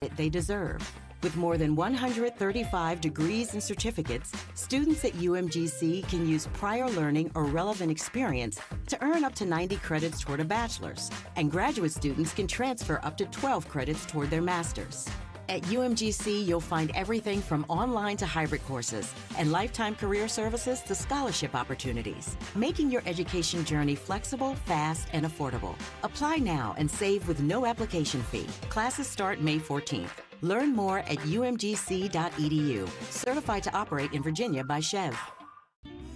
they deserve. With more than 135 degrees and certificates, students at UMGC can use prior learning or relevant experience to earn up to 90 credits toward a bachelor's, and graduate students can transfer up to 12 credits toward their master's. At UMGC, you'll find everything from online to hybrid courses and lifetime career services to scholarship opportunities, making your education journey flexible, fast, and affordable. Apply now and save with no application fee. Classes start May 14th. Learn more at umgc.edu. Certified to operate in Virginia by Chev.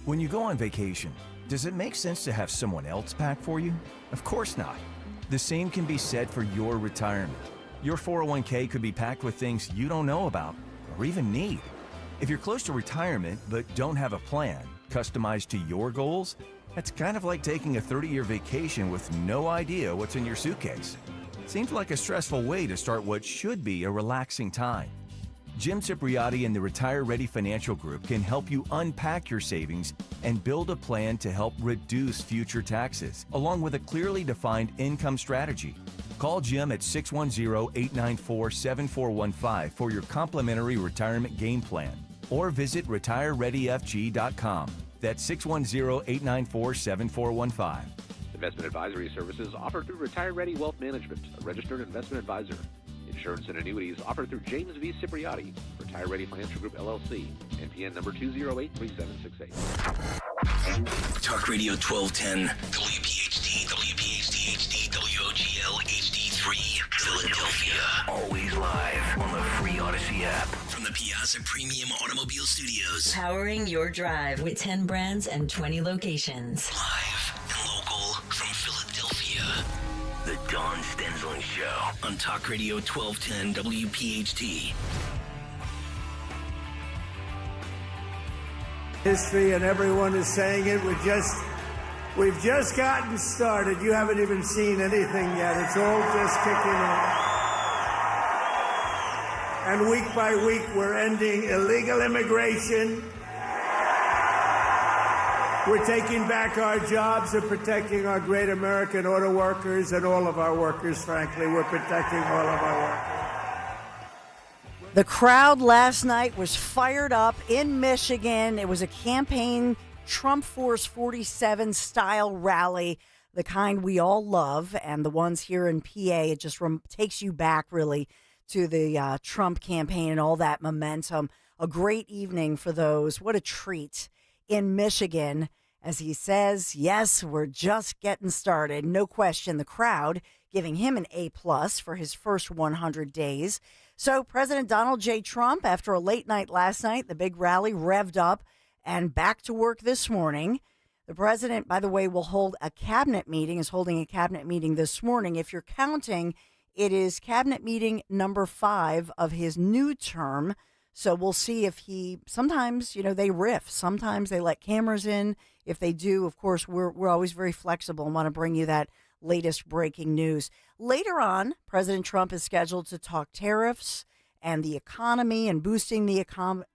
When you go on vacation, does it make sense to have someone else pack for you? Of course not. The same can be said for your retirement. Your 401k could be packed with things you don't know about or even need. If you're close to retirement but don't have a plan customized to your goals, that's kind of like taking a 30-year vacation with no idea what's in your suitcase. Seems like a stressful way to start what should be a relaxing time. Jim Cipriotti and the Retire Ready Financial Group can help you unpack your savings and build a plan to help reduce future taxes, along with a clearly defined income strategy. Call Jim at 610-894-7415 for your complimentary retirement game plan, or visit retirereadyfg.com. That's 610-894-7415. Investment advisory services offered through Retire Ready Wealth Management, a registered investment advisor. Insurance and annuities offered through James V. Cipriotti, Retire Ready Financial Group, LLC, NPN number 2083768. Talk Radio 1210, WPHT, WPHT-HD, WOGL HD3, Philadelphia. Always live on the free Odyssey app. From the Piazza Premium Automobile Studios. Powering your drive with 10 brands and 20 locations. Live and local from Philadelphia. The Dawn Stensland Show on Talk Radio 1210 WPHT. History, and everyone is saying it. We've just gotten started. You haven't even seen anything yet. It's all just kicking off. And week by week, we're ending illegal immigration. We're taking back our jobs and protecting our great American auto workers and all of our workers, frankly. We're protecting all of our workers. The crowd last night was fired up in Michigan. It was a campaign Trump Force 47 style rally, the kind we all love, and the ones here in PA, it just takes you back really to the Trump campaign and all that momentum. A great evening for those. What a treat in Michigan. As he says, yes, we're just getting started. No question, the crowd giving him an A+ for his first 100 days. So President Donald J. Trump, after a late night last night, the big rally revved up and back to work this morning. The president, by the way, will hold a cabinet meeting, is holding a cabinet meeting this morning. If you're counting, it is cabinet meeting number 5 of his new term. So we'll see if he, sometimes, they riff. Sometimes they let cameras in. If they do, of course, we're always very flexible and want to bring you that latest breaking news. Later on, President Trump is scheduled to talk tariffs and the economy and boosting the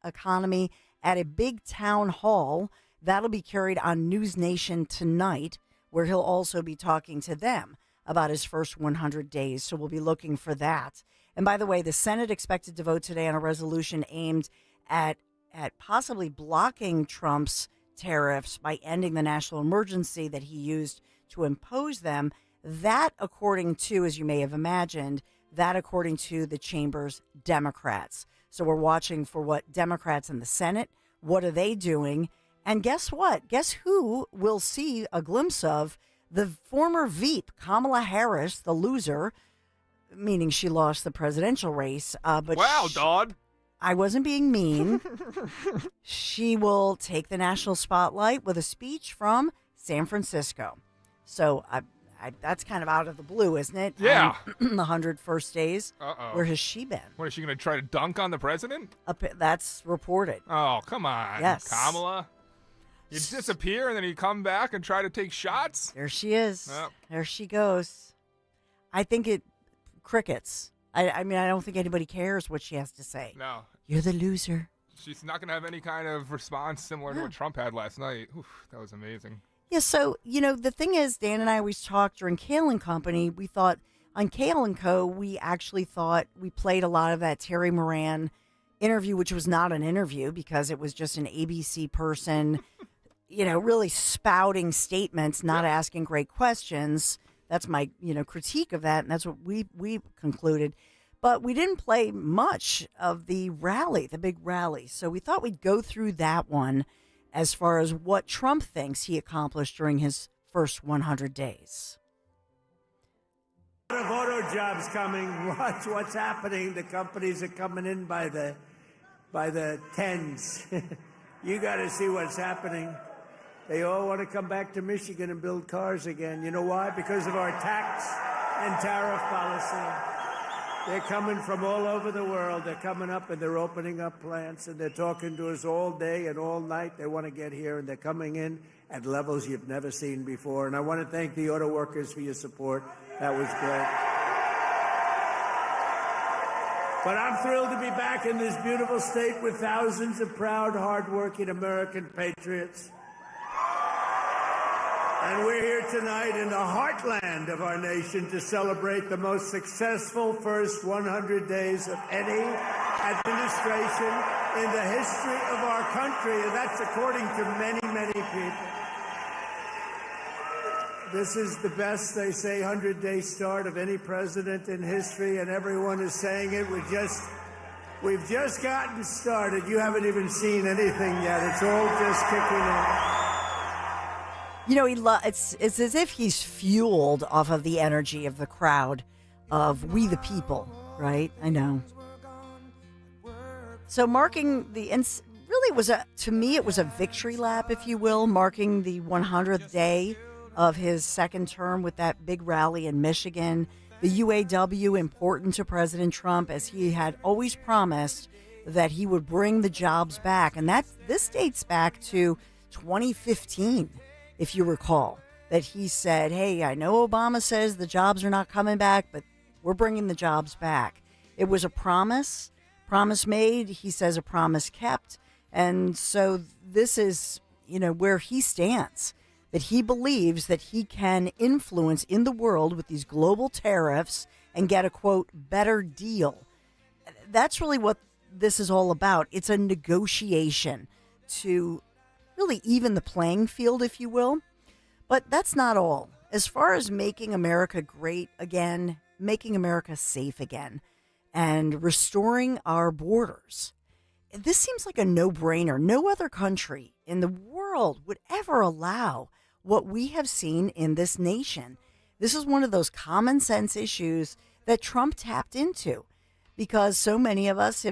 economy at a big town hall. That'll be carried on News Nation tonight, where he'll also be talking to them about his first 100 days. So we'll be looking for that. And by the way, the Senate expected to vote today on a resolution aimed at possibly blocking Trump's tariffs by ending the national emergency that he used to impose them. That, according to, as you may have imagined, that according to the chamber's Democrats. So we're watching for what Democrats in the Senate, what are they doing? And guess what? Guess who we'll see a glimpse of? The former Veep, Kamala Harris, the loser, meaning she lost the presidential race. But wow, Dawn. I wasn't being mean. She will take the national spotlight with a speech from San Francisco. So that's kind of out of the blue, isn't it? Yeah. The 100 first days. Uh-oh. Where has she been? What, is she going to try to dunk on the president? That's reported. Oh, come on. Yes. Kamala. You disappear and then you come back and try to take shots? There she is. Yep. There she goes. I think crickets. I mean, I don't think anybody cares what she has to say. No. You're the loser. She's not going to have any kind of response similar to what Trump had last night. Oof, that was amazing. Yeah, so, the thing is, Dan and I always talked during Kale and Company, we thought, on Kale & Co., we actually thought we played a lot of that Terry Moran interview, which was not an interview because it was just an ABC person, really spouting statements, not asking great questions. That's my, critique of that, and that's what we concluded. But we didn't play much of the rally, the big rally. So we thought we'd go through that one as far as what Trump thinks he accomplished during his first 100 days. A lot of auto jobs coming. Watch what's happening. The companies are coming in by the tens. You got to see what's happening. They all want to come back to Michigan and build cars again. You know why? Because of our tax and tariff policy. They're coming from all over the world. They're coming up and they're opening up plants and they're talking to us all day and all night. They want to get here and they're coming in at levels you've never seen before. And I want to thank the auto workers for your support. That was great. But I'm thrilled to be back in this beautiful state with thousands of proud, hardworking American patriots. And we're here tonight in the heartland of our nation to celebrate the most successful first 100 days of any administration in the history of our country. And that's according to many, many people. This is the best, they say, 100-day start of any president in history, and everyone is saying it. We've just gotten started. You haven't even seen anything yet. It's all just kicking in. It's as if he's fueled off of the energy of the crowd, of we the people, right? I know. So marking really was to me, it was a victory lap, if you will, marking the 100th day of his second term with that big rally in Michigan. The UAW, important to President Trump, as he had always promised that he would bring the jobs back. And this dates back to 2015. If you recall, that he said, hey, I know Obama says the jobs are not coming back, but we're bringing the jobs back. It was a promise made. He says a promise kept. And so this is, where he stands, that he believes that he can influence in the world with these global tariffs and get a, quote, better deal. That's really what this is all about. It's a negotiation to really even the playing field, if you will. But that's not all. As far as making America great again, making America safe again, and restoring our borders, this seems like a no-brainer. No other country in the world would ever allow what we have seen in this nation. This is one of those common sense issues that Trump tapped into, because so many of us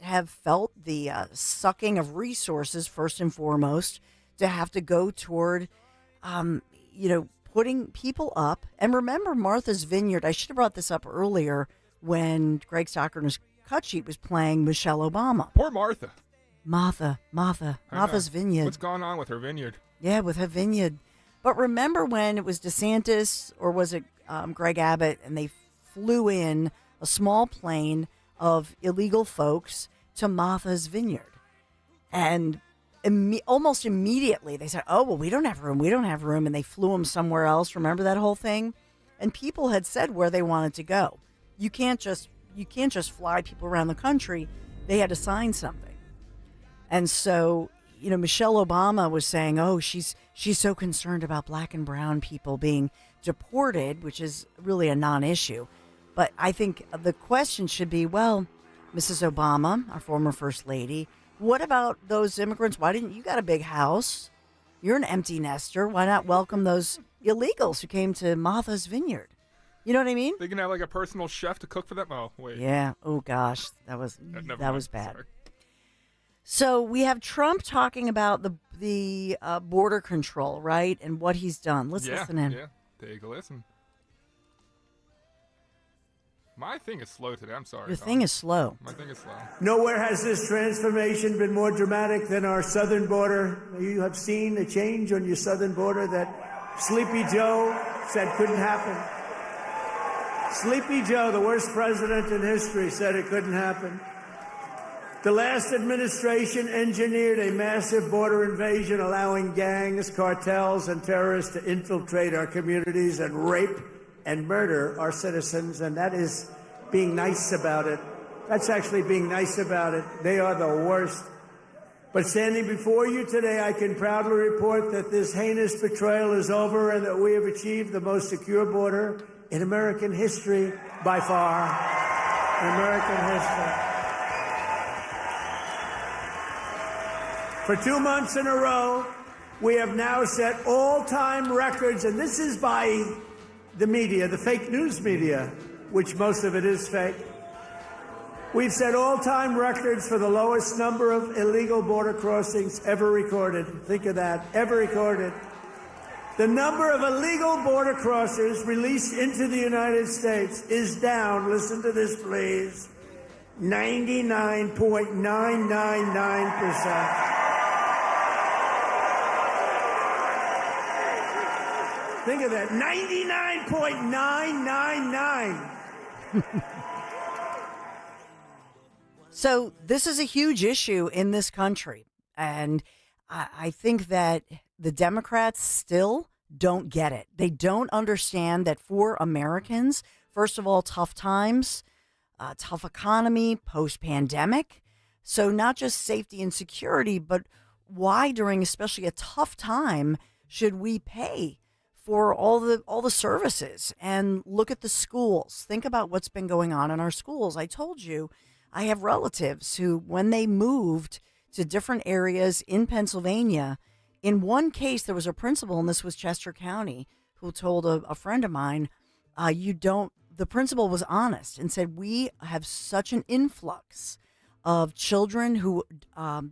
have felt the sucking of resources, first and foremost, to have to go toward, putting people up. And remember Martha's Vineyard. I should have brought this up earlier when Greg Stocker's cut sheet was playing Michelle Obama. Poor Martha. Martha's Vineyard. What's going on with her vineyard? Yeah, with her vineyard. But remember when it was DeSantis, or was it Greg Abbott, and they flew in a small plane of illegal folks to Martha's Vineyard. And almost immediately they said, oh, well, we don't have room. And they flew them somewhere else. Remember that whole thing? And people had said where they wanted to go. You can't just fly people around the country. They had to sign something. And so, Michelle Obama was saying, oh, she's so concerned about black and brown people being deported, which is really a non-issue. But I think the question should be, well, Mrs. Obama, our former First Lady, what about those immigrants? Why didn't you got a big house? You're an empty nester. Why not welcome those illegals who came to Martha's Vineyard? You know what I mean? They can have like a personal chef to cook for them. Oh, wait. Yeah. Oh, gosh. That was bad. Sorry. So we have Trump talking about the border control, right? And what he's done. Let's listen in. Yeah, take a listen. My thing is slow today. I'm sorry. Your thing is slow. My thing is slow. Nowhere has this transformation been more dramatic than our southern border. You have seen a change on your southern border that Sleepy Joe said couldn't happen. Sleepy Joe, the worst president in history, said it couldn't happen. The last administration engineered a massive border invasion, allowing gangs, cartels, and terrorists to infiltrate our communities and rape and murder our citizens, and that is being nice about it. That's actually being nice about it. They are the worst. But standing before you today, I can proudly report that this heinous betrayal is over and that we have achieved the most secure border in American history by far. In American history. For 2 months in a row, we have now set all-time records, and this is by the media, the fake news media, which most of it is fake. We've set all-time records for the lowest number of illegal border crossings ever recorded. Think of that, ever recorded. The number of illegal border crossers released into the United States is down, listen to this please, 99.999%. Think of that, 99.999. So this is a huge issue in this country. And I think that the Democrats still don't get it. They don't understand that for Americans, first of all, tough times, tough economy, post-pandemic. So not just safety and security, but why during especially a tough time should we pay for all the services? And look at the schools. Think about what's been going on in our schools. I told you, I have relatives who, when they moved to different areas in Pennsylvania, in one case, there was a principal, and this was Chester County, who told a friend of mine, the principal was honest and said, we have such an influx of children who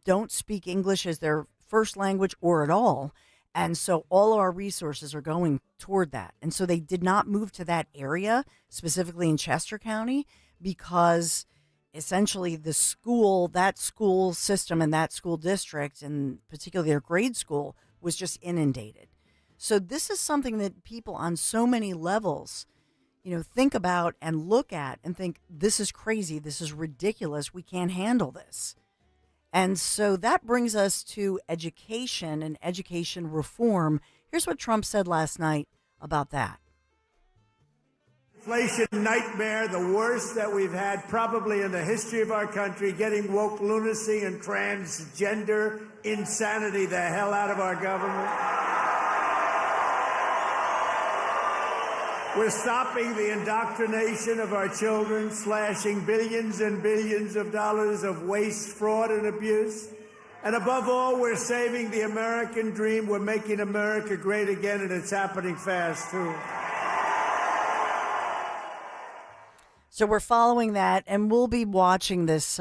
don't speak English as their first language or at all. And so all of our resources are going toward that. And so they did not move to that area, specifically in Chester County, because essentially that school system and that school district, and particularly their grade school, was just inundated. So this is something that people on so many levels, think about and look at and think, this is crazy. This is ridiculous. We can't handle this. And so that brings us to education and education reform. Here's what Trump said last night about that. Inflation nightmare, the worst that we've had probably in the history of our country, getting woke lunacy and transgender insanity the hell out of our government. We're stopping the indoctrination of our children, slashing billions and billions of dollars of waste, fraud, and abuse. And above all, we're saving the American dream. We're making America great again, and it's happening fast, too. So we're following that, and we'll be watching this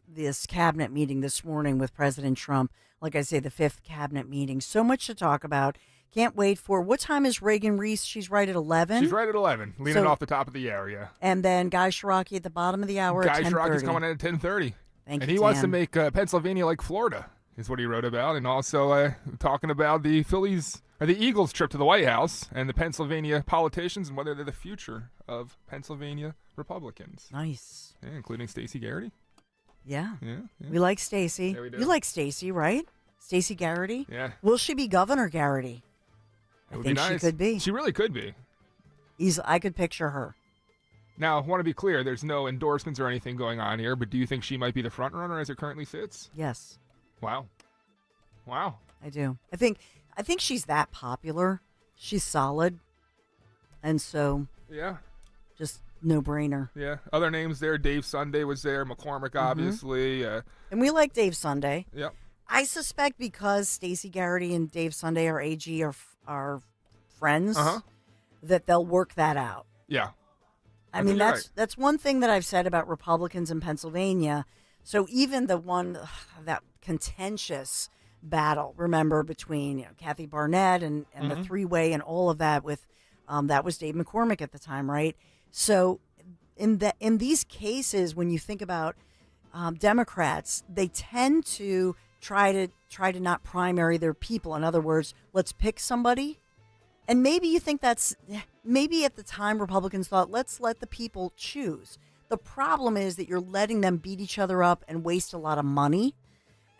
this cabinet meeting this morning with President Trump. Like I say, the 5th cabinet meeting. So much to talk about. Can't wait for. What time is Reagan Reese? She's right at 11. She's right at 11, leaning off the top of the area. And then Guy Shiraki at the bottom of the hour. Guy at 10:30. Shiraki's coming in at 10:30. And he wants to make Pennsylvania like Florida, is what he wrote about, and also talking about the Eagles' trip to the White House and the Pennsylvania politicians and whether they're the future of Pennsylvania Republicans. Nice. Yeah, including Stacey Garrity. Yeah. Yeah. We like Stacey. Yeah, we do. You like Stacey, right? Stacey Garrity? Yeah. Will she be Governor Garrity? It would I think be nice. she could be. She really could be. I could picture her. Now, I want to be clear, there's no endorsements or anything going on here, but do you think she might be the front runner as it currently sits? Yes. Wow. I do. I think she's that popular. She's solid. And so Yeah. just no brainer. Yeah. Other names there, Dave Sunday was there, McCormick obviously. And we like Dave Sunday. Yep. I suspect because Stacey Garrity and Dave Sunday, our AG, are friends, that they'll work that out. Yeah. I mean, that's one thing that I've said about Republicans in Pennsylvania. So even that contentious battle, remember, between Kathy Barnett and the three-way and all of that with that was Dave McCormick at the time, right? So in these cases, when you think about Democrats, they tend to try to not primary their people. In other words, let's pick somebody. And maybe you think maybe at the time Republicans thought, let's let the people choose. The problem is that you're letting them beat each other up and waste a lot of money.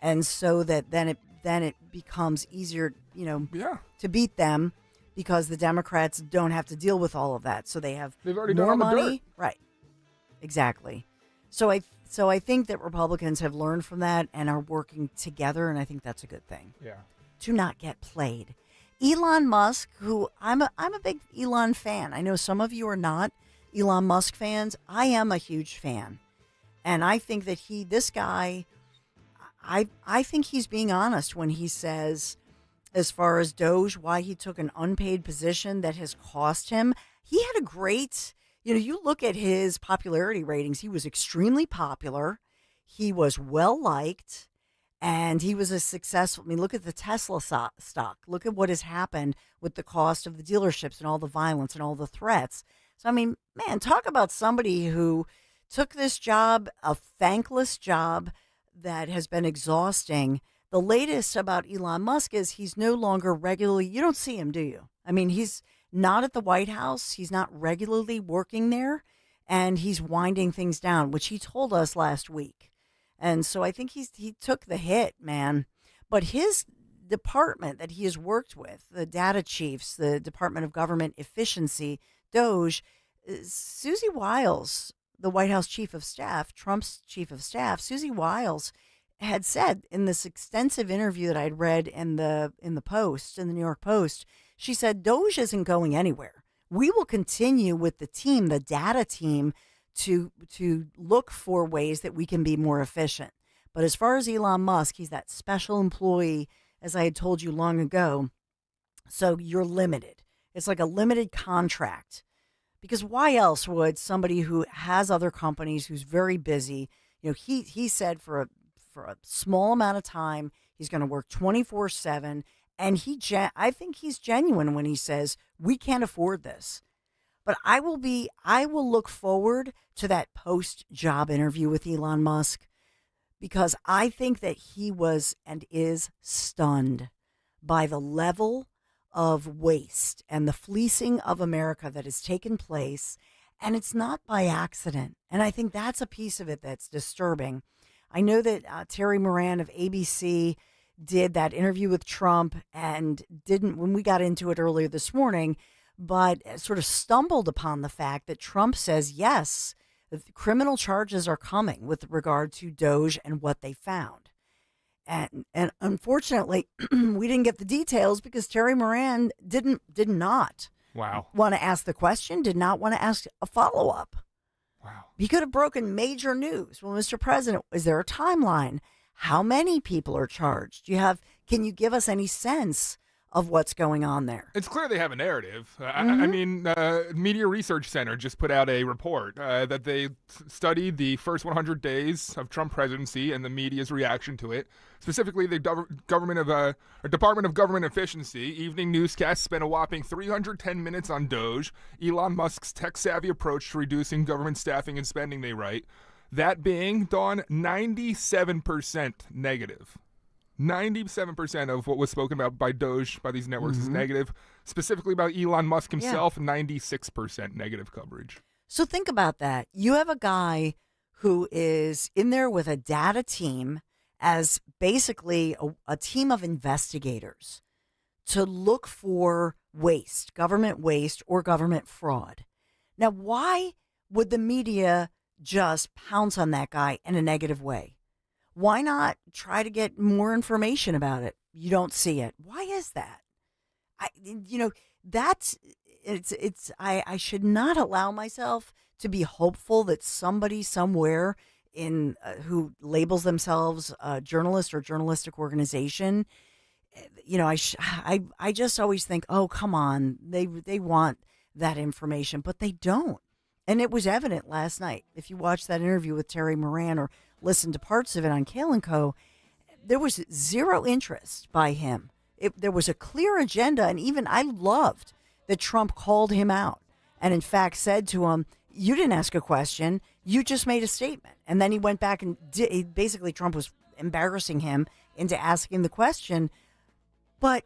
And so that then it becomes easier, to beat them. because the Democrats don't have to deal with all of that. So they have They've already more done all the money. dirt. Right. Exactly. So I think that Republicans have learned from that and are working together, and I think that's a good thing. Yeah. To not get played. Elon Musk, who I'm a big Elon fan. I know some of you are not Elon Musk fans. I am a huge fan. And I think that this guy, I think he's being honest when he says, as far as Doge, why he took an unpaid position that has cost him. He had a great, you look at his popularity ratings. He was extremely popular. He was well liked. And he was a successful. I mean, look at the Tesla stock. Look at what has happened with the cost of the dealerships and all the violence and all the threats. So, I mean, man, talk about somebody who took this job, a thankless job that has been exhausting. The latest about Elon Musk is he's no longer regularly. You don't see him, do you? I mean, he's not at the White House. He's not regularly working there. And he's winding things down, which he told us last week. And so I think he took the hit, man. But his department that he has worked with, the data chiefs, the Department of Government Efficiency, DOGE, Susie Wiles, the White House chief of staff, Trump's chief of staff, Susie Wiles had said in this extensive interview that I'd read in the Post, in the New York Post, she said, DOGE isn't going anywhere. We will continue with the team, the data team, to look for ways that we can be more efficient. But as far as Elon Musk, he's that special employee, as I had told you long ago. So you're limited. It's like a limited contract. Because why else would somebody who has other companies, who's very busy, he said for a small amount of time, he's going to work 24/7. And I think he's genuine when he says, we can't afford this. But I will look forward to that post-job interview with Elon Musk, because I think that he was and is stunned by the level of waste and the fleecing of America that has taken place. And it's not by accident. And I think that's a piece of it that's disturbing. I know that Terry Moran of ABC did that interview with Trump and didn't, when we got into it earlier this morning, but sort of stumbled upon the fact that Trump says, yes, criminal charges are coming with regard to Doge and what they found. And unfortunately, we didn't get the details because Terry Moran did not want to ask the question, did not want to ask a follow-up. Wow. He could have broken major news. Well, Mr. President, is there a timeline? How many people are charged? Can you give us any sense of what's going on there? It's clear they have a narrative. I mean, Media Research Center just put out a report that they studied the first 100 days of Trump presidency and the media's reaction to it. Specifically, the Department of Government Efficiency evening newscast spent a whopping 310 minutes on Doge, Elon Musk's tech-savvy approach to reducing government staffing and spending, they write. That being, Dawn, 97% negative. 97% of what was spoken about by Doge, by these networks, is negative. Specifically about Elon Musk himself, 96% negative coverage. So think about that. You have a guy who is in there with a data team as basically a team of investigators to look for waste, government waste or government fraud. Now, why would the media just pounce on that guy in a negative way? Why not try to get more information about it? You don't see it. Why is that? I should not allow myself to be hopeful that somebody somewhere in who labels themselves a journalist or journalistic organization, I just always think, oh, come on, they want that information, but they don't. And it was evident last night. If you watched that interview with Terry Moran or listened to parts of it on Kale & Co., there was zero interest by him. There was a clear agenda, and even I loved that Trump called him out and, in fact, said to him, you didn't ask a question, you just made a statement. And then he went back and basically Trump was embarrassing him into asking the question. But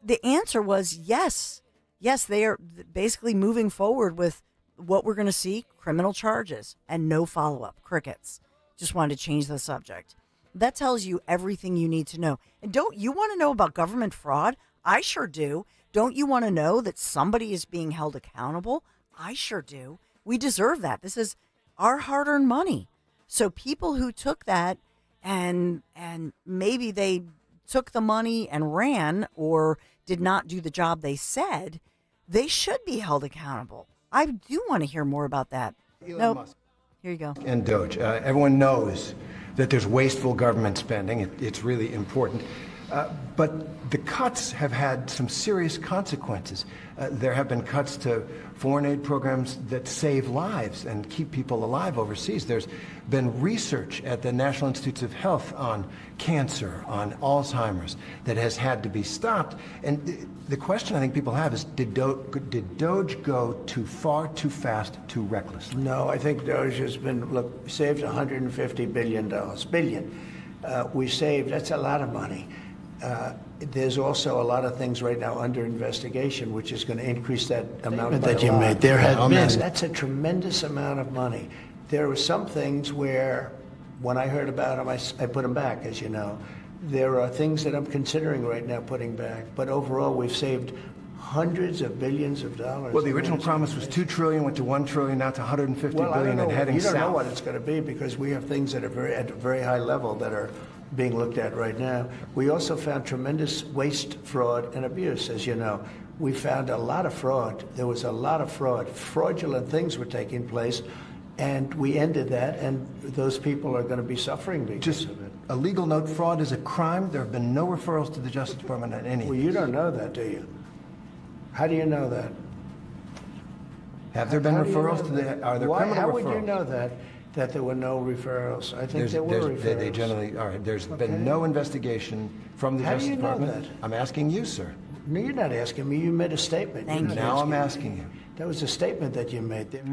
the answer was yes. Yes, they are basically moving forward with what we're going to see, criminal charges and no follow-up, crickets. Just wanted to change the subject. That tells you everything you need to know. And don't you want to know about government fraud? I sure do. Don't you want to know that somebody is being held accountable? I sure do. We deserve that. This is our hard-earned money. So people who took that and maybe they took the money and ran or did not do the job they said, they should be held accountable. I do want to hear more about that. Elon Musk. Here you go. And Doge. Everyone knows that there's wasteful government spending. It's really important. But the cuts have had some serious consequences. There have been cuts to foreign aid programs that save lives and keep people alive overseas. There's been research at the National Institutes of Health on cancer, on Alzheimer's, that has had to be stopped. And the question I think people have is, did Doge go too far, too fast, too reckless? No, I think Doge has been, saved $150 billion. We saved, that's a lot of money. There's also a lot of things right now under investigation, which is going to increase that amount that you made. There has been. That's a tremendous amount of money. There were some things where, when I heard about them, I put them back, as you know. There are things that I'm considering right now putting back, but overall we've saved hundreds of billions of dollars. Well, the original promise was $2 trillion, went to $1 trillion, now to $150 billion, and heading south. You don't know what it's going to be because we have things that are at a very high level that are being looked at right now. We also found tremendous waste, fraud, and abuse, as you know. We found a lot of fraud. There was a lot of fraud. Fraudulent things were taking place, and we ended that, and those people are going to be suffering because of it. A legal note, fraud is a crime. There have been no referrals to the Justice Department on any. Well, you don't know that, do you? How do you know that? Have there been referrals to the? Are there criminal referrals? How would you know that there were no referrals? I think there were referrals. They generally are. There's been no investigation from the Justice Department. How do you know that? I'm asking you, sir. No, you're not asking me. You made a statement. Thank you. Now I'm asking you. That was a statement that you made there.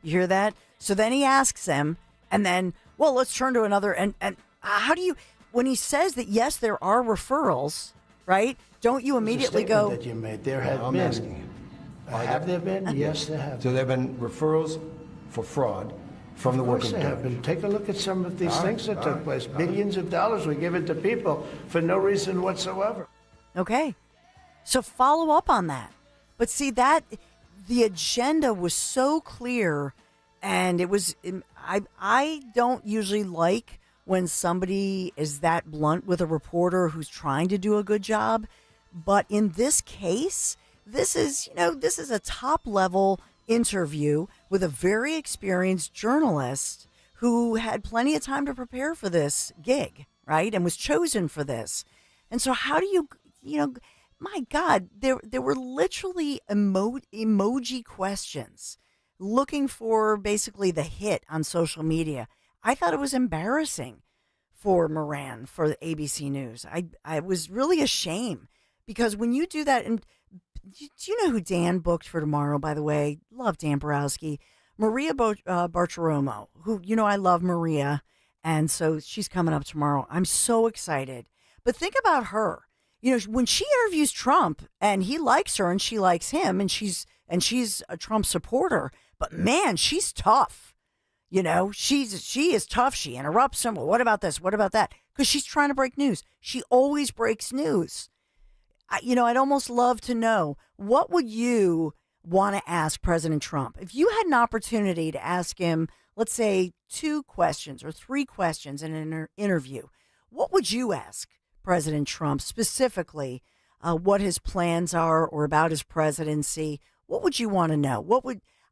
You hear that? So then he asks him, and then, well, let's turn to another. And how do you, when he says that, yes, there are referrals, right? Don't you immediately go? That you made. There have I'm been. asking you. Have there been? Yes, there have. So there have been referrals for fraud from the work of Doge. Have been. Take a look at some of these things that took place. Billions of dollars were given to people for no reason whatsoever. Okay. So follow up on that. But see, that the agenda was so clear, and it was, I don't usually like when somebody is that blunt with a reporter who's trying to do a good job. But in this case, this is a top level interview with a very experienced journalist who had plenty of time to prepare for this gig, right? And was chosen for this. And so how do you my God, there were literally emoji questions looking for basically the hit on social media. I thought it was embarrassing for Moran, for the ABC News. I was really ashamed because when you do that, and do you know who Dan booked for tomorrow, by the way? Love Dan Borowski. Maria Bartiromo, who, I love Maria. And so she's coming up tomorrow. I'm so excited. But think about her. When she interviews Trump and he likes her and she likes him and she's a Trump supporter, but man, she's tough. She is tough. She interrupts him. Well, what about this? What about that? Because she's trying to break news. She always breaks news. I'd almost love to know, what would you want to ask President Trump? If you had an opportunity to ask him, let's say 2 questions or 3 questions in an interview, what would you ask President Trump specifically, what his plans are or about his presidency? What would you want to know?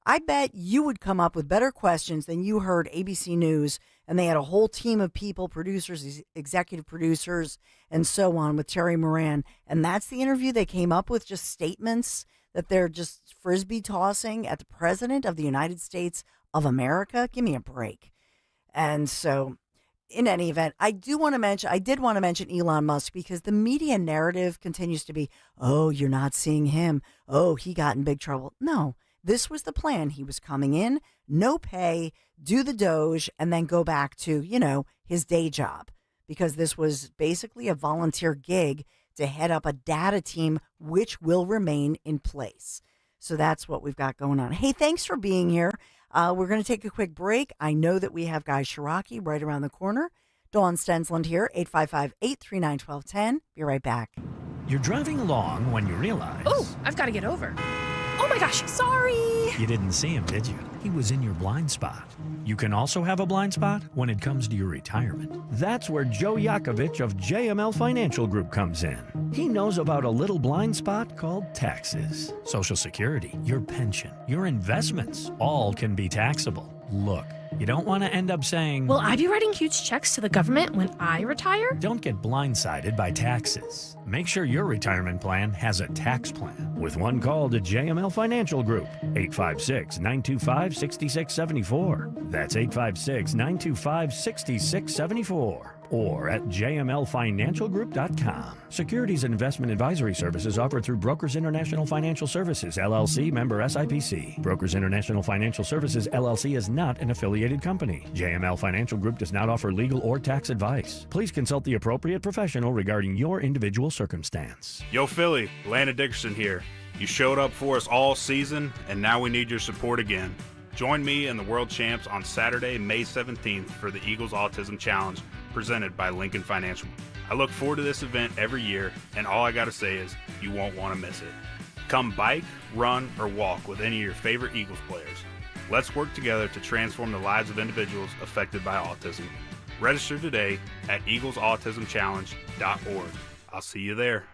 I bet you would come up with better questions than you heard ABC News, and they had a whole team of people, producers, executive producers, and so on with Terry Moran. And that's the interview they came up with, just statements that they're just frisbee tossing at the president of the United States of America. Give me a break. And so, in any event, I did want to mention Elon Musk because the media narrative continues to be, oh, you're not seeing him. Oh, he got in big trouble. No, this was the plan. He was coming in, no pay, do the Doge, and then go back to, his day job, because this was basically a volunteer gig to head up a data team, which will remain in place. So that's what we've got going on. Hey, thanks for being here. We're going to take a quick break. I know that we have Guy Shiraki right around the corner. Dawn Stensland here, 855-839-1210. Be right back. You're driving along when you realize... Oh, I've got to get over. Oh my gosh, sorry! You didn't see him, did you? He was in your blind spot. You can also have a blind spot when it comes to your retirement. That's where Joe Yakovich of JML Financial Group comes in. He knows about a little blind spot called taxes. Social Security, your pension, your investments, all can be taxable. Look, you don't want to end up saying... Will I be writing huge checks to the government when I retire? Don't get blindsided by taxes. Make sure your retirement plan has a tax plan. With one call to JML Financial Group, 856-925-6674. That's 856-925-6674. Or at jmlfinancialgroup.com. Securities and investment advisory services offered through Brokers International Financial Services, LLC, member SIPC. Brokers International Financial Services, LLC is not an affiliated company. JML Financial Group does not offer legal or tax advice. Please consult the appropriate professional regarding your individual circumstance. Yo, Philly, Landon Dickerson here. You showed up for us all season, and now we need your support again. Join me and the World Champs on Saturday, May 17th for the Eagles Autism Challenge presented by Lincoln Financial. I look forward to this event every year, and all I gotta say is you won't want to miss it. Come bike, run, or walk with any of your favorite Eagles players. Let's work together to transform the lives of individuals affected by autism. Register today at eaglesautismchallenge.org. I'll see you there.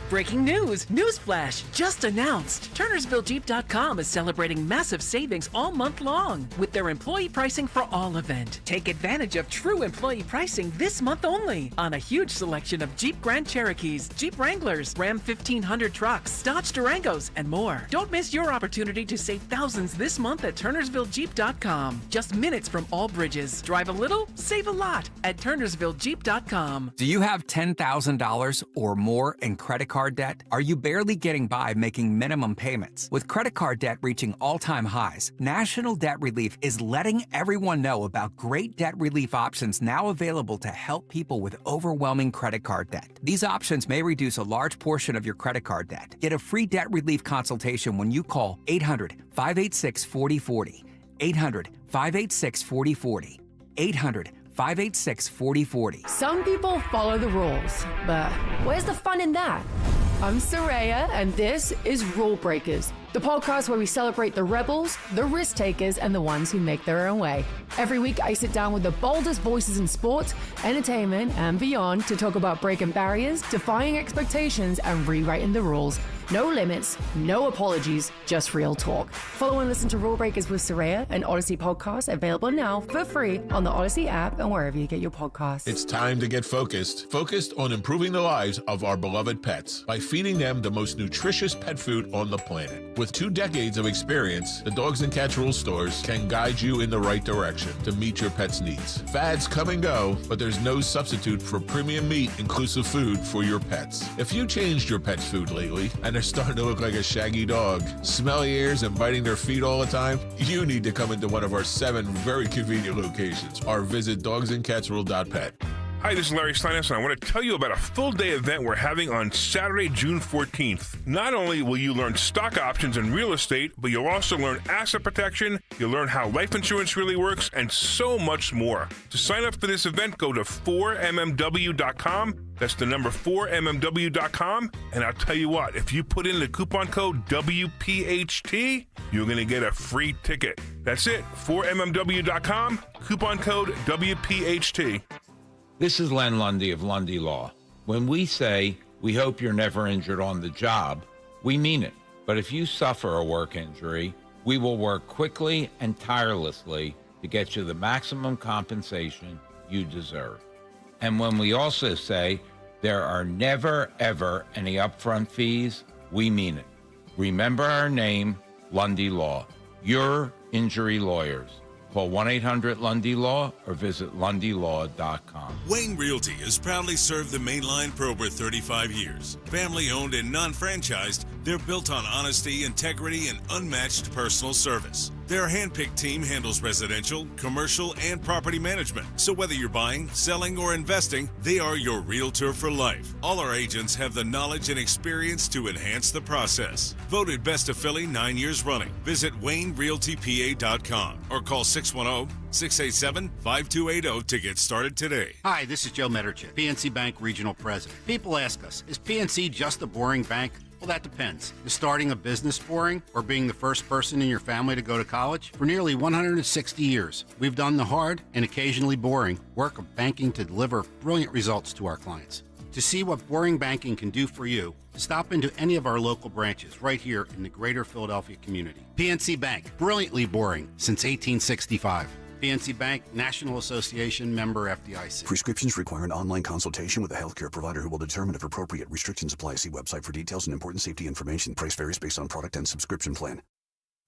Breaking news! Newsflash! Just announced! TurnersvilleJeep.com is celebrating massive savings all month long with their employee pricing for all event. Take advantage of true employee pricing this month only on a huge selection of Jeep Grand Cherokees, Jeep Wranglers, Ram 1500 trucks, Dodge Durangos, and more. Don't miss your opportunity to save thousands this month at TurnersvilleJeep.com. Just minutes from all bridges. Drive a little, save a lot at TurnersvilleJeep.com. Do you have $10,000 or more in credit card debt? Are you barely getting by making minimum payments? With credit card debt reaching all-time highs, National Debt Relief is letting everyone know about great debt relief options now available to help people with overwhelming credit card debt. These options may reduce a large portion of your credit card debt. Get a free debt relief consultation when you call 800-586-4040. 800-586-4040. 800-586-4040. Some people follow the rules, but where's the fun in that? I'm Soraya, and this is Rule Breakers, the podcast where we celebrate the rebels, the risk takers, and the ones who make their own way. Every week, I sit down with the boldest voices in sports, entertainment, and beyond to talk about breaking barriers, defying expectations, and rewriting the rules. No limits, no apologies, just real talk. Follow and listen to Rule Breakers with Soraya, an Odyssey podcast available now for free on the Odyssey app and wherever you get your podcasts. It's time to get focused. Focused on improving the lives of our beloved pets by feeding them the most nutritious pet food on the planet. With 2 decades of experience, the Dogs and Cats Rule stores can guide you in the right direction to meet your pet's needs. Fads come and go, but there's no substitute for premium meat inclusive food for your pets. If you changed your pet's food lately and they're starting to look like a shaggy dog, smelly ears and biting their feet all the time, you need to come into one of our 7 very convenient locations or visit dogsandcatsrule.pet. Hi, this is Larry Steinhaus, and I want to tell you about a full-day event we're having on Saturday, June 14th. Not only will you learn stock options and real estate, but you'll also learn asset protection, you'll learn how life insurance really works, and so much more. To sign up for this event, go to 4mmw.com. That's the number 4mmw.com. And I'll tell you what, if you put in the coupon code WPHT, you're going to get a free ticket. That's it, 4mmw.com, coupon code WPHT. This is Len Lundy of Lundy Law. When we say we hope you're never injured on the job, we mean it. But if you suffer a work injury, we will work quickly and tirelessly to get you the maximum compensation you deserve. And when we also say there are never, ever any upfront fees, we mean it. Remember our name, Lundy Law. Your injury lawyers. Call 1-800-LUNDY-LAW or visit LundyLaw.com. Wayne Realty has proudly served the main line for over 35 years. Family-owned and non-franchised, they're built on honesty, integrity, and unmatched personal service. Their handpicked team handles residential, commercial, and property management. So whether you're buying, selling, or investing, they are your realtor for life. All our agents have the knowledge and experience to enhance the process. Voted Best of Philly 9 years running. Visit WayneRealtyPA.com or call 610-687-5280 to get started today. Hi, this is Joe Mederchik, PNC Bank Regional President. People ask us, is PNC just a boring bank? Well, that depends. Is starting a business boring or being the first person in your family to go to college? For nearly 160 years, we've done the hard and occasionally boring work of banking to deliver brilliant results to our clients. To see what boring banking can do for you, stop into any of our local branches right here in the greater Philadelphia community. PNC Bank, brilliantly boring since 1865. PNC Bank, National Association, member FDIC. Prescriptions require an online consultation with a healthcare provider who will determine if appropriate. Restrictions apply. See website for details and important safety information. Price varies based on product and subscription plan.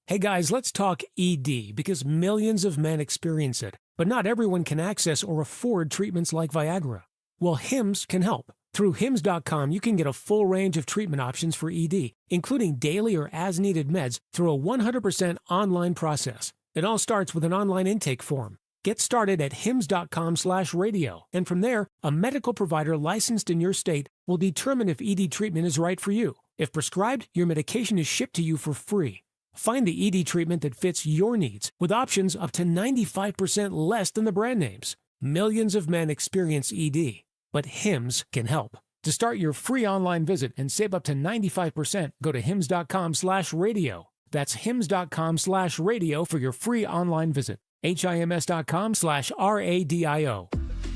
Hey guys, let's talk ED because millions of men experience it, but not everyone can access or afford treatments like Viagra. Well, Hims can help. Through Hims.com, you can get a full range of treatment options for ED, including daily or as-needed meds through a 100% online process. It all starts with an online intake form. Get started at hims.com/radio, and from there, a medical provider licensed in your state will determine if ED treatment is right for you. If prescribed, your medication is shipped to you for free. Find the ED treatment that fits your needs, with options up to 95% less than the brand names. Millions of men experience ED, but Hims can help. To start your free online visit and save up to 95%, go to hims.com/radio. That's hims.com/radio for your free online visit. HIMS.com/RADIO.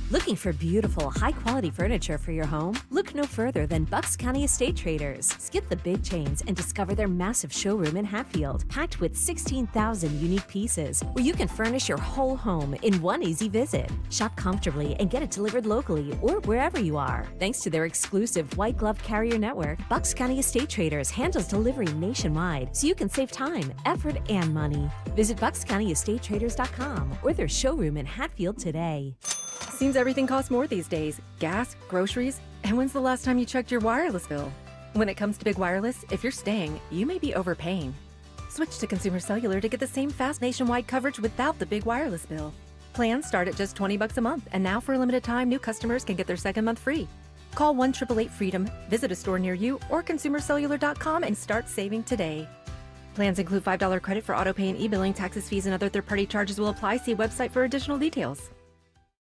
Looking for beautiful, high-quality furniture for your home? Look no further than Bucks County Estate Traders. Skip the big chains and discover their massive showroom in Hatfield, packed with 16,000 unique pieces, where you can furnish your whole home in one easy visit. Shop comfortably and get it delivered locally or wherever you are. Thanks to their exclusive white glove carrier network, Bucks County Estate Traders handles delivery nationwide, so you can save time, effort, and money. Visit BucksCountyEstateTraders.com or their showroom in Hatfield today. Seems everything costs more these days. Gas, groceries, and when's the last time you checked your wireless bill? When it comes to big wireless, if you're staying, you may be overpaying. Switch to Consumer Cellular to get the same fast nationwide coverage without the big wireless bill. Plans start at just $20 a month, and now for a limited time, new customers can get their second month free. Call 1-888-FREEDOM, visit a store near you, or consumercellular.com and start saving today. Plans include $5 credit for autopay and e-billing. Taxes, fees, and other third-party charges will apply. See website for additional details.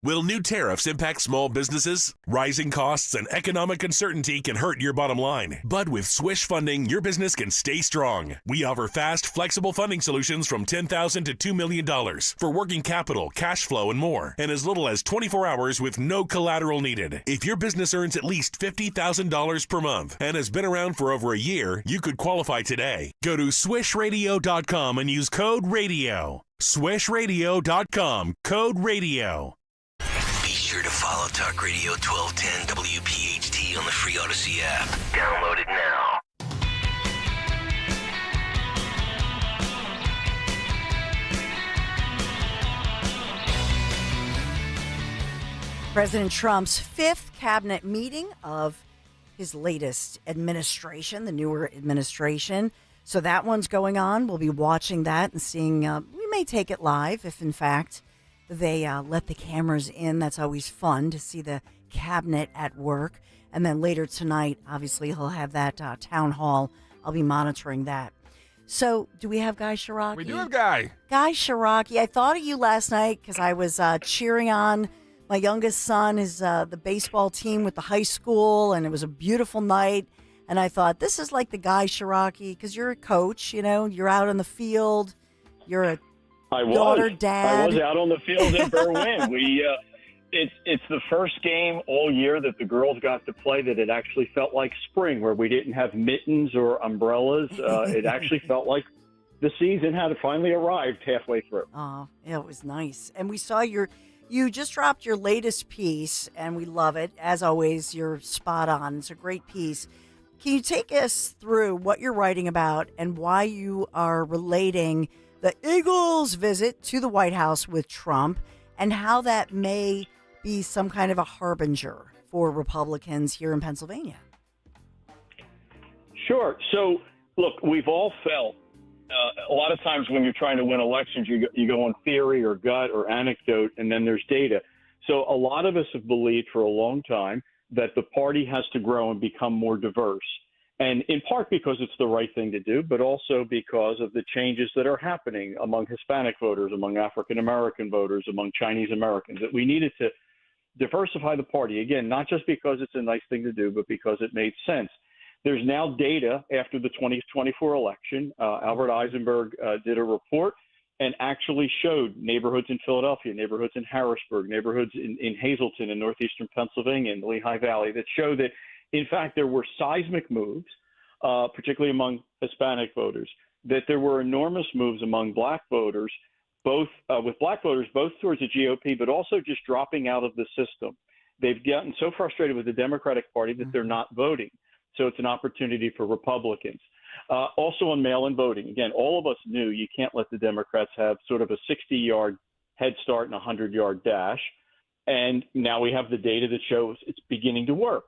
Will new tariffs impact small businesses? Rising costs and economic uncertainty can hurt your bottom line. But with Swish Funding, your business can stay strong. We offer fast, flexible funding solutions from $10,000 to $2 million for working capital, cash flow, and more, and as little as 24 hours with no collateral needed. If your business earns at least $50,000 per month and has been around for over a year, you could qualify today. Go to swishradio.com and use code RADIO. Swishradio.com, code RADIO. Be sure to follow Talk Radio 1210 WPHT on the free Odyssey app. Download it now. President Trump's fifth cabinet meeting of his latest administration, the newer administration. So that one's going on. We'll be watching that and seeing. We may take it live if, in fact, they let the cameras in. That's always fun to see the cabinet at work. And then later tonight, obviously, he'll have that town hall. I'll be monitoring that. So, do we have Guy Shiraki? We do have Guy. Guy Shiraki. I thought of you last night because I was cheering on my youngest son, his the baseball team with the high school, and it was a beautiful night. And I thought, this is like the Guy Shiraki, because you're a coach, you know, you're out on the field, you're a daughter, dad. I was out on the field in Berwyn. It's the first game all year that the girls got to play that it actually felt like spring, where we didn't have mittens or umbrellas. It actually felt like the season had finally arrived halfway through. Oh, yeah, it was nice. And we saw you just dropped your latest piece, and we love it. As always, you're spot on. It's a great piece. Can you take us through what you're writing about and why you are relating the Eagles' visit to the White House with Trump and how that may be some kind of a harbinger for Republicans here in Pennsylvania? Sure. So, look, we've all felt a lot of times when you're trying to win elections, you go on theory or gut or anecdote, and then there's data. So a lot of us have believed for a long time that the party has to grow and become more diverse. And in part because it's the right thing to do, but also because of the changes that are happening among Hispanic voters, among African-American voters, among Chinese Americans, that we needed to diversify the party. Again, not just because it's a nice thing to do, but because it made sense. There's now data after the 2024 election. Albert Eisenberg did a report and actually showed neighborhoods in Philadelphia, neighborhoods in Harrisburg, neighborhoods in Hazleton in northeastern Pennsylvania and the Lehigh Valley that show that, in fact, there were seismic moves, particularly among Hispanic voters, that there were enormous moves among black voters, both with black voters, both towards the GOP, but also just dropping out of the system. They've gotten so frustrated with the Democratic Party that they're not voting. So it's an opportunity for Republicans. Also on mail-in voting, again, all of us knew you can't let the Democrats have sort of a 60-yard head start and a 100-yard dash. And now we have the data that shows it's beginning to work.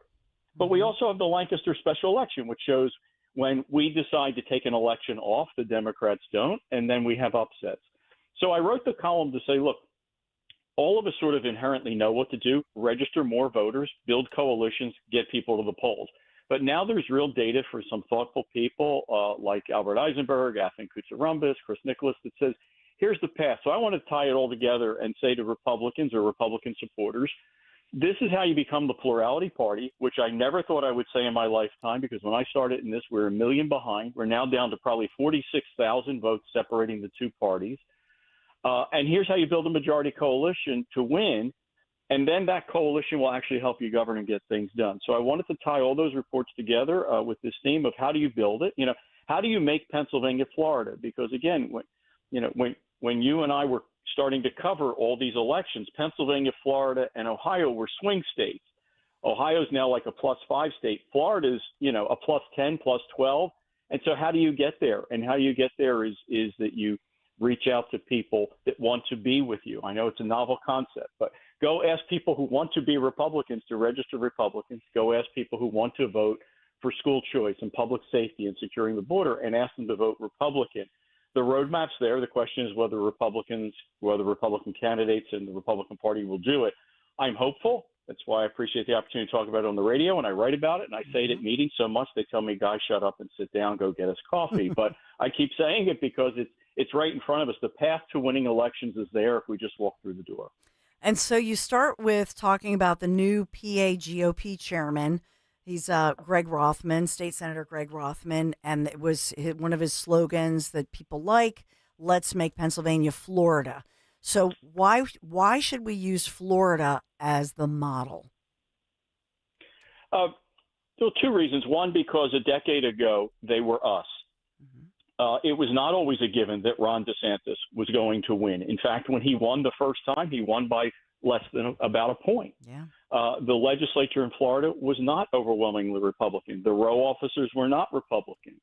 But we also have the Lancaster special election, which shows when we decide to take an election off, the Democrats don't, and then we have upsets. So I wrote the column to say, look, all of us sort of inherently know what to do: register more voters, build coalitions, get people to the polls. But now there's real data for some thoughtful people like Albert Eisenberg, Athan Koutsarumbis, Chris Nicholas, that says, here's the path. So I want to tie it all together and say to Republicans or Republican supporters, this is how you become the plurality party, which I never thought I would say in my lifetime, because when I started in this, we were 1 million behind. We're now down to probably 46,000 votes separating the two parties. And here's how you build a majority coalition to win. And then that coalition will actually help you govern and get things done. So I wanted to tie all those reports together with this theme of how do you build it? How do you make Pennsylvania Florida? Because again, when you and I were starting to cover all these elections, Pennsylvania, Florida, and Ohio were swing states. Ohio's now like a +5 state. Florida's, a +10, +12. And so how do you get there? And how you get there is that you reach out to people that want to be with you. I know it's a novel concept, but go ask people who want to be Republicans to register Republicans. Go ask people who want to vote for school choice and public safety and securing the border, and ask them to vote Republican. The roadmap's there. The question is whether Republican candidates and the Republican Party will do it. I'm hopeful. That's why I appreciate the opportunity to talk about it on the radio, and I write about it, and I say it at meetings so much they tell me, guys, shut up and sit down, go get us coffee. But I keep saying it because it's right in front of us. The path to winning elections is there if we just walk through the door. And so you start with talking about the new PA GOP chairman. He's Greg Rothman, State Senator Greg Rothman, and it was one of his slogans that people like, let's make Pennsylvania Florida. So why should we use Florida as the model? There are two reasons. One, because a decade ago, they were us. It was not always a given that Ron DeSantis was going to win. In fact, when he won the first time, he won by less than about a point. Yeah. The legislature in Florida was not overwhelmingly Republican. The row officers were not Republican.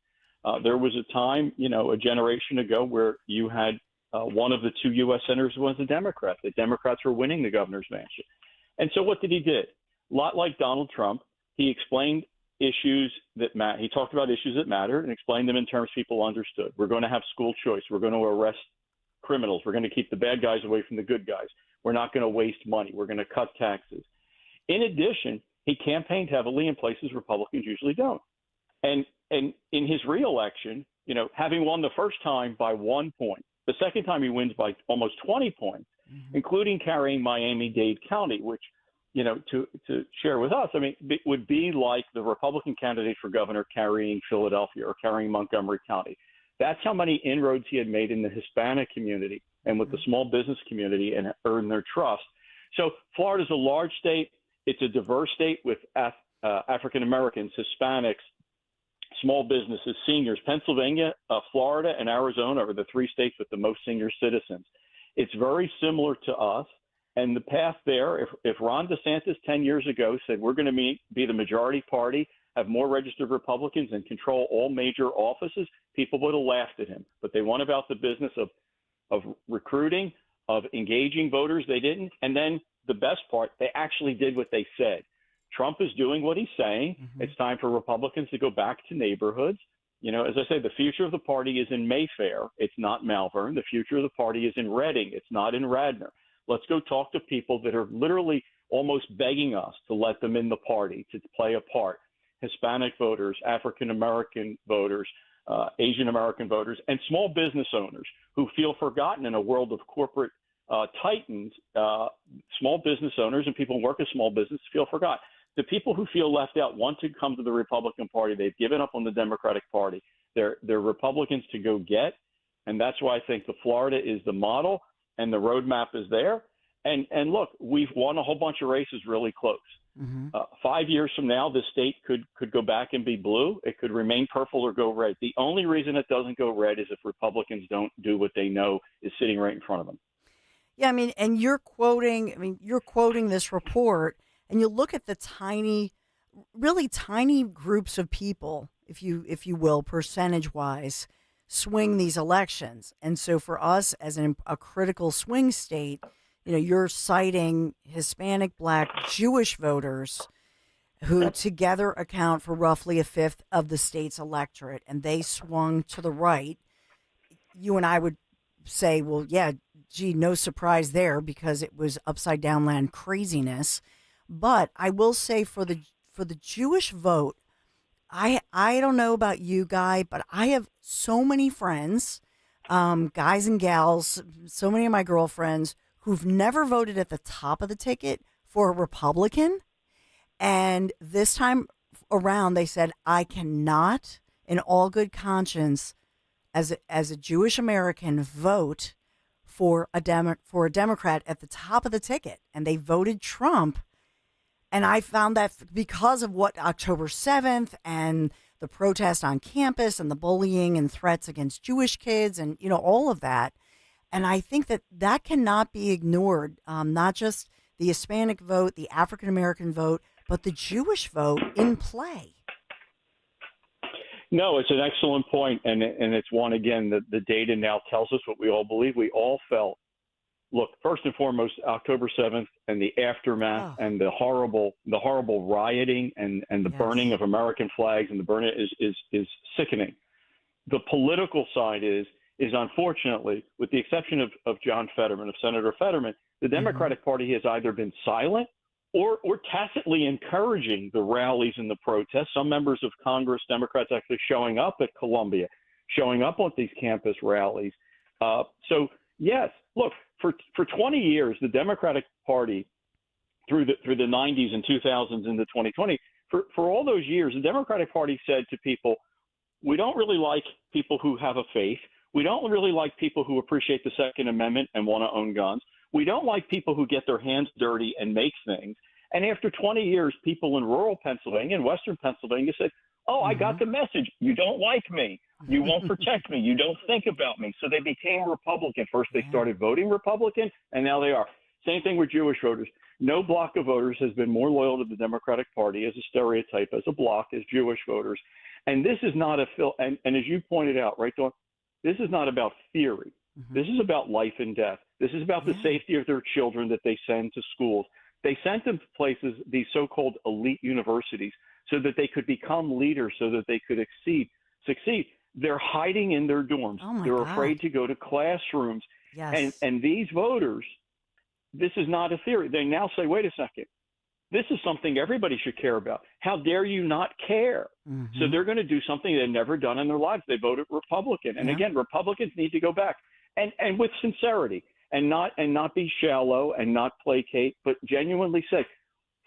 There was a time, a generation ago, where you had one of the two U.S. senators was a Democrat. The Democrats were winning the governor's mansion. And so what did he do? A lot like Donald Trump, he explained issues that matter. He talked about issues that matter and explained them in terms people understood. We're going to have school choice. We're going to arrest criminals. We're going to keep the bad guys away from the good guys. We're not going to waste money. We're going to cut taxes. In addition, he campaigned heavily in places Republicans usually don't. And in his reelection, having won the first time by 1 point, the second time he wins by almost 20 points, including carrying Miami-Dade County, which, to share with us, it would be like the Republican candidate for governor carrying Philadelphia or carrying Montgomery County. That's how many inroads he had made in the Hispanic community and with the small business community and earned their trust. So Florida's a large state. It's a diverse state with African Americans, Hispanics, small businesses, seniors. Pennsylvania, Florida, and Arizona are the three states with the most senior citizens. It's very similar to us. And the path there, if Ron DeSantis 10 years ago said we're going to be the majority party, have more registered Republicans, and control all major offices, people would have laughed at him. But they went about the business of recruiting, of engaging voters. They didn't. And then the best part, they actually did what they said. Trump is doing what he's saying. It's time for Republicans to go back to neighborhoods, As I say, the future of the party is in Mayfair. It's not Malvern. The future of the party is in Reading. It's not in Radnor. Let's go talk to people that are literally almost begging us to let them in the party, to play a part. Hispanic voters, African American voters, Asian American voters, and small business owners who feel forgotten in a world of corporate titans. Small business owners and people who work in small business feel forgotten. The people who feel left out want to come to the Republican Party. They've given up on the Democratic Party. They're Republicans to go get, and that's why I think the Florida is the model and the roadmap is there. And look, we've won a whole bunch of races really close. 5 years from now, the state could go back and be blue. It could remain purple or go red. The only reason it doesn't go red is if Republicans don't do what they know is sitting right in front of them. Yeah, and you're quoting this report, and you look at the really tiny groups of people, if you will, percentage-wise, swing these elections. And so for us as a critical swing state, you're citing Hispanic, Black, Jewish voters who together account for roughly a fifth of the state's electorate, and they swung to the right. You and I would say, well, yeah, gee, no surprise there because it was upside down land craziness. But I will say for the Jewish vote, I don't know about you, Guy, but I have so many friends, guys and gals, so many of my girlfriends who've never voted at the top of the ticket for a Republican. And this time around, they said, I cannot, in all good conscience, as a Jewish American, vote for a Democrat at the top of the ticket. And they voted Trump. And I found that because of what October 7th and the protest on campus and the bullying and threats against Jewish kids and, all of that. And I think that cannot be ignored, not just the Hispanic vote, the African American vote, but the Jewish vote in play. No, it's an excellent point, and it's one, again, that the data now tells us what we all believe. We all felt, look, first and foremost, October 7th and the aftermath and the horrible rioting and the burning of American flags and the burning is sickening. The political side is unfortunately, with the exception of John Fetterman, of Senator Fetterman, the Democratic Party has either been silent or tacitly encouraging the rallies and the protests. Some members of Congress, Democrats, actually showing up at Columbia, showing up on these campus rallies. So, yes, look, for 20 years, the Democratic Party, through the 90s and 2000s into 2020, for all those years, the Democratic Party said to people, we don't really like people who have a faith. We don't really like people who appreciate the Second Amendment and want to own guns. We don't like people who get their hands dirty and make things. And after 20 years, people in rural Pennsylvania and Western Pennsylvania said, I got the message. You don't like me. You won't protect me. You don't think about me. So they became Republican. First, they started voting Republican, and now they are. Same thing with Jewish voters. No block of voters has been more loyal to the Democratic Party as a stereotype, as a block, as Jewish voters. And this is not and as you pointed out, right, Dawn, this is not about theory. This is about life and death. This is about the safety of their children that they send to schools. They sent them to places, these so-called elite universities, so that they could become leaders, so that they could succeed. They're hiding in their dorms. They're afraid to go to classrooms. Yes. And these voters, this is not a theory. They now say, wait a second. This is something everybody should care about. How dare you not care? So they're going to do something they've never done in their lives. They voted Republican. And again, Republicans need to go back and with sincerity and not be shallow and not placate, but genuinely say,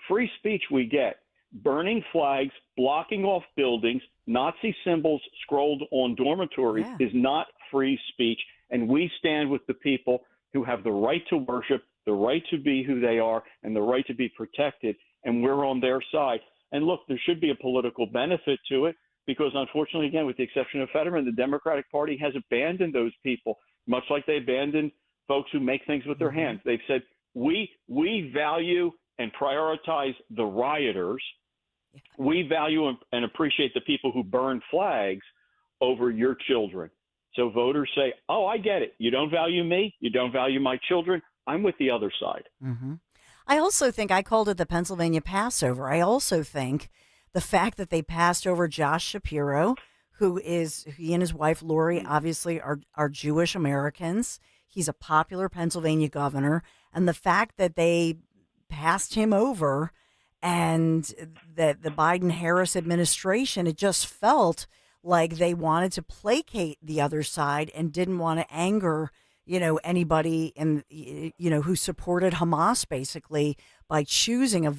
free speech we get. Burning flags, blocking off buildings, Nazi symbols scrolled on dormitories is not free speech. And we stand with the people who have the right to worship, the right to be who they are, and the right to be protected, and we're on their side. And look, there should be a political benefit to it because, unfortunately, again, with the exception of Fetterman, the Democratic Party has abandoned those people, much like they abandoned folks who make things with their hands. They've said, we value and prioritize the rioters. We value and appreciate the people who burn flags over your children. So voters say, I get it. You don't value me. You don't value my children. I'm with the other side. I also think I called it the Pennsylvania Passover. I also think the fact that they passed over Josh Shapiro, he and his wife Lori obviously are Jewish Americans. He's a popular Pennsylvania governor, and the fact that they passed him over, and that the Biden-Harris administration, it just felt like they wanted to placate the other side and didn't want to anger, anybody who supported Hamas, basically, by choosing a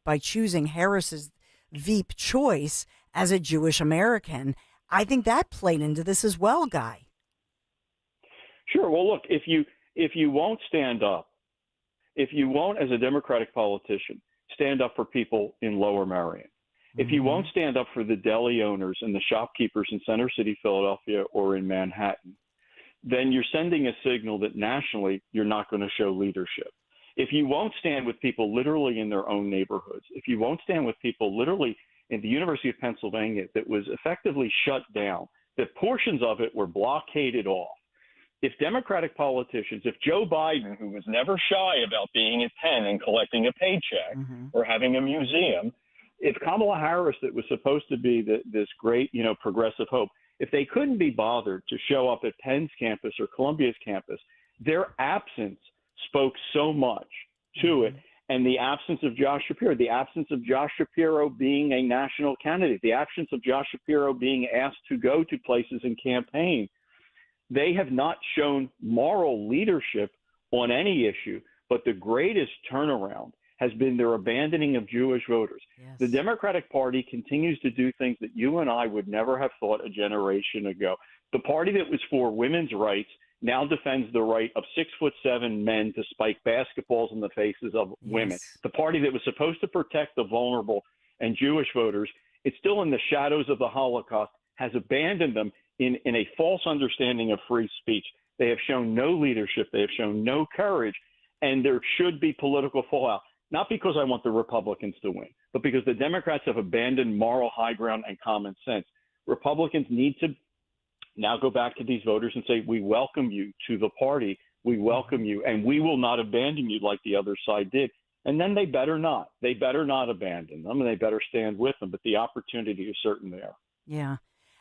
by choosing Harris's Veep choice as a Jewish American. I think that played into this as well, Guy. Sure. Well, look, if you won't stand up, if you won't, as a Democratic politician, stand up for people in Lower Merion, if you won't stand up for the deli owners and the shopkeepers in Center City, Philadelphia, or in Manhattan, then you're sending a signal that nationally you're not going to show leadership. If you won't stand with people literally in their own neighborhoods, if you won't stand with people literally in the University of Pennsylvania that was effectively shut down, that portions of it were blockaded off, if Democratic politicians, if Joe Biden, who was never shy about being at Penn and collecting a paycheck or having a museum, if Kamala Harris, that was supposed to be this great, progressive hope, if they couldn't be bothered to show up at Penn's campus or Columbia's campus, their absence spoke so much to it. And the absence of Josh Shapiro being a national candidate, the absence of Josh Shapiro being asked to go to places and campaign, they have not shown moral leadership on any issue, but the greatest turnaround has been their abandoning of Jewish voters. Yes. The Democratic Party continues to do things that you and I would never have thought a generation ago. The party that was for women's rights now defends the right of 6'7" men to spike basketballs in the faces of women. The party that was supposed to protect the vulnerable and Jewish voters, it's still in the shadows of the Holocaust, has abandoned them in a false understanding of free speech. They have shown no leadership. They have shown no courage. And there should be political fallout, not because I want the Republicans to win, but because the Democrats have abandoned moral high ground and common sense. Republicans need to now go back to these voters and say, we welcome you to the party. We welcome you, and we will not abandon you like the other side did. And then they better not. They better not abandon them, and they better stand with them. But the opportunity is certain there. Yeah.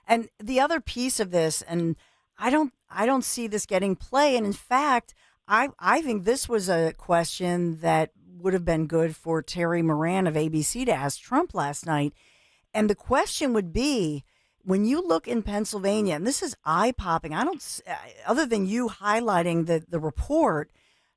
And the other piece of this, and I don't see this getting play. And in fact, I think this was a question that would have been good for Terry Moran of ABC to ask Trump last night. And the question would be, when you look in Pennsylvania, and this is eye-popping, other than you highlighting the report,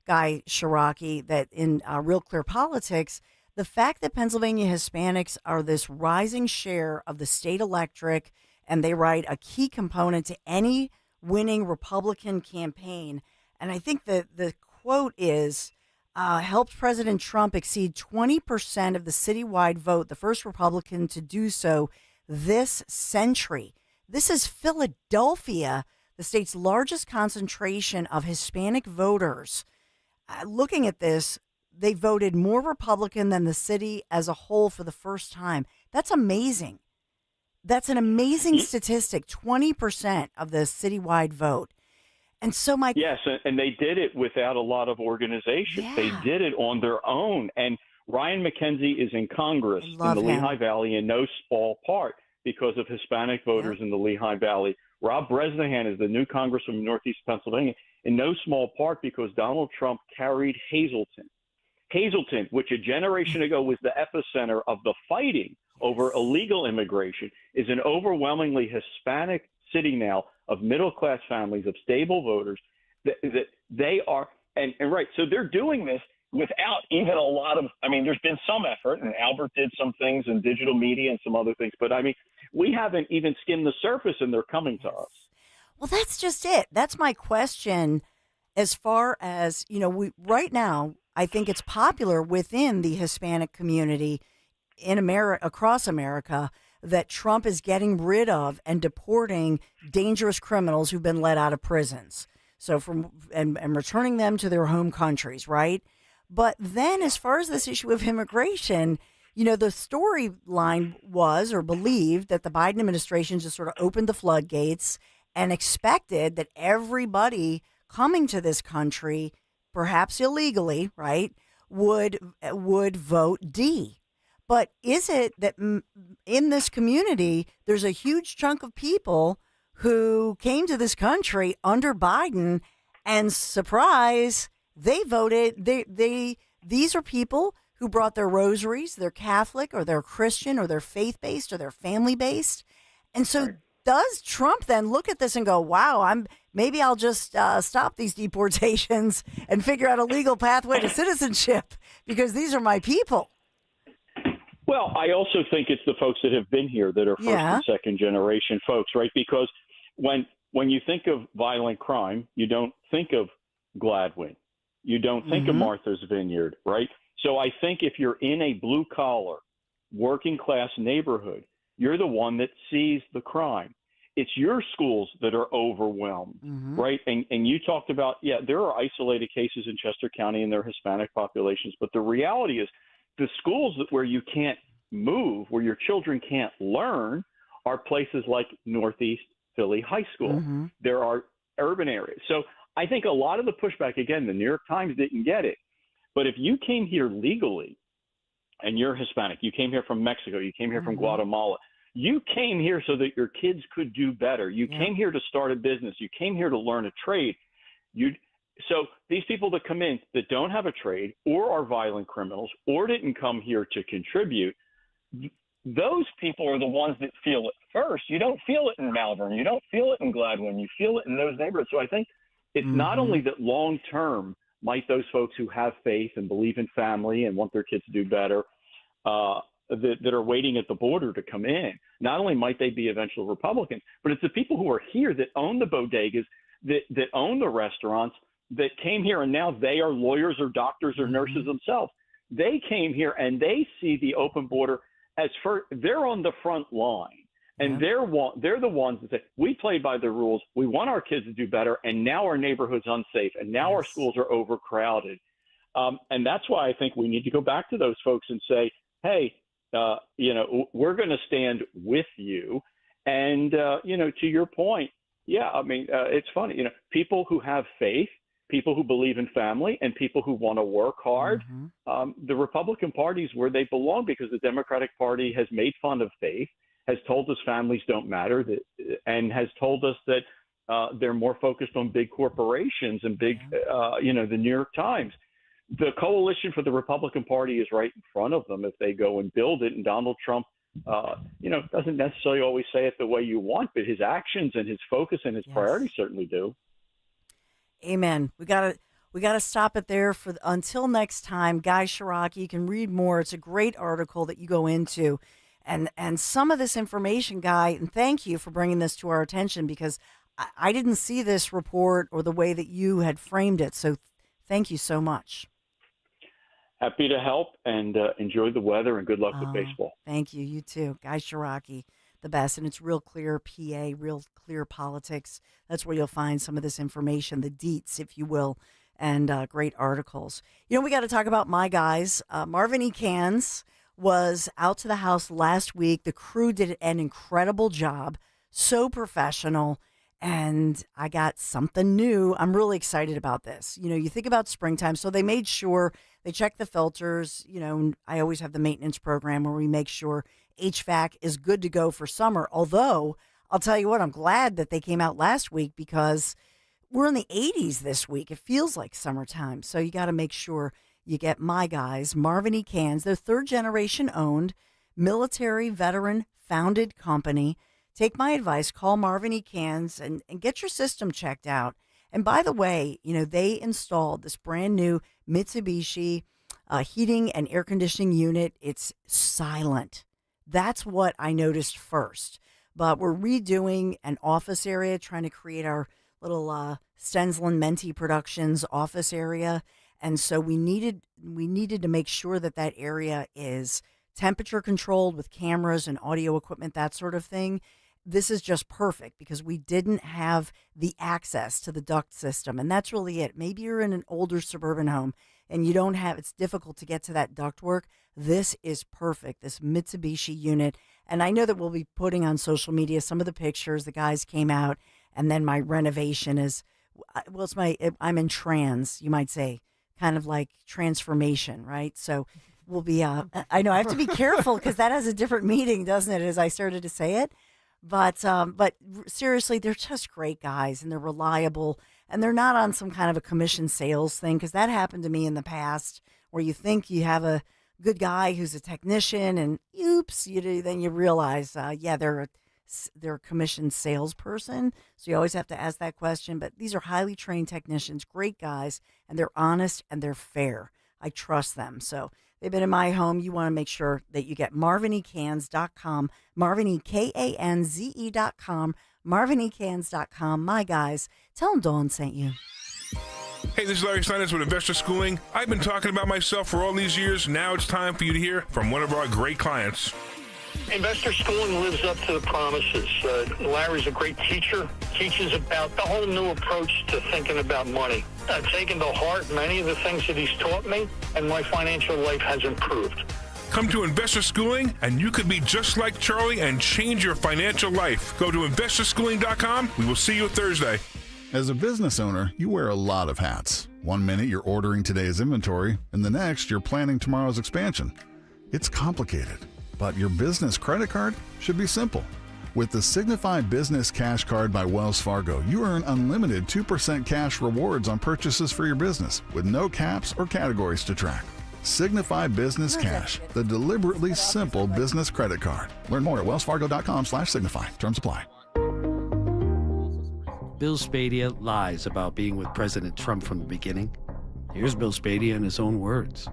Guy Shiraki, that in Real Clear Politics, the fact that Pennsylvania Hispanics are this rising share of the state electorate, and they write a key component to any winning Republican campaign. And I think that the quote is, helped President Trump exceed 20% of the citywide vote, the first Republican to do so this century. This is Philadelphia, the state's largest concentration of Hispanic voters. Looking at this, they voted more Republican than the city as a whole for the first time. That's amazing. That's an amazing statistic, 20% of the citywide vote. And so Yes, and they did it without a lot of organization. Yeah. They did it on their own. And Ryan McKenzie is in Congress in the Lehigh Valley in no small part because of Hispanic voters in the Lehigh Valley. Rob Bresnahan is the new congressman from Northeast Pennsylvania in no small part because Donald Trump carried Hazleton. Hazleton, which a generation ago was the epicenter of the fighting over illegal immigration, is an overwhelmingly Hispanic city now of middle-class families, of stable voters. That they are, and right, so they're doing this without even a lot of, there's been some effort, and Albert did some things in digital media and some other things, but we haven't even skimmed the surface, and they're coming to us. Well, that's just it. That's my question as far as, right now, I think it's popular within the Hispanic community in America, across America, that Trump is getting rid of and deporting dangerous criminals who've been let out of prisons. So and returning them to their home countries, right? But then as far as this issue of immigration, the storyline was or believed that the Biden administration just sort of opened the floodgates and expected that everybody coming to this country, perhaps illegally, right, would vote D. But is it that in this community, there's a huge chunk of people who came to this country under Biden, and surprise, they voted. These are people who brought their rosaries, they're Catholic or they're Christian or they're faith-based or they're family-based. And so does Trump then look at this and go, wow, maybe I'll just stop these deportations and figure out a legal pathway to citizenship because these are my people? Well, I also think it's the folks that have been here that are first and second generation folks, right? Because when you think of violent crime, you don't think of Gladwin. You don't think of Martha's Vineyard, right? So I think if you're in a blue collar, working class neighborhood, you're the one that sees the crime. It's your schools that are overwhelmed, right? And you talked about, there are isolated cases in Chester County and there are Hispanic populations, but the reality is the schools where you can't move, where your children can't learn, are places like Northeast Philly High School. There are urban areas. So I think a lot of the pushback, again, the New York Times didn't get it. But if you came here legally and you're Hispanic, you came here from Mexico, you came here from Guatemala, you came here so that your kids could do better. You came here to start a business. You came here to learn a trade. So these people that come in that don't have a trade or are violent criminals or didn't come here to contribute, those people are the ones that feel it first. You don't feel it in Malvern. You don't feel it in Gladwin. You feel it in those neighborhoods. So I think it's not only that long term might those folks who have faith and believe in family and want their kids to do better that are waiting at the border to come in, not only might they be eventual Republicans, but it's the people who are here that own the bodegas, that own the restaurants, that came here and now they are lawyers or doctors or nurses themselves. They came here and they see the open border as they're on the front line. And they're the ones that say, we played by the rules. We want our kids to do better. And now our neighborhood's unsafe. And now our schools are overcrowded. And that's why I think we need to go back to those folks and say, hey, we're going to stand with you. And, to your point, it's funny, people who have faith, people who believe in family, and people who want to work hard, the Republican Party is where they belong, because the Democratic Party has made fun of faith, has told us families don't matter, and has told us that they're more focused on big corporations and big, the New York Times. The coalition for the Republican Party is right in front of them if they go and build it. And Donald Trump, doesn't necessarily always say it the way you want, but his actions and his focus and his priorities certainly do. Amen. We gotta stop it there until next time. Guy Shiraki, you can read more. It's a great article that you go into. And some of this information, Guy, and thank you for bringing this to our attention, because I didn't see this report or the way that you had framed it. So thank you so much. Happy to help, and enjoy the weather, and good luck with baseball. Thank you. You too. Guy Shiraki, the best. And it's Real Clear PA, Real Clear Politics. That's where you'll find some of this information, the deets, if you will, and great articles. We got to talk about my guys. Marvin E. Cans was out to the House last week. The crew did an incredible job, so professional, and I got something new. I'm really excited about this. You think about springtime, so they made sure they checked the filters. I always have the maintenance program where we make sure HVAC is good to go for summer, although I'll tell you what, I'm glad that they came out last week, because we're in the 80s this week. It feels like summertime, so you got to make sure you get my guys, Marvin E. Cans. They're third generation owned, military veteran founded company. Take my advice, call Marvin E. Cans and get your system checked out. And by the way, they installed this brand new Mitsubishi heating and air conditioning unit. It's silent. That's what I noticed first. But we're redoing an office area, trying to create our little Stensland Menti Productions office area. And so we needed to make sure that area is temperature controlled with cameras and audio equipment, that sort of thing. This is just perfect because we didn't have the access to the duct system. And that's really it. Maybe you're in an older suburban home and it's difficult to get to that ductwork. This is perfect, this Mitsubishi unit. And I know that we'll be putting on social media some of the pictures. The guys came out, and then my renovation is, I'm in trans, you might say. Kind of like transformation, right? So will be. I know I have to be careful because that has a different meaning, doesn't it? As I started to say it, but seriously, they're just great guys and they're reliable and they're not on some kind of a commission sales thing because that happened to me in the past where you think you have a good guy who's a technician and oops, then you realize, they're a commissioned salesperson. So you always have to ask that question. But these are highly trained technicians, great guys, and they're honest and they're fair. I trust them. So they've been in my home. You want to make sure that you get MarvinECans.com, MarvinECanze.com, MarvinECans.com. My guys, tell them Dawn sent you. Hey, this is Larry Steinitz with Investor Schooling. I've been talking about myself for all these years. Now it's time for you to hear from one of our great clients. Investor Schooling lives up to the promises. Larry's a great teacher, teaches about the whole new approach to thinking about money. I've taken to heart many of the things that he's taught me, and my financial life has improved. Come to Investor Schooling, and you could be just like Charlie and change your financial life. Go to investorschooling.com. We will see you Thursday. As a business owner, you wear a lot of hats. One minute you're ordering today's inventory, and the next you're planning tomorrow's expansion. It's complicated, but your business credit card should be simple. With the Signify Business Cash Card by Wells Fargo, you earn unlimited 2% cash rewards on purchases for your business with no caps or categories to track. Signify Business Cash, the deliberately simple business credit card. Learn more at wellsfargo.com/signify. Terms apply. Bill Spadia lies about being with President Trump from the beginning. Here's Bill Spadia in his own words.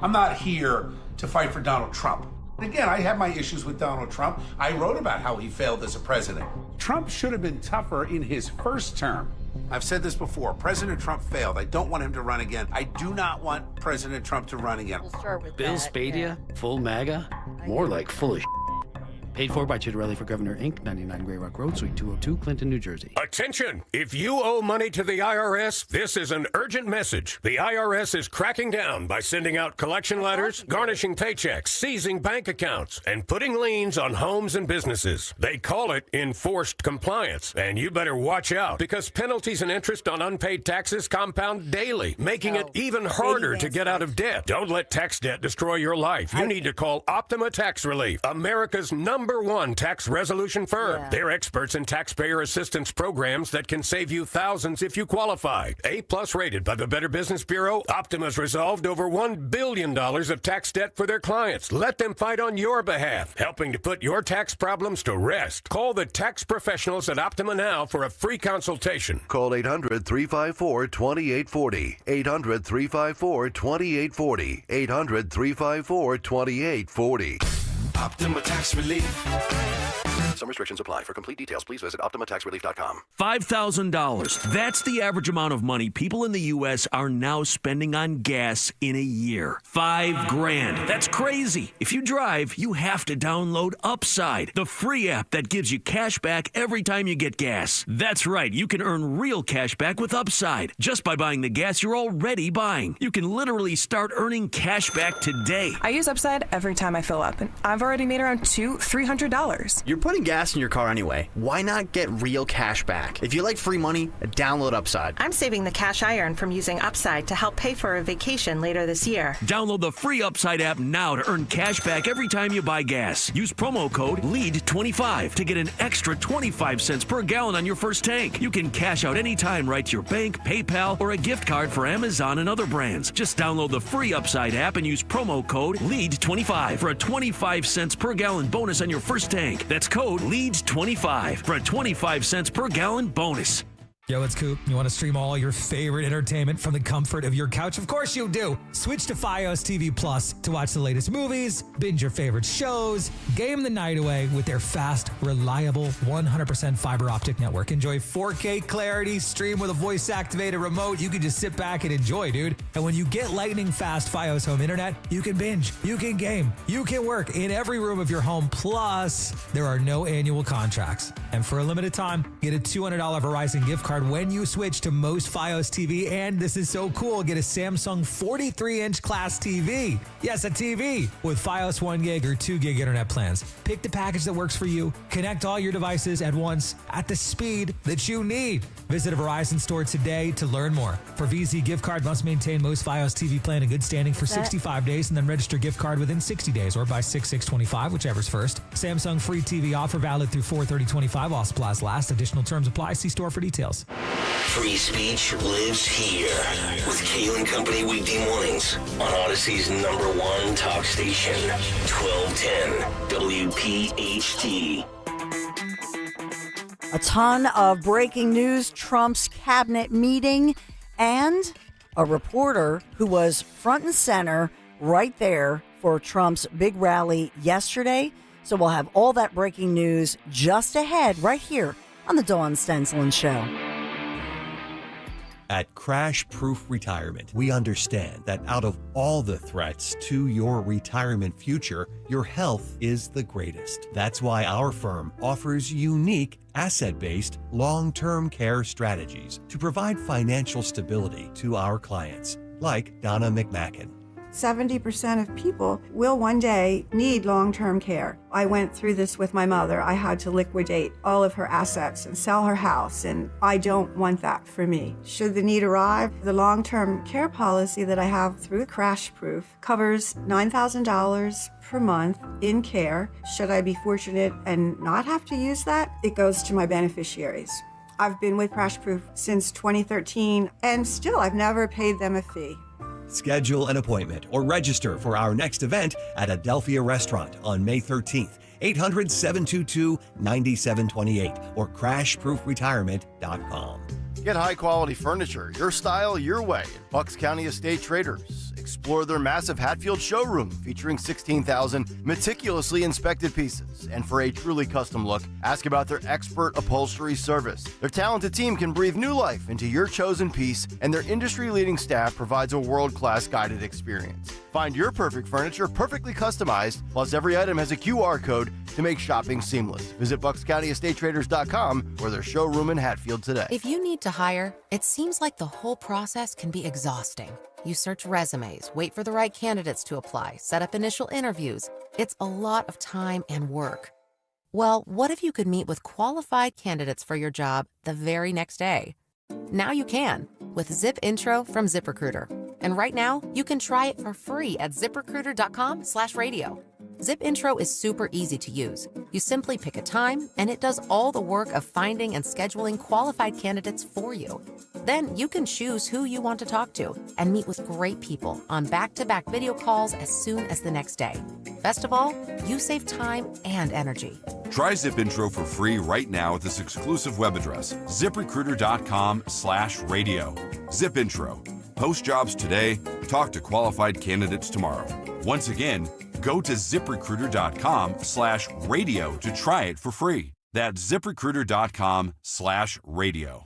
I'm not here to fight for Donald Trump. Again, I have my issues with Donald Trump. I wrote about how he failed as a president. Trump should have been tougher in his first term. I've said this before. President Trump failed. I don't want him to run again. I do not want President Trump to run again. We'll start with Bill Spadia, full MAGA, more like full of Paid for by Chitterelli for Governor, Inc., 99 Grey Rock Road, Suite 202, Clinton, New Jersey. Attention! If you owe money to the IRS, this is an urgent message. The IRS is cracking down by sending out collection letters, garnishing paychecks, seizing bank accounts, and putting liens on homes and businesses. They call it enforced compliance, and you better watch out because penalties and interest on unpaid taxes compound daily, making it even harder to get out of debt. Don't let tax debt destroy your life. You need to call Optima Tax Relief, America's #1 tax resolution firm. Yeah. They're experts in taxpayer assistance programs that can save you thousands if you qualify. A+ rated by the Better Business Bureau, Optima's resolved over $1 billion of tax debt for their clients. Let them fight on your behalf, helping to put your tax problems to rest. Call the tax professionals at Optima now for a free consultation. Call 800-354-2840. 800-354-2840. 800-354-2840. Optima Tax Relief. Some restrictions apply. For complete details, please visit OptimaTaxRelief.com. $5,000. That's the average amount of money people in the U.S. are now spending on gas in a year. $5,000. That's crazy. If you drive, you have to download Upside, the free app that gives you cash back every time you get gas. That's right. You can earn real cash back with Upside just by buying the gas you're already buying. You can literally start earning cash back today. I use Upside every time I fill up, and I've already made around $200-$300. You're putting gas in your car anyway. Why not get real cash back? If you like free money, download Upside. I'm saving the cash I earn from using Upside to help pay for a vacation later this year. Download the free Upside app now to earn cash back every time you buy gas. Use promo code LEAD25 to get an extra 25 cents per gallon on your first tank. You can cash out anytime right to your bank, PayPal, or a gift card for Amazon and other brands. Just download the free Upside app and use promo code LEAD25 for a 25 cents per gallon bonus on your first tank. That's code LEAD25 for a 25 cents per gallon bonus. Yo, it's Coop. You want to stream all your favorite entertainment from the comfort of your couch? Of course you do. Switch to Fios TV Plus to watch the latest movies, binge your favorite shows, game the night away with their fast, reliable, 100% fiber optic network. Enjoy 4K clarity, stream with a voice-activated remote. You can just sit back and enjoy, dude. And when you get lightning fast Fios home internet, you can binge, you can game, you can work in every room of your home. Plus, there are no annual contracts. And for a limited time, get a $200 Verizon gift card card when you switch to most Fios TV. And this is so cool, get a Samsung 43-inch class TV. Yes, a TV with Fios 1 gig or 2 gig internet plans. Pick the package that works for you. Connect all your devices at once at the speed that you need. Visit a Verizon store today to learn more. For VZ gift card, must maintain most Fios TV plan in good standing for 65 days and then register gift card within 60 days or by 6/6/25, whichever's first. Samsung free TV offer valid through 4/30/25. All supplies last. Additional terms apply. See store for details. Free speech lives here with Kale and Company weekday mornings on Odyssey's #1 talk station, 1210 WPHT. A ton of breaking news, Trump's cabinet meeting, and a reporter who was front and center right there for Trump's big rally yesterday. So we'll have all that breaking news just ahead right here on the Dawn Stenslin Show. At Crash Proof Retirement, we understand that out of all the threats to your retirement future, your health is the greatest. That's why our firm offers unique asset-based long-term care strategies to provide financial stability to our clients, like Donna McMacken. 70% of people will one day need long-term care. I went through this with my mother. I had to liquidate all of her assets and sell her house, and I don't want that for me. Should the need arrive, the long-term care policy that I have through Crash Proof covers $9,000 per month in care. Should I be fortunate and not have to use that, it goes to my beneficiaries. I've been with Crash Proof since 2013, and still I've never paid them a fee. Schedule an appointment or register for our next event at Adelphia Restaurant on May 13th, 800-722-9728 or crashproofretirement.com. Get high-quality furniture, your style, your way at Bucks County Estate Traders. Explore their massive Hatfield showroom featuring 16,000 meticulously inspected pieces. And for a truly custom look, ask about their expert upholstery service. Their talented team can breathe new life into your chosen piece, and their industry-leading staff provides a world-class guided experience. Find your perfect furniture perfectly customized, plus every item has a QR code to make shopping seamless. Visit BucksCountyEstateTraders.com or their showroom in Hatfield today. If you need to hire, it seems like the whole process can be exhausting. You search resumes, wait for the right candidates to apply, set up initial interviews. It's a lot of time and work. Well, what if you could meet with qualified candidates for your job the very next day? Now you can with Zip Intro from ZipRecruiter. And right now, you can try it for free at ZipRecruiter.com/radio. Zip Intro is super easy to use. You simply pick a time, and it does all the work of finding and scheduling qualified candidates for you. Then you can choose who you want to talk to and meet with great people on back-to-back video calls as soon as the next day. Best of all, you save time and energy. Try Zip Intro for free right now at this exclusive web address, ZipRecruiter.com/radio. Zip Intro. Post jobs today, talk to qualified candidates tomorrow. Once again, go to ZipRecruiter.com/radio to try it for free. That's ZipRecruiter.com/radio.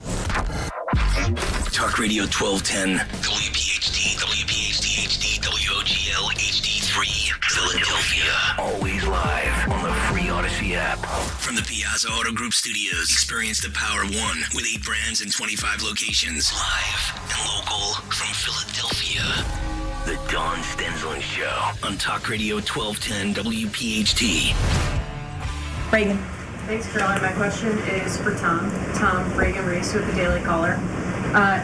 Talk Radio 1210, WPHT, WPHT HD, WOGL HD3, Philadelphia. Always live on the free Odyssey app. From the Piazza Auto Group Studios, experience the Power of One with 8 brands and 25 locations. Live and local from Philadelphia. The Dawn Stenslin Show on Talk Radio 1210 WPHT. Reagan. Thanks, Caroline. My question is for Tom. Tom, Reagan Reese with the Daily Caller.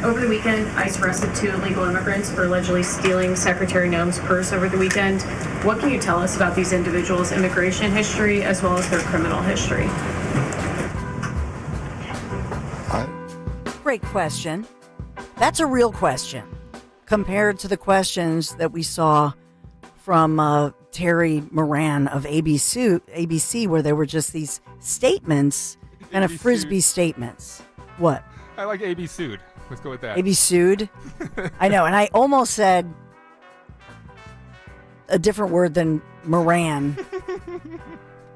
Over the weekend, ICE arrested 2 illegal immigrants for allegedly stealing Secretary Noem's purse over the weekend. What can you tell us about these individuals' immigration history as well as their criminal history? Great question. That's a real question compared to the questions that we saw from Terry Moran of ABC, where there were just these statements, kind of frisbee statements. What? I like AB sued. Let's go with that. AB sued? I know, and I almost said a different word than Moran.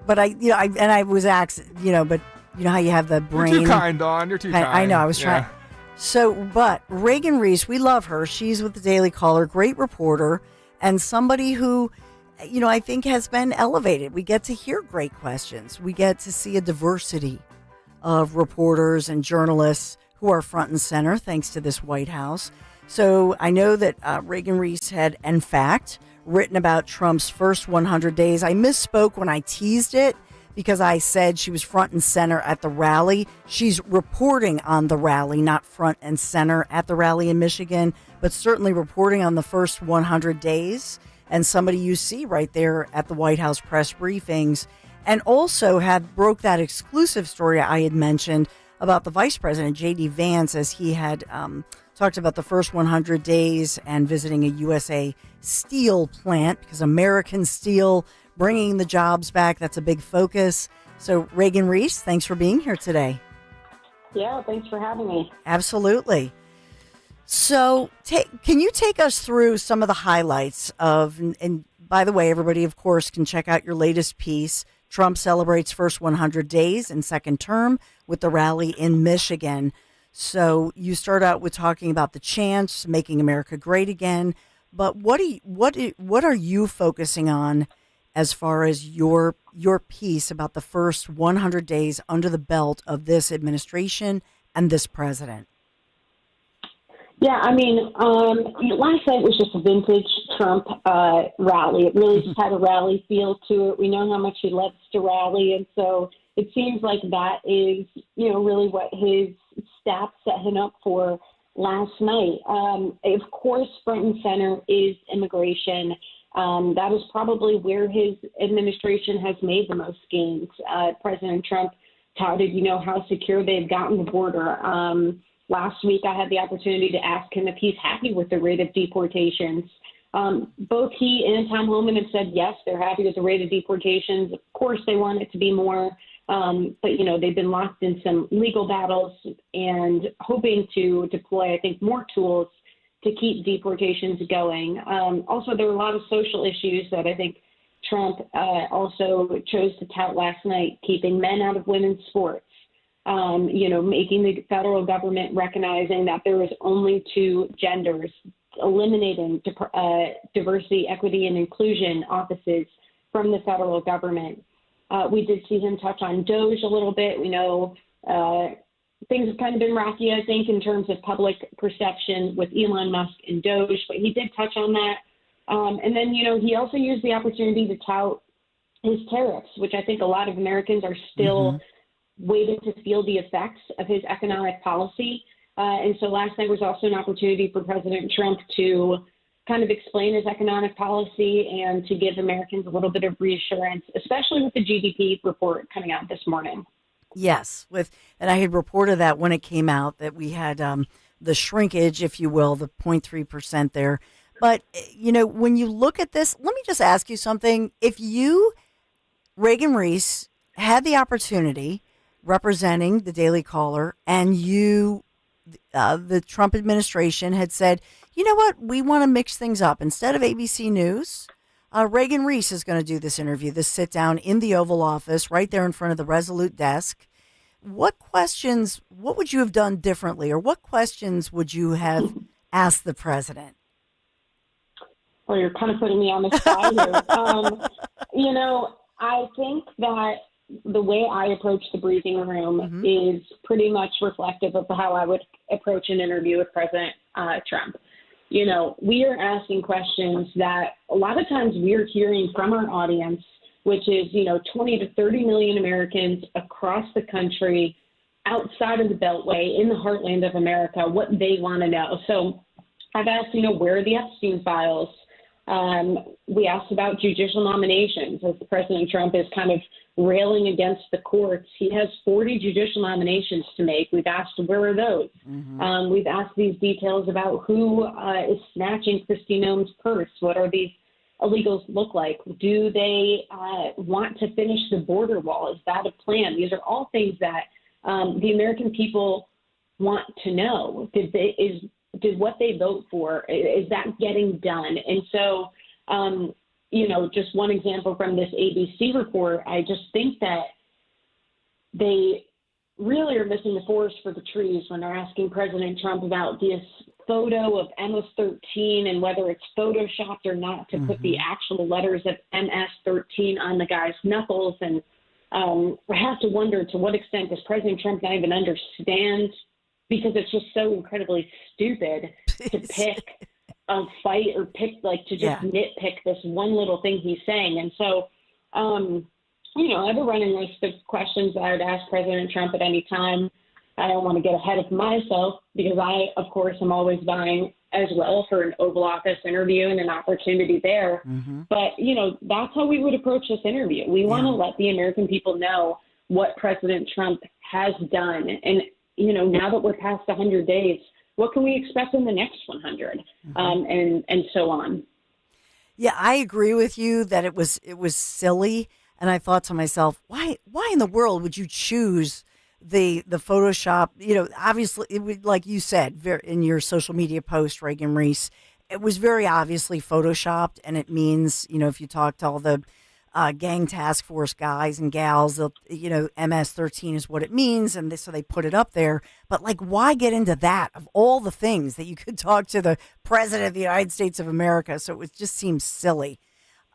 But I was asked, but you know how you have the brain. You're too kind, Dawn. You're too kind. I know, I was trying. So, but Reagan Reese, we love her. She's with the Daily Caller, great reporter, and somebody who, I think has been elevated. We get to hear great questions. We get to see a diversity of reporters and journalists who who are front and center thanks to this White House. So I know that Reagan Reese had, in fact, written about Trump's first 100 days. I misspoke when I teased it because I said she was front and center at the rally. She's reporting on the rally, not front and center at the rally in Michigan, but certainly reporting on the first 100 days. And somebody you see right there at the White House press briefings, and also broke that exclusive story I had mentioned about the Vice President, J.D. Vance, as he had talked about the first 100 days and visiting a USA Steel plant, because American steel, bringing the jobs back, that's a big focus. So Reagan Reese, thanks for being here today. Yeah, thanks for having me. Absolutely. So can you take us through some of the highlights of, and by the way, everybody, of course, can check out your latest piece. Trump celebrates first 100 days in second term with the rally in Michigan. So you start out with talking about the chance, making America great again. But what are you focusing on as far as your piece about the first 100 days under the belt of this administration and this president? Yeah, I mean, last night was just a vintage Trump rally. It really just had a rally feel to it. We know how much he loves to rally, and so it seems like that is, really what his staff set him up for last night. Of course, front and center is immigration. That is probably where his administration has made the most gains. President Trump touted, how secure they've gotten the border. Last week, I had the opportunity to ask him if he's happy with the rate of deportations. Both he and Tom Homan have said, yes, they're happy with the rate of deportations. Of course, they want it to be more. But, they've been locked in some legal battles and hoping to deploy, I think, more tools to keep deportations going. Also, there are a lot of social issues that I think Trump also chose to tout last night, keeping men out of women's sports. Making the federal government recognizing that there is only two genders, eliminating diversity, equity, and inclusion offices from the federal government. We did see him touch on DOGE a little bit. We know things have kind of been rocky, I think, in terms of public perception with Elon Musk and DOGE, but he did touch on that. And then, he also used the opportunity to tout his tariffs, which I think a lot of Americans are still waiting to feel the effects of his economic policy. And so last night was also an opportunity for President Trump to kind of explain his economic policy and to give Americans a little bit of reassurance, especially with the GDP report coming out this morning. Yes, and I had reported that when it came out that we had the shrinkage, if you will, the 0.3% there. But, when you look at this, let me just ask you something. If you, Reagan Reese, had the opportunity representing the Daily Caller, and you, the Trump administration had said, you know what, we want to mix things up. Instead of ABC News, Reagan Reese is going to do this interview, this sit down in the Oval Office, right there in front of the Resolute desk. What would you have done differently, or what questions would you have asked the president? Well, you're kind of putting me on the spot here. I think that the way I approach the briefing room is pretty much reflective of how I would approach an interview with President Trump. We are asking questions that a lot of times we're hearing from our audience, which is, 20 to 30 million Americans across the country, outside of the Beltway, in the heartland of America, what they want to know. So I've asked, where are the Epstein files? We asked about judicial nominations, as President Trump is kind of railing against the courts. He has 40 judicial nominations to make. We've asked, where are those? We've asked these details about who is snatching Kristi Noem's purse. What are these illegals look like? Do they want to finish the border wall? Is that a plan? These are all things that the American people want to know. Did what they vote for, is that getting done? And so, just one example from this ABC report, I just think that they really are missing the forest for the trees when they're asking President Trump about this photo of MS-13 and whether it's photoshopped or not to put the actual letters of MS-13 on the guy's knuckles. And I have to wonder, to what extent does President Trump not even understand because it's just so incredibly stupid to pick a fight or to just nitpick this one little thing he's saying. And so, I have a running list of questions that I would ask President Trump at any time. I don't want to get ahead of myself because I, of course, am always vying as well for an Oval Office interview and an opportunity there. But, that's how we would approach this interview. We want to let the American people know what President Trump has done. And, now that we're past 100 days, what can we expect in the next 100 and so on. Yeah, I agree with you that it was silly. And I thought to myself, why in the world would you choose the Photoshop? Obviously, it would, like you said, in your social media post, Reagan Reese, it was very obviously Photoshopped. And it means, if you talk to all the gang task force guys and gals, MS-13 is what it means. And so they put it up there. But why get into that of all the things that you could talk to the president of the United States of America? So it just seems silly.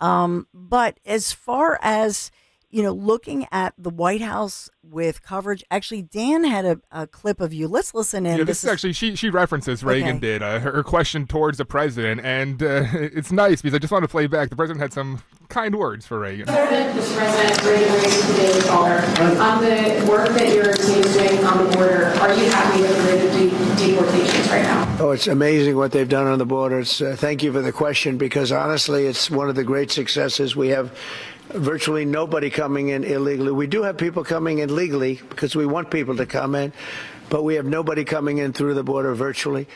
But as far as, looking at the White House with coverage, actually, Dan had a clip of you. Let's listen in. Yeah, this is actually, she references, Reagan did, her question towards the president. And it's nice because I just want to play back. The president had some kind words for Reagan. Mr. President, Reagan Reese, the Daily Caller. On the work that your team is doing on the border, are you happy with the rate of deportations right now? Oh, it's amazing what they've done on the border. Thank you for the question, because honestly, it's one of the great successes. We have virtually nobody coming in illegally. We do have people coming in legally because we want people to come in, but we have nobody coming in through the border virtually.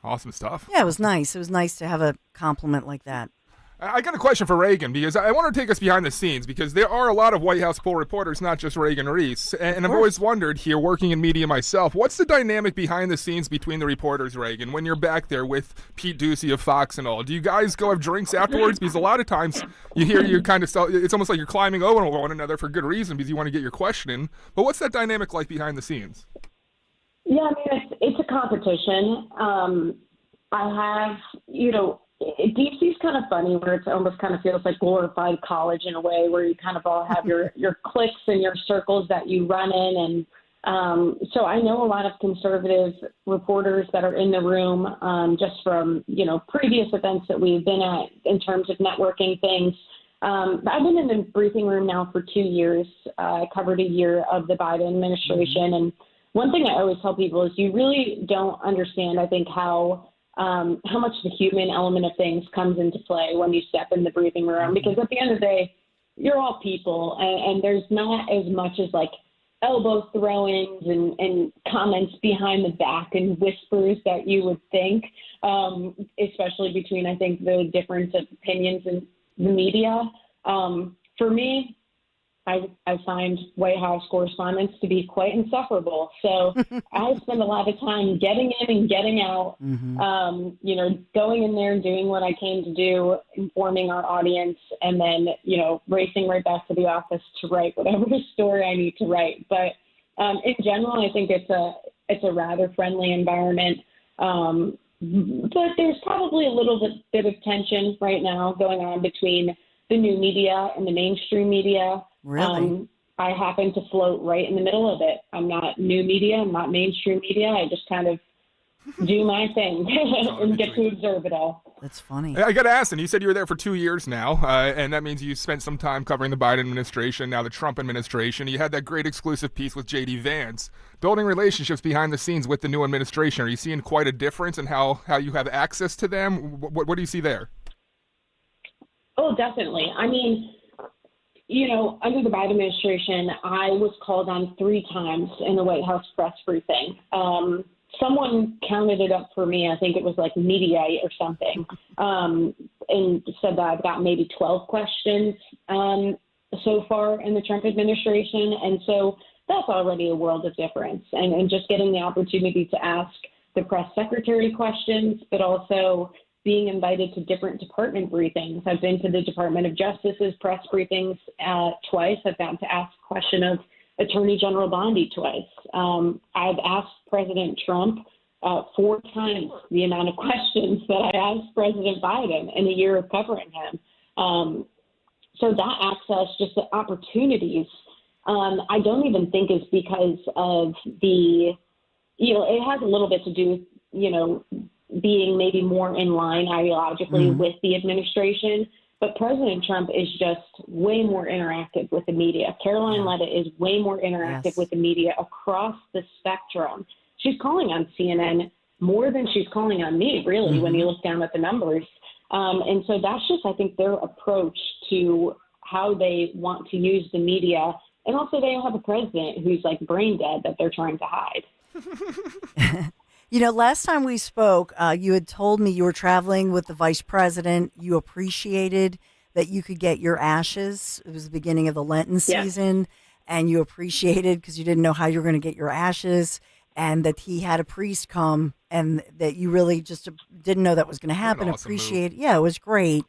Awesome stuff. Yeah, it was nice. It was nice to have a compliment like that. I got a question for Reagan, because I want to take us behind the scenes, because there are a lot of White House poll reporters, not just Reagan Reese. And I've always wondered here, working in media myself, what's the dynamic behind the scenes between the reporters, Reagan, when you're back there with Pete Ducey of Fox and all? Do you guys go have drinks afterwards? Because a lot of times you hear you kind of, it's almost like you're climbing over one another for good reason because you want to get your question in. But what's that dynamic like behind the scenes? Yeah, I mean, it's a competition. I have, Deep Sea's kind of funny, where it almost kind of feels like glorified college in a way, where you kind of all have your cliques and your circles that you run in. And so I know a lot of conservative reporters that are in the room just from, previous events that we've been at in terms of networking things. I've been in the briefing room now for 2 years. I covered a year of the Biden administration. And one thing I always tell people is you really don't understand, I think, how much the human element of things comes into play when you step in the briefing room, because at the end of the day, you're all people, and there's not as much as elbow throwings and comments behind the back and whispers that you would think, especially between, I think, the difference of opinions in the media. For me, I find White House correspondents to be quite insufferable. So I spend a lot of time getting in and getting out, going in there and doing what I came to do, informing our audience, and then, racing right back to the office to write whatever story I need to write. But in general, I think it's a rather friendly environment. But there's probably a little bit of tension right now going on between the new media and the mainstream media. Really? I happen to float right in the middle of it. I'm not new media. I'm not mainstream media. I just kind of do my thing and get to observe it all. That's funny. I got to ask, and you said you were there for 2 years now, and that means you spent some time covering the Biden administration, now the Trump administration. You had that great exclusive piece with J.D. Vance, building relationships behind the scenes with the new administration. Are you seeing quite a difference in how you have access to them? What do you see there? Oh, definitely. I mean, under the Biden administration, I was called on 3 times in the White House press briefing. Someone counted it up for me. I think it was like Mediaite or something, and said that I've got maybe 12 questions so far in the Trump administration. And so that's already a world of difference. And just getting the opportunity to ask the press secretary questions, but also being invited to different department briefings. I've been to the Department of Justice's press briefings twice. I've gotten to ask a question of Attorney General Bondi twice. I've asked President Trump 4 times the amount of questions that I asked President Biden in a year of covering him. So that access, just the opportunities, I don't even think is because of the it has a little bit to do with, being maybe more in line ideologically with the administration. But President Trump is just way more interactive with the media. Caroline Levitt is way more interactive with the media across the spectrum. She's calling on CNN more than she's calling on me, really, when you look down at the numbers. And so that's just, I think, their approach to how they want to use the media. And also they have a president who's like brain dead that they're trying to hide. Last time we spoke, you had told me you were traveling with the vice president. You appreciated that you could get your ashes. It was the beginning of the Lenten season, and you appreciated because you didn't know how you were going to get your ashes, and that he had a priest come, and that you really just didn't know that was going to happen. Awesome Appreciate, yeah, it was great.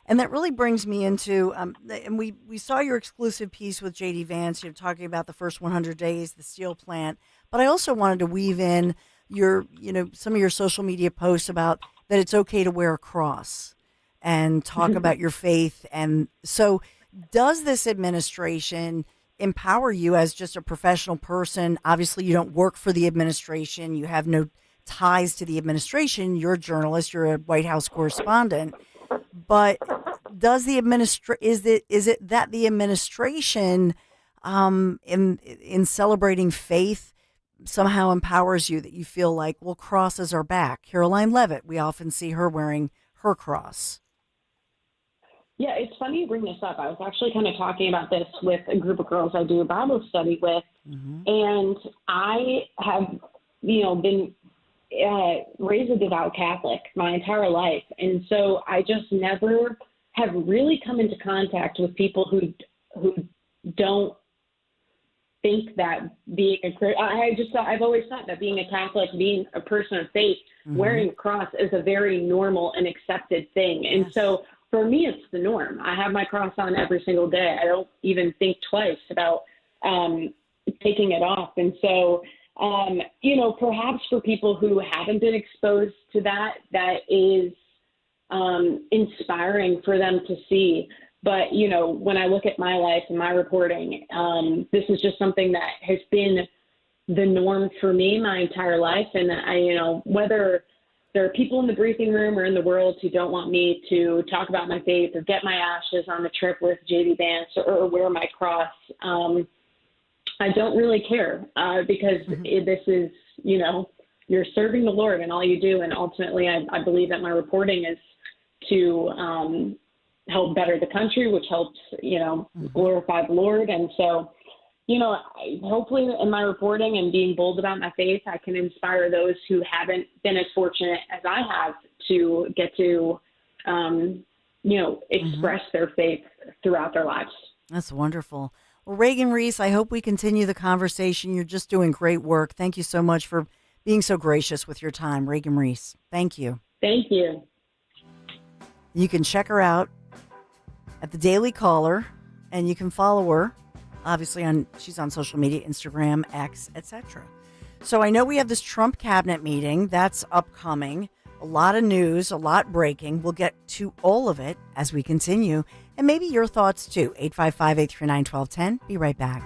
And that really brings me into, and we saw your exclusive piece with J.D. Vance, talking about the first 100 days, the steel plant. But I also wanted to weave in some of your social media posts about that it's okay to wear a cross and talk about your faith. And so does this administration empower you as just a professional person? Obviously, you don't work for the administration. You have no ties to the administration. You're a journalist. You're a White House correspondent. But does the is it that the administration in celebrating faith somehow empowers you, that you feel like, well, crosses are back? Caroline Levitt, we often see her wearing her cross. Yeah, it's funny you bring this up. I was actually kind of talking about this with a group of girls I do a Bible study with, and I have, been raised a devout Catholic my entire life, and so I just never have really come into contact with people who don't think that being I've always thought that being a Catholic, being a person of faith, wearing a cross is a very normal and accepted thing. And so for me, it's the norm. I have my cross on every single day. I don't even think twice about taking it off. And so, perhaps for people who haven't been exposed to that, that is inspiring for them to see. But, when I look at my life and my reporting, this is just something that has been the norm for me my entire life. And whether there are people in the briefing room or in the world who don't want me to talk about my faith or get my ashes on the trip with J.D. Vance or wear my cross, I don't really care because this is, you're serving the Lord in all you do. And ultimately, I believe that my reporting is to help better the country, which helps, glorify the Lord. And so, hopefully in my reporting and being bold about my faith, I can inspire those who haven't been as fortunate as I have to get to, express their faith throughout their lives. That's wonderful. Well, Reagan Reese, I hope we continue the conversation. You're just doing great work. Thank you so much for being so gracious with your time, Reagan Reese. Thank you. Thank you. You can check her out at the Daily Caller, and you can follow her. Obviously, she's on social media, Instagram, X, etc. So I know we have this Trump cabinet meeting that's upcoming. A lot of news, a lot breaking. We'll get to all of it as we continue, and maybe your thoughts too. 855-839-1210. Be right back.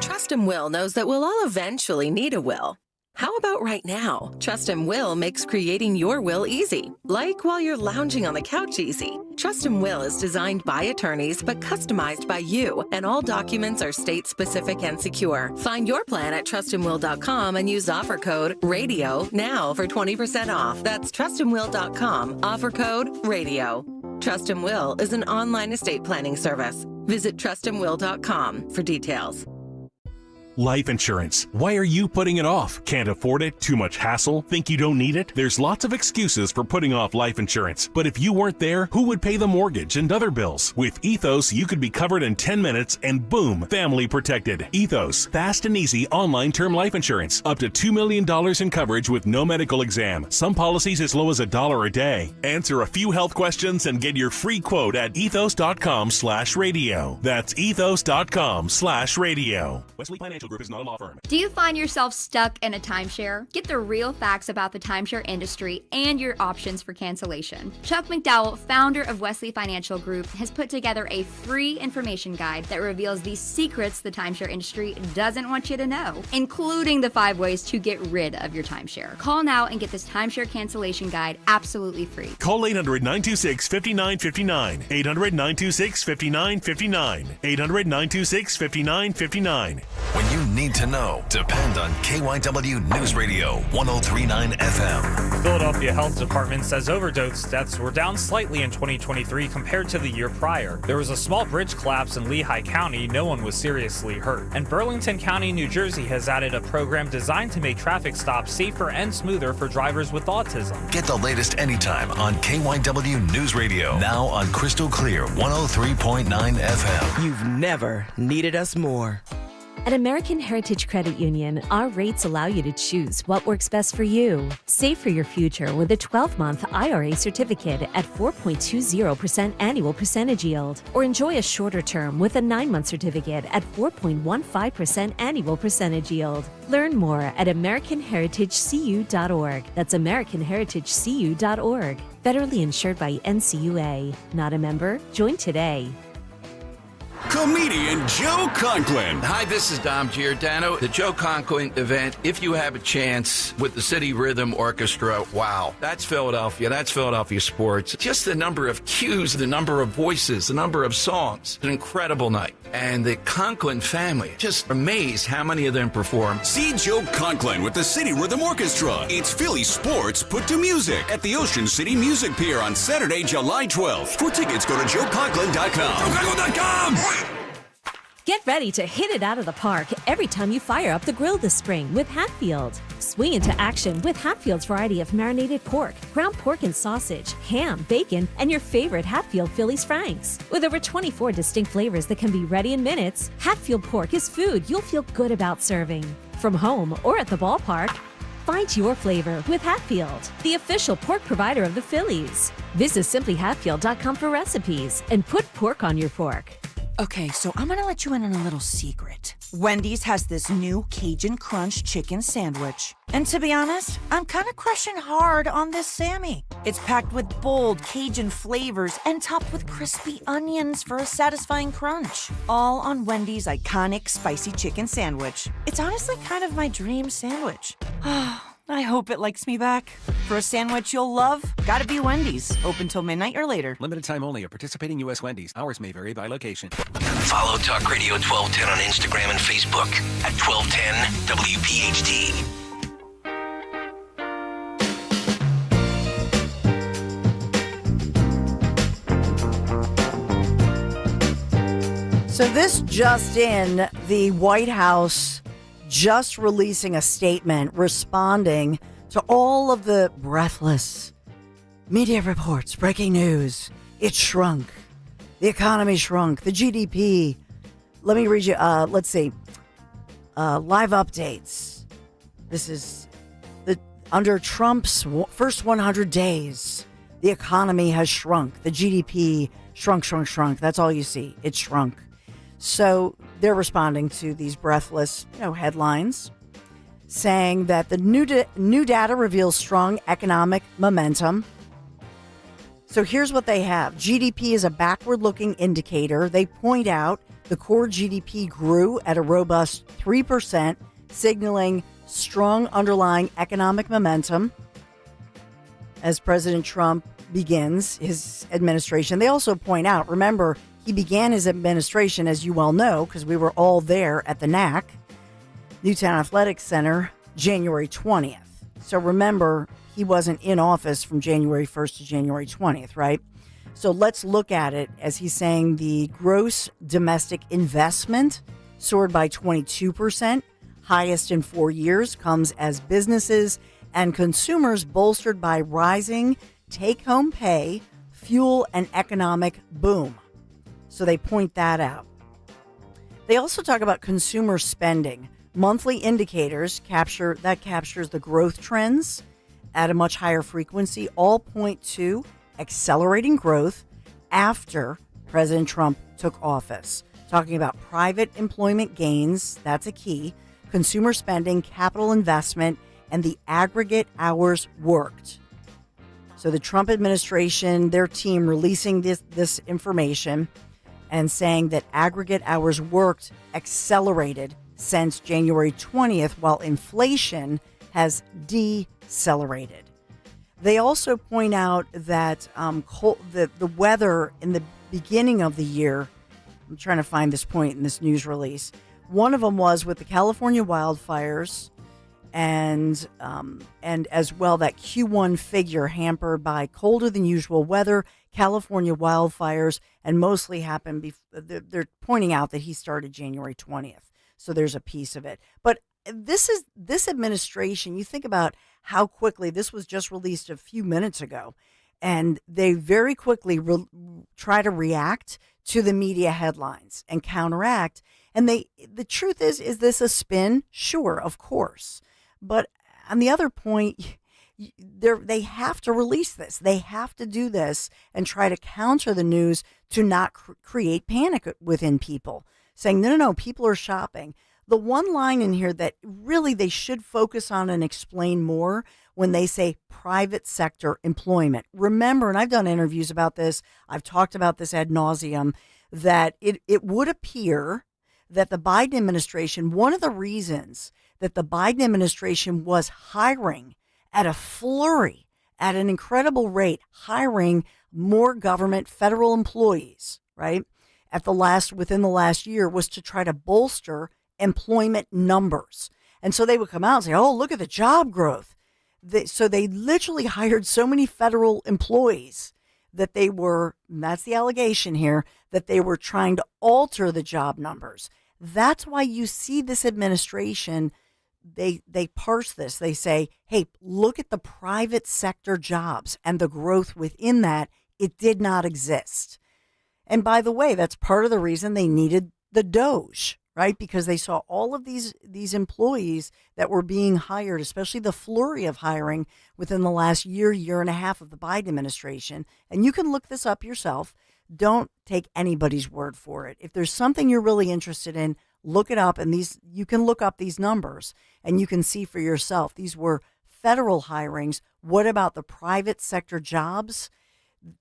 Trust and Will knows that we'll all eventually need a will. How about right now? Trust and Will makes creating your will easy, like while you're lounging on the couch easy. Trust and Will is designed by attorneys but customized by you, and all documents are state-specific and secure. Find your plan at trustandwill.com and use offer code RADIO now for 20% off. That's trustandwill.com, offer code RADIO. Trust and Will is an online estate planning service. Visit trustandwill.com for details. Life insurance. Why are you putting it off? Can't afford it? Too much hassle? Think you don't need it? There's lots of excuses for putting off life insurance. But if you weren't there, who would pay the mortgage and other bills? With Ethos, you could be covered in 10 minutes and boom, family protected. Ethos, fast and easy online term life insurance. Up to $2 million in coverage with no medical exam. Some policies as low as $1 a day. Answer a few health questions and get your free quote at ethos.com/radio. That's ethos.com/radio. Wesley Financial Financial Group is not a law firm. Do you find yourself stuck in a timeshare? Get the real facts about the timeshare industry and your options for cancellation. Chuck McDowell, founder of Wesley Financial Group, has put together a free information guide that reveals the secrets the timeshare industry doesn't want you to know, including the 5 ways to get rid of your timeshare. Call now and get this timeshare cancellation guide absolutely free. Call 800-926-5959. 800-926-5959. 800-926-5959. When you need to know, depend on KYW News Radio 103.9 FM. The Philadelphia Health Department says overdose deaths were down slightly in 2023 compared to the year prior. There was a small bridge collapse in Lehigh County. No one was seriously hurt. And Burlington County, New Jersey has added a program designed to make traffic stops safer and smoother for drivers with autism. Get the latest anytime on KYW News Radio. Now on Crystal Clear 103.9 FM. You've never needed us more. At American Heritage Credit Union, our rates allow you to choose what works best for you. Save for your future with a 12-month IRA certificate at 4.20% annual percentage yield, or enjoy a shorter term with a 9-month certificate at 4.15% annual percentage yield. Learn more at AmericanHeritageCU.org. That's AmericanHeritageCU.org. Federally insured by NCUA. Not a member? Join today. Comedian Joe Conklin. Hi, this is Dom Giordano. The Joe Conklin event, if you have a chance, with the City Rhythm Orchestra. Wow, that's Philadelphia. That's Philadelphia sports. Just the number of cues, the number of voices, the number of songs. An incredible night. And the Conklin family, just amazed how many of them perform. See Joe Conklin with the City Rhythm Orchestra. It's Philly sports put to music at the Ocean City Music Pier on Saturday, July 12th. For tickets, go to joeconklin.com. joeconklin.com! Get ready to hit it out of the park every time you fire up the grill this spring with Hatfield. Swing into action with Hatfield's variety of marinated pork, ground pork and sausage, ham, bacon, and your favorite Hatfield Phillies Franks. With over 24 distinct flavors that can be ready in minutes, Hatfield pork is food you'll feel good about serving. From home or at the ballpark, find your flavor with Hatfield, the official pork provider of the Phillies. Visit simplyhatfield.com for recipes and put pork on your fork. Okay, so I'm gonna let you in on a little secret. Wendy's has this new Cajun Crunch chicken sandwich. And to be honest, I'm kinda crushing hard on this Sammy. It's packed with bold Cajun flavors and topped with crispy onions for a satisfying crunch. All on Wendy's iconic spicy chicken sandwich. It's honestly kind of my dream sandwich. I hope it likes me back. For a sandwich you'll love, gotta be Wendy's. Open till midnight or later. Limited time only at participating U.S. Wendy's. Hours may vary by location. Follow Talk Radio 1210 on Instagram and Facebook at 1210 WPHT. So this just in, the White House just releasing a statement responding to all of the breathless media reports, breaking news. It shrunk. The economy shrunk. The GDP. Let me read you, let's see. Live updates. This is under Trump's first 100 days. The economy has shrunk. The GDP shrunk. That's all you see. It shrunk. So they're responding to these breathless, headlines, saying that the new data reveals strong economic momentum. So here's what they have. GDP is a backward-looking indicator. They point out the core GDP grew at a robust 3%, signaling strong underlying economic momentum as President Trump begins his administration. They also point out, remember, he began his administration, as you well know, because we were all there at the NAC, Newtown Athletic Center, January 20th. So remember, he wasn't in office from January 1st to January 20th, right? So let's look at it as he's saying the gross domestic investment soared by 22%, highest in 4 years, comes as businesses and consumers bolstered by rising take-home pay, fuel an economic boom. So they point that out. They also talk about consumer spending. Monthly indicators captures the growth trends at a much higher frequency, all point to accelerating growth after President Trump took office. talking about private employment gains, that's a key, consumer spending, capital investment, and the aggregate hours worked. So the Trump administration, their team releasing this information and saying that aggregate hours worked accelerated since January 20th, while inflation has decelerated. They also point out that the weather in the beginning of the year, I'm trying to find this point in this news release, one of them was with the California wildfires, and as well that Q1 figure hampered by colder than usual weather, California wildfires, and mostly happened they're pointing out that he started January 20th. So there's a piece of it. But this administration, you think about how quickly this was just released a few minutes ago, and they very quickly try to react to the media headlines and counteract. And the truth is this a spin? Sure, of course. But on the other point, they have to release this. They have to do this and try to counter the news to not create panic within people, saying, no, people are shopping. The one line in here that really they should focus on and explain more when they say private sector employment. Remember, and I've done interviews about this, I've talked about this ad nauseum, that it would appear that the Biden administration, one of the reasons that the Biden administration was hiring at a flurry, at an incredible rate, hiring more government federal employees, right, within the last year, was to try to bolster employment numbers. And so they would come out and say, oh, look at the job growth. So they literally hired so many federal employees that they were, and that's the allegation here, that they were trying to alter the job numbers. That's why you see this administration, they parse this. They say, hey, look at the private sector jobs and the growth within that. It did not exist. And by the way, that's part of the reason they needed the DOGE, right? Because they saw all of these employees that were being hired, especially the flurry of hiring within the last year and a half of the Biden administration. And you can look this up yourself. Don't take anybody's word for it. If there's something you're really interested in, look it up. And you can look up these numbers and you can see for yourself. These were federal hirings. What about the private sector jobs?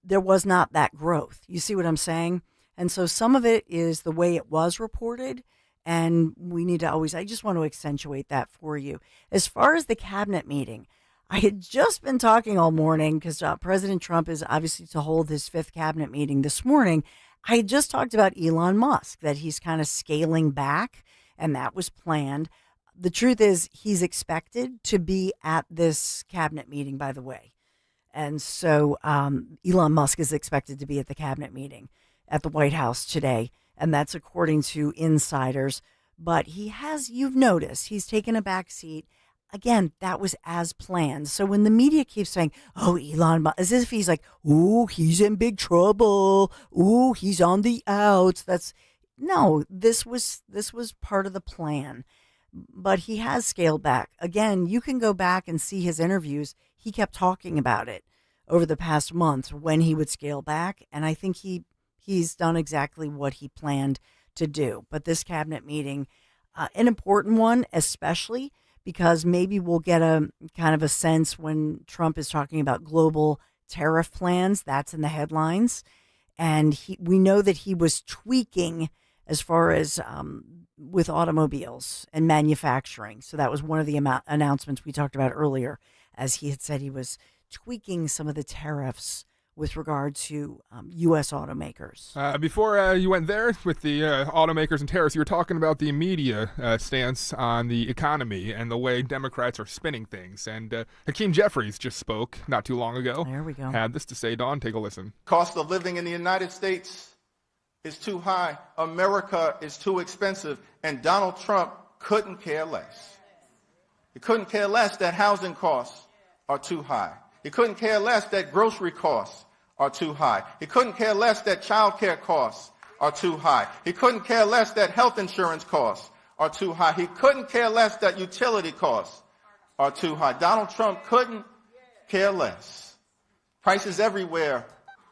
There was not that growth. You see what I'm saying? And so some of it is the way it was reported. And we need to I just want to accentuate that for you. As far as the cabinet meeting, I had just been talking all morning because President Trump is obviously to hold his 5th cabinet meeting this morning. I had just talked about Elon Musk, that he's kind of scaling back, and that was planned. The truth is he's expected to be at this cabinet meeting, by the way. And so Elon Musk is expected to be at the cabinet meeting at the White House today. And that's according to insiders. But you've noticed, he's taken a back seat. Again, that was as planned. So when the media keeps saying, oh, Elon Musk, as if he's like, ooh, he's in big trouble. Ooh, he's on the outs. This was part of the plan. But he has scaled back. Again, you can go back and see his interviews. He kept talking about it over the past month when he would scale back. And I think he's done exactly what he planned to do. But this cabinet meeting, an important one, especially because maybe we'll get a kind of a sense when Trump is talking about global tariff plans. That's in the headlines. And we know that he was tweaking as far as with automobiles and manufacturing. So that was one of the announcements we talked about earlier, as he had said he was tweaking some of the tariffs with regard to U.S. automakers. Before you went there with the automakers and tariffs, you were talking about the media stance on the economy and the way Democrats are spinning things. And Hakeem Jeffries just spoke not too long ago. There we go. Had this to say. Dawn, take a listen. Cost of living in the United States is too high. America is too expensive. And Donald Trump couldn't care less. He couldn't care less that housing costs are too high. He couldn't care less that grocery costs are too high. He couldn't care less that child care costs are too high. He couldn't care less that health insurance costs are too high. He couldn't care less that utility costs are too high. Donald Trump couldn't care less. Prices everywhere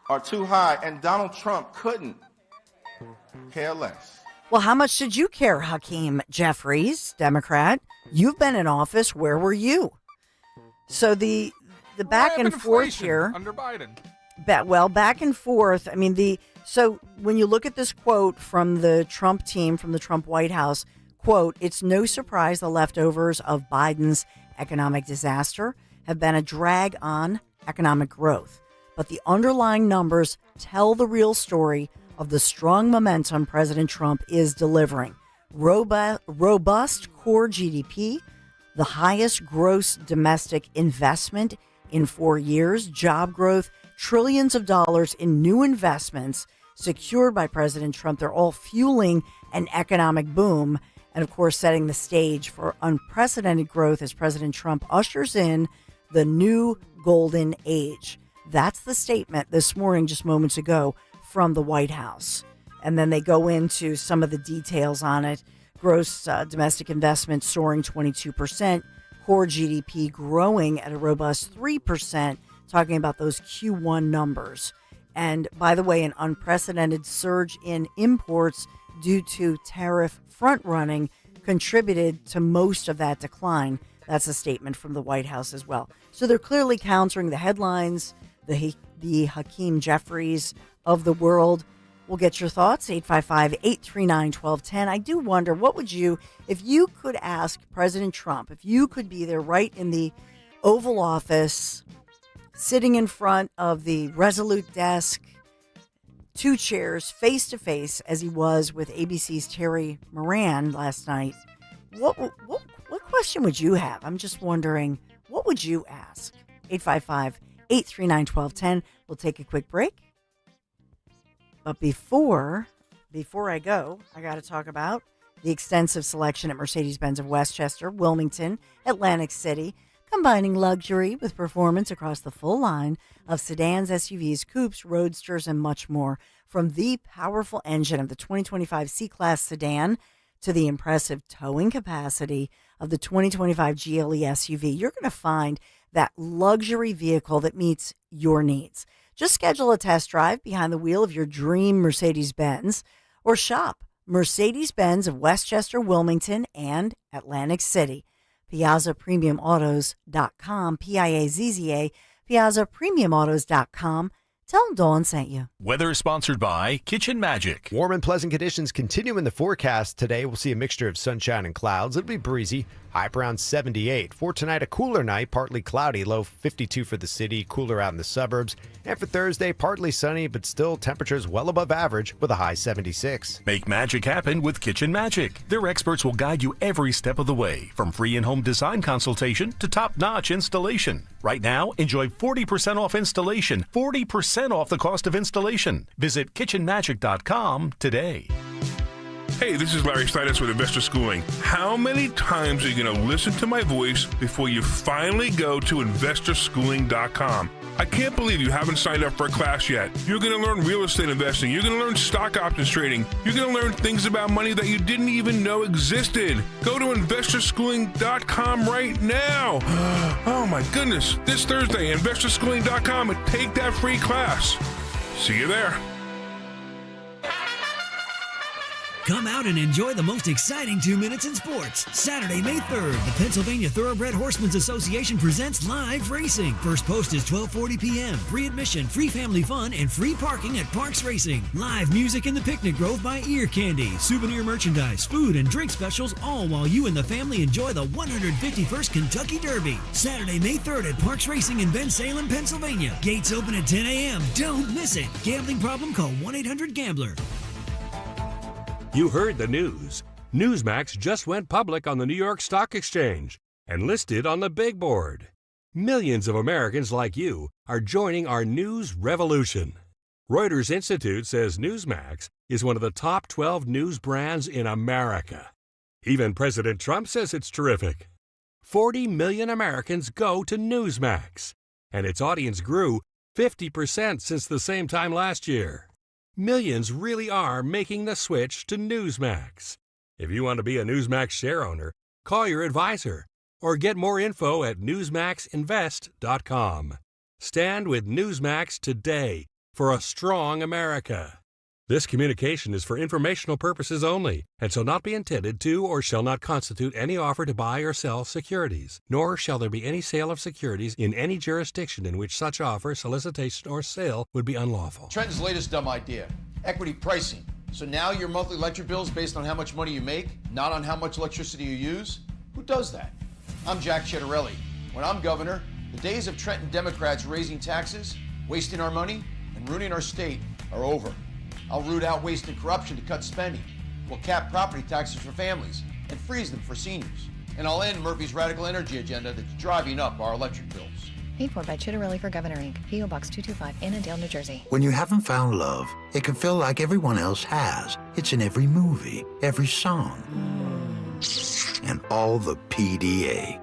are too high, and Donald Trump couldn't care less. Well, how much did you care, Hakeem Jeffries, Democrat? You've been in office. Where were you? So the back and forth here under Biden. Back and forth. I mean, so when you look at this quote from the Trump team, from the Trump White House, quote, "It's no surprise the leftovers of Biden's economic disaster have been a drag on economic growth. But the underlying numbers tell the real story of the strong momentum President Trump is delivering. Robust core GDP, the highest gross domestic investment in 4 years, job growth, trillions of dollars in new investments secured by President Trump. They're all fueling an economic boom and, of course, setting the stage for unprecedented growth as President Trump ushers in the new golden age." That's the statement this morning, just moments ago, from the White House. And then they go into some of the details on it. Gross domestic investment soaring 22%, core GDP growing at a robust 3%, talking about those Q1 numbers. And by the way, an unprecedented surge in imports due to tariff front-running contributed to most of that decline. That's a statement from the White House as well. So they're clearly countering the headlines, the Hakeem Jeffries of the world. We'll get your thoughts, 855-839-1210. I do wonder, what would you, if you could ask President Trump, if you could be there right in the Oval Office, sitting in front of the Resolute desk, 2 chairs, face to face, as he was with ABC's Terry Moran last night, what question would you have? I'm just wondering, what would you ask? 855-839-1210. We'll take a quick break. But before I go, I got to talk about the extensive selection at Mercedes-Benz of Westchester, Wilmington, Atlantic City, combining luxury with performance across the full line of sedans, SUVs, coupes, roadsters, and much more. From the powerful engine of the 2025 C-Class sedan to the impressive towing capacity of the 2025 GLE SUV, you're going to find that luxury vehicle that meets your needs. Just schedule a test drive behind the wheel of your dream Mercedes-Benz or shop Mercedes-Benz of Westchester, Wilmington, and Atlantic City. PiazzaPremiumAutos.com, Piazza, PiazzaPremiumAutos.com. Tell them Dawn sent you. Weather is sponsored by Kitchen Magic. Warm and pleasant conditions continue in the forecast today. We'll see a mixture of sunshine and clouds. It'll be breezy, high around 78. For tonight, a cooler night, partly cloudy, low 52 for the city, cooler out in the suburbs. And for Thursday, partly sunny, but still temperatures well above average with a high 76. Make magic happen with Kitchen Magic. Their experts will guide you every step of the way, from free in-home design consultation to top-notch installation. Right now, enjoy 40% off installation, 40% off the cost of installation. Visit kitchenmagic.com today. Hey, this is Larry Steinitz with Investor Schooling. How many times are you going to listen to my voice before you finally go to investorschooling.com? I can't believe you haven't signed up for a class yet. You're going to learn real estate investing. You're going to learn stock options trading. You're going to learn things about money that you didn't even know existed. Go to investorschooling.com right now. Oh my goodness. This Thursday, investorschooling.com, and take that free class. See you there. Come out and enjoy the most exciting 2 minutes in sports. Saturday, May 3rd, the Pennsylvania Thoroughbred Horsemen's Association presents live racing. First post is 12:40 p.m. Free admission, free family fun, and free parking at Parks Racing. Live music in the Picnic Grove by Ear Candy. Souvenir merchandise, food, and drink specials, all while you and the family enjoy the 151st Kentucky Derby. Saturday, May 3rd at Parks Racing in Bensalem, Pennsylvania. Gates open at 10 a.m. Don't miss it. Gambling problem? Call 1-800-GAMBLER. You heard the news. Newsmax just went public on the New York Stock Exchange and listed on the big board. Millions of Americans like you are joining our news revolution. Reuters Institute says Newsmax is one of the top 12 news brands in America. Even President Trump says it's terrific. 40 million Americans go to Newsmax, and its audience grew 50% since the same time last year. Millions really are making the switch to Newsmax. If you want to be a Newsmax share owner, call your advisor or get more info at newsmaxinvest.com. Stand with Newsmax today for a strong America. This communication is for informational purposes only and shall not be intended to or shall not constitute any offer to buy or sell securities, nor shall there be any sale of securities in any jurisdiction in which such offer, solicitation, or sale would be unlawful. Trenton's latest dumb idea, equity pricing. So now your monthly electric bill is based on how much money you make, not on how much electricity you use? Who does that? I'm Jack Chitterelli. When I'm governor, the days of Trenton Democrats raising taxes, wasting our money, and ruining our state are over. I'll root out waste and corruption to cut spending. We'll cap property taxes for families and freeze them for seniors. And I'll end Murphy's radical energy agenda that's driving up our electric bills. Paid for by Chitterelli for Governor, Inc., P.O. Box 225, Annandale, New Jersey. When you haven't found love, it can feel like everyone else has. It's in every movie, every song, and all the PDA.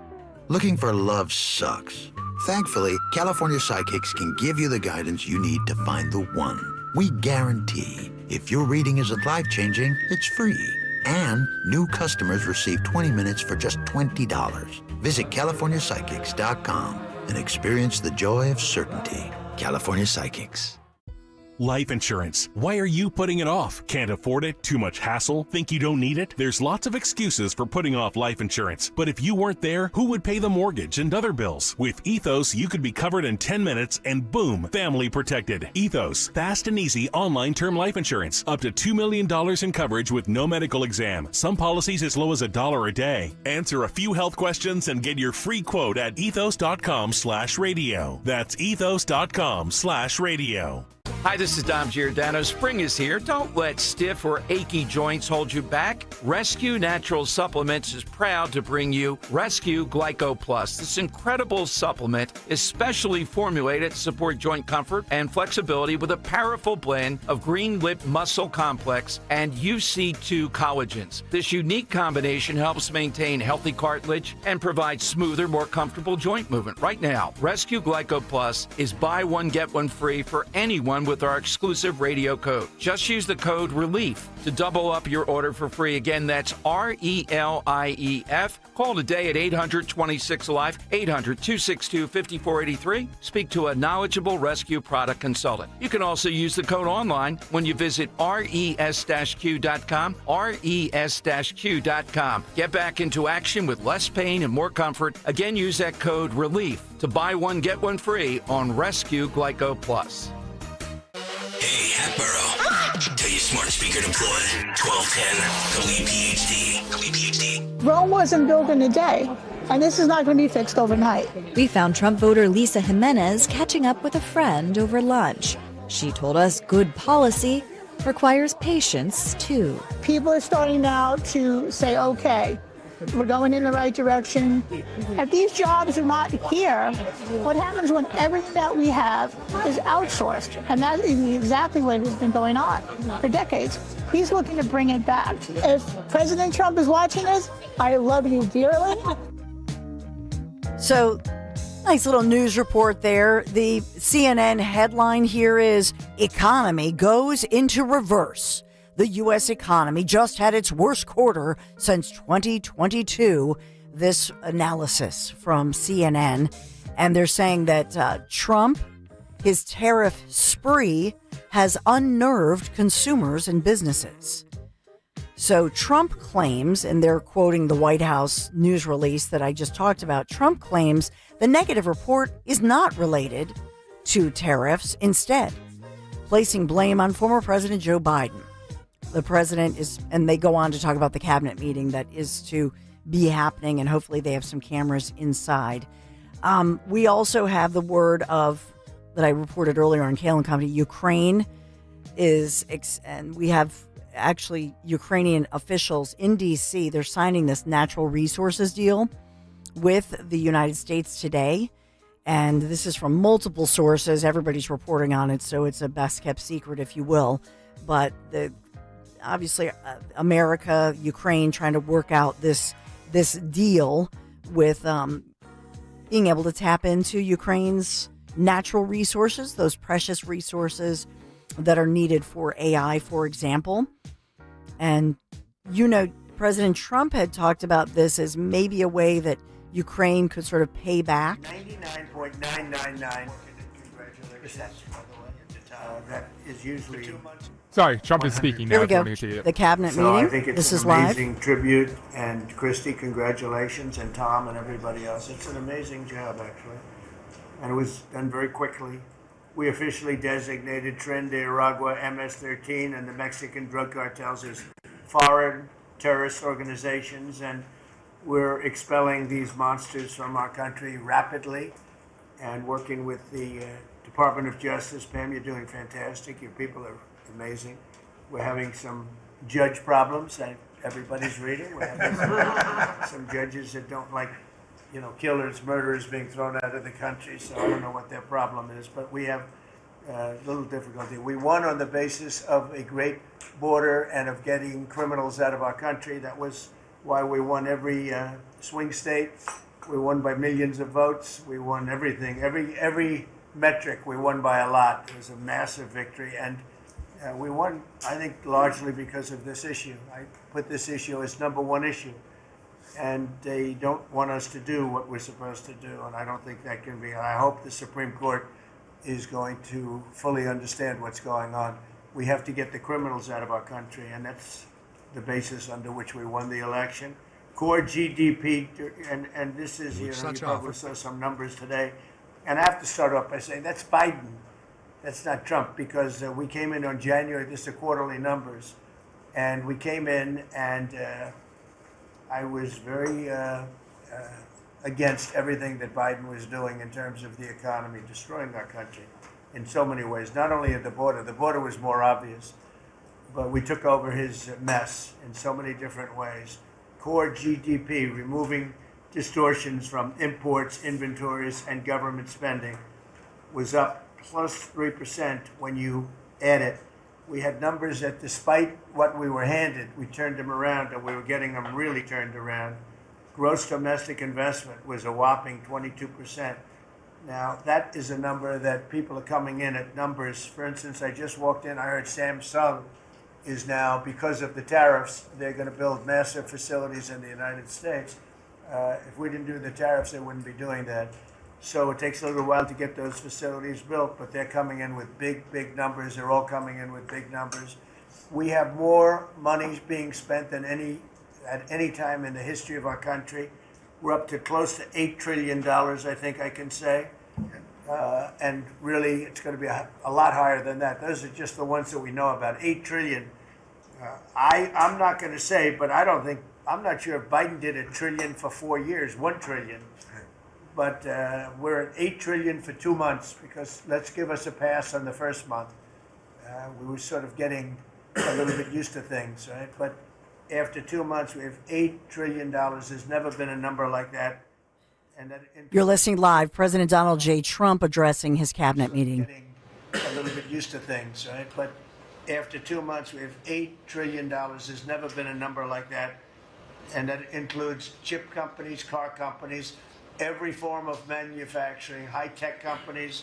Looking for love sucks. Thankfully, California Psychics can give you the guidance you need to find the one. We guarantee if your reading isn't life-changing, it's free. And new customers receive 20 minutes for just $20. Visit CaliforniaPsychics.com and experience the joy of certainty. California Psychics. Life insurance. Why are you putting it off? Can't afford it? Too much hassle? Think you don't need it? There's lots of excuses for putting off life insurance. But if you weren't there, who would pay the mortgage and other bills? With Ethos, you could be covered in 10 minutes and boom, family protected. Ethos, fast and easy online term life insurance. Up to $2 million in coverage with no medical exam. Some policies as low as $1 a day. Answer a few health questions and get your free quote at ethos.com/radio. That's ethos.com/radio. Hi, this is Dom Giordano. Spring is here. Don't let stiff or achy joints hold you back. Rescue Natural Supplements is proud to bring you Rescue Glyco Plus. This incredible supplement is specially formulated to support joint comfort and flexibility with a powerful blend of green lip muscle complex and UC2 collagens. This unique combination helps maintain healthy cartilage and provide smoother, more comfortable joint movement. Right now, Rescue Glyco Plus is buy one, get one free for anyone with our exclusive radio code. Just use the code RELIEF to double up your order for free. Again, that's RELIEF. Call today at 800-26-ALIVE, 800-262-5483. Speak to a knowledgeable rescue product consultant. You can also use the code online when you visit res-q.com, res-q.com. Get back into action with less pain and more comfort. Again, use that code RELIEF to buy one, get one free on Rescue Glyco Plus. Hey, Hatboro. Tell your smart speaker to play 1210 WPHT. WPHT. Rome wasn't built in a day, and this is not going to be fixed overnight. We found Trump voter Lisa Jimenez catching up with a friend over lunch. She told us good policy requires patience, too. People are starting now to say, okay, we're going in the right direction. If these jobs are not here, what happens when everything that we have is outsourced? And that is exactly what has been going on for decades. He's looking to bring it back. If President Trump is watching this, I love you dearly. So, nice little news report there. The CNN headline here is, economy goes into reverse. The U.S. economy just had its worst quarter since 2022. This analysis from CNN. And they're saying that Trump, his tariff spree, has unnerved consumers and businesses. So Trump claims, and they're quoting the White House news release that I just talked about, Trump claims the negative report is not related to tariffs, instead placing blame on former President Joe Biden. The president is, and they go on to talk about the cabinet meeting that is to be happening, and hopefully they have some cameras inside. We also have the word of, that I reported earlier on Kale and Company, Ukraine is, and we have actually Ukrainian officials in D.C., they're signing this natural resources deal with the United States today. And this is from multiple sources. Everybody's reporting on it, so it's a best kept secret, if you will. But obviously, America, Ukraine, trying to work out this deal with being able to tap into Ukraine's natural resources, those precious resources that are needed for AI, for example. And, you know, President Trump had talked about this as maybe a way that Ukraine could sort of pay back. 99.999%. that is usually. Sorry, Trump is speaking now. Here we go. according to you. The cabinet So I meeting. think it's This an is live. amazing tribute. And Christy, congratulations, and Tom and everybody else. It's an amazing job, actually. And it was done very quickly. We officially designated Tren de Aragua, MS-13, and the Mexican drug cartels as foreign terrorist organizations, and we're expelling these monsters from our country rapidly and working with the Department of Justice. Pam, you're doing fantastic. Your people are amazing. We're having some judge problems that everybody's reading. We're having some judges that don't like, killers, murderers being thrown out of the country, so I don't know what their problem is, but we have a little difficulty. We won on the basis of a great border and of getting criminals out of our country. That was why we won every swing state. We won by millions of votes. We won everything. Every metric we won by a lot. It was a massive victory, and we won, I think, largely because of this issue. I put this issue as number one issue, and they don't want us to do what we're supposed to do, and I don't think that can be. I hope the Supreme Court is going to fully understand what's going on. We have to get the criminals out of our country, and that's the basis under which we won the election. Core GDP, and this is, you published some numbers today, and I have to start off by saying that's Biden. That's not Trump, because we came in on January, this is quarterly numbers, and we came in and I was very against everything that Biden was doing in terms of the economy, destroying our country in so many ways, not only at the border was more obvious, but we took over his mess in so many different ways. Core GDP, removing distortions from imports, inventories, and government spending, was up plus 3% when you add it. We had numbers that despite what we were handed, we turned them around, and we were getting them really turned around. Gross domestic investment was a whopping 22%. Now, that is a number that people are coming in at numbers. For instance, I just walked in, I heard Samsung is now, because of the tariffs, they're going to build massive facilities in the United States. If we didn't do the tariffs, they wouldn't be doing that. So it takes a little while to get those facilities built, but they're coming in with big, big numbers. They're all coming in with big numbers. We have more money being spent than at any time in the history of our country. We're up to close to $8 trillion, I think I can say. And really, it's going to be a lot higher than that. Those are just the ones that we know about. 8 trillion. I'm not going to say, but I'm not sure if Biden did $1 trillion for 4 years, 1 trillion. But we're at 8 trillion for 2 months, because let's give us a pass on the first month. We were sort of getting a little bit used to things, right? But after 2 months, we have $8 trillion. There's never been a number like that. You're listening live. President Donald J. Trump addressing his cabinet meeting. A little bit used to things, right? But after 2 months, we have $8 trillion. There's never been a number like that. And that includes chip companies, car companies, every form of manufacturing, high-tech companies.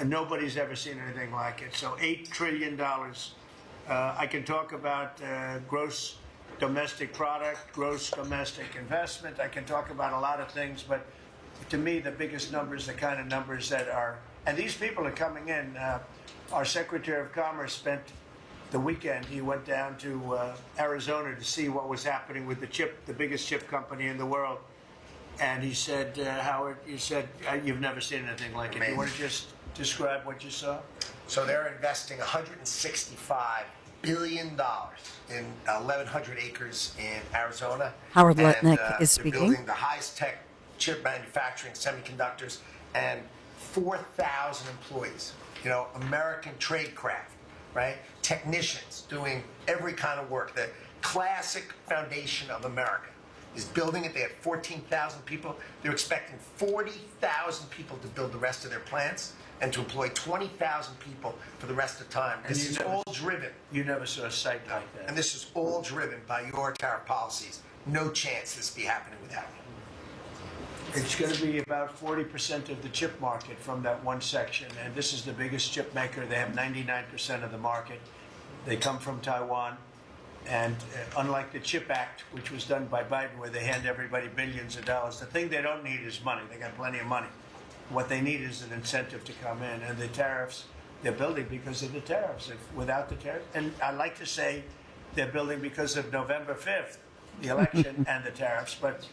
Nobody's ever seen anything like it. So $8 trillion. I can talk about gross domestic product, gross domestic investment. I can talk about a lot of things, but to me, the biggest numbers, the kind of numbers that are, and these people are coming in. Our Secretary of Commerce spent the weekend. He went down to Arizona to see what was happening with the biggest chip company in the world. And he said, Howard, you said, you've never seen anything like it. You want to just describe what you saw? So they're investing $165 billion in 1,100 acres in Arizona. Howard Lutnick is speaking. They're building the highest tech chip manufacturing, semiconductors, and 4,000 employees. American tradecraft, right? Technicians doing every kind of work. The classic foundation of America is building it. They had 14,000 people. They're expecting 40,000 people to build the rest of their plants and to employ 20,000 people for the rest of the time. This is all driven. You never saw a site like that. And this is all driven by your tariff policies. No chance this be happening without you. It's going to be about 40% of the chip market from that one section. And this is the biggest chip maker. They have 99% of the market. They come from Taiwan. And unlike the CHIP Act, which was done by Biden, where they hand everybody billions of dollars, the thing they don't need is money. They got plenty of money. What they need is an incentive to come in. And the tariffs they're building because of the tariffs. Without the tariffs, and I like to say they're building because of November 5th, the election, and the tariffs, but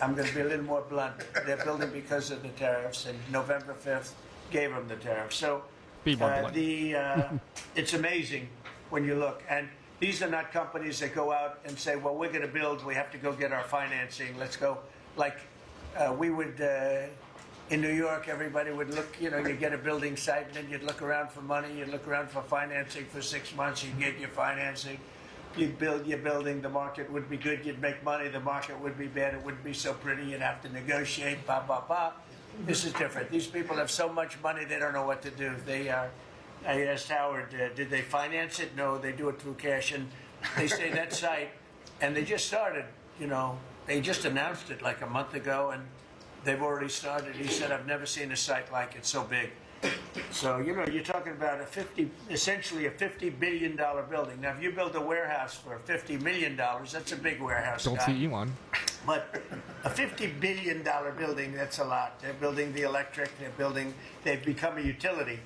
I'm going to be a little more blunt. They're building because of the tariffs, and November 5th gave them the tariffs. So Be more blunt. it's amazing when you look. And these are not companies that go out and say, well, we're going to build, we have to go get our financing. Let's go. Like we would, in New York, everybody would look, you get a building site, and then you'd look around for money, you'd look around for financing for 6 months, you'd get your financing. You'd build your building, the market would be good, you'd make money, the market would be bad, it wouldn't be so pretty, you'd have to negotiate, blah, blah, blah. This is different. These people have so much money, they don't know what to do. I asked Howard, did they finance it? No, they do it through cash. And they say that site, and they just started, they just announced it like a month ago, and they've already started. He said, I've never seen a site like it so big. So, you're talking about essentially a $50 billion building. Now, if you build a warehouse for $50 million, that's a big warehouse. Don't see Elon. But a $50 billion building, that's a lot. They're building the electric, they've become a utility.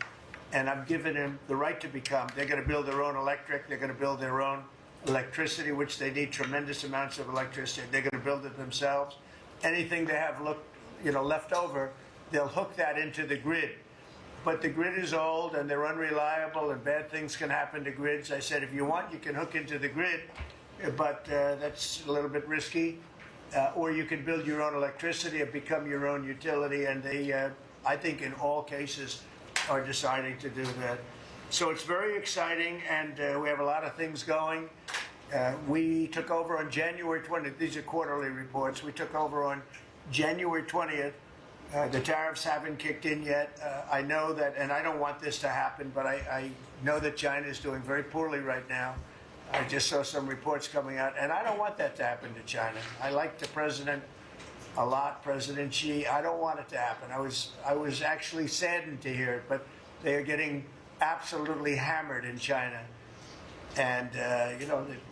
And I've given them the right to become. They're going to build their own electric, they're going to build their own electricity, which they need tremendous amounts of electricity. They're going to build it themselves. Anything they have left over, they'll hook that into the grid. But the grid is old and they're unreliable and bad things can happen to grids. I said, if you want, you can hook into the grid, but that's a little bit risky. Or you can build your own electricity and become your own utility. And they, I think in all cases, are deciding to do that. So it's very exciting, and we have a lot of things going. We took over on January 20th. These are quarterly reports. We took over on January 20th. The tariffs haven't kicked in yet. I know that, and I don't want this to happen, but I know that China is doing very poorly right now. I just saw some reports coming out, and I don't want that to happen to China. I like the president a lot, President Xi. I don't want it to happen. I was actually saddened to hear it, but they are getting absolutely hammered in China. And,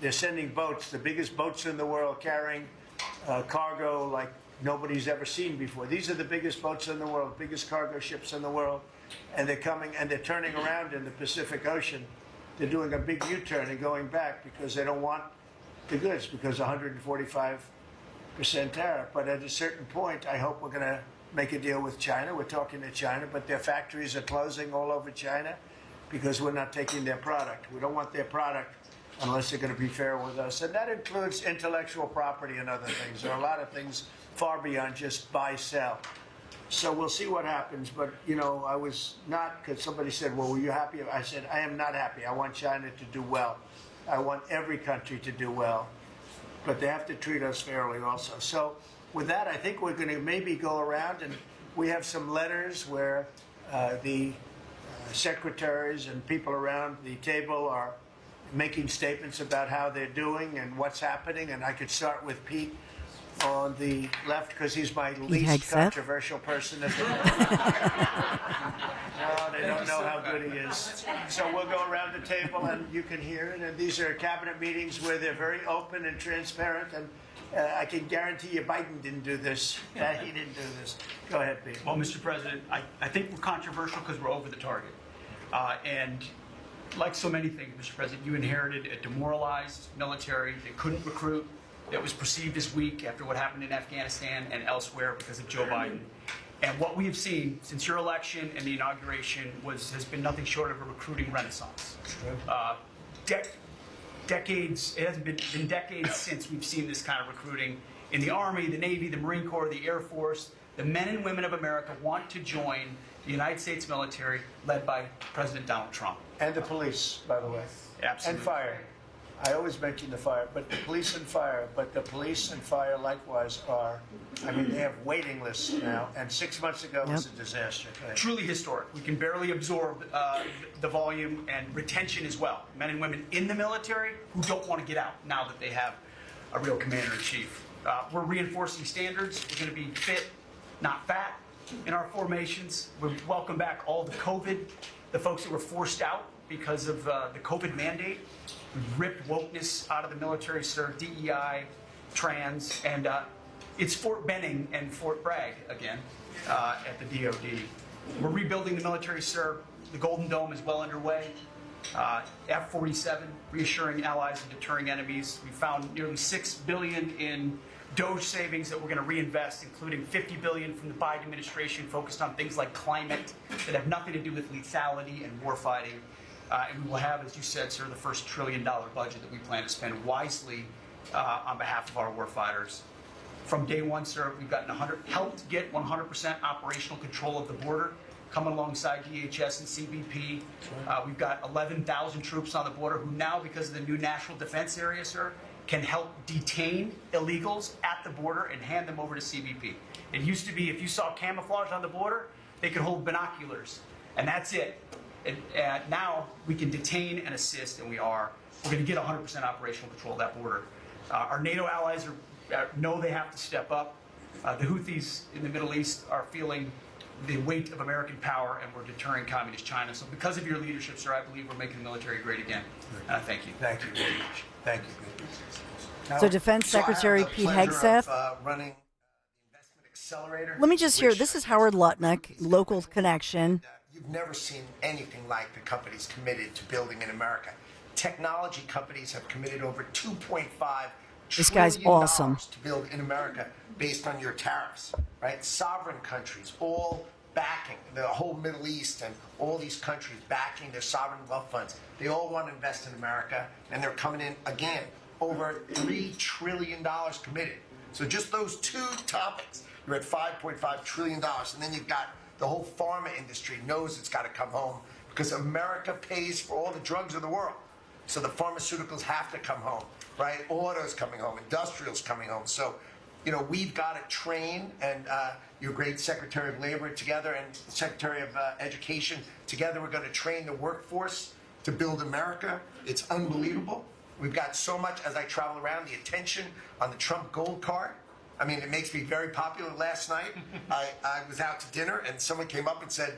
they're sending boats, the biggest boats in the world, carrying cargo like nobody's ever seen before. These are the biggest boats in the world, biggest cargo ships in the world. And they're coming and they're turning around in the Pacific Ocean. They're doing a big U-turn and going back because they don't want the goods, because 145% tariff. But at a certain point, I hope we're going to make a deal with China. We're talking to China, but their factories are closing all over China because we're not taking their product. We don't want their product unless they're going to be fair with us. And that includes intellectual property and other things. There are a lot of things far beyond just buy, sell. So we'll see what happens. But, I was not, because somebody said, well, were you happy? I said, I am not happy. I want China to do well. I want every country to do well. But they have to treat us fairly also. So with that, I think we're going to maybe go around, and we have some letters where the secretaries and people around the table are making statements about how they're doing and what's happening. And I could start with Pete on the left, because he's my least controversial person at the moment. No, they don't know how good he is. So we'll go around the table and you can hear it. And these are cabinet meetings where they're very open and transparent. And I can guarantee you Biden didn't do this. He didn't do this. Go ahead, Pete. Well, Mr. President, I think we're controversial because we're over the target. And like so many things, Mr. President, you inherited a demoralized military that couldn't recruit, that was perceived as weak after what happened in Afghanistan and elsewhere because of Joe Biden. And what we have seen since your election and the inauguration has been nothing short of a recruiting renaissance. Decades, it hasn't been decades since we've seen this kind of recruiting in the Army, the Navy, the Marine Corps, the Air Force. The men and women of America want to join the United States military led by President Donald Trump. And the police, by the way. Absolutely. And fire. I always mention the fire, but the police and fire. But the police and fire likewise are, they have waiting lists now. And 6 months ago was a disaster. Truly historic. We can barely absorb the volume and retention as well. Men and women in the military who don't want to get out now that they have a real commander-in-chief. We're reinforcing standards. We're going to be fit, not fat, in our formations. We welcome back all the folks that were forced out because of the COVID mandate. We've ripped wokeness out of the military, sir, DEI, trans, and it's Fort Benning and Fort Bragg again at the DOD. We're rebuilding the military, sir. The Golden Dome is well underway. F-47, reassuring allies and deterring enemies. We found nearly $6 billion in DOGE savings that we're going to reinvest, including $50 billion from the Biden administration focused on things like climate that have nothing to do with lethality and warfighting. And we will have, as you said, sir, the first $1 trillion budget that we plan to spend wisely on behalf of our warfighters. From day one, sir, we've helped get 100% operational control of the border, coming alongside DHS and CBP. We've got 11,000 troops on the border who now, because of the new national defense area, sir, can help detain illegals at the border and hand them over to CBP. It used to be if you saw camouflage on the border, they could hold binoculars, and that's it. Now we can detain and assist, and we're going to get 100% operational control of that border. Our NATO allies know they have to step up. The Houthis in the Middle East are feeling the weight of American power, and we're deterring communist China. So because of your leadership, sir, I believe we're making the military great again. And I thank you. Thank you very much. Thank you. So Defense Secretary Pete Hegseth. Running the investment accelerator. Let me just hear. This is Howard Lutnick, local connection. You've never seen anything like the companies committed to building in America. Technology companies have committed over $2.5 This guy's awesome. to build in America based on your tariffs, right? Sovereign countries all backing, the whole Middle East and all these countries backing their sovereign wealth funds. They all want to invest in America, and they're coming in, again, over $3 trillion committed. So just those two topics, you're at $5.5 trillion, and then you've got the whole pharma industry knows it's got to come home because America pays for all the drugs of the world. So the pharmaceuticals have to come home, right? Autos coming home, industrials coming home. So, we've got to train, and your great Secretary of Labor together and Secretary of Education together, we're going to train the workforce to build America. It's unbelievable. We've got so much, as I travel around, the attention on the Trump Gold Card. I mean, it makes me very popular. Last night, I was out to dinner, and someone came up and said,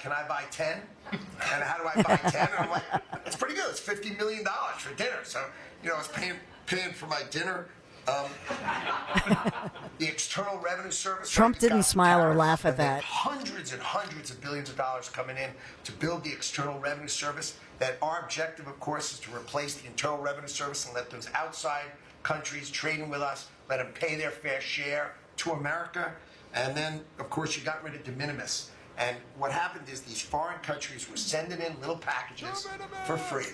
can I buy 10? And how do I buy 10? And I'm like, it's pretty good. It's $50 million for dinner. So, I was paying for my dinner. The External Revenue Service. Trump didn't smile or laugh at that. Hundreds and hundreds of billions of dollars coming in to build the External Revenue Service. That our objective, of course, is to replace the Internal Revenue Service and let those outside countries trading with us, let them pay their fair share to America. And then, of course, you got rid of de minimis. And what happened is these foreign countries were sending in little packages for free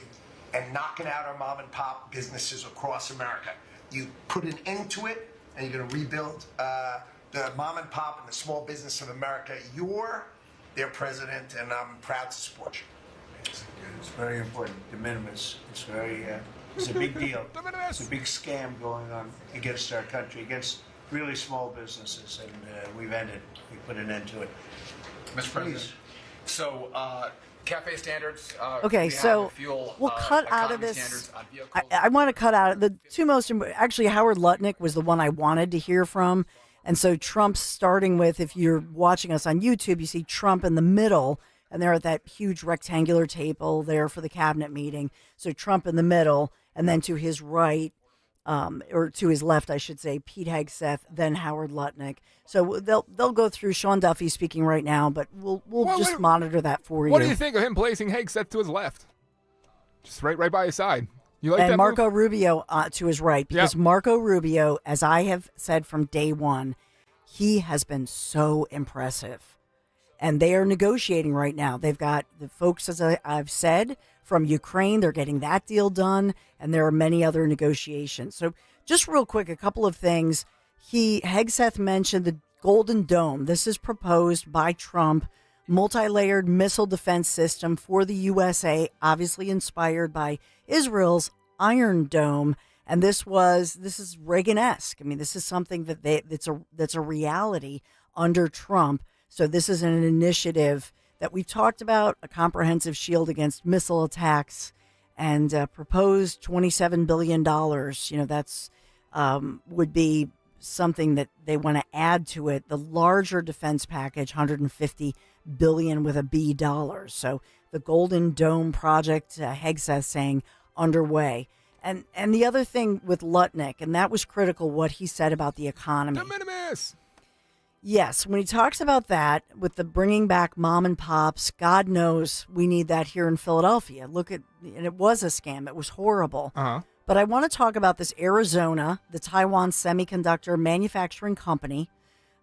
and knocking out our mom and pop businesses across America. You put an end to it, and you're going to rebuild the mom and pop and the small business of America. You're their president, and I'm proud to support you. It's very important. De minimis. It's a big deal. It's a big scam going on against our country, against really small businesses, and we put an end to it. Mr. President. So, CAFE standards. Okay, so we'll cut out of this. I want to cut out the two most. Actually, Howard Lutnick was the one I wanted to hear from, and so Trump's starting with. If you're watching us on YouTube, you see Trump in the middle, and they're at that huge rectangular table there for the cabinet meeting. So Trump in the middle, and then to his right, or to his left, I should say, Pete Hegseth, then Howard Lutnick. So they'll go through. Sean Duffy speaking right now, but we'll just monitor that for you. What do you think of him placing Hegseth to his left? Just right by his side. You like and that Marco move? Rubio to his right, because Marco Rubio, as I have said from day one, he has been so impressive. And they are negotiating right now. They've got the folks, as I've said, from Ukraine. They're getting that deal done, and there are many other negotiations. So just real quick, a couple of things. Hegseth mentioned the Golden Dome. This is proposed by Trump, multi-layered missile defense system for the USA, obviously inspired by Israel's Iron Dome. And this is Reagan-esque. I mean, this is something that's a reality under Trump. So this is an initiative that we've talked about, a comprehensive shield against missile attacks, and proposed $27 billion. That's would be something that they want to add to it. The larger defense package, $150 billion with a B dollars. So the Golden Dome project, Hegseth saying, underway. And the other thing with Lutnick, and that was critical, what he said about the economy. De minimis. Yes, when he talks about that with the bringing back mom and pops, God knows we need that here in Philadelphia. And it was a scam. It was horrible. Uh-huh. But I want to talk about this Arizona, the Taiwan Semiconductor Manufacturing Company,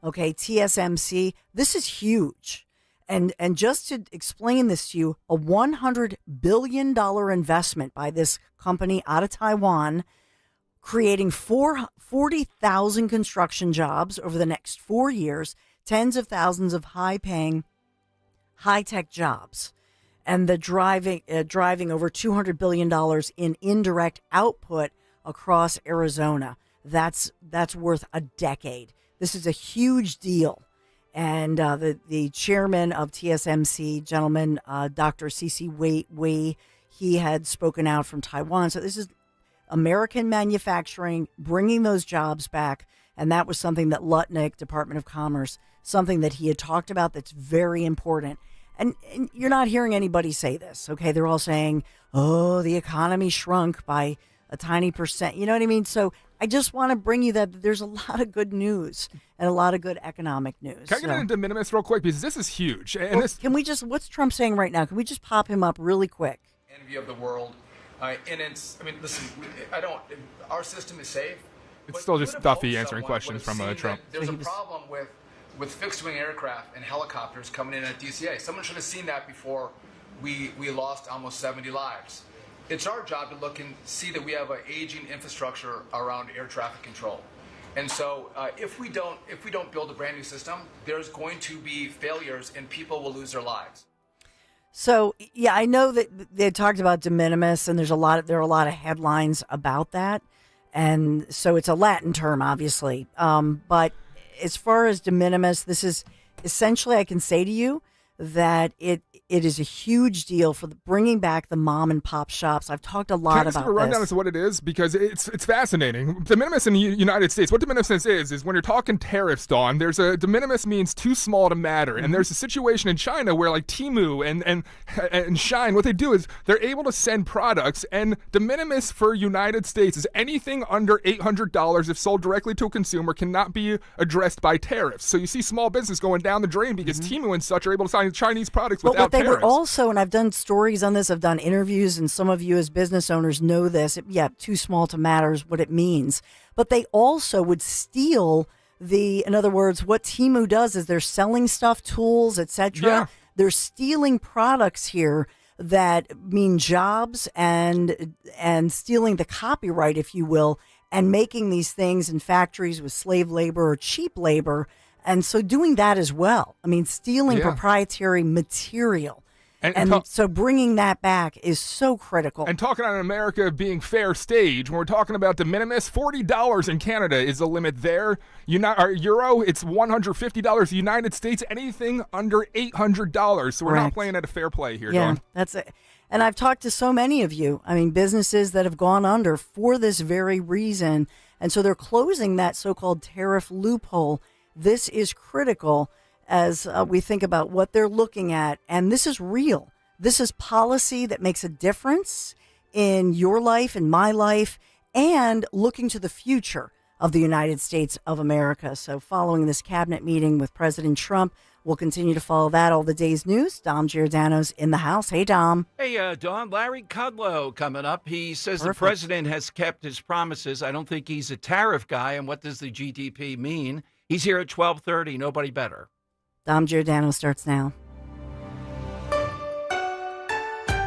okay, TSMC. This is huge. And just to explain this to you, a $100 billion investment by this company out of Taiwan, creating 40,000 construction jobs over the next 4 years, tens of thousands of high-paying, high-tech jobs, and the driving over $200 billion in indirect output across Arizona. That's worth a decade. This is a huge deal. And the chairman of TSMC, gentleman, Dr. C.C. Wei, he had spoken out from Taiwan. So this is American manufacturing, bringing those jobs back. And that was something that Lutnick, Department of Commerce, something that he had talked about that's very important. And you're not hearing anybody say this, okay? They're all saying, oh, the economy shrunk by a tiny percent. You know what I mean? So I just want to bring you that there's a lot of good news and a lot of good economic news. Can I get into de minimis real quick? Because this is huge. And can we just, what's Trump saying right now? Can we just pop him up really quick? Envy of the world. And it's, I mean, listen, our system is safe. It's still just Duffy answering questions from Trump. There's a problem with fixed-wing aircraft and helicopters coming in at DCA. Someone should have seen that before we lost almost 70 lives. It's our job to look and see that we have an aging infrastructure around air traffic control. And so if we don't build a brand new system, there's going to be failures and people will lose their lives. So, yeah, I know that they talked about de minimis, and there are a lot of headlines about that. And so it's a Latin term, obviously. But as far as de minimis, this is essentially, I can say to you that it is a huge deal for bringing back the mom and pop shops. I've talked a lot about this. Can I just run down as to what it is? Because it's fascinating. De minimis in the United States, what de minimis is when you're talking tariffs, Dawn, there's a de minimis means too small to matter. And there's a situation in China where like Temu and Shine, what they do is they're able to send products, and de minimis for United States is anything under $800 if sold directly to a consumer cannot be addressed by tariffs. So you see small business going down the drain because Temu and such are able to sign Chinese products without tariffs. They were also, and I've done stories on this, I've done interviews, and some of you as business owners know this. Too small to matter is what it means. But they also would steal in other words, what Temu does is they're selling stuff, tools, etc. Yeah. They're stealing products here that mean jobs and stealing the copyright, if you will, and making these things in factories with slave labor or cheap labor. And so doing that as well. I mean, stealing proprietary material. And so bringing that back is so critical. And talking on America being fair stage, when we're talking about de minimis, $40 in Canada is the limit there. Euro, it's $150. The United States, anything under $800. So we're not playing at a fair play here, Dawn. That's it. And I've talked to so many of you, I mean, businesses that have gone under for this very reason. And so they're closing that so-called tariff loophole. This is critical as we think about what they're looking at. And this is real. This is policy that makes a difference in your life and my life, and looking to the future of the United States of America. So following this cabinet meeting with President Trump, we'll continue to follow that, all the day's news. Dom Giordano's in the house. Hey, Dom. Hey, Dawn. Larry Kudlow coming up. He says the president has kept his promises. I don't think he's a tariff guy. And what does the GDP mean? He's here at 12:30. Nobody better. Dom Giordano starts now.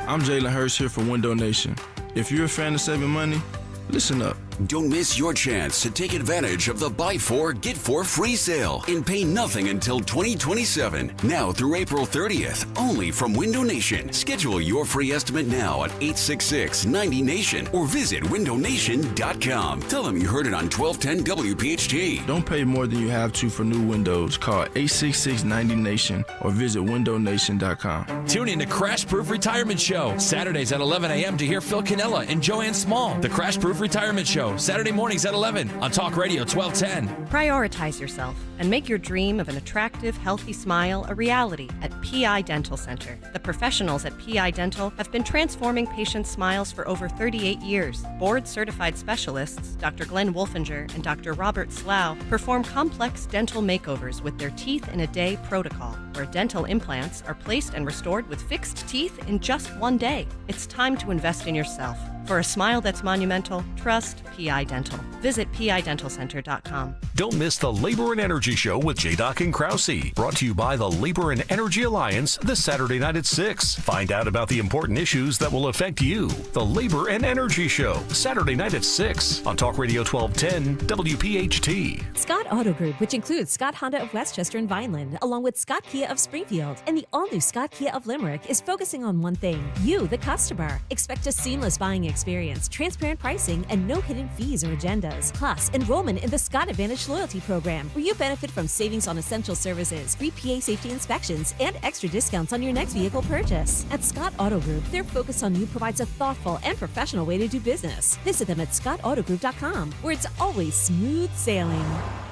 I'm Jalen Hurst here for Window Nation. If you're a fan of saving money, listen up. Don't miss your chance to take advantage of the Buy 4, Get 4 free sale and pay nothing until 2027. Now through April 30th, only from Window Nation. Schedule your free estimate now at 866-90-NATION or visit windownation.com. Tell them you heard it on 1210 WPHT. Don't pay more than you have to for new windows. Call 866-90-NATION or visit windownation.com. Tune in to Crash Proof Retirement Show, Saturdays at 11 a.m. to hear Phil Cannella and Joanne Small. The Crash Proof Retirement Show, Show, Saturday mornings at 11 on Talk Radio 1210. Prioritize yourself and make your dream of an attractive, healthy smile a reality at PI Dental Center. The professionals at PI Dental have been transforming patients' smiles for over 38 years. Board-certified specialists, Dr. Glenn Wolfinger and Dr. Robert Slough, perform complex dental makeovers with their Teeth in a Day protocol, where dental implants are placed and restored with fixed teeth in just one day. It's time to invest in yourself. For a smile that's monumental, trust PI Dental. Visit pidentalcenter.com. Don't miss the Labor and Energy Show with J-Doc and Krause, brought to you by the Labor and Energy Alliance this Saturday night at 6. Find out about the important issues that will affect you. The Labor and Energy Show, Saturday night at 6 on Talk Radio 1210 WPHT. Scott Auto Group, which includes Scott Honda of Westchester and Vineland, along with Scott Kia of Springfield, and the all-new Scott Kia of Limerick, is focusing on one thing: you, the customer. Expect a seamless buying experience, transparent pricing, and no hidden fees or agendas. Plus, enrollment in the Scott Advantage Loyalty Program, where you benefit from savings on essential services, free PA safety inspections, and extra discounts on your next vehicle purchase. At Scott Auto Group, their focus on you provides a thoughtful and professional way to do business. Visit them at scottautogroup.com, where it's always smooth sailing.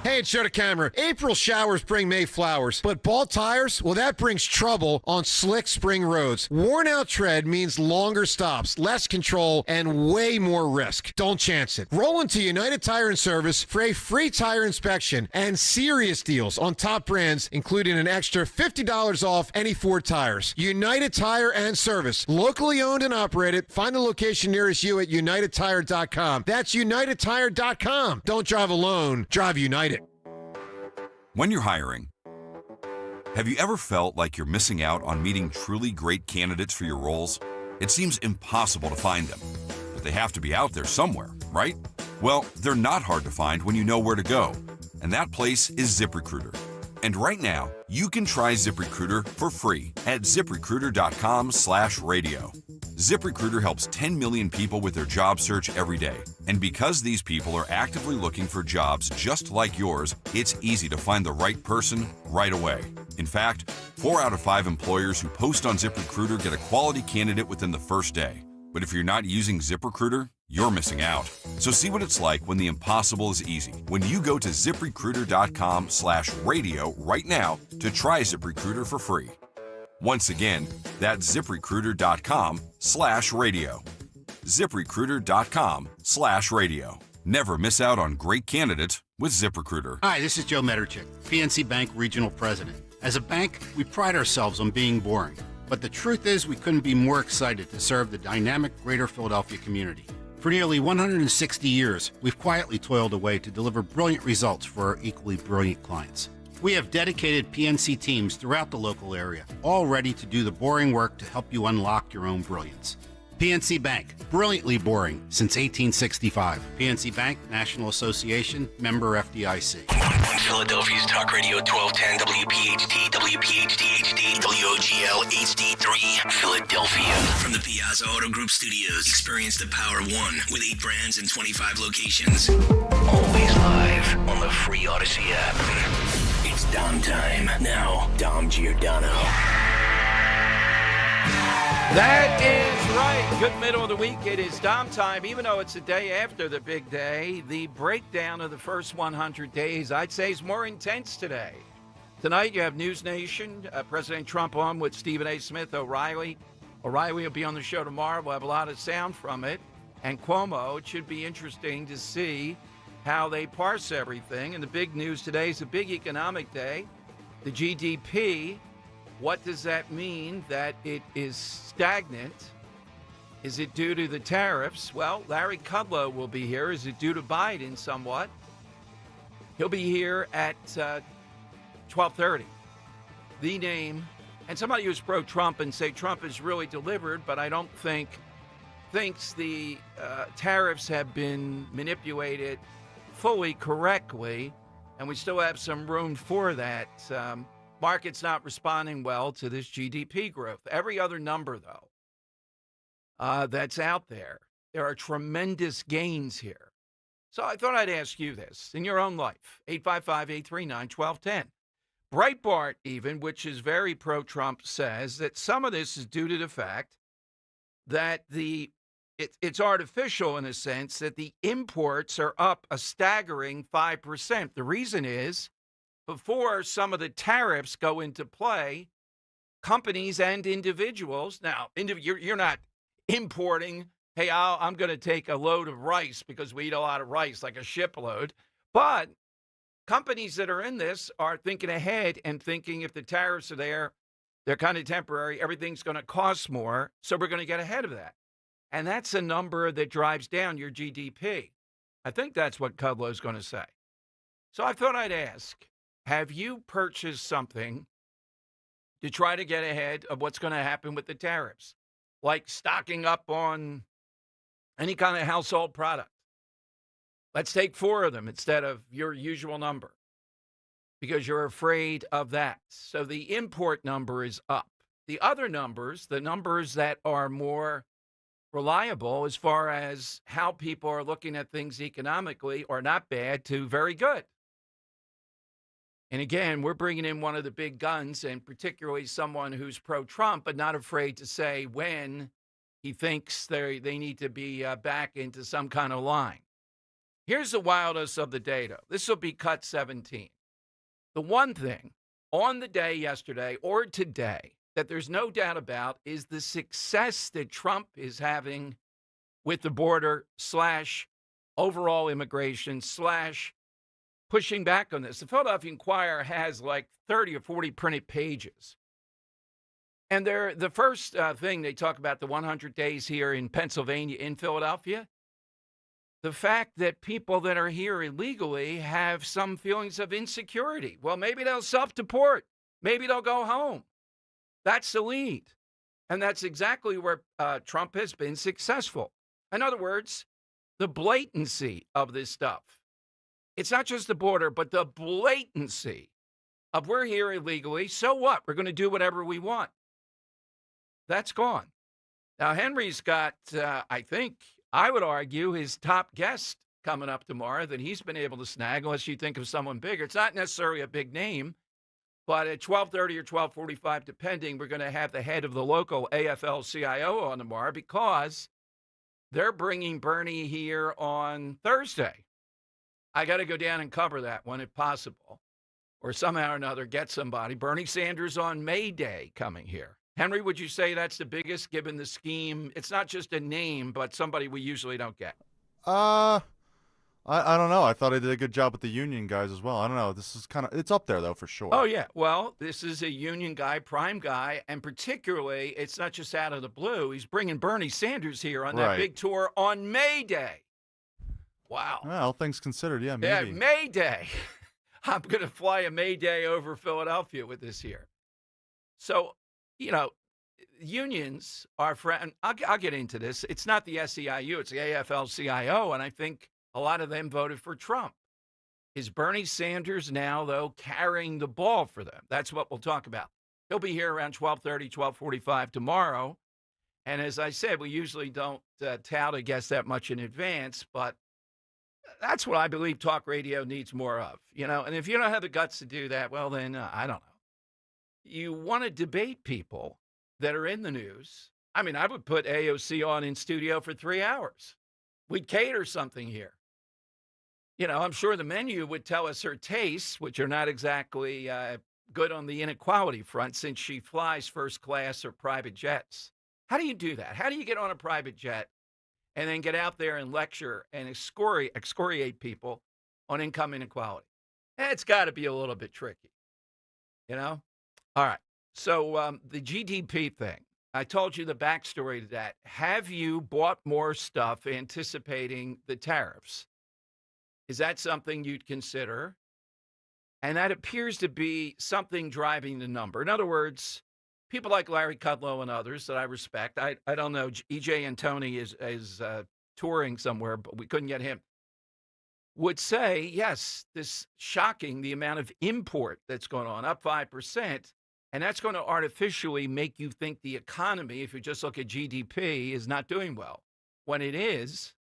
Hey, it's Joe to Camera. April showers bring May flowers, but bald tires, well, that brings trouble on slick spring roads. Worn out tread means longer stops, less control, and way more risk. Don't chance it. Roll into United Tire and Service for a free tire inspection and serious deals on top brands, including an extra $50 off any Ford tires. United Tire and Service, locally owned and operated. Find the location nearest you at unitedtire.com. That's unitedtire.com. Don't drive alone. Drive United. When you're hiring, have you ever felt like you're missing out on meeting truly great candidates for your roles? It seems impossible to find them, but they have to be out there somewhere, right? Well, they're not hard to find when you know where to go, and that place is ZipRecruiter. And right now, you can try ZipRecruiter for free at ziprecruiter.com/radio. ZipRecruiter helps 10 million people with their job search every day. And because these people are actively looking for jobs just like yours, it's easy to find the right person right away. In fact, 4 out of 5 employers who post on ZipRecruiter get a quality candidate within the first day. But if you're not using ZipRecruiter, you're missing out. So see what it's like when the impossible is easy. When you go to ziprecruiter.com/radio right now to try ZipRecruiter for free. Once again, that's ziprecruiter.com/radio. ziprecruiter.com/radio. Never miss out on great candidates with ZipRecruiter. Hi, this is Joe Meterchick, PNC Bank Regional President. As a bank, we pride ourselves on being boring. But the truth is, we couldn't be more excited to serve the dynamic greater Philadelphia community. For nearly 160 years, we've quietly toiled away to deliver brilliant results for our equally brilliant clients. We have dedicated PNC teams throughout the local area, all ready to do the boring work to help you unlock your own brilliance. PNC Bank, brilliantly boring since 1865. PNC Bank, National Association, member FDIC. Philadelphia's Talk Radio 1210 WPHT, WPHT HD, WOGL HD3, Philadelphia. From the Piazza Auto Group Studios, experience the power of one with 8 brands and 25 locations. Always live on the free Odyssey app. It's Dom time. Now, Dom Giordano. That is right. Good middle of the week. It is Dom time, even though it's the day after the big day. The breakdown of the first 100 days, I'd say, is more intense today. Tonight, you have News Nation, President Trump on with Stephen A. Smith, O'Reilly. O'Reilly will be on the show tomorrow. We'll have a lot of sound from it. And Cuomo, it should be interesting to see how they parse everything. And the big news today is a big economic day. The GDP. What does that mean? That it is stagnant? Is it due to the tariffs? Well, Larry Kudlow will be here. Is it due to Biden somewhat? He'll be here at 12:30. The name, and somebody who's pro-Trump and say Trump has really delivered, but I don't thinks the tariffs have been manipulated fully correctly, and we still have some room for that. Market's not responding well to this GDP growth. Every other number, though, that's out there, there are tremendous gains here. So I thought I'd ask you this in your own life. 855-839-1210. Breitbart even, which is very pro-Trump, says that some of this is due to the fact that the it's artificial in a sense that the imports are up a staggering 5%. The reason is before some of the tariffs go into play, companies and individuals, now, you're not importing, hey, I'm going to take a load of rice because we eat a lot of rice, like a shipload. But companies that are in this are thinking ahead and thinking if the tariffs are there, they're kind of temporary, everything's going to cost more, so we're going to get ahead of that. And that's a number that drives down your GDP. I think that's what Kudlow's going to say. So I thought I'd ask, have you purchased something to try to get ahead of what's going to happen with the tariffs? Like stocking up on any kind of household product. Let's take 4 of them instead of your usual number because you're afraid of that. So the import number is up. The other numbers, the numbers that are more reliable as far as how people are looking at things economically, are not bad to very good. And again, we're bringing in one of the big guns, and particularly someone who's pro-Trump, but not afraid to say when he thinks they need to be back into some kind of line. Here's the wildest of the data. This will be cut 17. The one thing on the day yesterday or today that there's no doubt about is the success that Trump is having with the border / overall immigration / pushing back on this. The Philadelphia Inquirer has like 30 or 40 printed pages. And the first thing they talk about the 100 days here in Pennsylvania, in Philadelphia, the fact that people that are here illegally have some feelings of insecurity. Well, maybe they'll self-deport. Maybe they'll go home. That's the lead. And that's exactly where Trump has been successful. In other words, the blatancy of this stuff. It's not just the border, but the blatancy of we're here illegally. So what? We're going to do whatever we want. That's gone. Now, Henry's got, I think, I would argue, his top guest coming up tomorrow that he's been able to snag, unless you think of someone bigger. It's not necessarily a big name, but at 12:30 or 12:45, depending, we're going to have the head of the local AFL-CIO on tomorrow because they're bringing Bernie here on Thursday. I got to go down and cover that one if possible, or somehow or another get somebody. Bernie Sanders on May Day coming here. Henry, would you say that's the biggest given the scheme? It's not just a name, but somebody we usually don't get. I don't know. I thought I did a good job with the union guys as well. I don't know. This is it's up there though for sure. Oh yeah. Well, this is a union guy, prime guy, and particularly it's not just out of the blue. He's bringing Bernie Sanders here on that big tour on May Day. Wow. Well, all things considered, yeah, maybe. Yeah, May Day. I'm going to fly a May Day over Philadelphia with this here. So, unions are friend. I'll get into this. It's not the SEIU, it's the AFL-CIO, and I think a lot of them voted for Trump. Is Bernie Sanders now, though, carrying the ball for them? That's what we'll talk about. He'll be here around 12:30, 12:45 tomorrow. And as I said, we usually don't tout a guest that much in advance, but that's what I believe talk radio needs more of, And if you don't have the guts to do that, well, then I don't know. You want to debate people that are in the news. I mean, I would put AOC on in studio for 3 hours. We'd cater something here. I'm sure the menu would tell us her tastes, which are not exactly good on the inequality front since she flies first class or private jets. How do you do that? How do you get on a private jet and then get out there and lecture and excoriate people on income inequality? It's got to be a little bit tricky, All right. So the GDP thing, I told you the backstory to that. Have you bought more stuff anticipating the tariffs? Is that something you'd consider? And that appears to be something driving the number. In other words, people like Larry Kudlow and others that I respect, I don't know, E.J. Antoni is touring somewhere, but we couldn't get him, would say, yes, this shocking, the amount of import that's going on, up 5%, and that's going to artificially make you think the economy, if you just look at GDP, is not doing well, when it is,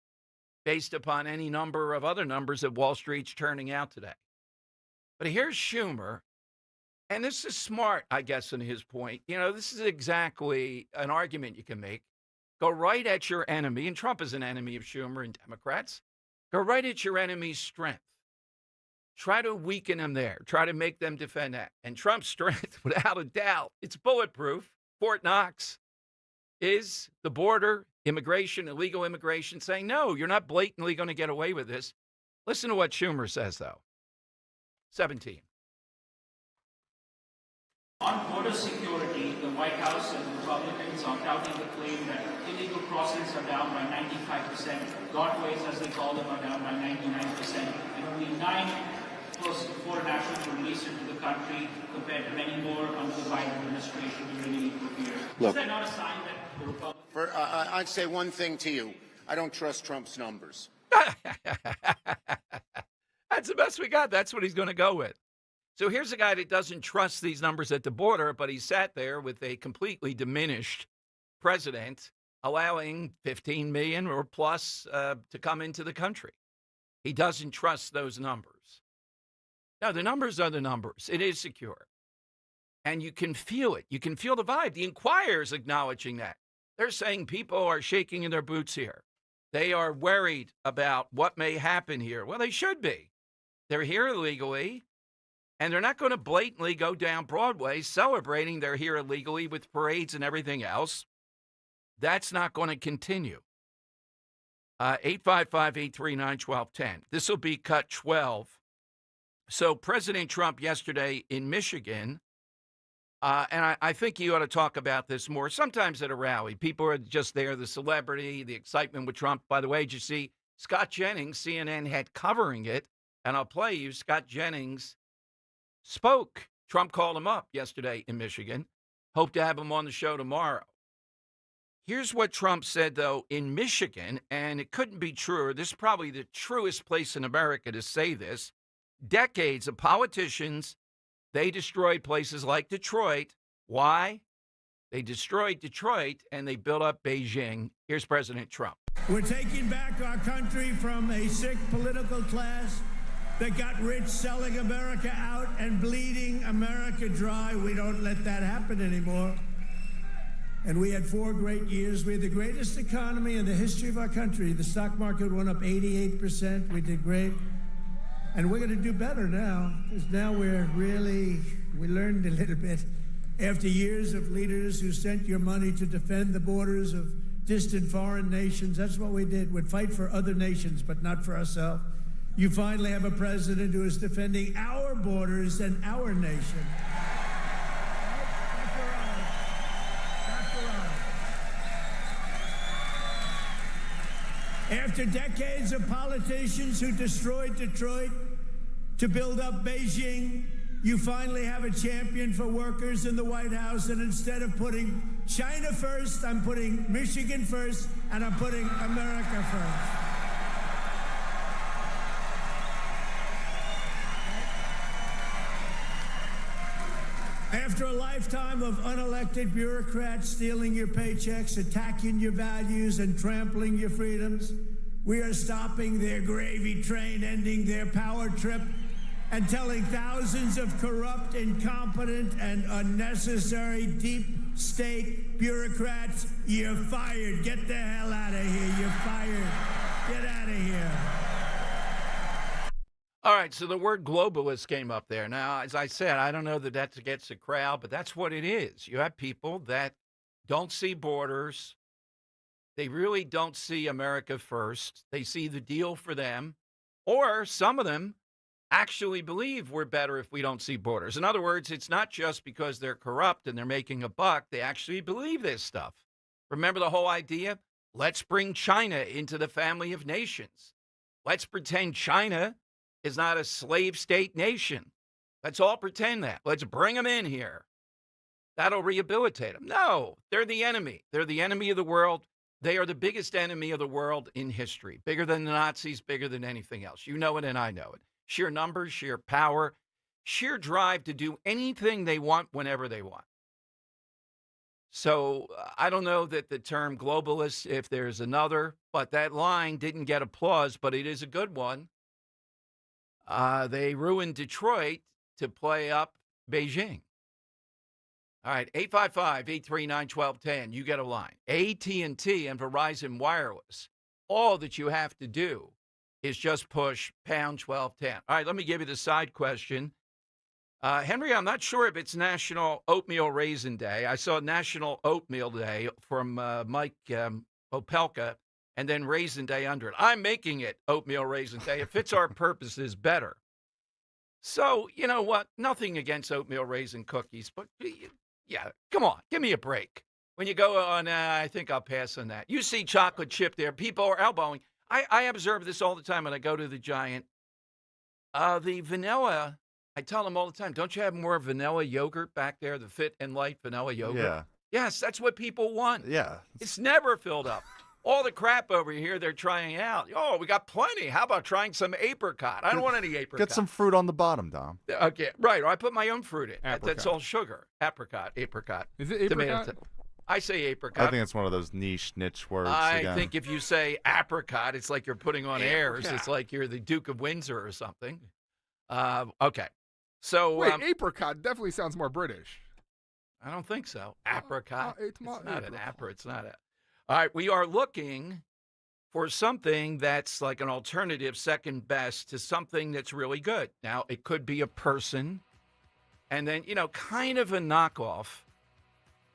based upon any number of other numbers that Wall Street's turning out today. But here's Schumer. And this is smart, I guess, in his point. This is exactly an argument you can make. Go right at your enemy, and Trump is an enemy of Schumer and Democrats. Go right at your enemy's strength. Try to weaken them there. Try to make them defend that. And Trump's strength, without a doubt, it's bulletproof. Fort Knox is the border, immigration, illegal immigration, saying, no, you're not blatantly going to get away with this. Listen to what Schumer says, though. 17. On border security, the White House and the Republicans are touting the claim that illegal crossings are down by 95%, godways, as they call them, are down by 99%, and only 9 close to 4 nationals were released into the country compared to many more under the Biden administration. We really need to fear. Is that not a sign that the Republicans... I'd say one thing to you. I don't trust Trump's numbers. That's the best we got. That's what he's going to go with. So here's a guy that doesn't trust these numbers at the border, but he sat there with a completely diminished president, allowing 15 million or plus to come into the country. He doesn't trust those numbers. No, the numbers are the numbers. It is secure. And you can feel it. You can feel the vibe. The Inquirer's acknowledging that. They're saying people are shaking in their boots here. They are worried about what may happen here. Well, they should be. They're here illegally, and they're not going to blatantly go down Broadway celebrating they're here illegally with parades and everything else. That's not going to continue. 855-839-1210. This will be cut 12. So President Trump yesterday in Michigan, and I think you ought to talk about this more. Sometimes at a rally, people are just there, the celebrity, the excitement with Trump. By the way, did you see Scott Jennings, CNN had covering it, and I'll play you. Scott Jennings spoke. Trump called him up yesterday in Michigan. Hope to have him on the show tomorrow. Here's what Trump said, though, in Michigan, and it couldn't be truer. This is probably the truest place in America to say this. Decades of politicians, they destroyed places like Detroit. Why? They destroyed Detroit, and they built up Beijing. Here's President Trump. We're taking back our country from a sick political class that got rich selling America out and bleeding America dry. We don't let that happen anymore. And we had 4 great years. We had the greatest economy in the history of our country. The stock market went up 88%. We did great. And we're going to do better now, because now we learned a little bit. After years of leaders who sent your money to defend the borders of distant foreign nations, that's what we did. We'd fight for other nations, but not for ourselves. You finally have a president who is defending our borders and our nation. After decades of politicians who destroyed Detroit to build up Beijing, you finally have a champion for workers in the White House, and instead of putting China first, I'm putting Michigan first, and I'm putting America first. After a lifetime of unelected bureaucrats stealing your paychecks, attacking your values, and trampling your freedoms, we are stopping their gravy train, ending their power trip, and telling thousands of corrupt, incompetent, and unnecessary deep state bureaucrats, you're fired. Get the hell out of here. You're fired. Get out of here. All right, so the word globalist came up there. Now, as I said, I don't know that that gets a crowd, but that's what it is. You have people that don't see borders. They really don't see America first. They see the deal for them, or some of them actually believe we're better if we don't see borders. In other words, it's not just because they're corrupt and they're making a buck. They actually believe this stuff. Remember the whole idea? Let's bring China into the family of nations. Let's pretend China is not a slave state nation. Let's all pretend that. Let's bring them in here. That'll rehabilitate them. No, they're the enemy. They're the enemy of the world. They are the biggest enemy of the world in history. Bigger than the Nazis, bigger than anything else. You know it and I know it. Sheer numbers, sheer power, sheer drive to do anything they want whenever they want. So I don't know that the term globalist, if there's another, but that line didn't get applause, but it is a good one. They ruined Detroit to play up Beijing. All right, 855-839-1210. You get a line. AT&T and Verizon Wireless. All that you have to do is just push pound 1210. All right, let me give you the side question. Henry, I'm not sure if it's National Oatmeal Raisin Day. I saw National Oatmeal Day from Mike Opelka, and then Raisin Day under it. I'm making it Oatmeal Raisin Day. It fits our purposes better. So, you know what? Nothing against oatmeal raisin cookies, but yeah, come on, give me a break. When you go on, I think I'll pass on that. You see chocolate chip there. People are elbowing. I observe this all the time when I go to the Giant. The vanilla, I tell them all the time, don't you have more vanilla yogurt back there, the Fit and Light vanilla yogurt? Yeah. Yes, that's what people want. Yeah. It's never filled up. All the crap over here they're trying out. Oh, we got plenty. How about trying some apricot? I don't want any apricot. Get some fruit on the bottom, Dom. Okay, right. Or I put my own fruit in. Apricot. That's all sugar. Apricot. Is it apricot? Tomato. I say apricot. I think it's one of those niche words. I think if you say apricot, it's like you're putting on airs. It's like you're the Duke of Windsor or something. Okay. So wait, apricot definitely sounds more British. I don't think so. Apricot. It's not an apper. It's not a. All right, we are looking for something that's like an alternative, second best to something that's really good. Now, it could be a person, and then, kind of a knockoff.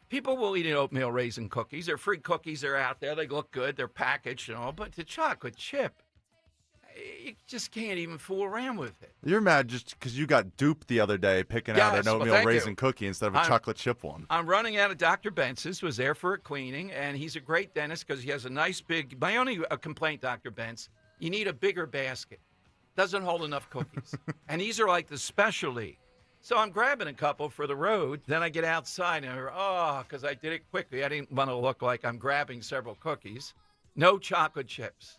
People will eat oatmeal raisin cookies. They're free cookies. They're out there. They look good. They're packaged and all. But the chocolate chip, you just can't even fool around with it. You're mad just because you got duped the other day picking out an oatmeal raisin cookie instead of a chocolate chip one. I'm running out of Dr. Bentz's, was there for a cleaning, and he's a great dentist because he has a nice big, my only complaint, Dr. Bentz, you need a bigger basket. Doesn't hold enough cookies. And these are like the specialty. So I'm grabbing a couple for the road. Then I get outside and because I did it quickly. I didn't want to look like I'm grabbing several cookies. No chocolate chips.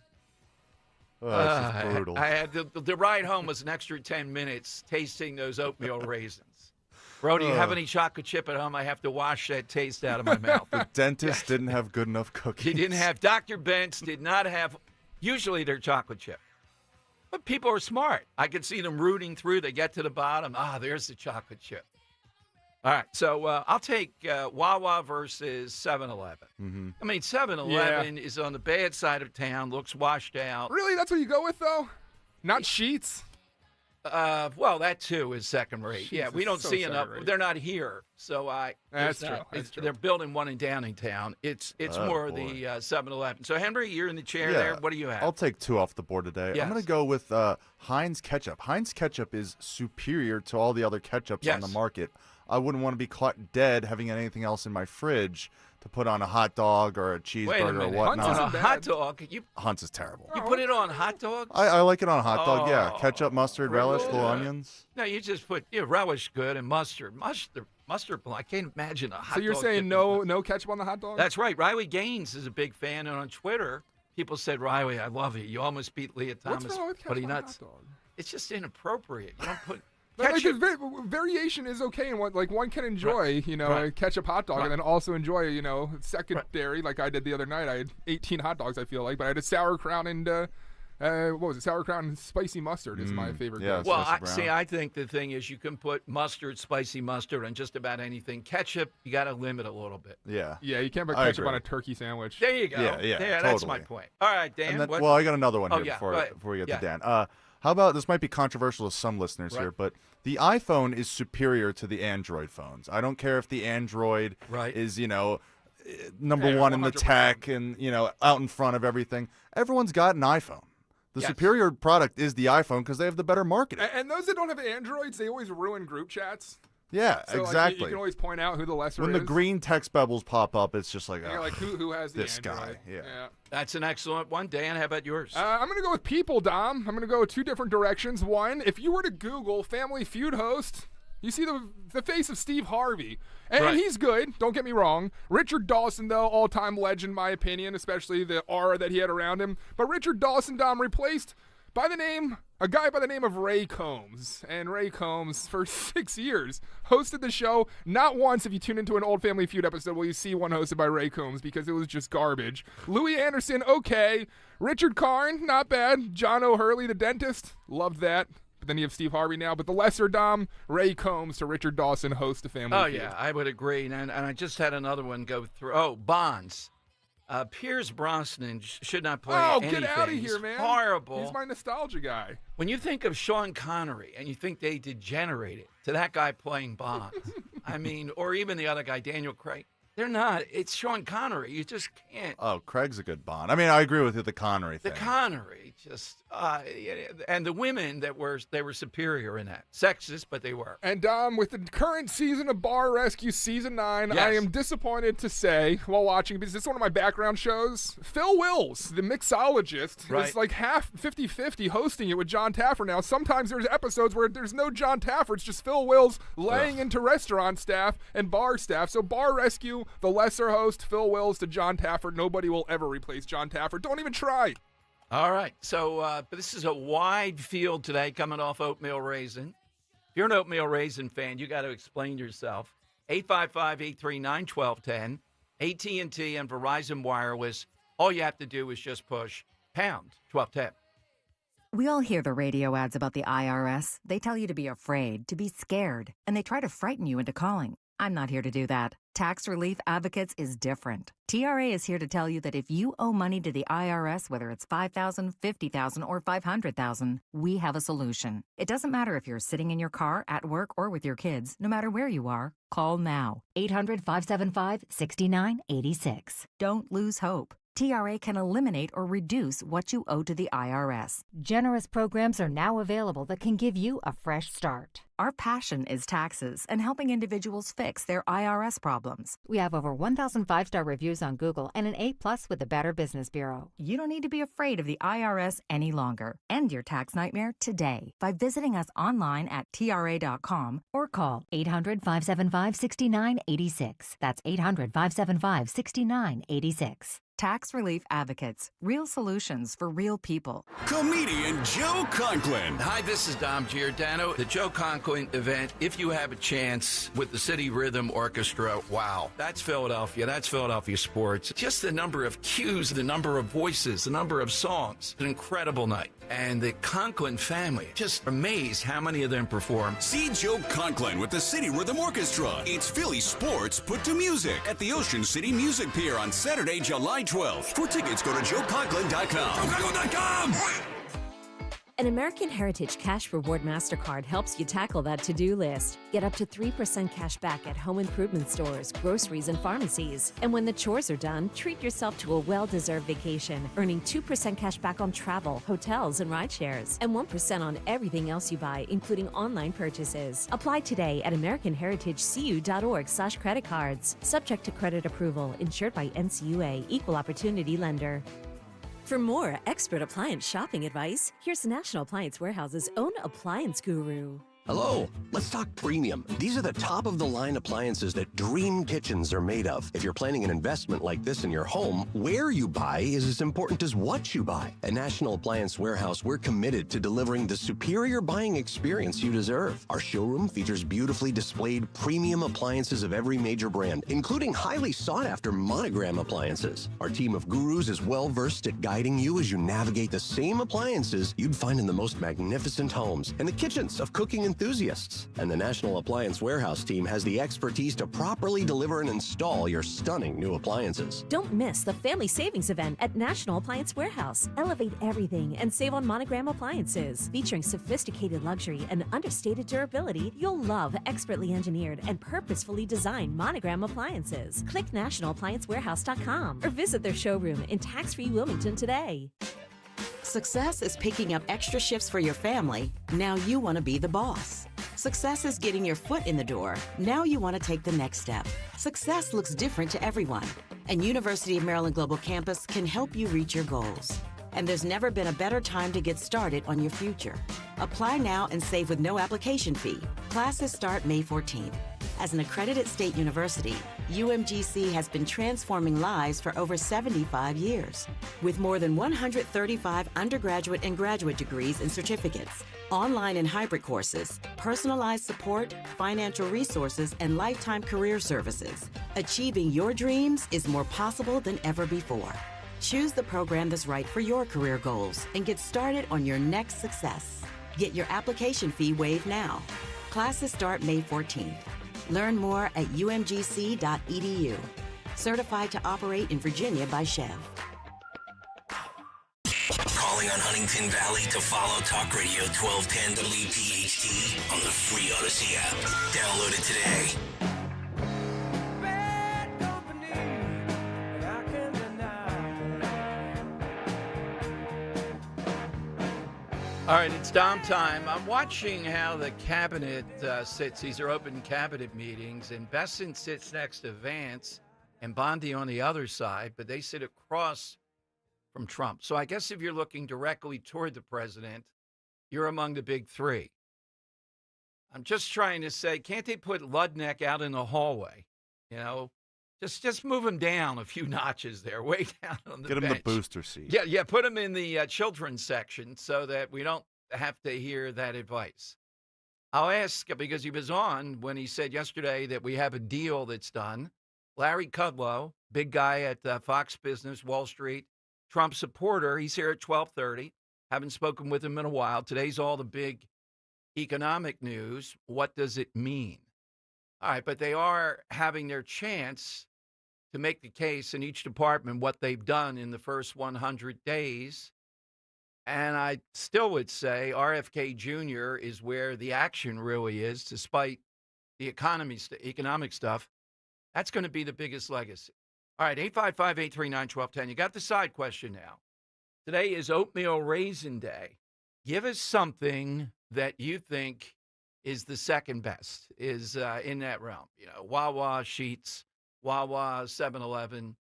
Oh, that's just brutal. I had the ride home was an extra 10 minutes tasting those oatmeal raisins. Bro, do you have any chocolate chip at home? I have to wash that taste out of my mouth. The dentist didn't have good enough cookies. He didn't have. Dr. Bentz did not have. Usually they're chocolate chip. But people are smart. I could see them rooting through. They get to the bottom. There's the chocolate chip. All right, so I'll take Wawa versus 7-Eleven. Mm-hmm. I mean, 7-Eleven is on the bad side of town, looks washed out. Really? That's what you go with, though? Not Sheets? Well, that, too, is second rate. Sheets yeah, we don't see enough. Rate. They're not here. So That's true. They're building one in Downingtown. It's more the 7-Eleven. So, Henry, you're in the chair there. What do you have? I'll take two off the board today. Yes. I'm going to go with Heinz ketchup. Heinz ketchup is superior to all the other ketchups on the market. I wouldn't want to be caught dead having anything else in my fridge to put on a hot dog or a cheeseburger or whatnot. Hunt's on a hot dog. Hunt's is terrible. You put it on hot dogs? I like it on a hot dog, yeah. Ketchup, mustard, relish, little onions. No, you just put relish good and mustard. Mustard. I can't imagine a hot dog. So you're saying no ketchup on the hot dog? That's right. Riley Gaines is a big fan, and on Twitter, people said, Riley, I love you. You almost beat Leah Thomas. What's wrong with ketchup on a hot dog? It's just inappropriate. You don't put... variation is okay, and one can enjoy, a ketchup hot dog, and then also enjoy, secondary, like I did the other night. I had 18 hot dogs, I feel like, but I had a sauerkraut and what was it? Sauerkraut and spicy mustard is my favorite. Yeah, well, I think the thing is you can put mustard, spicy mustard, on just about anything. Ketchup, you got to limit a little bit. Yeah. Yeah, you can't put ketchup on a turkey sandwich. There you go. Yeah, that's my point. All right, Dan. Well, I got another one here before we get to Dan. How about, this might be controversial to some listeners here, but the iPhone is superior to the Android phones. I don't care if the Android is, number one in the tech and, out in front of everything. Everyone's got an iPhone. The superior product is the iPhone because they have the better marketing. And those that don't have Androids, they always ruin group chats. Yeah, so, exactly. You can always point out who the lesser when is. the green text bubbles pop up, it's just like, you're like, who has the this Android? guy? Yeah. That's an excellent one. Dan, how about yours? I'm going to go with people, Dom. I'm going to go two different directions. One, if you were to Google Family Feud host, you see the face of Steve Harvey. And he's good, don't get me wrong. Richard Dawson, though, all-time legend, in my opinion, especially the aura that he had around him. But Richard Dawson, Dom, replaced a guy by the name of Ray Combs. And Ray Combs, for 6 years, hosted the show. Not once, if you tune into an old Family Feud episode, will you see one hosted by Ray Combs, because it was just garbage. Louis Anderson, okay. Richard Karn, not bad. John O'Hurley, the dentist, loved that. But Then you have Steve Harvey now. But the lesser Dom, Ray Combs to Richard Dawson, host of Family Feud. Yeah, I would agree. And I just had another one go through. Oh, Bonds. Pierce Brosnan should not play anything. Get out of here, He's man. horrible. He's my nostalgia guy. When you think of Sean Connery and you think they degenerated to that guy playing Bonds, I mean, or even the other guy, Daniel Craig, they're not. It's Sean Connery. You just can't. Oh, Craig's a good Bond. I mean, I agree with you, the Connery thing. The Connery, just, and the women they were superior in that. Sexist, but they were. And with the current season of Bar Rescue Season 9, Yes. I am disappointed to say, while watching, because it's one of my background shows, Phil Wills, the mixologist, is like half 50-50 hosting it with John Taffer now. Sometimes there's episodes where there's no John Taffer. It's just Phil Wills laying into restaurant staff and bar staff. So Bar Rescue, the lesser host, Phil Wills to John Taffer. Nobody will ever replace John Taffer. Don't even try. All right. So but this is a wide field today coming off Oatmeal Raisin. If you're an Oatmeal Raisin fan, you got to explain yourself. 855-839-1210. AT&T and Verizon Wireless. All you have to do is just push pound 1210. We all hear the radio ads about the IRS. They tell you to be afraid, to be scared, and they try to frighten you into calling. I'm not here to do that. Tax Relief Advocates is different. TRA is here to tell you that if you owe money to the IRS, whether it's $5,000, $50,000, or $500,000, we have a solution. It doesn't matter if you're sitting in your car, at work, or with your kids. No matter where you are, call now. 800-575-6986. Don't lose hope. TRA can eliminate or reduce what you owe to the IRS. Generous programs are now available that can give you a fresh start. Our passion is taxes and helping individuals fix their IRS problems. We have over 1,000 5-star reviews on Google and an A+ with the Better Business Bureau. You don't need to be afraid of the IRS any longer. End your tax nightmare today by visiting us online at TRA.com or call 800-575-6986. That's 800-575-6986. Tax Relief Advocates. Real solutions for real people. Comedian Joe Conklin. Hi, this is Dom Giordano. The Joe Conklin event, if you have a chance, with the City Rhythm Orchestra, wow. That's Philadelphia. That's Philadelphia sports. Just the number of cues, the number of voices, the number of songs. An incredible night. And the Conklin family, just amazed how many of them perform. See Joe Conklin with the City Rhythm Orchestra. It's Philly sports put to music at the Ocean City Music Pier on Saturday, July 12th. For tickets, go to joeconklin.com. JoeConklin.com! An American Heritage Cash Reward MasterCard helps you tackle that to-do list. Get up to 3% cash back at home improvement stores, groceries, and pharmacies. And when the chores are done, treat yourself to a well-deserved vacation, earning 2% cash back on travel, hotels, and rideshares, and 1% on everything else you buy, including online purchases. Apply today at AmericanHeritageCU.org/credit cards. Subject to credit approval, insured by NCUA, Equal Opportunity Lender. For more expert appliance shopping advice, here's National Appliance Warehouse's own appliance guru. Hello, let's talk premium. These are the top-of-the-line appliances that dream kitchens are made of. If you're planning an investment like this in your home, where you buy is as important as what you buy. At National Appliance Warehouse, we're committed to delivering the superior buying experience you deserve. Our showroom features beautifully displayed premium appliances of every major brand, including highly sought-after monogram appliances. Our team of gurus is well-versed at guiding you as you navigate the same appliances you'd find in the most magnificent homes and the kitchens of cooking enthusiasts. And the National Appliance Warehouse team has the expertise to properly deliver and install your stunning new appliances. Don't miss the Family Savings event at National Appliance Warehouse. Elevate everything and save on monogram appliances. Featuring sophisticated luxury and understated durability, you'll love expertly engineered and purposefully designed monogram appliances. Click nationalappliancewarehouse.com or visit their showroom in tax-free Wilmington today. Success is picking up extra shifts for your family. Now you want to be the boss. Success is getting your foot in the door. Now you want to take the next step. Success looks different to everyone, and University of Maryland Global Campus can help you reach your goals. And there's never been a better time to get started on your future. Apply now and save with no application fee. Classes start May 14th. As an accredited state university, UMGC has been transforming lives for over 75 years. With more than 135 undergraduate and graduate degrees and certificates, online and hybrid courses, personalized support, financial resources, and lifetime career services, achieving your dreams is more possible than ever before. Choose the program that's right for your career goals and get started on your next success. Get your application fee waived now. Classes start May 14th. Learn more at umgc.edu. Certified to operate in Virginia by Chev. Calling on Huntington Valley to follow Talk Radio 1210 WPHT on the free Odyssey app. Download it today. All right, it's Dom time. I'm watching how the cabinet sits. These are open cabinet meetings, and Besson sits next to Vance and Bondi on the other side, but they sit across from Trump. So I guess if you're looking directly toward the president, you're among the big three. I'm just trying to say, can't they put Ludnick out in the hallway? You know, just move him down a few notches there, way down on the bench. Get him the booster seat. Yeah, put him in the children's section so that we don't have to hear that advice. I'll ask, because he was on when he said yesterday that we have a deal that's done. Larry Kudlow, big guy at Fox Business, Wall Street, Trump supporter. He's here at 12:30. Haven't spoken with him in a while. Today's all the big economic news. What does it mean? All right, but they are having their chance to make the case in each department what they've done in the first 100 days. And I still would say RFK Jr. is where the action really is, despite the economic stuff. That's going to be the biggest legacy. All right, 855-839-1210. You got the side question now. Today is Oatmeal Raisin Day. Give us something that you think is the second best, is in that realm. You know, Wawa Sheets, Wawa 7-Eleven,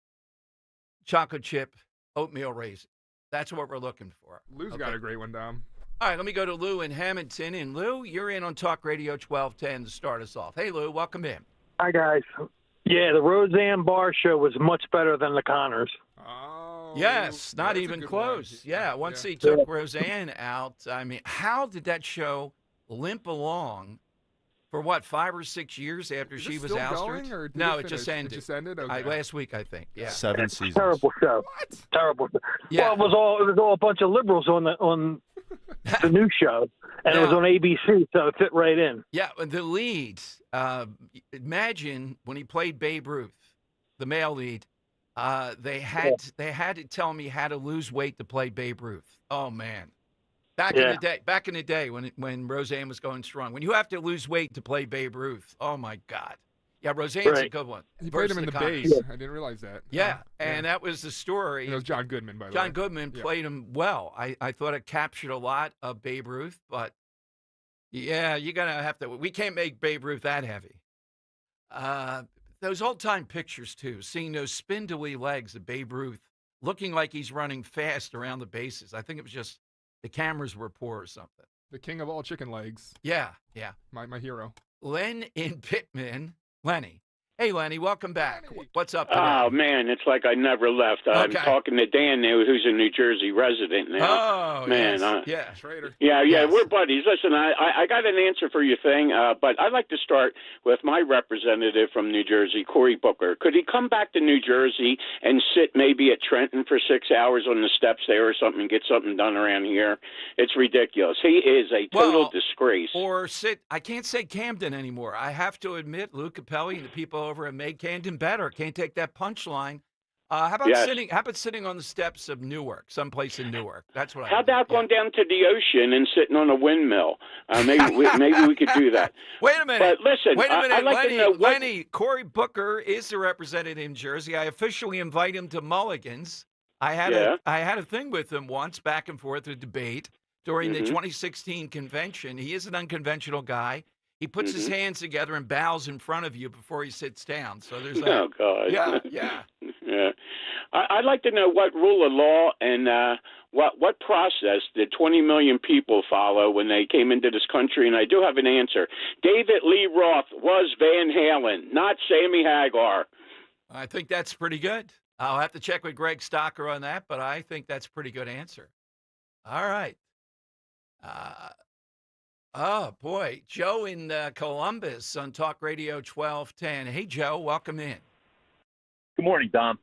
chocolate chip, oatmeal raisin. That's what we're looking for. Lou's got a great one, Dom. All right, let me go to Lou in Hamilton. And Lou, you're in on Talk Radio 1210 to start us off. Hey, Lou, welcome in. Hi, guys. Yeah, the Roseanne Barr show was much better than the Connors. Oh, yes, not even close. Yeah, once he took Roseanne out, I mean, how did that show limp along for what, 5 or 6 years after she was ousted? No, it just ended. It just ended? Okay. Last week, I think. Yeah. 7 seasons. Terrible show. What? Terrible. Yeah. Well, it was all a bunch of liberals on the new show, and it was on ABC, so it fit right in. Yeah, the lead. Imagine when he played Babe Ruth, the male lead. They had to tell me how to lose weight to play Babe Ruth. Oh man. Back in the day when Roseanne was going strong, when you have to lose weight to play Babe Ruth, oh my God, yeah, Roseanne's a good one. He played him in the base. I didn't realize that. Yeah, and that was the story. And it was John Goodman, by the way. John Goodman played him well. I thought it captured a lot of Babe Ruth, but yeah, you're gonna have to. We can't make Babe Ruth that heavy. Those old-time pictures too, seeing those spindly legs of Babe Ruth, looking like he's running fast around the bases. I think it was just the cameras were poor or something. The king of all chicken legs. Yeah. My hero. Len in Pittman. Lenny. Hey, Lenny, welcome back. What's up today? Oh, man, it's like I never left. I'm talking to Dan now, who's a New Jersey resident now. Oh, man. Yes. Schrader. Yeah, we're buddies. Listen, I got an answer for your thing, but I'd like to start with my representative from New Jersey, Cory Booker. Could he come back to New Jersey and sit maybe at Trenton for 6 hours on the steps there or something and get something done around here? It's ridiculous. He is a total disgrace. Or I can't say Camden anymore. I have to admit, Lou Capelli and the people over and made Camden better. Can't take that punchline. How about sitting on the steps of Newark, someplace in Newark? That's what. How about going down to the ocean and sitting on a windmill? Maybe we could do that. Wait a minute. But listen, I'd like to know Lenny, Cory Booker is the representative in Jersey. I officially invite him to Mulligan's. I had a thing with him once, back and forth, a debate during the 2016 convention. He is an unconventional guy. He puts his hands together and bows in front of you before he sits down. So there's that. Oh, God. Yeah. I'd like to know what rule of law and what process did 20 million people follow when they came into this country? And I do have an answer. David Lee Roth was Van Halen, not Sammy Hagar. I think that's pretty good. I'll have to check with Greg Stocker on that, but I think that's a pretty good answer. All right. Oh, boy. Joe in Columbus on Talk Radio 1210. Hey, Joe, welcome in. Good morning, Dom.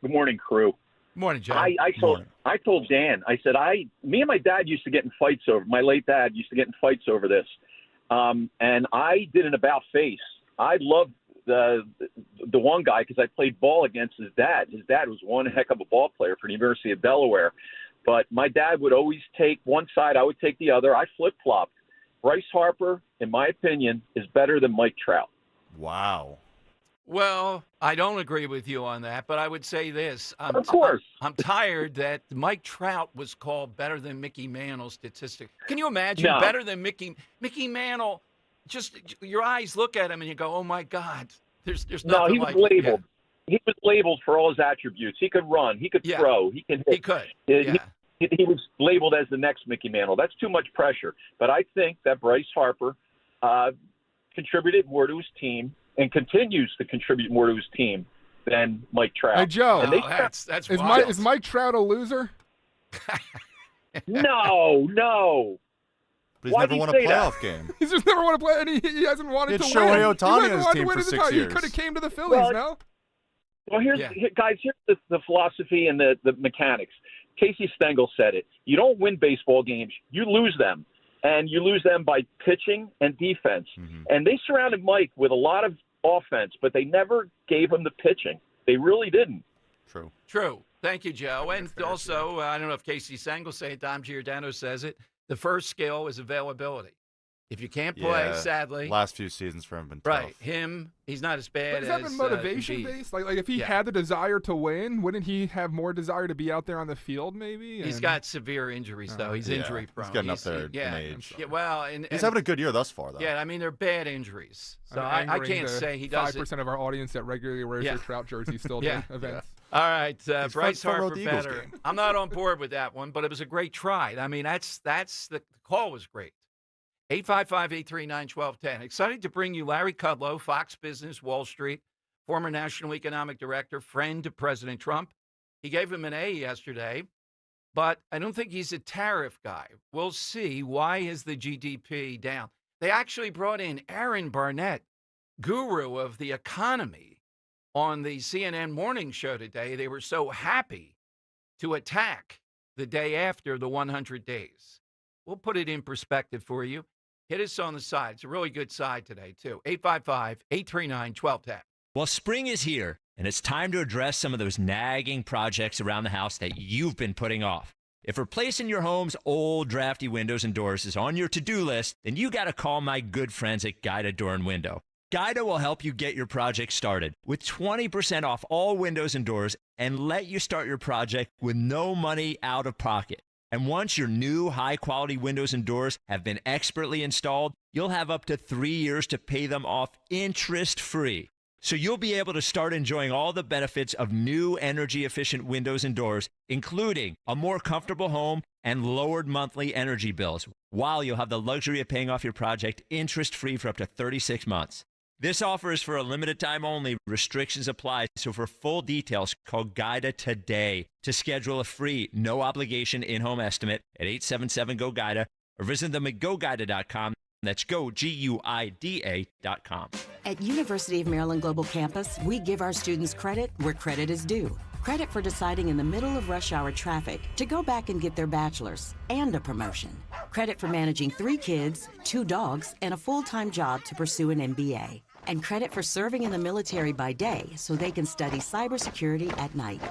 Good morning, crew. Morning, Joe. I told Dan, I said, me and my dad used to get in fights over, my late dad used to get in fights over this. And I did an about face. I loved the one guy because I played ball against his dad. His dad was one heck of a ball player for the University of Delaware. But my dad would always take one side. I would take the other. I flip-flopped. Bryce Harper, in my opinion, is better than Mike Trout. Wow. Well, I don't agree with you on that, but I would say this. Of course. I'm tired that Mike Trout was called better than Mickey Mantle statistic. Can you imagine No. better than Mickey Mantle? Just your eyes look at him and you go, oh, my God, there's nothing No, he was like labeled. He was labeled for all his attributes. He could run. He could throw. He can hit. He could. He was labeled as the next Mickey Mantle. That's too much pressure. But I think that Bryce Harper contributed more to his team and continues to contribute more to his team than Mike Trout. Hey, Joe. And that's is Mike Trout a loser? No. But he's never won a playoff game. He's just never won a play, and he hasn't wanted It's to win. Shohei Ohtani He hasn't on his wanted team to win for his 6 entire- years. He could have came to the Phillies, no? Well, here's the philosophy and the mechanics. Casey Stengel said it. You don't win baseball games. You lose them. And you lose them by pitching and defense. Mm-hmm. And they surrounded Mike with a lot of offense, but they never gave him the pitching. They really didn't. True. Thank you, Joe. And also, I don't know if Casey Stengel said it, Dom Giordano says it, the first skill is availability. If you can't play, sadly. Last few seasons for him have been tough. Right. He's not as bad But as has that been motivation-based? Like if he had the desire to win, wouldn't he have more desire to be out there on the field, maybe? He's got severe injuries, though. He's injury prone. He's getting up there in age. Yeah, well, and he's having a good year thus far, though. Yeah, I mean, they're bad injuries. So I'm I can't say he does 5% of our audience that regularly wears their Trout jersey still to events. All right, Bryce front row Harper at the Eagles better. game. I'm not on board with that one, but it was a great try. I mean, that's the call was great. 855-839-1210. Excited to bring you Larry Kudlow, Fox Business, Wall Street, former National Economic Director, friend to President Trump. He gave him an A yesterday, but I don't think he's a tariff guy. We'll see. Why is the GDP down? They actually brought in Aaron Barnett, guru of the economy, on the CNN morning show today. They were so happy to attack the day after the 100 days. We'll put it in perspective for you. Hit us on the side. It's a really good side today, too. 855-839-1210. Well, spring is here, and it's time to address some of those nagging projects around the house that you've been putting off. If replacing your home's old, drafty windows and doors is on your to-do list, then you got to call my good friends at Guida Door and Window. Guida will help you get your project started with 20% off all windows and doors and let you start your project with no money out of pocket. And once your new high-quality windows and doors have been expertly installed, you'll have up to 3 years to pay them off interest-free. So you'll be able to start enjoying all the benefits of new energy-efficient windows and doors, including a more comfortable home and lowered monthly energy bills, while you'll have the luxury of paying off your project interest-free for up to 36 months. This offer is for a limited time only. Restrictions apply. So for full details, call Guida today to schedule a free, no-obligation in-home estimate at 877-GO-GUIDA or visit them at GoGuida.com. That's GoGuida.com. At University of Maryland Global Campus, we give our students credit where credit is due. Credit for deciding in the middle of rush hour traffic to go back and get their bachelor's and a promotion. Credit for managing 3 kids, 2 dogs, and a full-time job to pursue an MBA. And credit for serving in the military by day so they can study cybersecurity at night.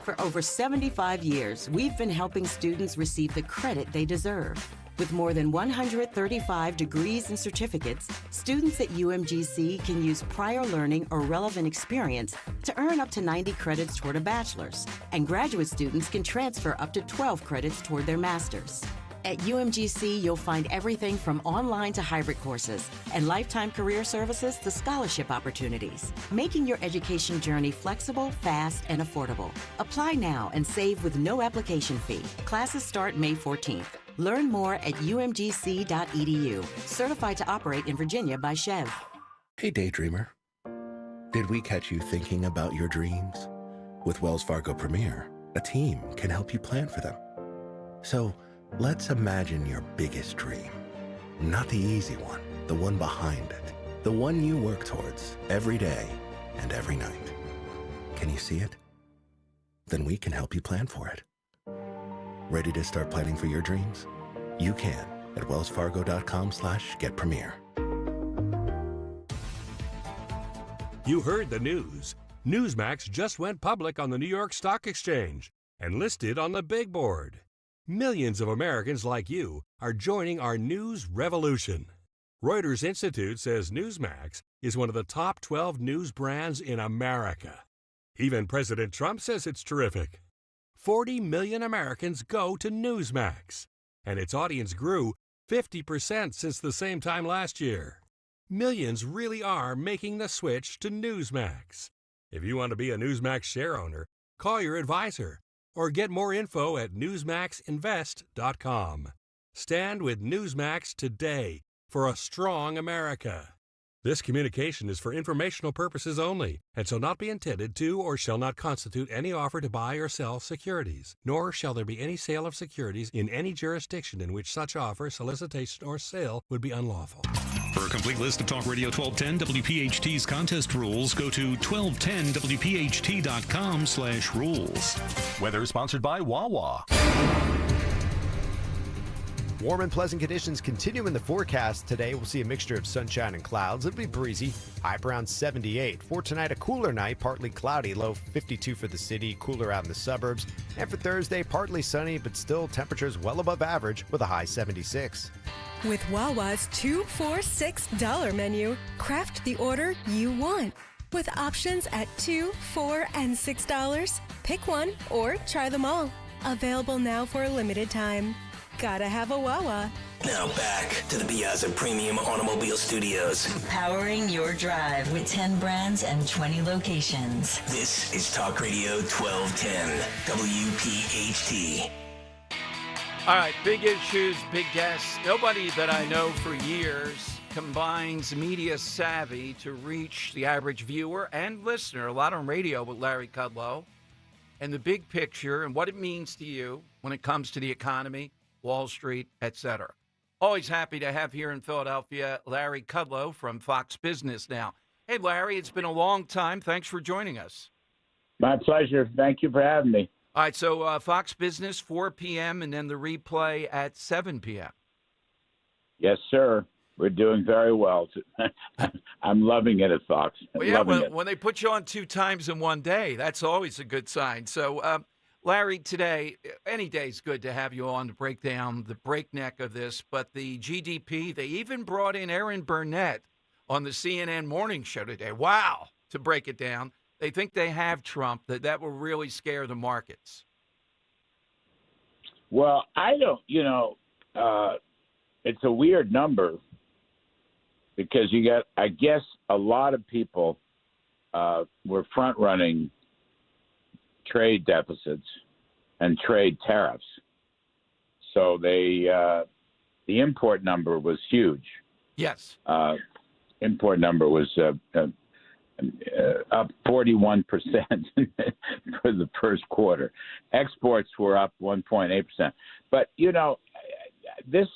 For over 75 years, we've been helping students receive the credit they deserve. With more than 135 degrees and certificates, students at UMGC can use prior learning or relevant experience to earn up to 90 credits toward a bachelor's, and graduate students can transfer up to 12 credits toward their master's. At UMGC, you'll find everything from online to hybrid courses and lifetime career services to scholarship opportunities, making your education journey flexible, fast, and affordable. Apply now and save with no application fee. Classes start May 14th. Learn more at umgc.edu. Certified to operate in Virginia by Chev. Hey, daydreamer. Did we catch you thinking about your dreams? With Wells Fargo Premier, a team can help you plan for them. So, let's imagine your biggest dream. Not the easy one, the one behind it. The one you work towards every day and every night. Can you see it? then we can help you plan for it. Ready to start planning for your dreams? You can at wellsfargo.com/getpremier. You heard the news. Newsmax just went public on the New York Stock Exchange and listed on the big board. Millions of Americans like you are joining our news revolution. Reuters Institute says Newsmax is one of the top 12 news brands in America. Even President Trump says it's terrific. 40 million Americans go to Newsmax, and its audience grew 50% since the same time last year. Millions really are making the switch to Newsmax. If you want to be a Newsmax share owner, call your advisor or get more info at newsmaxinvest.com. Stand with Newsmax today for a strong America. This communication is for informational purposes only and shall not be intended to or shall not constitute any offer to buy or sell securities, nor shall there be any sale of securities in any jurisdiction in which such offer, solicitation, or sale would be unlawful. For a complete list of Talk Radio 1210 WPHT's contest rules, go to 1210WPHT.com/rules. Weather sponsored by Wawa. Warm and pleasant conditions continue in the forecast today. We'll see a mixture of sunshine and clouds. It'll be breezy, high around 78. For tonight, a cooler night, partly cloudy, low 52 for the city, cooler out in the suburbs. And for Thursday, partly sunny, but still temperatures well above average with a high 76. With Wawa's $2 for $6 menu, craft the order you want. With options at $2, $4, and $6, pick one or try them all. Available now for a limited time. Gotta have a Wawa. Now back to the Piazza Premium Automobile Studios. Powering your drive with 10 brands and 20 locations. This is Talk Radio 1210, WPHT. All right, big issues, big guests. Nobody that I know for years combines media savvy to reach the average viewer and listener. A lot on radio with Larry Kudlow. And the big picture and what it means to you when it comes to the economy, Wall Street, etc. Always happy to have here in Philadelphia Larry Kudlow from Fox Business now. Hey, Larry, it's been a long time. Thanks for joining us. My pleasure. Thank you for having me. All right, so Fox Business, 4 p.m., and then the replay at 7 p.m. Yes, sir. We're doing very well. I'm loving it at Fox. Well, yeah, when they put you on 2 times in one day, that's always a good sign. So, Larry, today, any day is good to have you on to break down the breakneck of this, but the GDP, they even brought in Aaron Burnett on the CNN morning show today. Wow, to break it down. They think they have Trump, that will really scare the markets. Well, I don't, it's a weird number because you got, I guess, a lot of people were front-running trade deficits and trade tariffs. So the import number was huge. Yes. Import number was up 41% for the first quarter. Exports were up 1.8%. But this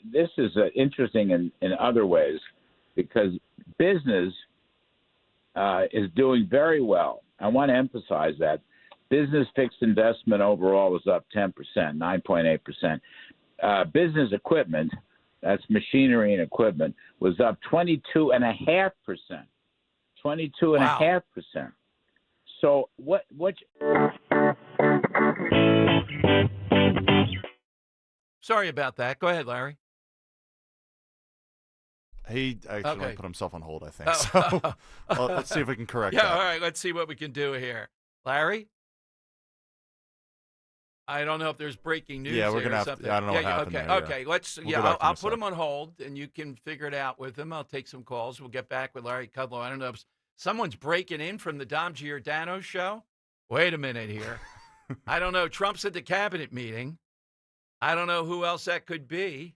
this is interesting in other ways because business is doing very well. I want to emphasize that business fixed investment overall was up 10%, 9.8%. Business equipment, that's machinery and equipment, was up 22.5%. 22.5%. Wow. So what? Sorry about that. Go ahead, Larry. He actually put himself on hold, I think. So let's see if we can correct that. Yeah, all right. Let's see what we can do here. Larry? I don't know if there's breaking news. Yeah, we're going to have to. I don't know what happened there. Okay. I'll put him on hold, and you can figure it out with him. I'll take some calls. We'll get back with Larry Kudlow. I don't know if someone's breaking in from the Dom Giordano show. Wait a minute here. I don't know. Trump's at the cabinet meeting. I don't know who else that could be.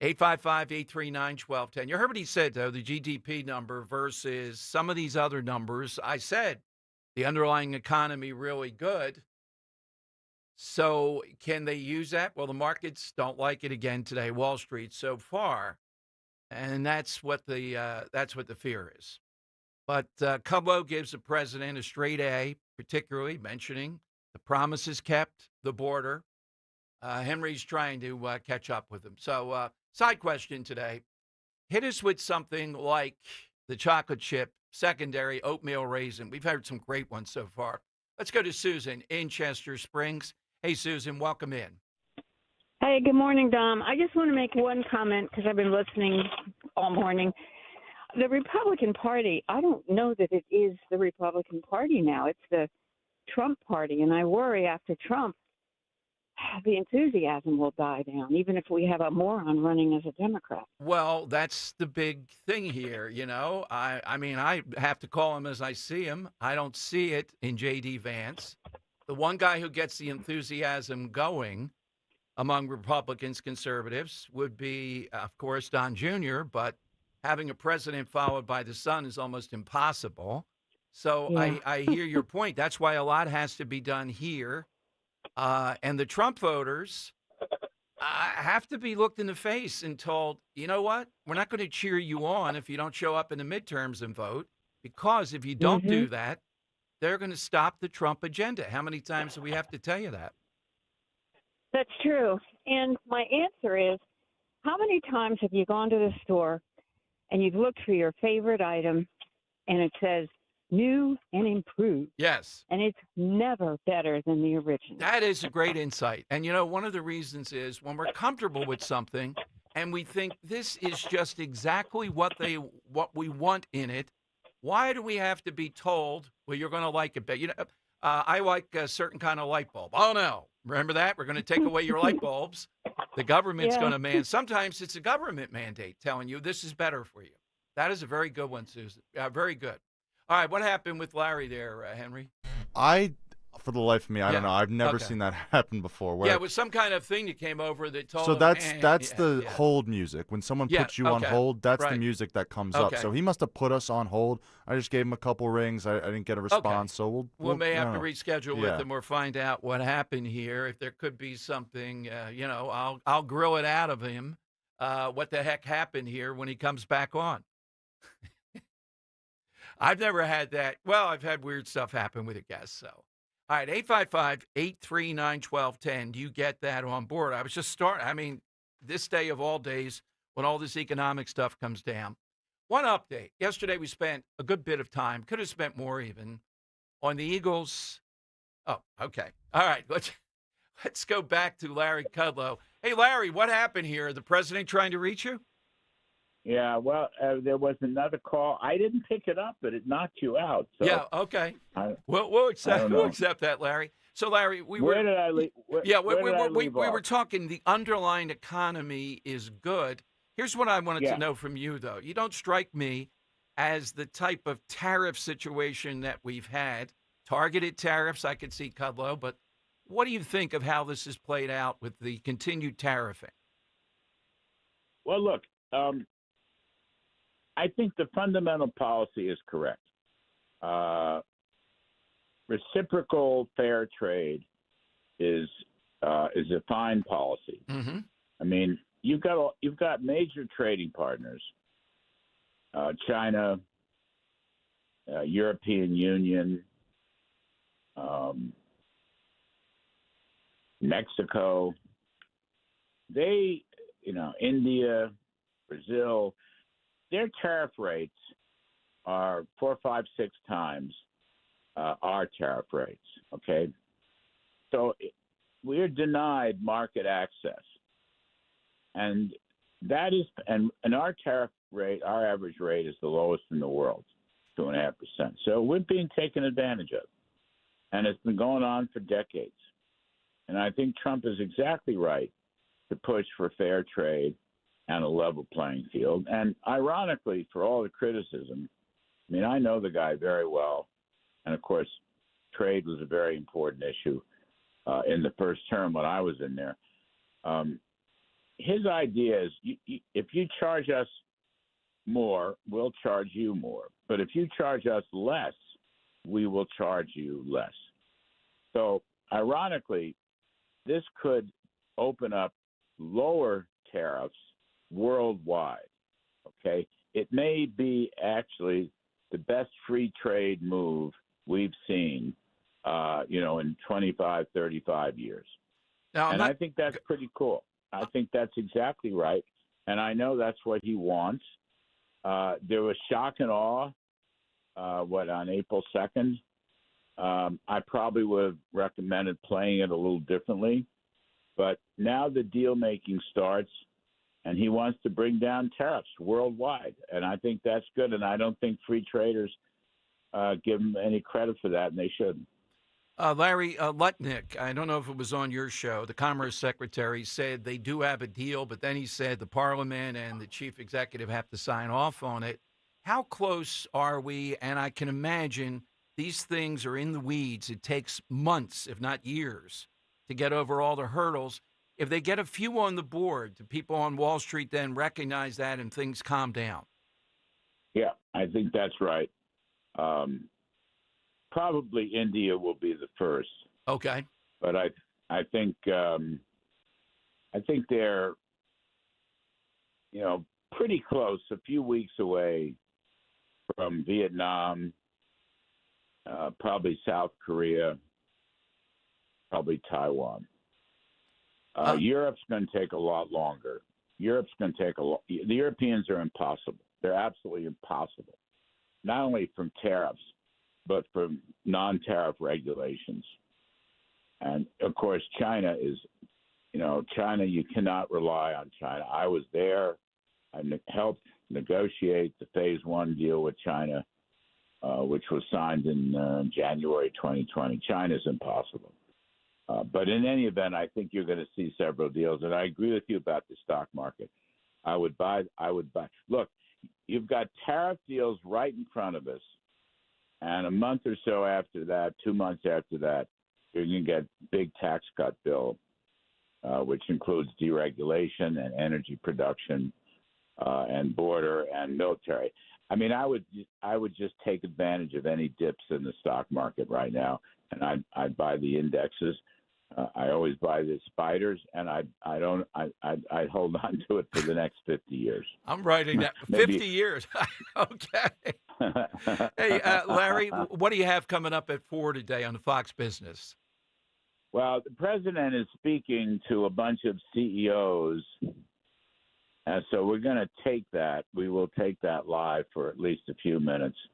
855-839-1210. You heard what he said, though, the GDP number versus some of these other numbers. I said the underlying economy really good. So can they use that? Well, the markets don't like it again today, Wall Street so far. And that's what the fear is. But Kudlow gives the president a straight A, particularly mentioning the promises kept, the border. Henry's trying to catch up with him. So, side question today. Hit us with something like the chocolate chip secondary oatmeal raisin. We've heard some great ones so far. Let's go to Susan in Chester Springs. Hey, Susan, welcome in. Hey, good morning, Dom. I just want to make one comment because I've been listening all morning. The Republican Party, I don't know that it is the Republican Party now. It's the Trump Party, and I worry after Trump, the enthusiasm will die down, even if we have a moron running as a Democrat. Well, that's the big thing here, you know. I mean, I have to call him as I see him. I don't see it in J.D. Vance. The one guy who gets the enthusiasm going among Republicans, conservatives, would be, of course, Don Jr., but having a president followed by the son is almost impossible. So Yeah. I hear your point. That's why a lot has to be done here. And the Trump voters have to be looked in the face and told, you know what? We're not going to cheer you on if you don't show up in the midterms and vote, because if you don't do that, they're going to stop the Trump agenda. How many times do we have to tell you that? That's true. And my answer is, how many times have you gone to the store and you've looked for your favorite item and it says new and improved? Yes. And it's never better than the original. That is a great insight. And, you know, one of the reasons is when we're comfortable with something and we think this is just exactly what we want in it, why do we have to be told, well, you're going to like it better? You know, I like a certain kind of light bulb. Oh, no. Remember that? We're going to take away your light bulbs. The government's going to sometimes it's a government mandate telling you this is better for you. That is a very good one, Susan. Very good. All right. What happened with Larry there, Henry? For the life of me, I don't know. I've never seen that happen before. Where, yeah, it was some kind of thing that came over that told so him, that's the hold music. When someone puts you on hold, that's the music that comes up. So he must have put us on hold. I just gave him a couple rings. I didn't get a response. So we may have to reschedule with him or find out what happened here. If there could be something, you know, I'll grill it out of him. What the heck happened here when he comes back on? I've never had that. Well, I've had weird stuff happen with a guest, so. All right, 855-839-1210. Do you get that on board? I was just this day of all days when all this economic stuff comes down. One update. Yesterday we spent a good bit of time, could have spent more even, on the Eagles. Oh, okay. All right, let's go back to Larry Kudlow. Hey, Larry, what happened here? The president trying to reach you? Yeah, well, there was another call. I didn't pick it up, but it knocked you out. So yeah, okay. We'll accept that, Larry. So, Larry, we were talking. The underlying economy is good. Here's what I wanted to know from you, though. You don't strike me as the type of tariff situation that we've had. Targeted tariffs, I could see Kudlow, but what do you think of how this has played out with the continued tariffing? Well, look. I think the fundamental policy is correct. Reciprocal fair trade is a fine policy. Mm-hmm. I mean, you've got major trading partners: China, European Union, Mexico. India, Brazil. Their tariff rates are 4, 5, 6 times our tariff rates. Okay, so we're denied market access, and that is and our tariff rate, our average rate is the lowest in the world, 2.5%. So we're being taken advantage of, and it's been going on for decades. And I think Trump is exactly right to push for fair trade and a level playing field. And ironically, for all the criticism, I mean, I know the guy very well. And, of course, trade was a very important issue in the first term when I was in there. His idea is if you charge us more, we'll charge you more. But if you charge us less, we will charge you less. So, ironically, this could open up lower tariffs worldwide, okay? It may be actually the best free trade move we've seen, in 25, 35 years. Now, I think that's pretty cool. I think that's exactly right. And I know that's what he wants. There was shock and awe, on April 2nd. I probably would have recommended playing it a little differently. But now the deal-making starts, and he wants to bring down tariffs worldwide. And I think that's good, and I don't think free traders give him any credit for that, and they shouldn't. Larry Lutnick, I don't know if it was on your show, the Commerce Secretary said they do have a deal, but then he said the Parliament and the chief executive have to sign off on it. How close are we? And I can imagine these things are in the weeds. It takes months, if not years, to get over all the hurdles. If they get a few on the board, do people on Wall Street then recognize that and things calm down? Yeah, I think that's right. Probably India will be the first. Okay. But I think they're pretty close, a few weeks away from Vietnam, probably South Korea, probably Taiwan. Europe's going to take a lot longer. The Europeans are impossible. They're absolutely impossible, not only from tariffs, but from non-tariff regulations. And, of course, China is, China, you cannot rely on China. I was there. I helped negotiate the Phase 1 deal with China, which was signed in January 2020. China's impossible. But in any event, I think you're going to see several deals. And I agree with you about the stock market. I would buy. Look, you've got tariff deals right in front of us. And a month or so after that, 2 months after that, you're going to get big tax cut bill, which includes deregulation and energy production and border and military. I mean, I would just take advantage of any dips in the stock market right now, and I'd buy the indexes. I always buy the spiders, and I'd hold on to it for the next 50 years. I'm writing that 50 years. Okay. Hey, Larry, what do you have coming up at 4 today on the Fox Business? Well, the president is speaking to a bunch of CEOs, and so we're going to take that. We will take that live for at least a few minutes.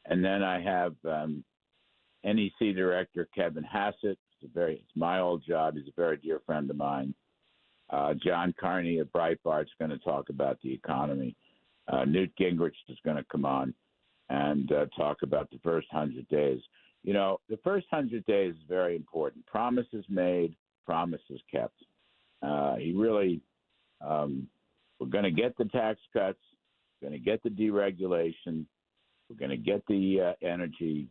And then I have NEC Director Kevin Hassett. It's my old job. He's a very dear friend of mine. John Carney of Breitbart's going to talk about the economy. Newt Gingrich is going to come on and talk about the first 100 days. The first 100 days is very important. Promises made, promises kept. We're going to get the tax cuts. We're going to get the deregulation. We're going to get the energy.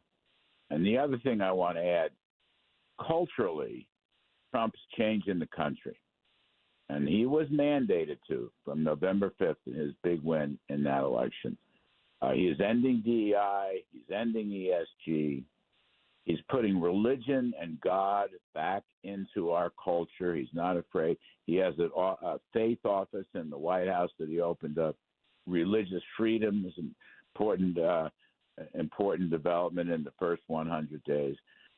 And the other thing I want to add, culturally, Trump's changing the country. And he was mandated to from November 5th in his big win in that election. He is ending DEI. He's ending ESG. He's putting religion and God back into our culture. He's not afraid. He has a faith office in the White House that he opened up. Religious freedom is an important development in the first 100 days.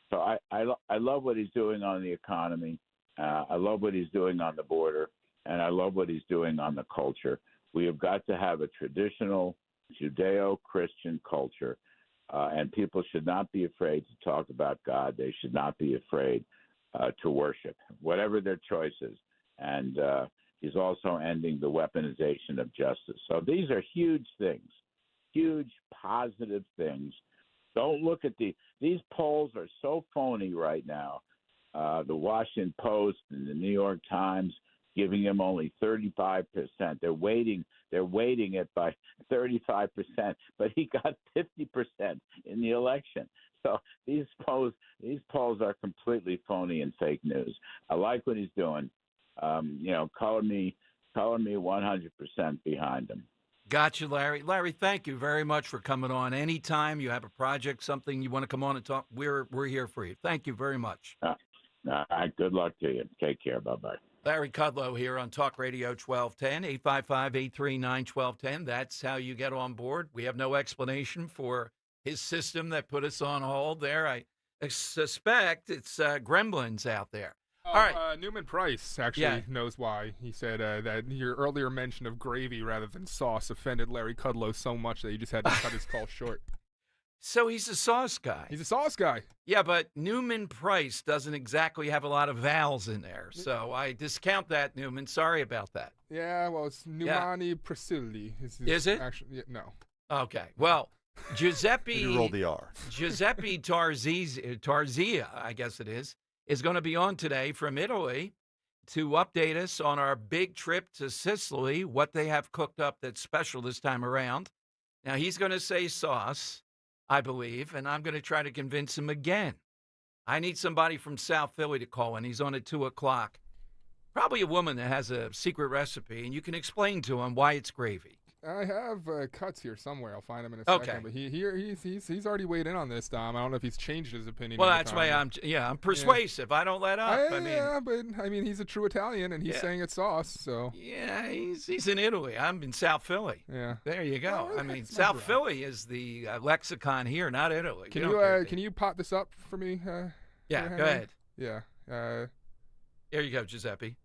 So I love what he's doing on the economy. I love what he's doing on the border, and I love what he's doing on the culture. We have got to have a traditional Judeo-Christian culture, and people should not be afraid to talk about God. They should not be afraid to worship, whatever their choice is. And he's also ending the weaponization of justice. So these are huge things, huge positive things. Don't look at these polls are so phony right now. The Washington Post and the New York Times giving him only 35%. They're weighting it by 35%, but he got 50% in the election. So these polls are completely phony and fake news. I like what he's doing. Color me 100% behind him. Gotcha, Larry. Larry, thank you very much for coming on. Anytime you have a project, something you want to come on and talk, we're here for you. Thank you very much. All right, good luck to you. Take care. Bye-bye. Larry Kudlow here on Talk Radio 1210, 855-839-1210. That's how you get on board. We have no explanation for his system that put us on hold there. I suspect it's gremlins out there. Oh, all right. Newman Price actually knows why. He said that your earlier mention of gravy rather than sauce offended Larry Kudlow so much that he just had to cut his call short. So he's a sauce guy. He's a sauce guy. Yeah, but Newman Price doesn't exactly have a lot of vowels in there. So I discount that, Newman. Sorry about that. Yeah, well, it's Numani Priscilli. Is it? Actually, no. Okay. Well, Giuseppe. You roll the R. Giuseppe Tarzia, I guess it is going to be on today from Italy to update us on our big trip to Sicily, what they have cooked up that's special this time around. Now, he's going to say sauce, I believe, and I'm going to try to convince him again. I need somebody from South Philly to call in. He's on at 2 o'clock. Probably a woman that has a secret recipe, and you can explain to him why it's gravy. I have cuts here somewhere. I'll find him in a second. Okay. But he's already weighed in on this, Dom. I don't know if he's changed his opinion. Well, that's why I'm persuasive. Yeah. I don't let up. But he's a true Italian, and he's saying it's sauce. So yeah, he's in Italy. I'm in South Philly. Yeah, there you go. South Philly is the lexicon here, not Italy. Can you pot this up for me? Yeah, go ahead. Yeah. Here you go, Giuseppe.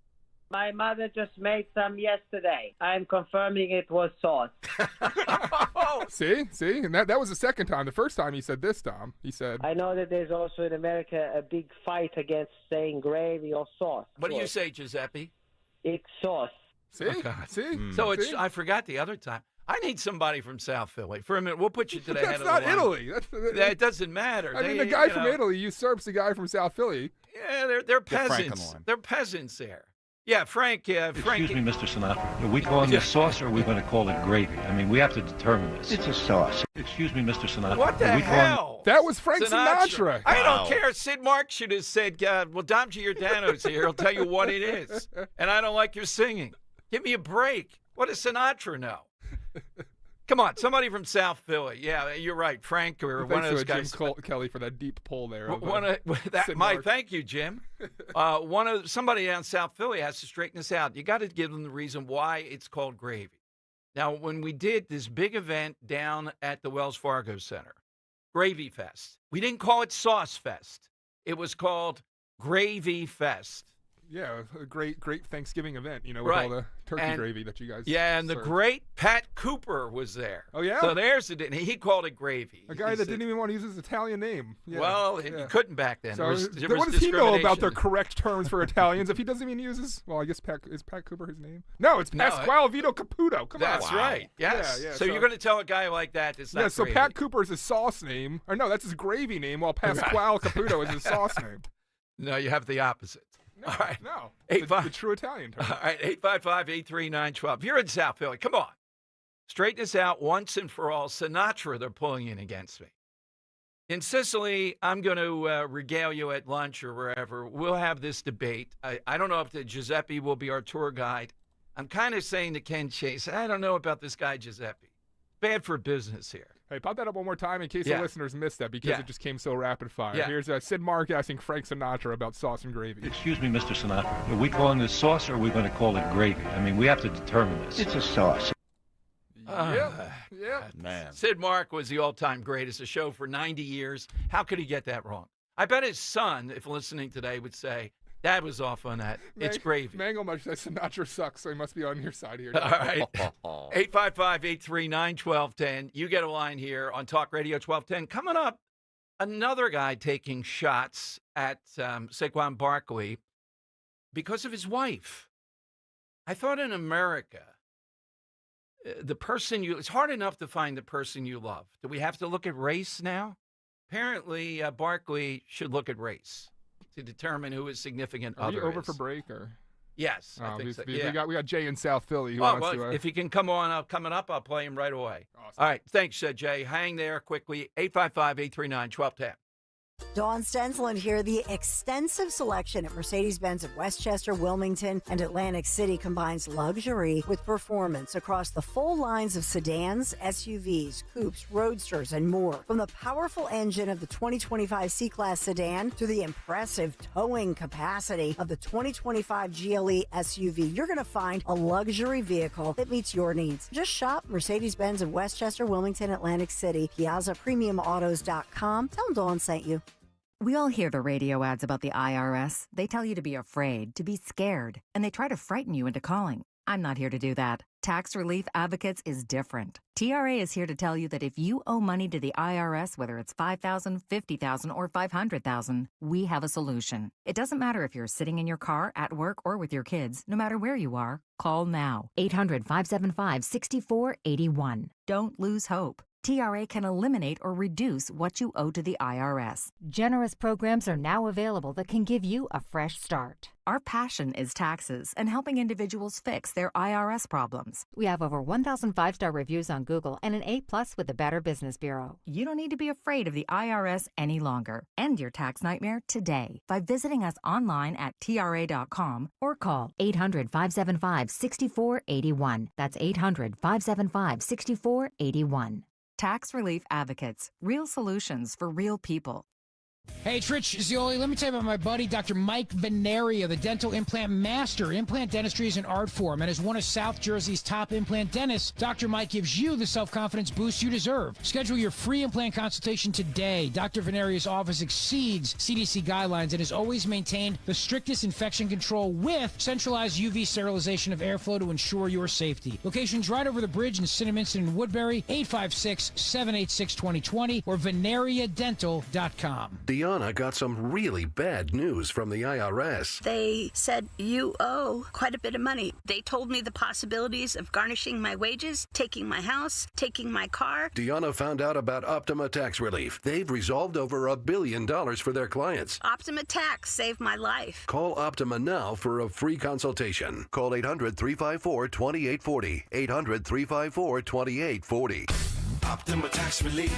My mother just made some yesterday. I'm confirming it was sauce. See? And that was the second time. The first time he said this, Dom. He said... I know that there's also in America a big fight against saying gravy or sauce. What do you say, Giuseppe? It's sauce. See? Okay. See? So I forgot the other time. I need somebody from South Philly. For a minute, we'll put you to the head of the line. That's not Italy. That doesn't matter. The guy from Italy usurps the guy from South Philly. Yeah, they're peasants. They're peasants there. Yeah, Frank. Frank. Excuse me, Mr. Sinatra. Are we calling this sauce or are we going to call it gravy? We have to determine this. It's a sauce. Excuse me, Mr. Sinatra. What the hell? That was Frank Sinatra. I don't care. Sid Mark should have said, well, Dom Giordano's here. He'll tell you what it is. And I don't like your singing. Give me a break. What does Sinatra know? Come on, somebody from South Philly. Yeah, you're right, Frank, or one of those guys. Jim Kelly for that deep pull there. Thank you, Jim. Somebody down South Philly has to straighten this out. You got to give them the reason why it's called gravy. Now, when we did this big event down at the Wells Fargo Center, Gravy Fest, we didn't call it Sauce Fest. It was called Gravy Fest. Yeah, a great Thanksgiving event, with all the turkey gravy that you guys and served. The great Pat Cooper was there. Oh, yeah? So he called it gravy. A guy that didn't even want to use his Italian name. Yeah. Well, he couldn't back then. So what does he know about the correct terms for Italians if he doesn't even use his... Well, I guess is Pat Cooper his name? No, it's Pasquale Vito Caputo. Come on. That's right. Yes. Yeah, so you're going to tell a guy like that it's not so gravy. Pat Cooper is his sauce name. Or no, that's his gravy name, while Pasquale Caputo is his sauce name. No, you have the opposite. No, all right. No. The true Italian term. All right, 855-839-12. You're in South Philly. Come on. Straighten this out once and for all. Sinatra, they're pulling in against me. In Sicily, I'm going to regale you at lunch or wherever. We'll have this debate. I don't know if Giuseppe will be our tour guide. I'm kind of saying to Ken Chase, I don't know about this guy Giuseppe. Bad for business here. Hey, pop that up one more time in case the listeners missed that because it just came so rapid fire. Here's Sid Mark asking Frank Sinatra about sauce and gravy. Excuse me, Mr. Sinatra. Are we calling this sauce or are we going to call it gravy? We have to determine this. It's a sauce. Yep. Man. Sid Mark was the all-time greatest, a show for 90 years. How could he get that wrong? I bet his son, if listening today, would say, Dad was off on that. It's gravy. Mango Much says Sinatra sucks, so he must be on your side here. All right. 855-839-1210. You get a line here on Talk Radio 1210. Coming up, another guy taking shots at Saquon Barkley because of his wife. I thought in America, it's hard enough to find the person you love. Do we have to look at race now? Apparently, Barkley should look at race to determine who his significant other is. Are you over for break or? Yes, I think so. Yeah. We got Jay in South Philly. If he can come on, coming up, I'll play him right away. Awesome. All right, thanks, Jay. Hang there quickly. 855-839-1210. Dawn Stensland here. The extensive selection at Mercedes-Benz of Westchester, Wilmington, and Atlantic City combines luxury with performance across the full lines of sedans, SUVs, coupes, roadsters, and more. From the powerful engine of the 2025 C-Class sedan to the impressive towing capacity of the 2025 GLE SUV, you're going to find a luxury vehicle that meets your needs. Just shop Mercedes-Benz of Westchester, Wilmington, Atlantic City, PiazzaPremiumAutos.com. Tell them Dawn sent you. We all hear the radio ads about the IRS. They tell you to be afraid, to be scared, and they try to frighten you into calling. I'm not here to do that. Tax Relief Advocates is different. TRA is here to tell you that if you owe money to the IRS, whether it's $5,000, $50,000, or $500,000, we have a solution. It doesn't matter if you're sitting in your car, at work, or with your kids. No matter where you are, call now. 800-575-6481. Don't lose hope. TRA can eliminate or reduce what you owe to the IRS. Generous programs are now available that can give you a fresh start. Our passion is taxes and helping individuals fix their IRS problems. We have over 1,000 5-star reviews on Google and an A+ with the Better Business Bureau. You don't need to be afraid of the IRS any longer. End your tax nightmare today by visiting us online at TRA.com or call 800-575-6481. That's 800-575-6481. Tax Relief Advocates. Real solutions for real people. Hey, it's Rich Zioli. Let me tell you about my buddy, Dr. Mike Veneria, the dental implant master. Implant dentistry is an art form, and as one of South Jersey's top implant dentists, Dr. Mike gives you the self-confidence boost you deserve. Schedule your free implant consultation today. Dr. Veneria's office exceeds CDC guidelines and has always maintained the strictest infection control with centralized UV sterilization of airflow to ensure your safety. Locations right over the bridge in Cinnaminson and Woodbury, 856-786-2020 or veneriadental.com. Deanna got some really bad news from the IRS. They said, you owe quite a bit of money. They told me the possibilities of garnishing my wages, taking my house, taking my car. Deanna found out about Optima Tax Relief. They've resolved over $1 billion for their clients. Optima Tax saved my life. Call Optima now for a free consultation. Call 800-354-2840. 800-354-2840. Optima Tax Relief.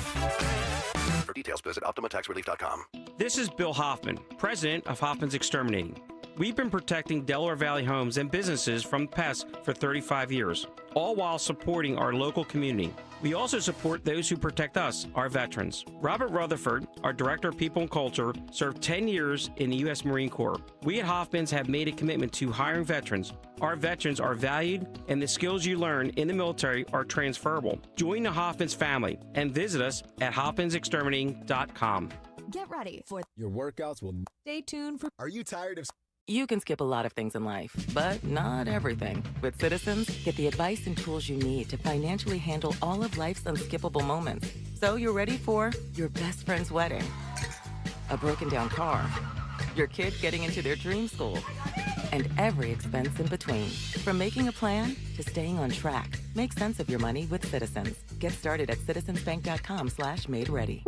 For details, visit OptimaTaxRelief.com. This is Bill Hoffman, president of Hoffman's Exterminating. We've been protecting Delaware Valley homes and businesses from pests for 35 years, all while supporting our local community. We also support those who protect us, our veterans. Robert Rutherford, our Director of People and Culture, served 10 years in the U.S. Marine Corps. We at Hoffman's have made a commitment to hiring veterans. Our veterans are valued, and the skills you learn in the military are transferable. Join the Hoffman's family and visit us at hoffmansexterminating.com. Get ready for your workouts will stay tuned for. Are you tired of? You can skip a lot of things in life, but not everything. With Citizens, get the advice and tools you need to financially handle all of life's unskippable moments. So you're ready for your best friend's wedding, a broken down car, your kid getting into their dream school, and every expense in between. From making a plan to staying on track, make sense of your money with Citizens. Get started at citizensbank.com/made-ready.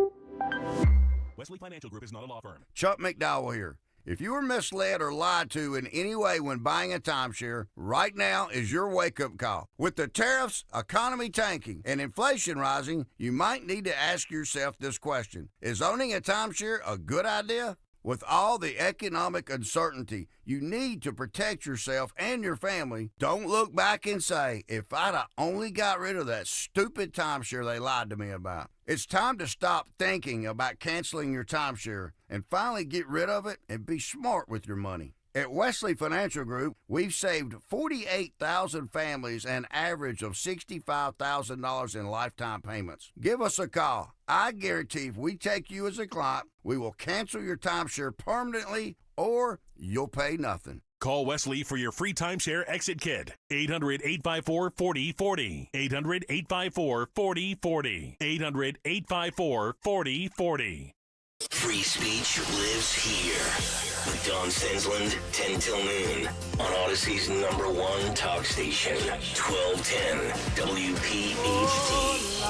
Wesley Financial Group is not a law firm. Chuck McDowell here. If you were misled or lied to in any way when buying a timeshare, right now is your wake-up call. With the tariffs, economy tanking, and inflation rising, you might need to ask yourself this question. Is owning a timeshare a good idea? With all the economic uncertainty, you need to protect yourself and your family. Don't look back and say, if I'd have only got rid of that stupid timeshare they lied to me about. It's time to stop thinking about canceling your timeshare and finally get rid of it and be smart with your money. At Wesley Financial Group, we've saved 48,000 families an average of $65,000 in lifetime payments. Give us a call. I guarantee if we take you as a client, we will cancel your timeshare permanently or you'll pay nothing. Call Wesley for your free timeshare exit kit. 800-854-4040. 800-854-4040. 800-854-4040. Free speech lives here. With Don Stensland, 10 till noon. On Odyssey's #1 talk station, 1210 WPHT.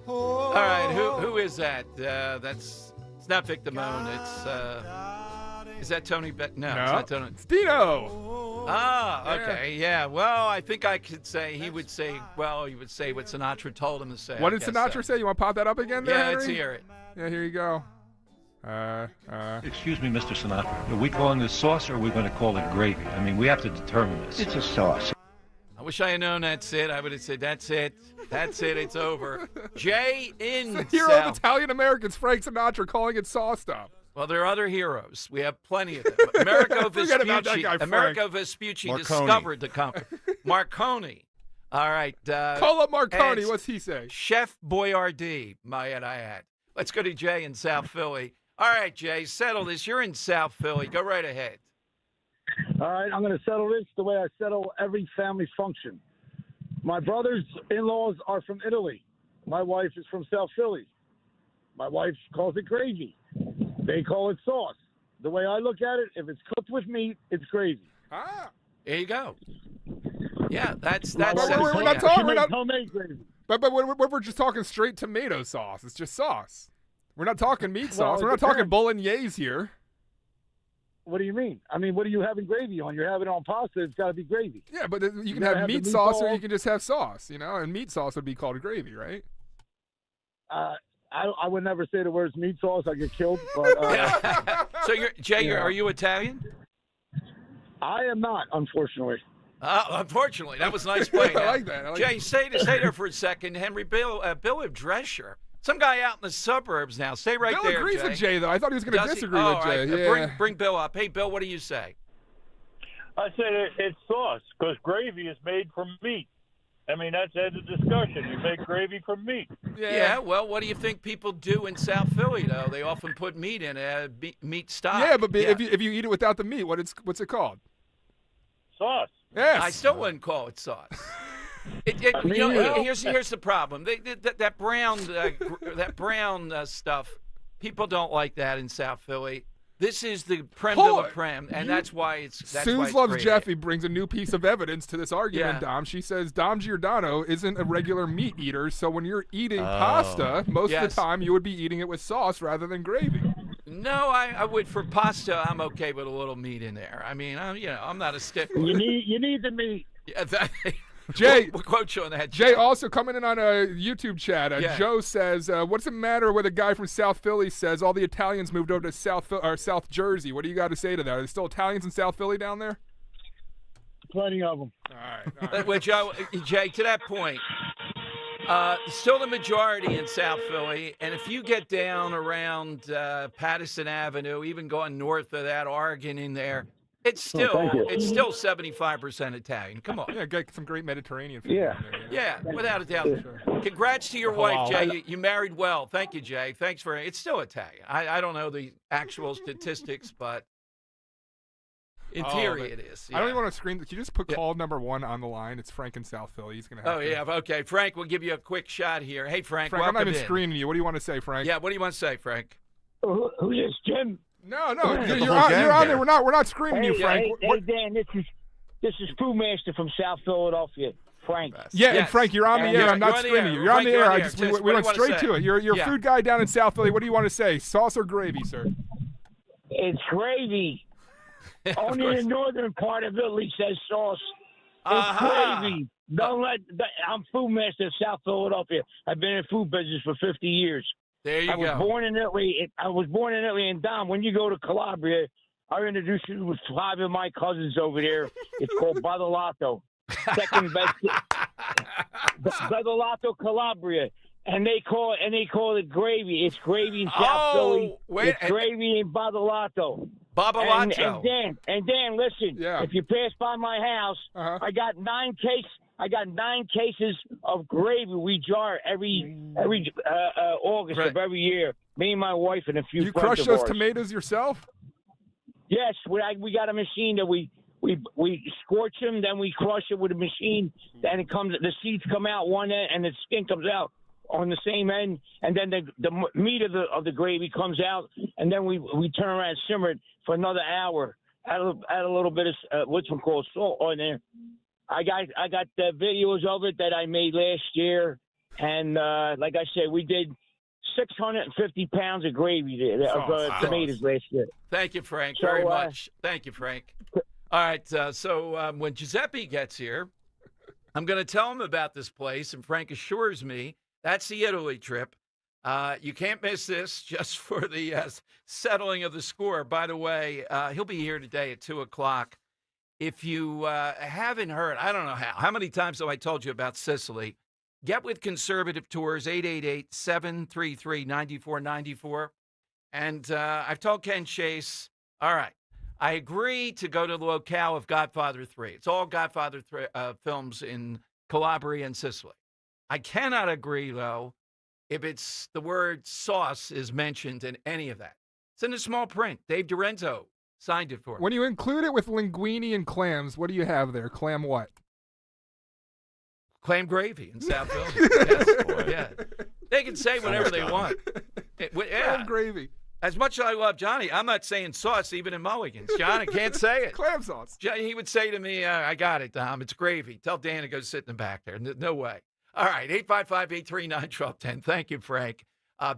All right, who is that? It's not Vic Damone. Is that Tony Bennett? No, it's not Tony. It's Dino. Ah, okay, yeah. Well, I think I could say he would say what Sinatra told him to say. What did Sinatra say? You want to pop that up again there, Yeah, Henry? let's hear it. Yeah, here you go. Excuse me, Mr. Sinatra. Are we calling this sauce or are we going to call it gravy? I mean, we have to determine this. It's a sauce. I wish I had known that's it. I would have said, that's it. That's it. It's over. Jay in the hero of Italian Americans, Frank Sinatra, calling it sauce stop. Well, there are other heroes. We have plenty of them. Americo Vespucci discovered the company. Marconi. All right. Call up Marconi. What's he say? Chef Boyardee, might I add. Let's go to Jay in South Philly. All right, Jay, settle this. You're in South Philly. Go right ahead. All right, I'm going to settle this the way I settle every family function. My brother's in-laws are from Italy. My wife is from South Philly. My wife calls it gravy. They call it sauce. The way I look at it, if it's cooked with meat, it's gravy. There you go. Yeah, that's. We're not talking. We're not homemade gravy. But we're just talking straight tomato sauce. It's just sauce. We're not talking meat sauce. We're not talking bolognese here. What do you mean? I mean, what are you having gravy on? You're having it on pasta. It's got to be gravy. Yeah, but you can have meat sauce or you can just have sauce, and meat sauce would be called gravy, right? I would never say the words meat sauce. I get killed. But, so, Jay, are you Italian? I am not, unfortunately. Unfortunately. That was nice playing. I like that. Jay, stay there for a second. Henry, Bill of Drescher. Some guy out in the suburbs now. Stay right there, Bill agrees with Jay, though. I thought he was going to disagree with Jay. Right. Yeah. Bring Bill up. Hey, Bill, what do you say? I said it's sauce because gravy is made from meat. I mean, that's the discussion. You make gravy from meat. Yeah, well, what do you think people do in South Philly, though? They often put meat in meat stock. Yeah, but if you eat it without the meat, what's it called? Sauce. Yes. I still wouldn't call it sauce. Here's the problem. That brown stuff, people don't like that in South Philly. This is the creme de la creme, and that's why it's. Suze Loves Jeffy brings a new piece of evidence to this argument, Dom. She says Dom Giordano isn't a regular meat eater, so when you're eating pasta, most of the time you would be eating it with sauce rather than gravy. No, I would for pasta. I'm okay with a little meat in there. I mean, I'm not a stickler. You need the meat. Yeah, Jay, we'll quote you on that. Jay also coming in on a YouTube chat. Joe says, "What's the matter with a guy from South Philly says all the Italians moved over to South Jersey? What do you got to say to that? Are there still Italians in South Philly down there?" Plenty of them. All right. Well, Jay, to that point, still the majority in South Philly, and if you get down around Patterson Avenue, even going north of that, Oregon in there. It's still 75% Italian. Come on. Yeah, get some great Mediterranean food. Yeah, without a doubt. Congrats to your wife, Jay. You married well. Thank you, Jay. Thanks for it. It's still Italian. I don't know the actual statistics, but in theory it is. Yeah. I don't even want to screen. Can you just put call number 1 on the line? It's Frank in South Philly. He's going to have to. Okay. Frank, we'll give you a quick shot here. Hey, Frank, welcome I'm not even in. screening you. What do you want to say, Frank? Yeah, what do you want to say, Frank? Who's this, Jim? No, you're on there. We're not screening you, Frank. Hey, Dan, this is Food Master from South Philadelphia, Frank. Yeah, and Frank, you're on the air. I'm not screening you. You're on the air. We went straight to it. You're a food guy down in South Philly. What do you want to say? Sauce or gravy, sir? It's gravy. Only the northern part of Italy says sauce. It's gravy. I'm Food Master of South Philadelphia. I've been in food business for 50 years. There you go. I was born in Italy, and Dom, when you go to Calabria, I'll introduce you with 5 of my cousins over there. It's called Badolato. Second best. Badolato Calabria. And they call it gravy. It's gravy in South Philly. It's gravy in Badolato. Babalato. And Dan, listen. Yeah. If you pass by my house, I got 9 cases of gravy. We jar every August of every year. Me and my wife and a few. You friends crush of those ours. tomatoes yourself? Yes, we got a machine that we scorch them, then we crush it with a machine. Then the seeds come out one end and the skin comes out on the same end, and then the meat of the gravy comes out, and then we turn around and simmer it for another hour. Add a little bit of what's called salt on there. I got the videos of it that I made last year, and like I said, we did 650 pounds of gravy of tomatoes last year. Thank you, Frank, very much. Thank you, Frank. All right, so when Giuseppe gets here, I'm going to tell him about this place, and Frank assures me that's the Italy trip. You can't miss this just for the settling of the score. By the way, he'll be here today at 2 o'clock. If you haven't heard, I don't know how many times have I told you about Sicily? Get with Conservative Tours, 888-733-9494. And I've told Ken Chase, all right, I agree to go to the locale of Godfather 3. It's all Godfather films in Calabria and Sicily. I cannot agree, though, if it's the word sauce is mentioned in any of that. It's in the small print. Dave Durento signed it for me. When you include it with linguine and clams, what do you have there? Clam what? Clam gravy in South Philly. Yes. Yeah. They can say whatever they want. Clam gravy. As much as I love Johnny, I'm not saying sauce even in Mulligan's. Johnny can't say it. Clam sauce. He would say to me, I got it, Dom. It's gravy. Tell Dan to go sit in the back there. No way. All right, 855-839-1210. Thank you, Frank.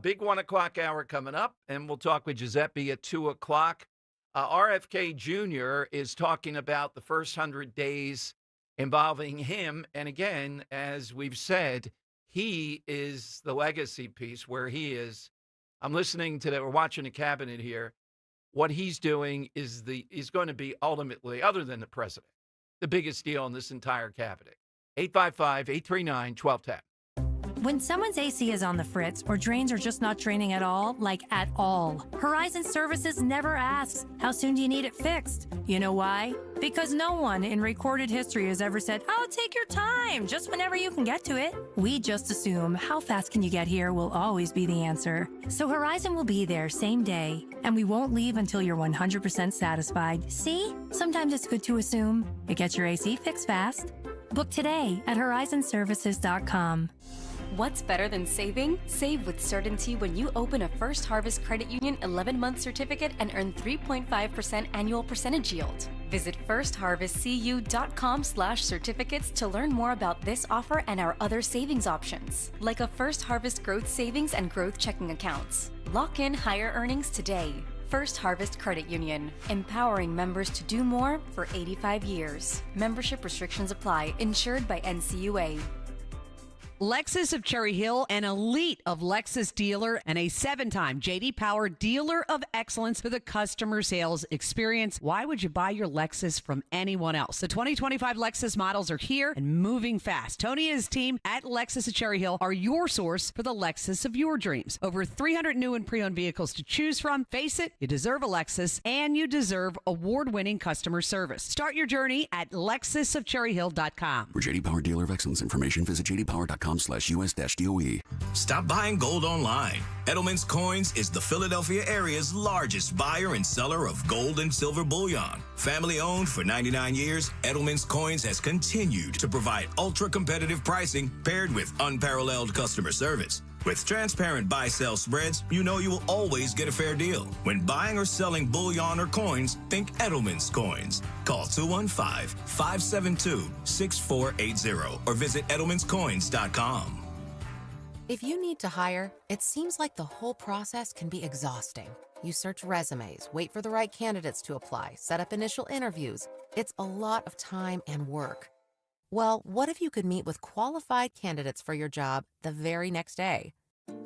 Big 1 o'clock hour coming up, and we'll talk with Giuseppe at 2 o'clock. RFK Jr. is talking about the first 100 days involving him. And again, as we've said, he is the legacy piece where he is. I'm listening to that. We're watching the cabinet here. What he's doing is going to be ultimately, other than the president, the biggest deal in this entire cabinet. 855-839-1210. When someone's AC is on the fritz or drains are just not draining at all, like at all, Horizon Services never asks, how soon do you need it fixed? You know why? Because no one in recorded history has ever said, oh, take your time, just whenever you can get to it. We just assume how fast can you get here will always be the answer. So Horizon will be there same day, and we won't leave until you're 100% satisfied. See? Sometimes it's good to assume. It gets your AC fixed fast. Book today at horizonservices.com. What's better than saving? Save with certainty when you open a First Harvest Credit Union 11-month certificate and earn 3.5% annual percentage yield. Visit firstharvestcu.com/certificates to learn more about this offer and our other savings options, like a First Harvest Growth Savings and Growth Checking accounts. Lock in higher earnings today. First Harvest Credit Union, empowering members to do more for 85 years. Membership restrictions apply. Insured by NCUA. Lexus of Cherry Hill, an elite of Lexus dealer and a 7-time J.D. Power Dealer of Excellence for the customer sales experience. Why would you buy your Lexus from anyone else? The 2025 Lexus models are here and moving fast. Tony and his team at Lexus of Cherry Hill are your source for the Lexus of your dreams. Over 300 new and pre-owned vehicles to choose from. Face it, you deserve a Lexus, and you deserve award-winning customer service. Start your journey at lexusofcherryhill.com. For J.D. Power Dealer of Excellence information, visit jdpower.com/US-DOE. Stop buying gold online. Edelman's Coins is the Philadelphia area's largest buyer and seller of gold and silver bullion. Family owned for 99 years, Edelman's Coins has continued to provide ultra-competitive pricing paired with unparalleled customer service. With transparent buy-sell spreads, you know you will always get a fair deal. When buying or selling bullion or coins, think Edelman's Coins. Call 215-572-6480 or visit edelmanscoins.com. If you need to hire, it seems like the whole process can be exhausting. You search resumes, wait for the right candidates to apply, set up initial interviews. It's a lot of time and work. Well, what if you could meet with qualified candidates for your job the very next day?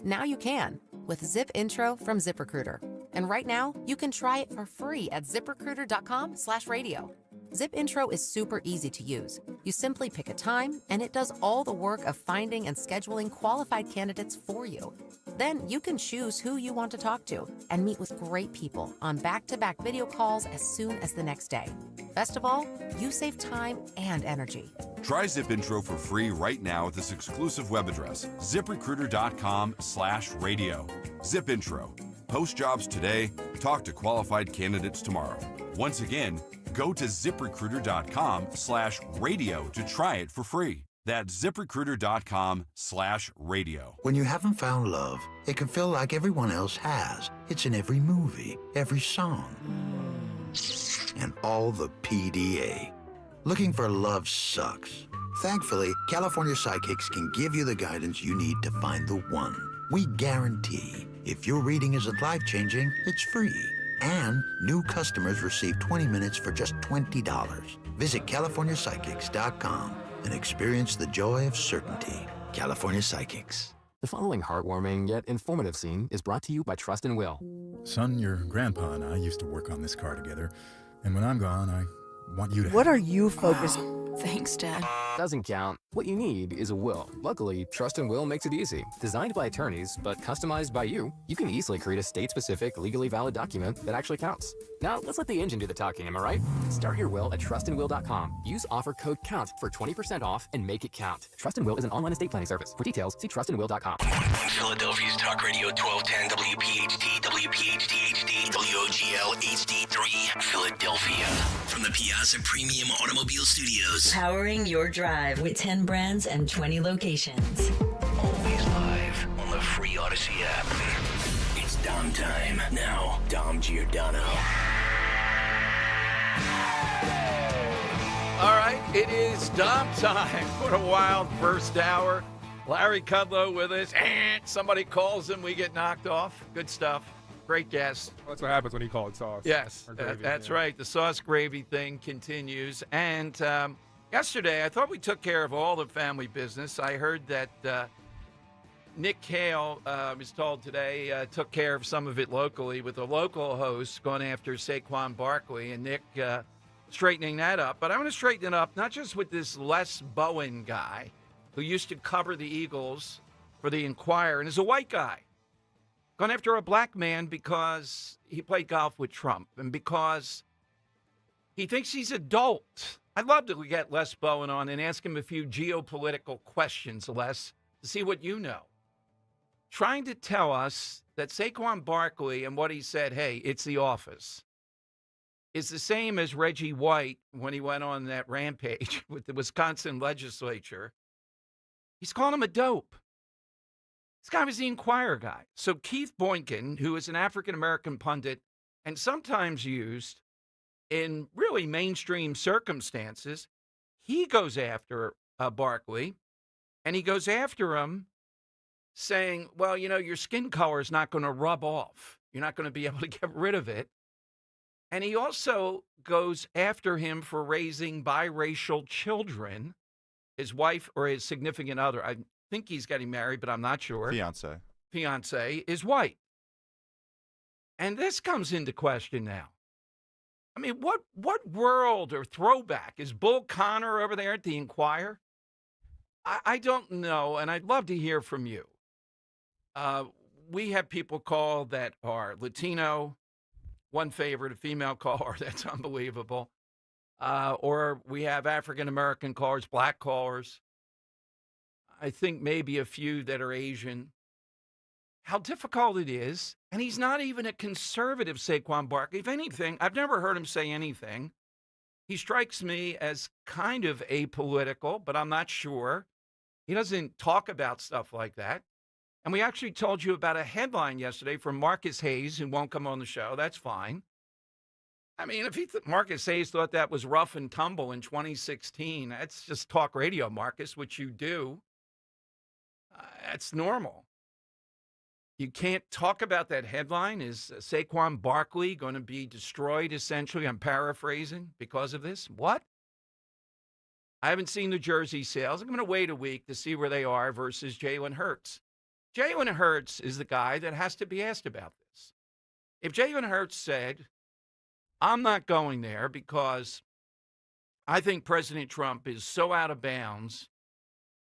Now you can with Zip Intro from ZipRecruiter. And right now, you can try it for free at ziprecruiter.com/radio. Zip Intro is super easy to use. You simply pick a time, and it does all the work of finding and scheduling qualified candidates for you. Then you can choose who you want to talk to and meet with great people on back-to-back video calls as soon as the next day. Best of all, you save time and energy. Try Zip Intro for free right now at this exclusive web address, ziprecruiter.com/radio. Zip Intro. Post jobs today, talk to qualified candidates tomorrow. Once again, go to ziprecruiter.com/radio to try it for free. That's ziprecruiter.com/radio. When you haven't found love, it can feel like everyone else has. It's in every movie, every song, and all the PDA. Looking for love sucks. Thankfully, California Psychics can give you the guidance you need to find the one. We guarantee if your reading isn't life-changing, it's free. And new customers receive 20 minutes for just $20. Visit CaliforniaPsychics.com and experience the joy of certainty. California Psychics. The following heartwarming yet informative scene is brought to you by Trust and Will. Son, your grandpa and I used to work on this car together, and when I'm gone, I want you to What have are you focused? Thanks, Dad. Doesn't count. What you need is a will. Luckily, Trust and Will makes it easy. Designed by attorneys, but customized by you, you can easily create a state-specific, legally valid document that actually counts. Now, let's let the engine do the talking, am I right? Start your will at trustandwill.com. Use offer code COUNT for 20% off and make it count. Trust and Will is an online estate planning service. For details, see trustandwill.com. Philadelphia's Talk Radio 1210 WPHT, WPHT HD, WOGL HD3, Philadelphia. From the Piazza Premium Automobile Studios. Powering your drive with 10 brands and 20 locations. Always live on the free Odyssey app. It's Dom time. Now, Dom Giordano. All right, it is Dom time. What a wild first hour. Larry Kudlow with us. Somebody calls him, we get knocked off. Good stuff. Great guest. Well, that's what happens when you call it sauce. Yes, Gravy, that's right. The sauce gravy thing continues. And yesterday, I thought we took care of all the family business. I heard that Nick Hale, was told today, took care of some of it locally with a local host going after Saquon Barkley, and Nick straightening that up. But I want to straighten it up not just with this Les Bowen guy who used to cover the Eagles for the Inquirer and is a white guy, going after a black man because he played golf with Trump and because he thinks he's adult. I'd love to get Les Bowen on and ask him a few geopolitical questions, Les, to see what you know. Trying to tell us that Saquon Barkley and what he said, hey, it's the office, is the same as Reggie White when he went on that rampage with the Wisconsin legislature. He's calling him a dope. This guy was the Inquirer guy. So Keith Boykin, who is an African-American pundit and sometimes used in really mainstream circumstances, he goes after Barkley, and he goes after him saying, well, you know, your skin color is not going to rub off. You're not going to be able to get rid of it. And he also goes after him for raising biracial children. His wife or his significant other, I think he's getting married, but I'm not sure. Fiance is white. And this comes into question now. I mean, what world or throwback is Bull Connor over there at the Inquirer? I don't know, and I'd love to hear from you. We have people call that are Latino, one favorite, a female caller, that's unbelievable. Or we have African-American callers, black callers. I think maybe a few that are Asian. How difficult it is. And he's not even a conservative, Saquon Barkley. If anything, I've never heard him say anything. He strikes me as kind of apolitical, but I'm not sure. He doesn't talk about stuff like that. And we actually told you about a headline yesterday from Marcus Hayes, who won't come on the show. That's fine. I mean, if Marcus Hayes thought that was rough and tumble in 2016, that's just talk radio, Marcus, which you do. That's normal. You can't talk about that headline. Is Saquon Barkley going to be destroyed, essentially? I'm paraphrasing because of this. What? I haven't seen the jersey sales. I'm going to wait a week to see where they are versus Jalen Hurts. Jalen Hurts is the guy that has to be asked about this. If Jalen Hurts said, I'm not going there because I think President Trump is so out of bounds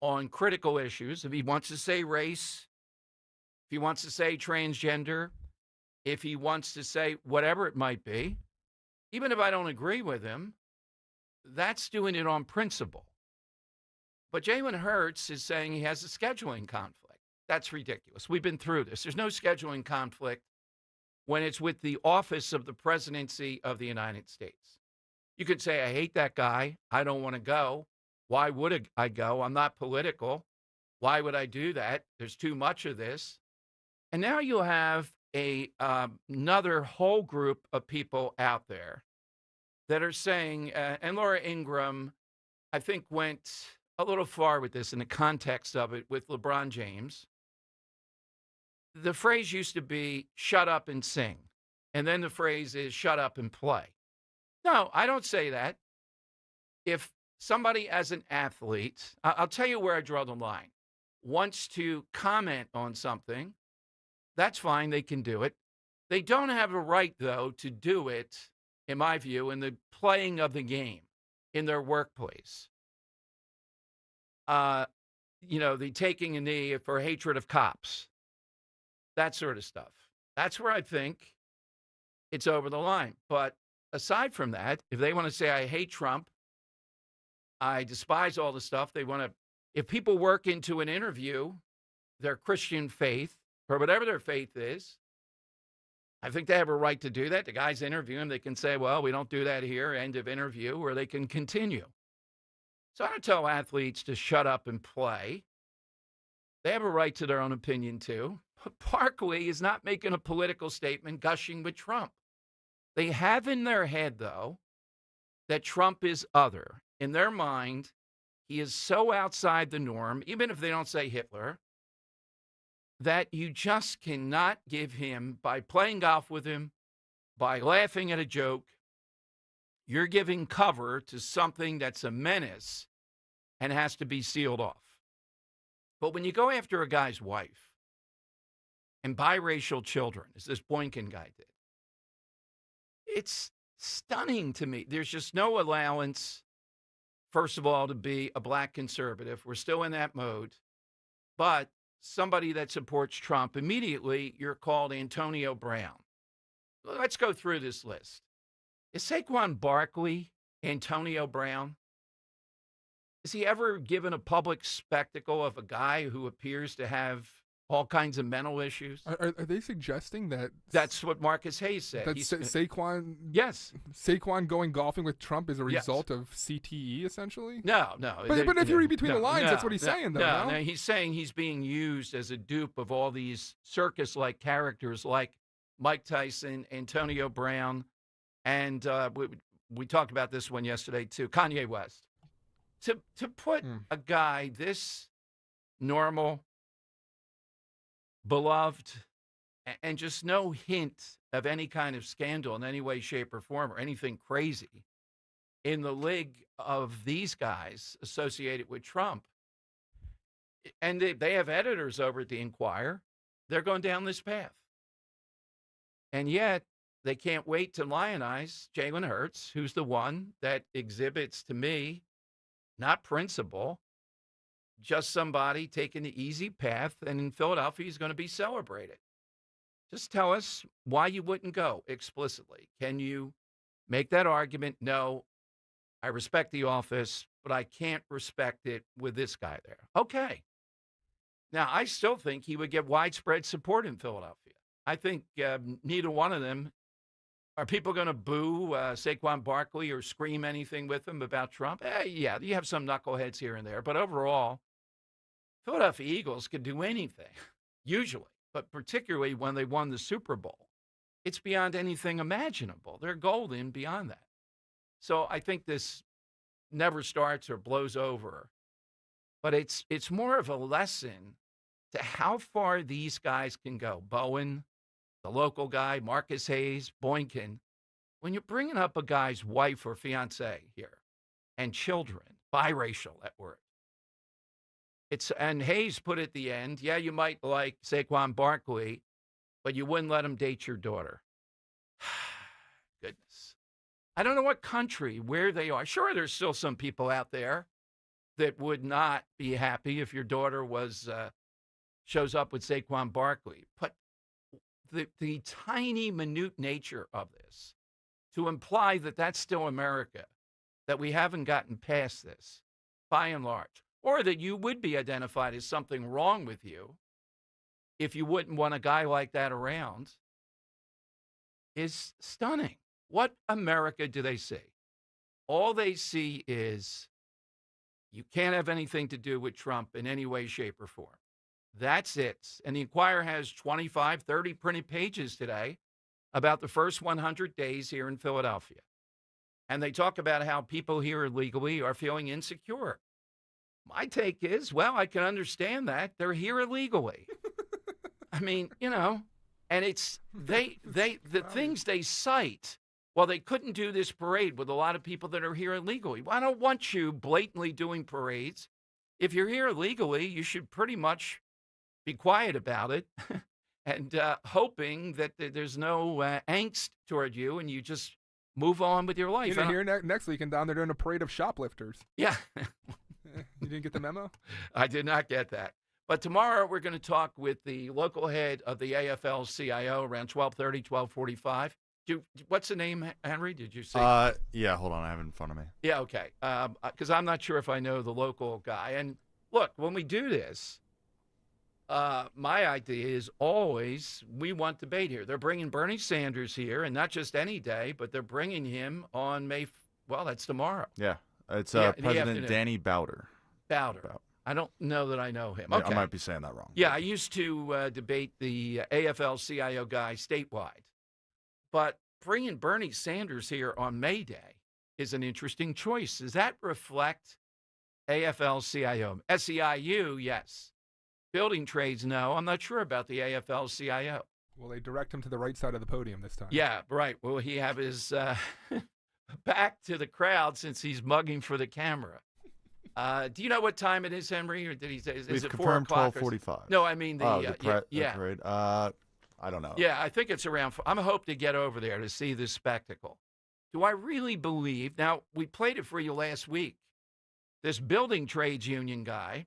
on critical issues. If he wants to say race, if he wants to say transgender, if he wants to say whatever it might be, even if I don't agree with him, that's doing it on principle. But Jalen Hurts is saying he has a scheduling conflict. That's ridiculous. We've been through this. There's no scheduling conflict when it's with the office of the presidency of the United States. You could say, I hate that guy. I don't want to go. Why would I go? I'm not political. Why would I do that? There's too much of this. And now you'll have another whole group of people out there that are saying, and Laura Ingraham, I think, went a little far with this in the context of it with LeBron James. The phrase used to be, shut up and sing. And then the phrase is, shut up and play. No, I don't say that. If somebody as an athlete, I'll tell you where I draw the line. wants to comment on something, that's fine. They can do it. They don't have a right, though, to do it, in my view, in the playing of the game in their workplace. The taking a knee for hatred of cops, that sort of stuff. That's where I think it's over the line. But aside from that, if they want to say, I hate Trump, I despise all the stuff they want to, if people work into an interview their Christian faith, or whatever their faith is, I think they have a right to do that. The guy's interviewing, they can say, well, we don't do that here, end of interview, or they can continue. So I don't tell athletes to shut up and play. They have a right to their own opinion, too. But Barkley is not making a political statement gushing with Trump. They have in their head, though, that Trump is other. In their mind, he is so outside the norm, even if they don't say Hitler, that you just cannot give him, by playing golf with him, by laughing at a joke, you're giving cover to something that's a menace and has to be sealed off. But when you go after a guy's wife and biracial children, as this Boykin guy did, it's stunning to me. There's just no allowance, first of all, to be a black conservative. We're still in that mode. But somebody that supports Trump, immediately you're called Antonio Brown. Let's go through this list. Is Saquon Barkley Antonio Brown? Has he ever given a public spectacle of a guy who appears to have all kinds of mental issues? Are they suggesting that... That's what Marcus Hayes said. That Saquon... Yes. Saquon going golfing with Trump is a result of CTE, essentially? No. But if you read between the lines, that's what he's saying, though. No, he's saying he's being used as a dupe of all these circus-like characters like Mike Tyson, Antonio Brown, and we talked about this one yesterday, too, Kanye West. To put a guy this normal, beloved, and just no hint of any kind of scandal in any way, shape, or form, or anything crazy in the league of these guys associated with Trump. And they have editors over at the Inquirer. They're going down this path. And yet, they can't wait to lionize Jalen Hurts, who's the one that exhibits, to me, not principle, just somebody taking the easy path, and in Philadelphia, he's going to be celebrated. Just tell us why you wouldn't go explicitly. Can you make that argument? No, I respect the office, but I can't respect it with this guy there. Okay. Now, I still think he would get widespread support in Philadelphia. I think neither one of them. Are people going to boo Saquon Barkley or scream anything with him about Trump? Yeah, you have some knuckleheads here and there. But overall, Philadelphia Eagles could do anything, usually. But particularly when they won the Super Bowl. It's beyond anything imaginable. They're golden beyond that. So I think this never starts or blows over. But it's more of a lesson to how far these guys can go. Bowen, the local guy, Marcus Hayes, Boykin, when you're bringing up a guy's wife or fiance here and children, biracial at work. And Hayes put at the end, yeah, you might like Saquon Barkley, but you wouldn't let him date your daughter. Goodness. I don't know what country, where they are. Sure, there's still some people out there that would not be happy if your daughter shows up with Saquon Barkley. But the tiny, minute nature of this, to imply that that's still America, that we haven't gotten past this, by and large, or that you would be identified as something wrong with you if you wouldn't want a guy like that around, is stunning. What America do they see? All they see is you can't have anything to do with Trump in any way, shape, or form. That's it. And the Inquirer has 25, 30 printed pages today about the first 100 days here in Philadelphia. And they talk about how people here illegally are feeling insecure. My take is, well, I can understand that. They're here illegally. I mean, and it's the things they cite. Well, they couldn't do this parade with a lot of people that are here illegally. Well, I don't want you blatantly doing parades if you're here legally, you should pretty much be quiet about it and hoping that there's no angst toward you and you just move on with your life. You didn't hear next weekend down there doing a parade of shoplifters. Yeah. You didn't get the memo? I did not get that. But tomorrow we're going to talk with the local head of the AFL-CIO around 12:30, 12:45. What's the name, Henry? Did you see? Yeah, hold on. I have it in front of me. Yeah, okay. Because I'm not sure if I know the local guy. And look, when we do this, my idea is always we want debate here. They're bringing Bernie Sanders here, and not just any day, but they're bringing him on that's tomorrow. Yeah, it's Yeah, President Danny Bowder. Bowder. I don't know that I know him. I Okay. might be saying that wrong. Yeah, I used to debate the AFL-CIO guy statewide. But bringing Bernie Sanders here on May Day is an interesting choice. Does that reflect AFL-CIO? SEIU, yes. Building trades, no. I'm not sure about the AFL-CIO. Will they direct him to the right side of the podium this time? Yeah, right. Will he have his back to the crowd since he's mugging for the camera? Do you know what time it is, Henry? Or did he say? Is We've it 4 confirmed o'clock? 12:45. No, I mean the parade. I don't know. Yeah, I think it's around. I'm hoping to get over there to see this spectacle. Do I really believe? Now, we played it for you last week. This building trades union guy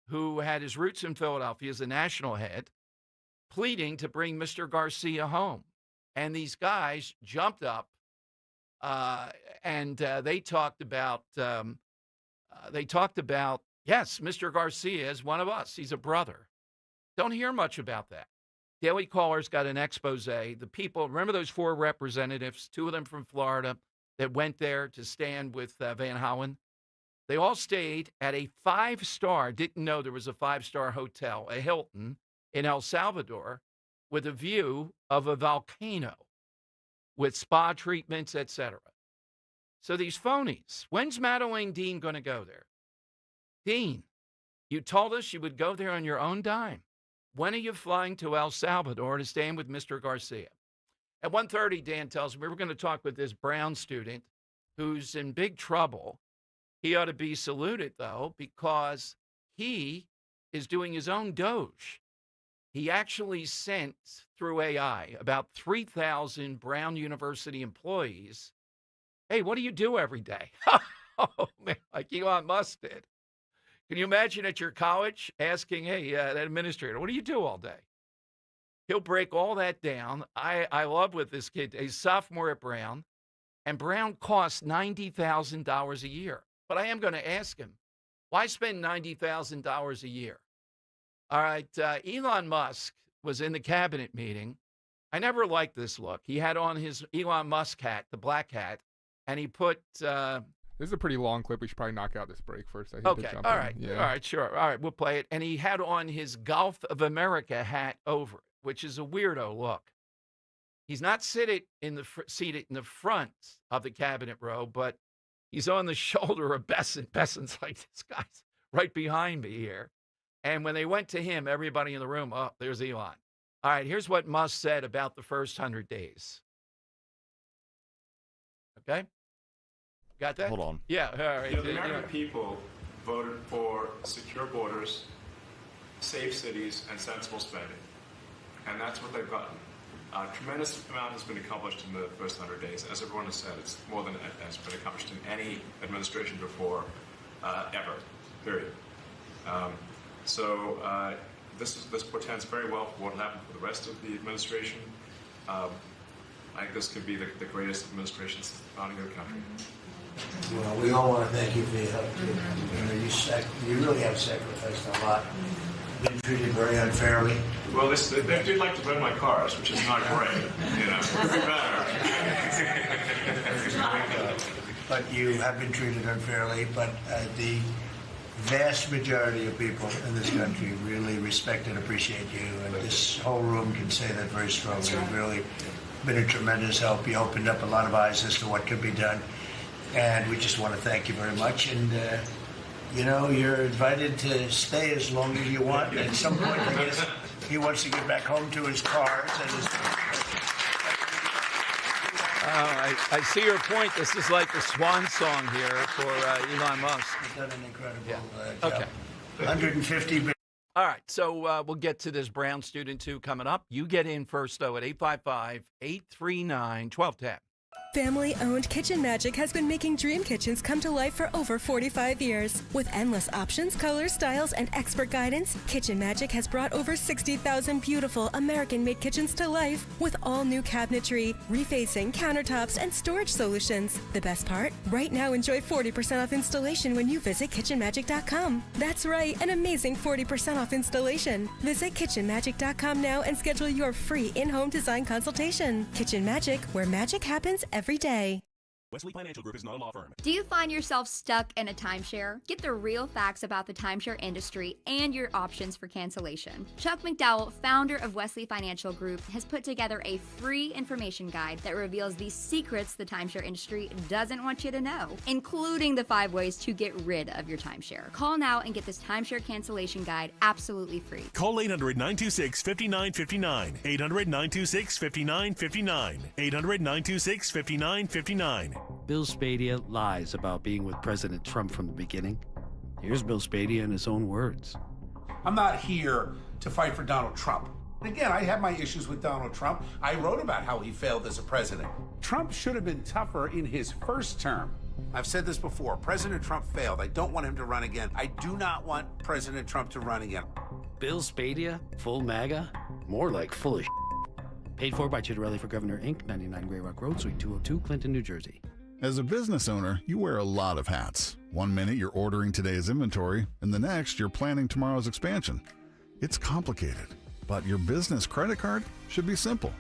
who had his roots in Philadelphia as the national head, pleading to bring Mr. Garcia home. And these guys jumped up and they talked about, yes, Mr. Garcia is one of us. He's a brother. Don't hear much about that. Daily Caller's got an expose. The people, remember those 4 representatives, 2 of them from Florida, that went there to stand with Van Hollen? They all stayed at a 5-star, didn't know there was a 5-star hotel, a Hilton in El Salvador, with a view of a volcano with spa treatments, etc. So these phonies, when's Madeleine Dean going to go there? Dean, you told us you would go there on your own dime. When are you flying to El Salvador to stand with Mr. Garcia? At 1:30, Dan tells me we're going to talk with this Brown student who's in big trouble. He ought to be saluted, though, because he is doing his own Doge. He actually sent through AI about 3,000 Brown University employees. Hey, what do you do every day? Oh, man, like Elon Musk did. Can you imagine at your college asking, hey, that administrator, what do you do all day? He'll break all that down. I love with this kid. He's a sophomore at Brown, and Brown costs $90,000 a year. But I am going to ask him, why spend $90,000 a year? All right, Elon Musk was in the cabinet meeting. I never liked this look. He had on his Elon Musk hat, the black hat, and he put... This is a pretty long clip. We should probably knock out this break first. Okay, all right. Yeah. All right, sure. All right, we'll play it. And he had on his Gulf of America hat over it, which is a weirdo look. He's not seated in the front of the cabinet row, but he's on the shoulder of Besson. Besson's like, this guy's right behind me here. And when they went to him, everybody in the room, oh, there's Elon. All right, here's what Musk said about the first 100 days. Okay? Got that? Hold on. Yeah, all right. The American people voted for secure borders, safe cities, and sensible spending. And that's what they've gotten. A tremendous amount has been accomplished in the first 100 days. As everyone has said, it's more than has been accomplished in any administration before, ever, period. This portends very well for what will happen for the rest of the administration. I think this could be the greatest administration since the founding of the country. Well, we all want to thank you for your help. You really have sacrificed a lot. Been treated very unfairly. Well, they do like to run my cars, which is not great. Could be better. But you have been treated unfairly. But the vast majority of people in this country really respect and appreciate you, and this whole room can say that very strongly. You've really been a tremendous help. You opened up a lot of eyes as to what could be done. And we just want to thank you very much. And, you're invited to stay as long as you want. At some point, I guess he wants to get back home to his cars. I see your point. This is like the swan song here for Elon Musk. He's done an incredible job. Okay. 150 billion. All right, so we'll get to this Brown student, too, coming up. You get in first, though, at 855-839-1210. Family-owned Kitchen Magic has been making dream kitchens come to life for over 45 years. With endless options, colors, styles, and expert guidance, Kitchen Magic has brought over 60,000 beautiful American-made kitchens to life with all new cabinetry, refacing, countertops, and storage solutions. The best part? Right now, enjoy 40% off installation when you visit kitchenmagic.com. That's right, an amazing 40% off installation. Visit kitchenmagic.com now and schedule your free in-home design consultation. Kitchen Magic, where magic happens every day. Wesley Financial Group is not a law firm. Do you find yourself stuck in a timeshare? Get the real facts about the timeshare industry and your options for cancellation. Chuck McDowell, founder of Wesley Financial Group, has put together a free information guide that reveals the secrets the timeshare industry doesn't want you to know, including the 5 ways to get rid of your timeshare. Call now and get this timeshare cancellation guide absolutely free. Call 800-926-5959. 800-926-5959. 800-926-5959. Bill Spadia lies about being with President Trump from the beginning. Here's Bill Spadia in his own words. I'm not here to fight for Donald Trump. Again, I have my issues with Donald Trump. I wrote about how he failed as a president. Trump should have been tougher in his first term. I've said this before. President Trump failed. I don't want him to run again. I do not want President Trump to run again. Bill Spadia, full MAGA? More like full of shit. Paid for by Chitterelli for Governor, Inc., 99 Grey Rock Road, Suite 202, Clinton, New Jersey. As a business owner, you wear a lot of hats. One minute you're ordering today's inventory, and the next you're planning tomorrow's expansion. It's complicated, but your business credit card should be simple.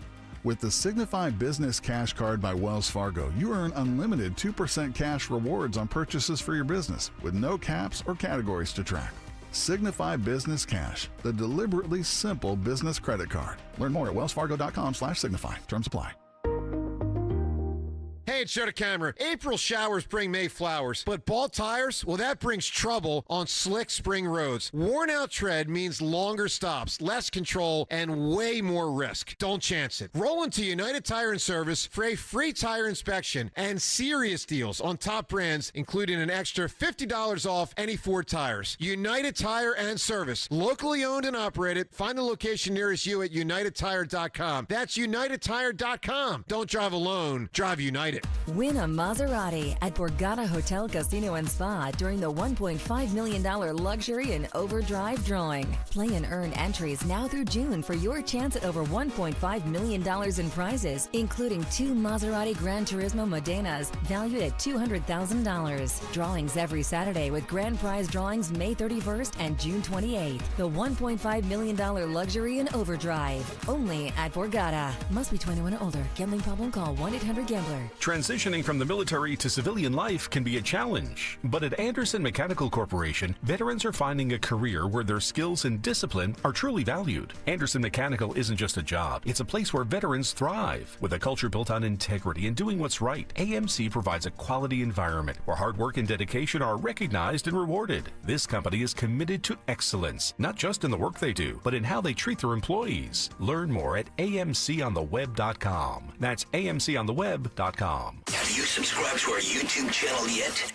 With the Signify Business Cash Card by Wells Fargo, you earn unlimited 2% cash rewards on purchases for your business with no caps or categories to track. Signify Business Cash, the deliberately simple business credit card. Learn more at wellsfargo.com/signify. Terms apply. Hey, it's Joe DeCamera. April showers bring May flowers, but bald tires, well, that brings trouble on slick spring roads. Worn out tread means longer stops, less control, and way more risk. Don't chance it. Roll into United Tire and Service for a free tire inspection and serious deals on top brands, including an extra $50 off any Ford tires. United Tire and Service, locally owned and operated. Find the location nearest you at unitedtire.com. That's unitedtire.com. Don't drive alone. Drive United. Win a Maserati at Borgata Hotel, Casino and Spa during the $1.5 million Luxury and Overdrive drawing. Play and earn entries now through June for your chance at over $1.5 million in prizes, including 2 Maserati Gran Turismo Modenas valued at $200,000. Drawings every Saturday with grand prize drawings May 31st and June 28th. The $1.5 million Luxury and Overdrive. Only at Borgata. Must be 21 or older. Gambling problem? Call 1-800-GAMBLER. Transitioning from the military to civilian life can be a challenge, but at Anderson Mechanical Corporation, veterans are finding a career where their skills and discipline are truly valued. Anderson Mechanical isn't just a job, it's a place where veterans thrive. With a culture built on integrity and doing what's right, AMC provides a quality environment where hard work and dedication are recognized and rewarded. This company is committed to excellence, not just in the work they do, but in how they treat their employees. Learn more at amcontheweb.com. That's amcontheweb.com. Have you subscribed to our YouTube channel yet?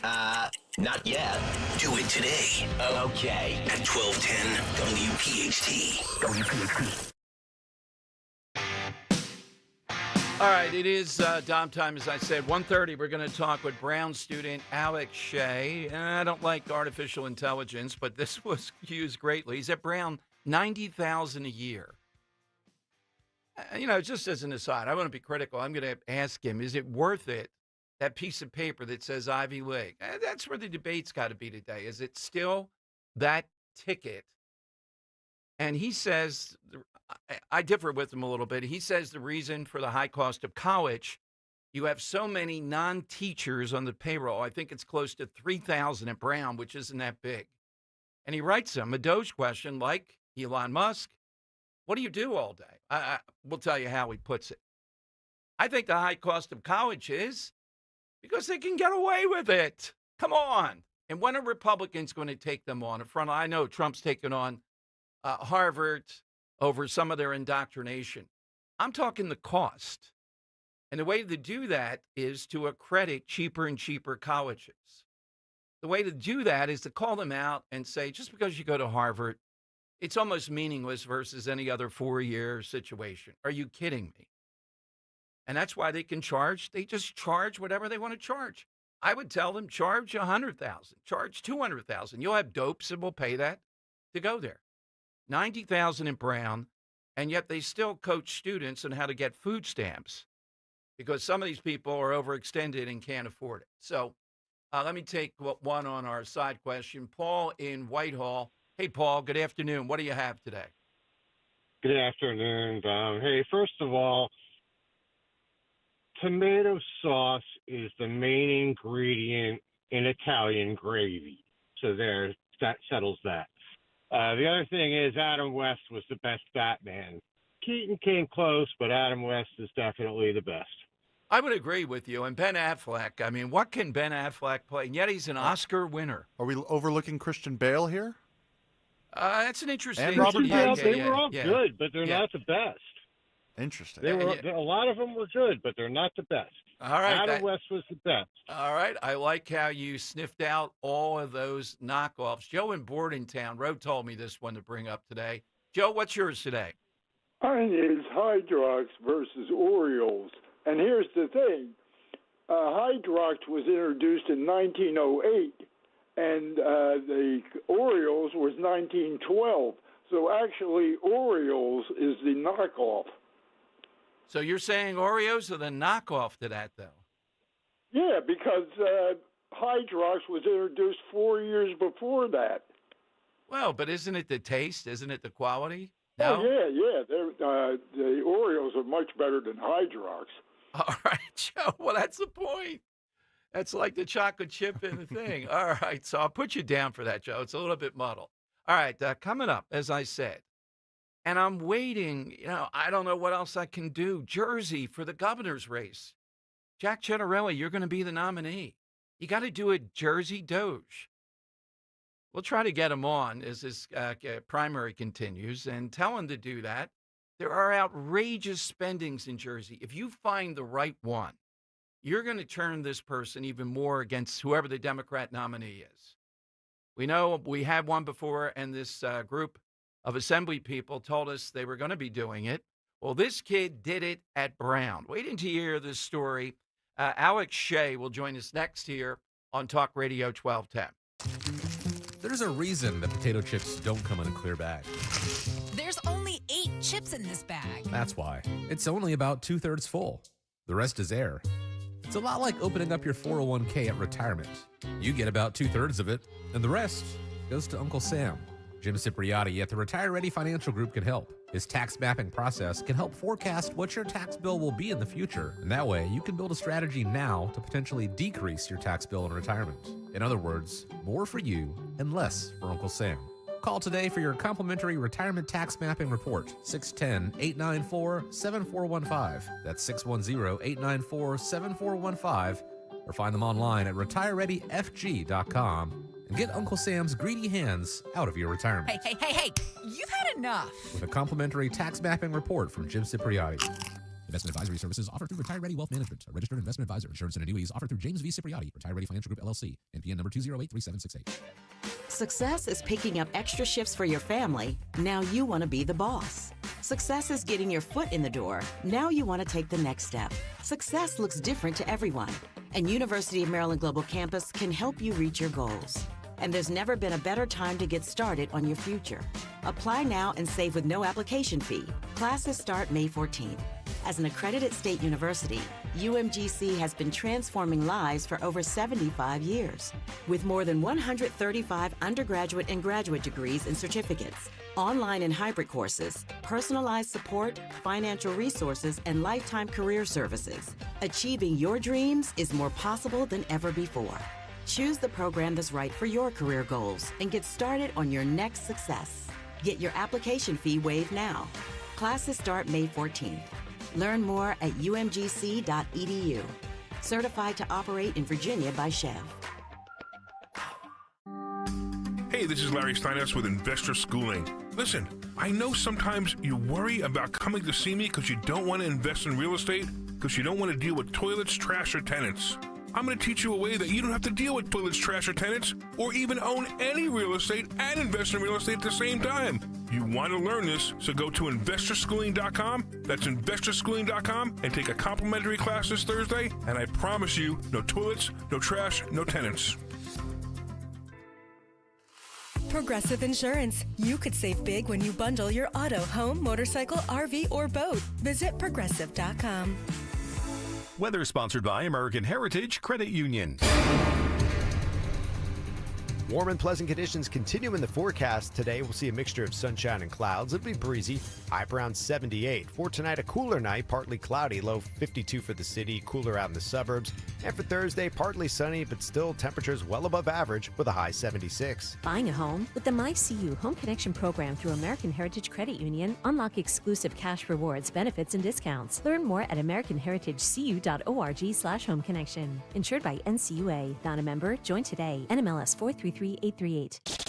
Not yet. Do it today. Okay. At 1210 WPHT. All right, it is Dom time, as I said. 1:30, we're going to talk with Brown student Alex Shea. And I don't like artificial intelligence, but this was used greatly. He's at Brown, $90,000 a year. Just as an aside, I want to be critical. I'm going to ask him, is it worth it, that piece of paper that says Ivy League? That's where the debate's got to be today. Is it still that ticket? And he says, I differ with him a little bit. He says the reason for the high cost of college, you have so many non-teachers on the payroll. I think it's close to 3,000 at Brown, which isn't that big. And he writes them a Doge question like Elon Musk. What do you do all day? I will tell you how he puts it. I think the high cost of college is because they can get away with it. Come on. And when are Republicans going to take them on? I know Trump's taken on Harvard over some of their indoctrination. I'm talking the cost. And the way to do that is to accredit cheaper and cheaper colleges. The way to do that is to call them out and say, just because you go to Harvard, it's almost meaningless versus any other 4-year situation. Are you kidding me? And that's why they can charge. They just charge whatever they want to charge. I would tell them, charge $100,000, charge $200,000. You'll have dopes and we'll pay that to go there. $90,000 in Brown, and yet they still coach students on how to get food stamps because some of these people are overextended and can't afford it. So let me take one on our side question. Paul in Whitehall. Hey, Paul, good afternoon. What do you have today? Good afternoon, Dom. Hey, first of all, tomato sauce is the main ingredient in Italian gravy. So that settles that. The other thing is Adam West was the best Batman. Keaton came close, but Adam West is definitely the best. I would agree with you. And Ben Affleck, I mean, what can Ben Affleck play? And yet he's an Oscar winner. Are we overlooking Christian Bale here? That's an interesting. And Robert Pattinson. They were all good, but they're not the best. Interesting. A lot of them were good, but they're not the best. All right. Adam West was the best. All right. I like how you sniffed out all of those knockoffs. Joe in Bordentown, Roe told me this one to bring up today. Joe, what's yours today? Mine is Hydrox versus Orioles. And here's the thing. Hydrox was introduced in 1908, and the Orioles was 1912. So actually, Orioles is the knockoff. So you're saying Oreos are the knockoff to that, though? Yeah, because Hydrox was introduced 4 years before that. Well, but isn't it the taste? Isn't it the quality? No? Oh, yeah. The Oreos are much better than Hydrox. All right, Joe. Well, that's the point. That's like the chocolate chip in the thing. All right, so I'll put you down for that, Joe. It's a little bit muddled. All right, coming up, as I said, and I'm waiting, I don't know what else I can do. Jersey for the governor's race. Jack Ciattarelli, you're going to be the nominee. You got to do a Jersey Doge. We'll try to get him on as this primary continues and tell him to do that. There are outrageous spendings in Jersey. If you find the right one, you're going to turn this person even more against whoever the Democrat nominee is. We know we had one before, and this group of assembly people told us they were going to be doing it. Well, this kid did it at Brown. Wait until you hear this story. Alex Shea will join us next here on Talk Radio 1210. There's a reason that potato chips don't come in a clear bag. There's only 8 chips in this bag. That's why. It's only about 2/3 full. The rest is air. It's a lot like opening up your 401k at retirement. You get about 2/3 of it, and the rest goes to Uncle Sam. Jim Cipriotti at the Retire Ready Financial Group can help. His tax mapping process can help forecast what your tax bill will be in the future, and that way you can build a strategy now to potentially decrease your tax bill in retirement. In other words, more for you and less for Uncle Sam. Call today for your complimentary retirement tax mapping report, 610-894-7415. That's 610-894-7415. Or find them online at retirereadyfg.com and get Uncle Sam's greedy hands out of your retirement. Hey, you've had enough. With a complimentary tax mapping report from Jim Cipriotti. Investment advisory services offered through Retire Ready Wealth Management, a registered investment advisor. Insurance and annuities offered through James V. Cipriotti, Retire Ready Financial Group, LLC, NPN number 2083768. Success is picking up extra shifts for your family. Now you want to be the boss. Success is getting your foot in the door. Now you want to take the next step. Success looks different to everyone, and University of Maryland Global Campus can help you reach your goals. And there's never been a better time to get started on your future. Apply now and save with no application fee. Classes start May 14th. As an accredited state university, UMGC has been transforming lives for over 75 years. With more than 135 undergraduate and graduate degrees and certificates, online and hybrid courses, personalized support, financial resources, and lifetime career services, achieving your dreams is more possible than ever before. Choose the program that's right for your career goals and get started on your next success. Get your application fee waived now. Classes start May 14th. Learn more at umgc.edu. Certified to operate in Virginia by Chev. Hey, this is Larry Steinhaus with Investor Schooling. Listen, I know sometimes you worry about coming to see me because you don't want to invest in real estate, because you don't want to deal with toilets, trash, or tenants. I'm going to teach you a way that you don't have to deal with toilets, trash, or tenants, or even own any real estate and invest in real estate at the same time. You want to learn this, so go to investorschooling.com. That's investorschooling.com, and take a complimentary class this Thursday, and I promise you, no toilets, no trash, no tenants. Progressive Insurance. You could save big when you bundle your auto, home, motorcycle, RV, or boat. Visit progressive.com. Weather sponsored by American Heritage Credit Union. Warm and pleasant conditions continue in the forecast. Today, we'll see a mixture of sunshine and clouds. It'll be breezy, high around 78. For tonight, a cooler night, partly cloudy, low 52 for the city, cooler out in the suburbs. And for Thursday, partly sunny, but still temperatures well above average with a high 76. Buying a home? With the MyCU Home Connection program through American Heritage Credit Union, unlock exclusive cash rewards, benefits, and discounts. Learn more at americanheritagecu.org/homeconnection. Insured by NCUA. Not a member? Join today. NMLS 433838.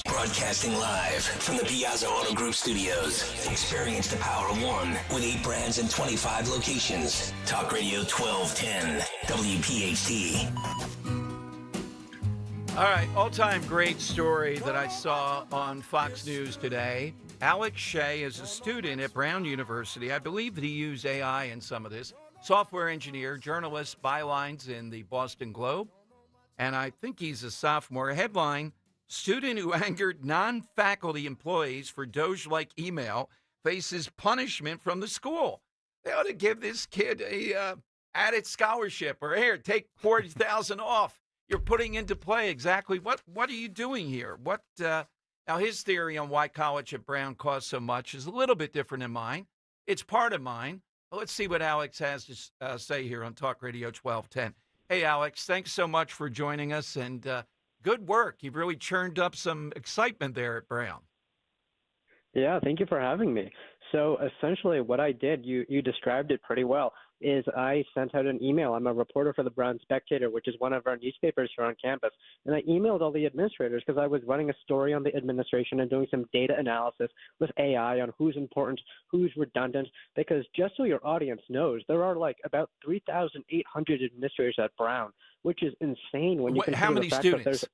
Broadcasting live from the Piazza Auto Group studios. Experience the power of one with 8 brands and 25 locations. Talk Radio 1210, WPHT. All right, all-time great story that I saw on Fox News today. Alex Shea is a student at Brown University. I believe that he used AI in some of this. Software engineer, journalist, bylines in the Boston Globe. And I think he's a sophomore. Headline, student who angered non-faculty employees for Doge-like email faces punishment from the school. They ought to give this kid a added scholarship, or here, take $40,000 off. You're putting into play exactly what are you doing here? Now, his theory on why college at Brown costs so much is a little bit different than mine. It's part of mine. Well, let's see what Alex has to say here on Talk Radio 1210. Hey, Alex, thanks so much for joining us, and good work. You've really churned up some excitement there at Brown. Yeah, thank you for having me. So essentially what I did, you described it pretty well, is I sent out an email. I'm a reporter for the Brown Spectator, which is one of our newspapers here on campus. And I emailed all the administrators because I was running a story on the administration and doing some data analysis with AI on who's important, who's redundant. Because just so your audience knows, there are like about 3,800 administrators at Brown, which is insane when you consider how many the fact students? that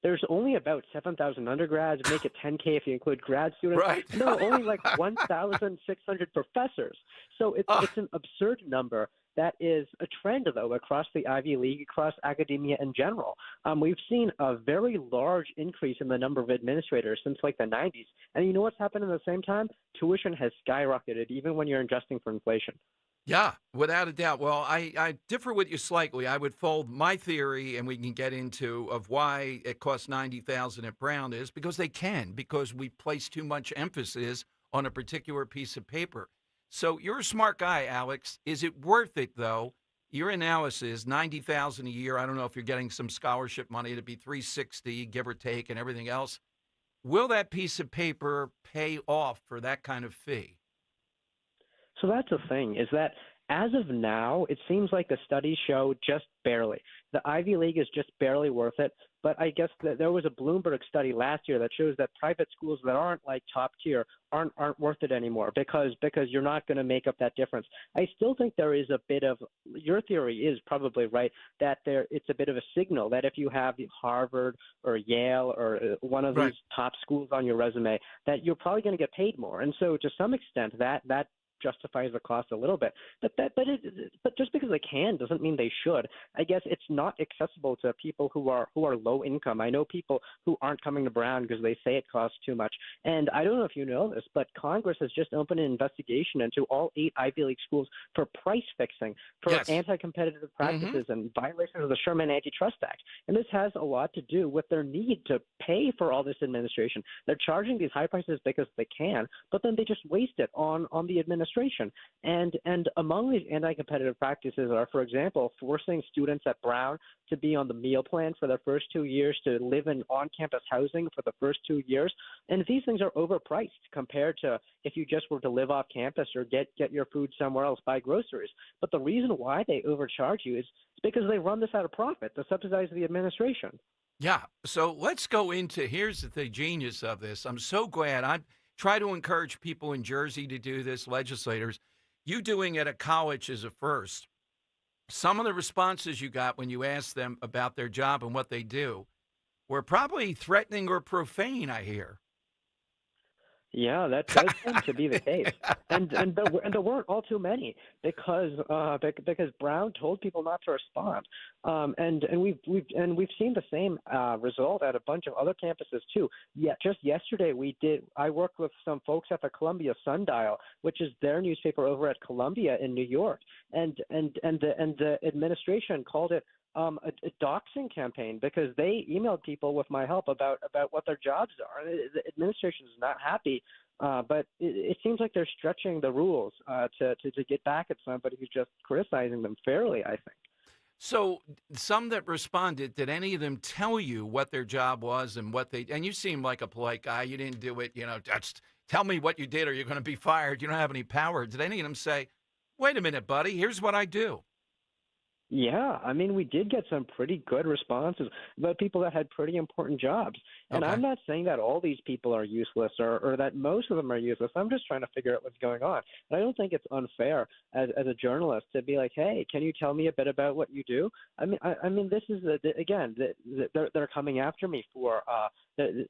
there's only about 7,000 undergrads, make it 10K if you include grad students. Right. And there are only like 1,600 professors. So it's an absurd number. That is a trend, though, across the Ivy League, across academia in general. We've seen a very large increase in the number of administrators since like the 90s. And you know what's happened at the same time? Tuition has skyrocketed, even when you're adjusting for inflation. Yeah, without a doubt. Well, I differ with you slightly. I would fold my theory, and we can get into of why it costs $90,000 at Brown is because we place too much emphasis on a particular piece of paper. So you're a smart guy, Alex. Is it worth it though? Your analysis, $90,000 a year. I don't know if you're getting some scholarship money to be $360, give or take, and everything else. Will that piece of paper pay off for that kind of fee? So that's the thing, is that as of now, it seems like the studies show just barely. The Ivy League is just barely worth it. But I guess that there was a Bloomberg study last year that shows that private schools that aren't like top tier aren't worth it anymore because you're not going to make up that difference. I still think there is a bit of your theory is probably right that it's a bit of a signal that if you have Harvard or Yale or one of these top schools on your resume, that you're probably going to get paid more. And so to some extent that justifies the cost a little bit, but just because they can doesn't mean they should. I guess it's not accessible to people who are low income. I know people who aren't coming to Brown because they say it costs too much. And I don't know if you know this, but Congress has just opened an investigation into all 8 Ivy League schools for price fixing, for anti-competitive practices and violations of the Sherman Antitrust Act. And this has a lot to do with their need to pay for all this administration. They're charging these high prices because they can, but then they just waste it on the administration. And among these anti-competitive practices are, for example, forcing students at Brown to be on the meal plan for their first 2 years, to live in on-campus housing for the first 2 years. And these things are overpriced compared to if you just were to live off campus or get your food somewhere else, buy groceries. But the reason why they overcharge you is because they run this out of profit to subsidize the administration. Yeah. So let's go into, here's the genius of this. I'm so glad. I try to encourage people in Jersey to do this, legislators. You doing it at college is a first. some of the responses you got when you asked them about their job and what they do were probably threatening or profane, I hear. Yeah, that does tend to be the case, and there weren't all too many because Brown told people not to respond, and we've seen the same result at a bunch of other campuses too. Yeah, just yesterday I worked with some folks at the Columbia Sundial, which is their newspaper over at Columbia in New York, and the administration called it a doxing campaign because they emailed people with my help about what their jobs are. The administration is not happy, but it seems like they're stretching the rules to get back at somebody who's just criticizing them fairly, I think. So some that responded, did any of them tell you what their job was and what they, and you seem like a polite guy, you didn't do it, just tell me what you did or you're going to be fired. You don't have any power. Did any of them say, wait a minute, buddy, here's what I do? Yeah, I mean, we did get some pretty good responses about people that had pretty important jobs. And Okay. I'm not saying that all these people are useless or that most of them are useless. I'm just trying to figure out what's going on. And I don't think it's unfair as a journalist to be like, hey, can you tell me a bit about what you do? I mean, this is, they're coming after me for,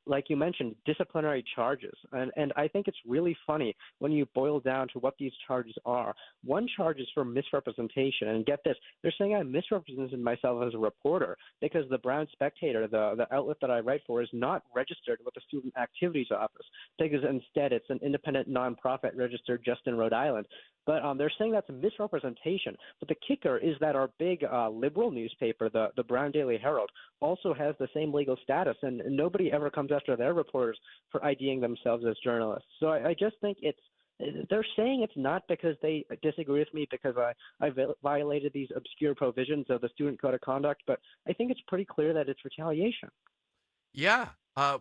like you mentioned, disciplinary charges. And I think it's really funny when you boil down to what these charges are. One charge is for misrepresentation. And get this, they're saying I misrepresented myself as a reporter because the Brown Spectator, the outlet that I write for, is not registered with the Student Activities Office because instead it's an independent nonprofit registered just in Rhode Island. But they're saying that's a misrepresentation. But the kicker is that our big liberal newspaper, the Brown Daily Herald, also has the same legal status, and nobody ever comes after their reporters for IDing themselves as journalists. So I just think they're saying it's not because they disagree with me because I violated these obscure provisions of the Student Code of Conduct, but I think it's pretty clear that it's retaliation. Yeah,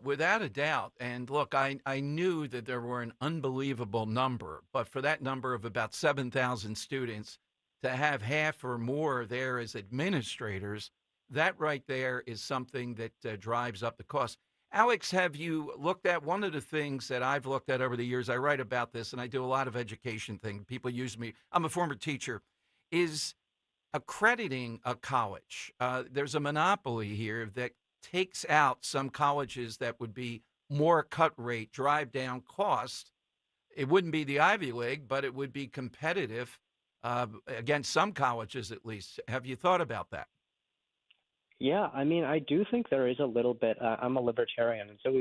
without a doubt. And look, I knew that there were an unbelievable number, but for that number of about 7,000 students, to have half or more there as administrators, that right there is something that drives up the cost. Alex, have you looked at one of the things that I've looked at over the years? I write about this and I do a lot of education things. People use me. I'm a former teacher. Is accrediting a college. There's a monopoly here that takes out some colleges that would be more cut rate, drive down cost. It wouldn't be the Ivy League, but it would be competitive against some colleges at least. Have you thought about that? Yeah, I mean, I do think there is a little bit. I'm a libertarian, and so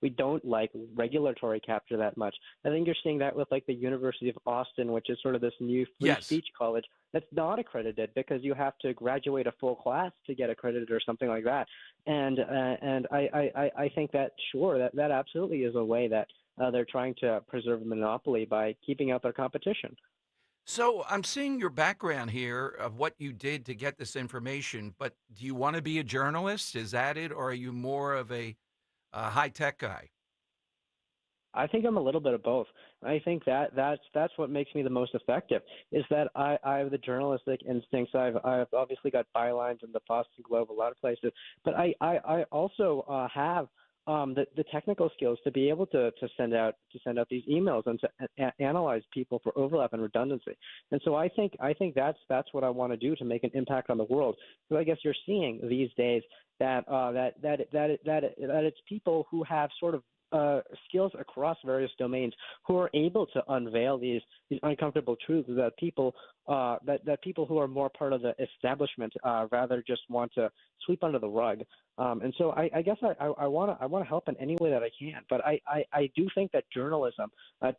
we don't like regulatory capture that much. I think you're seeing that with like the University of Austin, which is sort of this new free speech college that's not accredited because you have to graduate a full class to get accredited or something like that. And I think that that absolutely is a way that they're trying to preserve a monopoly by keeping out their competition. So I'm seeing your background here of what you did to get this information, but do you want to be a journalist? Is that it? Or are you more of a high-tech guy? I think I'm a little bit of both. I think that's what makes me the most effective is that I have the journalistic instincts. I've obviously got bylines in the Boston Globe, a lot of places, but I also have the technical skills to be able to send out these emails and to analyze people for overlap and redundancy. And so I think that's what I want to do to make an impact on the world. So I guess you're seeing these days that it's people who have sort of skills across various domains who are able to unveil these uncomfortable truths that people who are more part of the establishment rather just want to sweep under the rug. And so I guess I want to help in any way that I can. But I do think that journalism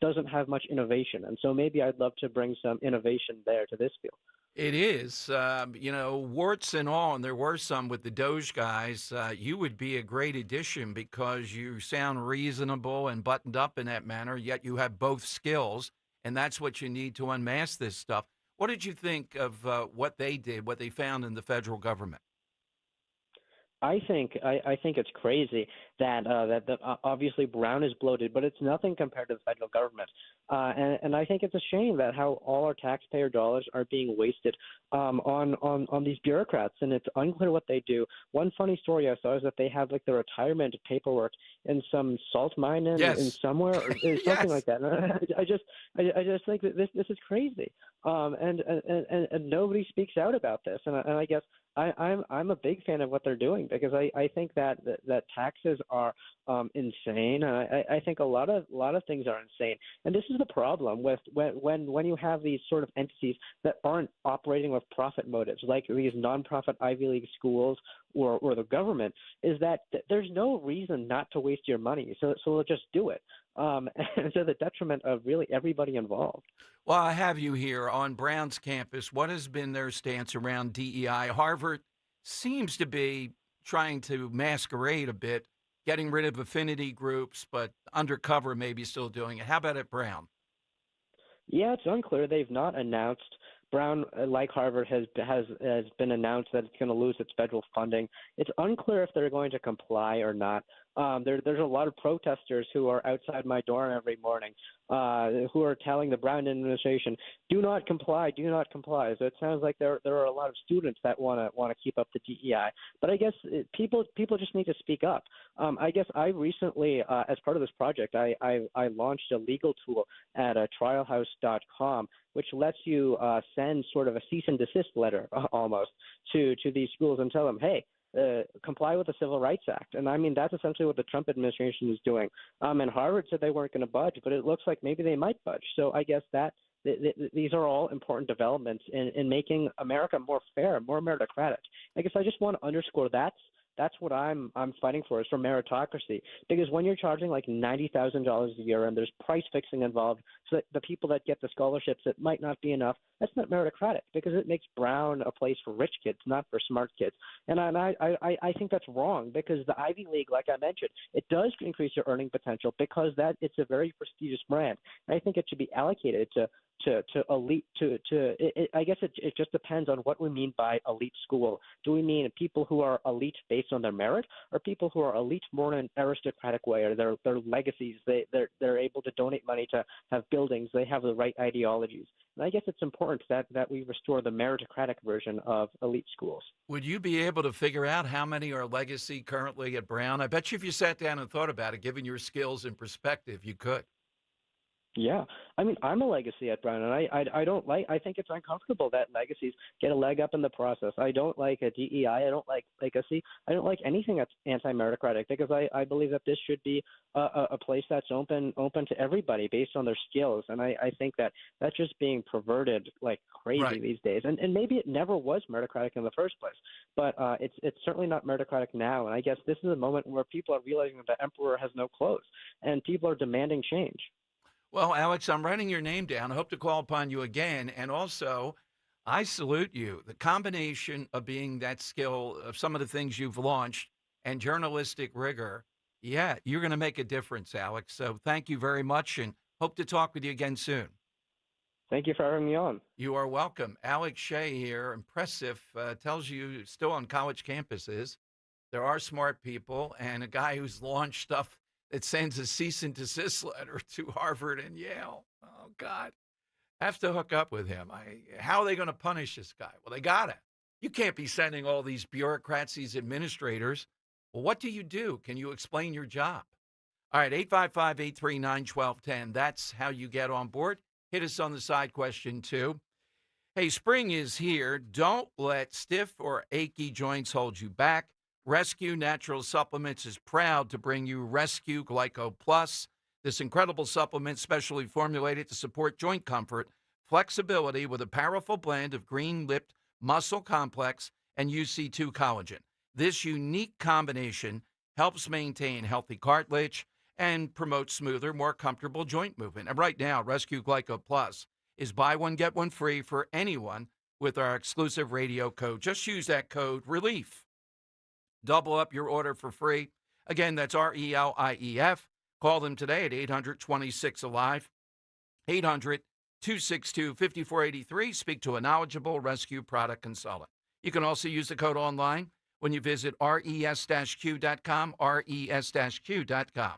doesn't have much innovation, and so maybe I'd love to bring some innovation there to this field. It is, warts and all, and there were some with the Doge guys. You would be a great addition because you sound reasonable and buttoned up in that manner, yet you have both skills, and that's what you need to unmask this stuff. What did you think of what they did, what they found in the federal government? I think it's crazy that obviously Brown is bloated, but it's nothing compared to the federal government, and I think it's a shame that how all our taxpayer dollars are being wasted on these bureaucrats, and it's unclear what they do. One funny story I saw is that they have like the retirement paperwork in some salt mine in somewhere or something Yes. like that. And I just think that this is crazy, and nobody speaks out about this, and I guess. I'm a big fan of what they're doing because I think that taxes are insane. I think a lot of things are insane, and this is the problem with when you have these sort of entities that aren't operating with profit motives, like these nonprofit Ivy League schools or the government, is that there's no reason not to waste your money. So they'll just do it, and to the detriment of really everybody involved. Well, I have you here on Brown's campus. What has been their stance around DEI? Harvard seems to be trying to masquerade a bit, getting rid of affinity groups, but undercover maybe still doing it. How about at Brown? Yeah, it's unclear. They've not announced. Brown, like Harvard, has been announced that it's going to lose its federal funding. It's unclear if they're going to comply or not. There's a lot of protesters who are outside my dorm every morning who are telling the Brown administration, "Do not comply, do not comply." So it sounds like there are a lot of students that want to keep up the DEI. But I guess people just need to speak up. I guess I recently, as part of this project, I launched a legal tool at trialhouse.com, which lets you send sort of a cease and desist letter almost to these schools and tell them, hey, comply with the Civil Rights Act. And I mean, that's essentially what the Trump administration is doing. And Harvard said they weren't going to budge, but it looks like maybe they might budge. So I guess that these are all important developments in making America more fair, more meritocratic. I guess I just want to underscore that's what I'm fighting for, is for meritocracy. Because when you're charging like $90,000 a year and there's price fixing involved, so that the people that get the scholarships, it might not be enough. That's not meritocratic, because it makes Brown a place for rich kids, not for smart kids. And I think that's wrong, because the Ivy League, like I mentioned, it does increase your earning potential because it's a very prestigious brand. And I think it should be allocated to elite I guess it just depends on what we mean by elite school. Do we mean people who are elite based on their merit, or people who are elite more in an aristocratic way, or their legacies, they're able to donate money to have buildings, they have the right ideologies. And I guess it's important that we restore the meritocratic version of elite schools. Would you be able to figure out how many are legacy currently at Brown? I bet you if you sat down and thought about it, given your skills and perspective, you could. Yeah, I mean, I'm a legacy at Brown, and I think it's uncomfortable that legacies get a leg up in the process. I don't like a DEI. I don't like legacy. I don't like anything that's anti-meritocratic, because I believe that this should be a place that's open to everybody based on their skills. And I think that's just being perverted like crazy these days. And maybe it never was meritocratic in the first place, but it's certainly not meritocratic now. And I guess this is a moment where people are realizing that the emperor has no clothes, and people are demanding change. Well, Alex, I'm writing your name down. I hope to call upon you again. And also, I salute you. The combination of being that skill of some of the things you've launched and journalistic rigor, yeah, you're going to make a difference, Alex. So thank you very much, and hope to talk with you again soon. Thank you for having me on. You are welcome. Alex Shea here, impressive, tells you still on college campuses, there are smart people, and a guy who's launched stuff that sends a cease and desist letter to Harvard and Yale. Oh, God. Have to hook up with him. How are they going to punish this guy? Well, they got to. You can't be sending all these bureaucrats, these administrators. Well, what do you do? Can you explain your job? All right, 855-839-1210. That's how you get on board. Hit us on the side question, too. Hey, spring is here. Don't let stiff or achy joints hold you back. Rescue Natural Supplements is proud to bring you Rescue Glyco Plus. This incredible supplement specially formulated to support joint comfort, flexibility with a powerful blend of green-lipped muscle complex and UC2 collagen. This unique combination helps maintain healthy cartilage and promote smoother, more comfortable joint movement. And right now, Rescue Glyco Plus is buy one, get one free for anyone with our exclusive radio code. Just use that code RELIEF. Double up your order for free. Again, that's RELIEF. Call them today at 800-26-ALIVE, 800-262-5483. Speak to a knowledgeable rescue product consultant. You can also use the code online when you visit res-q.com, res-q.com.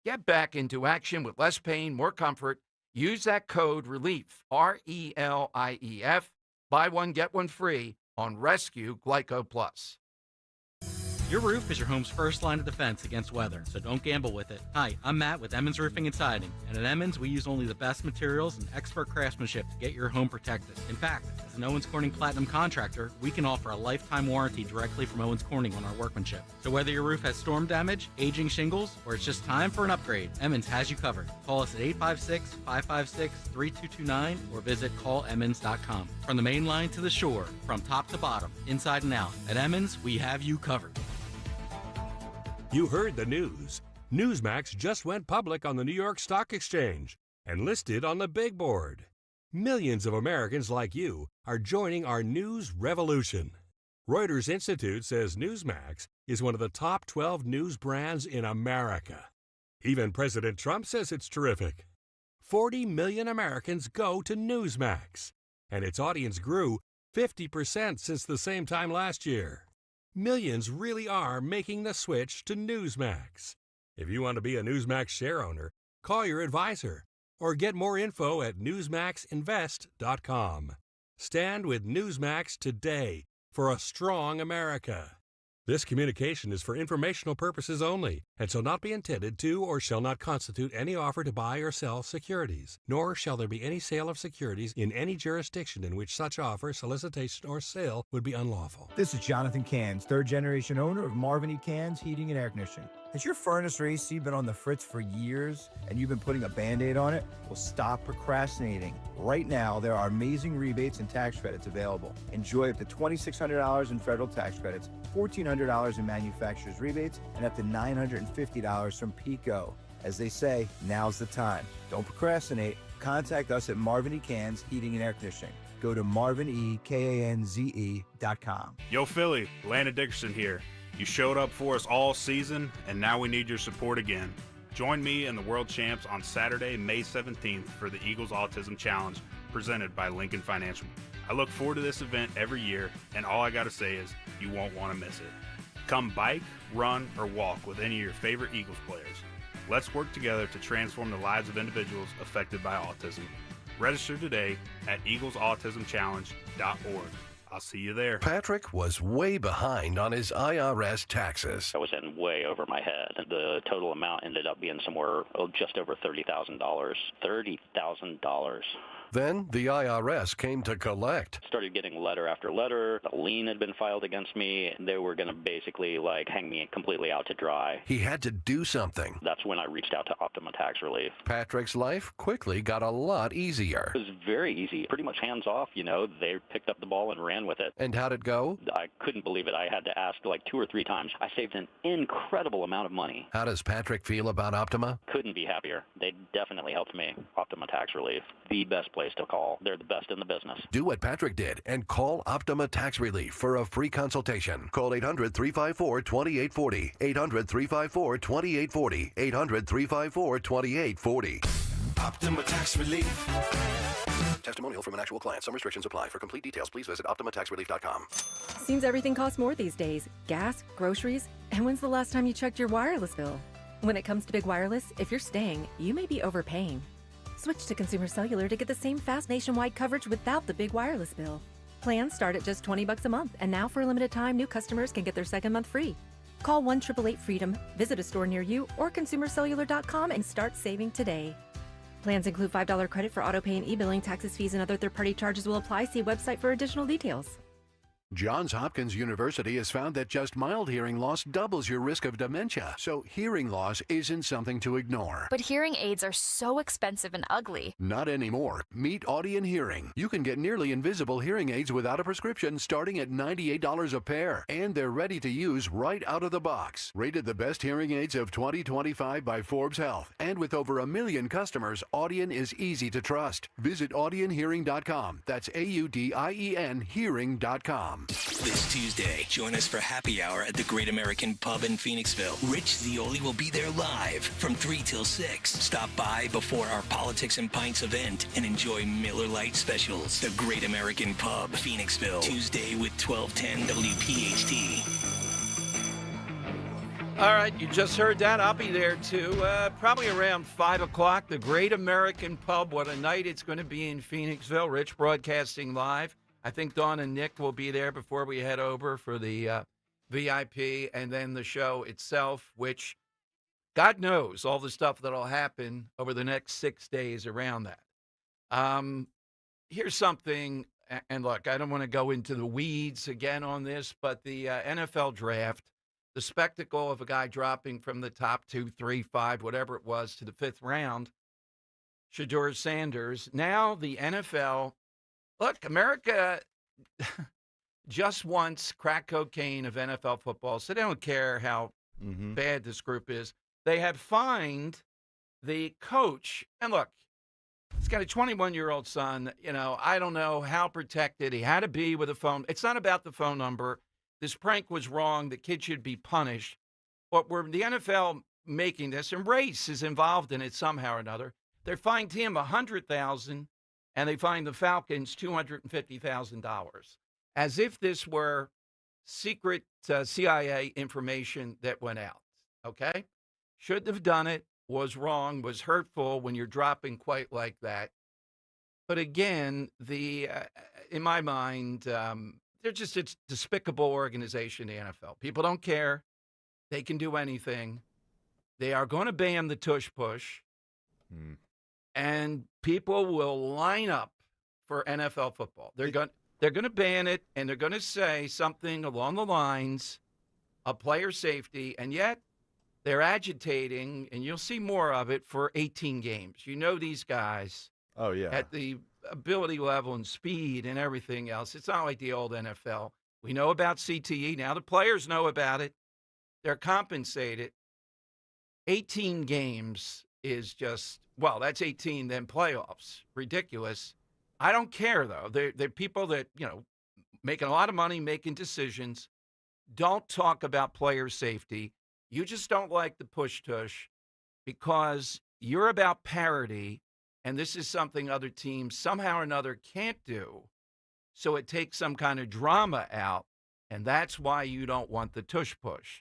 Get back into action with less pain, more comfort. Use that code RELIEF, RELIEF. Buy one, get one free on Rescue Glyco Plus. Your roof is your home's first line of defense against weather, so don't gamble with it. Hi, I'm Matt with Emmons Roofing and Siding, and at Emmons, we use only the best materials and expert craftsmanship to get your home protected. In fact, as an Owens Corning Platinum contractor, we can offer a lifetime warranty directly from Owens Corning on our workmanship. So whether your roof has storm damage, aging shingles, or it's just time for an upgrade, Emmons has you covered. Call us at 856-556-3229 or visit callemmons.com. From the main line to the shore, from top to bottom, inside and out, at Emmons, we have you covered. You heard the news. Newsmax just went public on the New York Stock Exchange and listed on the big board. Millions of Americans like you are joining our news revolution. Reuters Institute says Newsmax is one of the top 12 news brands in America. Even President Trump says it's terrific. 40 million Americans go to Newsmax, and its audience grew 50% since the same time last year. Millions really are making the switch to Newsmax. If you want to be a Newsmax share owner, call your advisor or get more info at newsmaxinvest.com. Stand with Newsmax today for a strong America. This communication is for informational purposes only and shall not be intended to or shall not constitute any offer to buy or sell securities, nor shall there be any sale of securities in any jurisdiction in which such offer, solicitation, or sale would be unlawful. This is Jonathan Cans, third-generation owner of Marvin E. Cans Heating and Air Conditioning. Has your furnace or AC been on the fritz for years and you've been putting a Band-Aid on it? Well, stop procrastinating. Right now, there are amazing rebates and tax credits available. Enjoy up to $2,600 in federal tax credits, $1,400 in manufacturer's rebates, and up to $950 from PECO. As they say, now's the time. Don't procrastinate. Contact us at Marvin E. Cans Heating and Air Conditioning. Go to marvinekanze.com. Yo, Philly, Landon Dickerson here. You showed up for us all season, and now we need your support again. Join me and the World Champs on Saturday, May 17th for the Eagles Autism Challenge presented by Lincoln Financial. I look forward to this event every year, and all I gotta say is you won't want to miss it. Come bike, run, or walk with any of your favorite Eagles players. Let's work together to transform the lives of individuals affected by autism. Register today at eaglesautismchallenge.org. I'll see you there. Patrick was way behind on his IRS taxes. I was in way over my head. The total amount ended up being somewhere just over $30,000. $30,000. Then the IRS came to collect. Started getting letter after letter. A lien had been filed against me. They were going to basically hang me completely out to dry. He had to do something. That's when I reached out to Optima Tax Relief. Patrick's life quickly got a lot easier. It was very easy. Pretty much hands off, They picked up the ball and ran with it. And how'd it go? I couldn't believe it. I had to ask 2 or 3 times. I saved an incredible amount of money. How does Patrick feel about Optima? Couldn't be happier. They definitely helped me. Optima Tax Relief. The best place to call. They're the best in the business. Do what Patrick did and call Optima Tax Relief for a free consultation. Call 800-354-2840. 800-354-2840. 800-354-2840. Optima Tax Relief. Testimonial from an actual client. Some restrictions apply. For complete details, please visit OptimaTaxRelief.com. Seems everything costs more these days. Gas, groceries, and when's the last time you checked your wireless bill? When it comes to big wireless, if you're staying, you may be overpaying. Switch to Consumer Cellular to get the same fast nationwide coverage without the big wireless bill. Plans start at just $20 a month, and now for a limited time, new customers can get their second month free. Call 1-888-FREEDOM, visit a store near you, or ConsumerCellular.com and start saving today. Plans include $5 credit for autopay and e-billing. Taxes, fees, and other third-party charges will apply. See website for additional details. Johns Hopkins University has found that just mild hearing loss doubles your risk of dementia, so hearing loss isn't something to ignore. But hearing aids are so expensive and ugly. Not anymore. Meet Audien Hearing. You can get nearly invisible hearing aids without a prescription starting at $98 a pair, and they're ready to use right out of the box. Rated the best hearing aids of 2025 by Forbes Health, and with over 1 million customers, Audien is easy to trust. Visit audienhearing.com. That's AUDIEN hearing.com. This Tuesday, join us for happy hour at the Great American Pub in Phoenixville. Rich Zioli will be there live from 3 till 6. Stop by before our Politics and Pints event and enjoy Miller Lite specials. The Great American Pub, Phoenixville, Tuesday with 1210 WPHT. All right, you just heard that. I'll be there too. Probably around 5 o'clock. The Great American Pub. What a night it's going to be in Phoenixville. Rich broadcasting live. I think Dawn and Nick will be there before we head over for the VIP and then the show itself, which God knows all the stuff that'll happen over the next 6 days around that. Here's something, and look, I don't want to go into the weeds again on this, but the NFL draft, the spectacle of a guy dropping from the top 2, 3, 5, whatever it was, to the 5th round, Shedeur Sanders. Now the NFL, look, America just wants crack cocaine of NFL football, so they don't care how bad this group is. They have fined the coach, and look, he's got a 21-year-old son. You know, I don't know how protected he had to be with a phone. It's not about the phone number. This prank was wrong. The kid should be punished. But we're the NFL making this, and race is involved in it somehow or another. They fined him $100,000, and they fined the Falcons $250,000, as if this were secret CIA information that went out. Okay, shouldn't have done it. Was wrong. Was hurtful when you're dropping quite like that. But again, in my mind. They're just a despicable organization, the NFL. People don't care. They can do anything. They are going to ban the tush push. And people will line up for NFL football. They're going to ban it, and they're going to say something along the lines of player safety, and yet they're agitating, and you'll see more of it, for 18 games. You know these guys. Oh, yeah. At the ability level and speed and everything else. It's not like the old NFL. We know about CTE. Now the players know about it. They're compensated. 18 games is just, well, that's 18, then playoffs. Ridiculous. I don't care, though. They're people that, you know, making a lot of money, making decisions. Don't talk about player safety. You just don't like the push-tush because you're about parity. And this is something other teams somehow or another can't do. So it takes some kind of drama out. And that's why you don't want the tush push.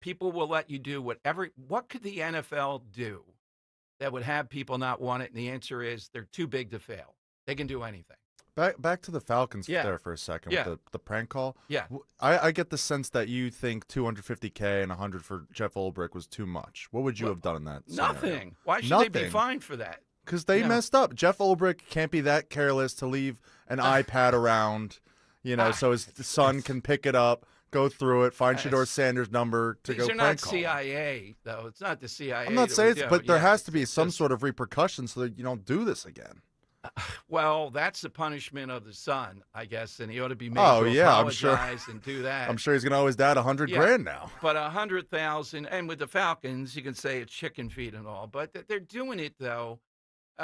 People will let you do whatever. What could the NFL do that would have people not want it? And the answer is they're too big to fail. They can do anything. Back to the Falcons there for a second with the prank call. Yeah. I get the sense that you think $250K and 100 for Jeff Ulbrich was too much. What would you have done in that scenario? Nothing. Why should they be fined for that? Because they messed up. Jeff Ulbrich can't be that careless to leave an iPad around, you know, so his son can pick it up, go through it, find Shedeur Sanders' number to go prank call. These are not CIA, though. It's not the CIA. I'm not saying but there has to be some sort of repercussion so that you don't do this again. Well, that's the punishment of the son, I guess, and he ought to be made to apologize and do that. I'm sure he's going to owe his dad $100,000 now. But $100,000, and with the Falcons, you can say it's chicken feed and all, but they're doing it though.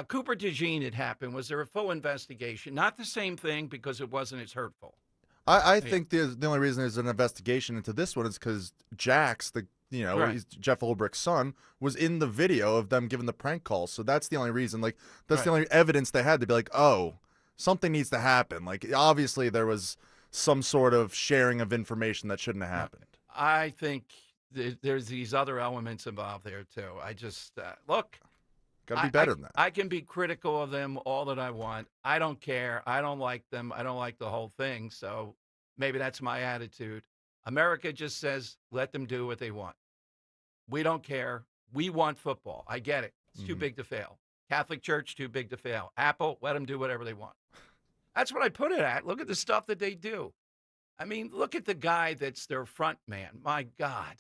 Cooper DeJean, it happened. Was there a full investigation? Not the same thing because it wasn't as hurtful. I think the only reason there's an investigation into this one is because Jax, he's Jeff Ulbrich's son, was in the video of them giving the prank calls. So that's the only reason. Like, that's the only evidence they had to be like, oh, something needs to happen. Like, obviously there was some sort of sharing of information that shouldn't have happened. I think there's these other elements involved there, too. I just, look. Got to be better than that. I can be critical of them all that I want. I don't care. I don't like them. I don't like the whole thing. So maybe that's my attitude. America just says, let them do what they want. We don't care. We want football. I get it. It's too big to fail. Catholic Church, too big to fail. Apple, let them do whatever they want. That's what I put it at. Look at the stuff that they do. I mean, look at the guy that's their front man. My God.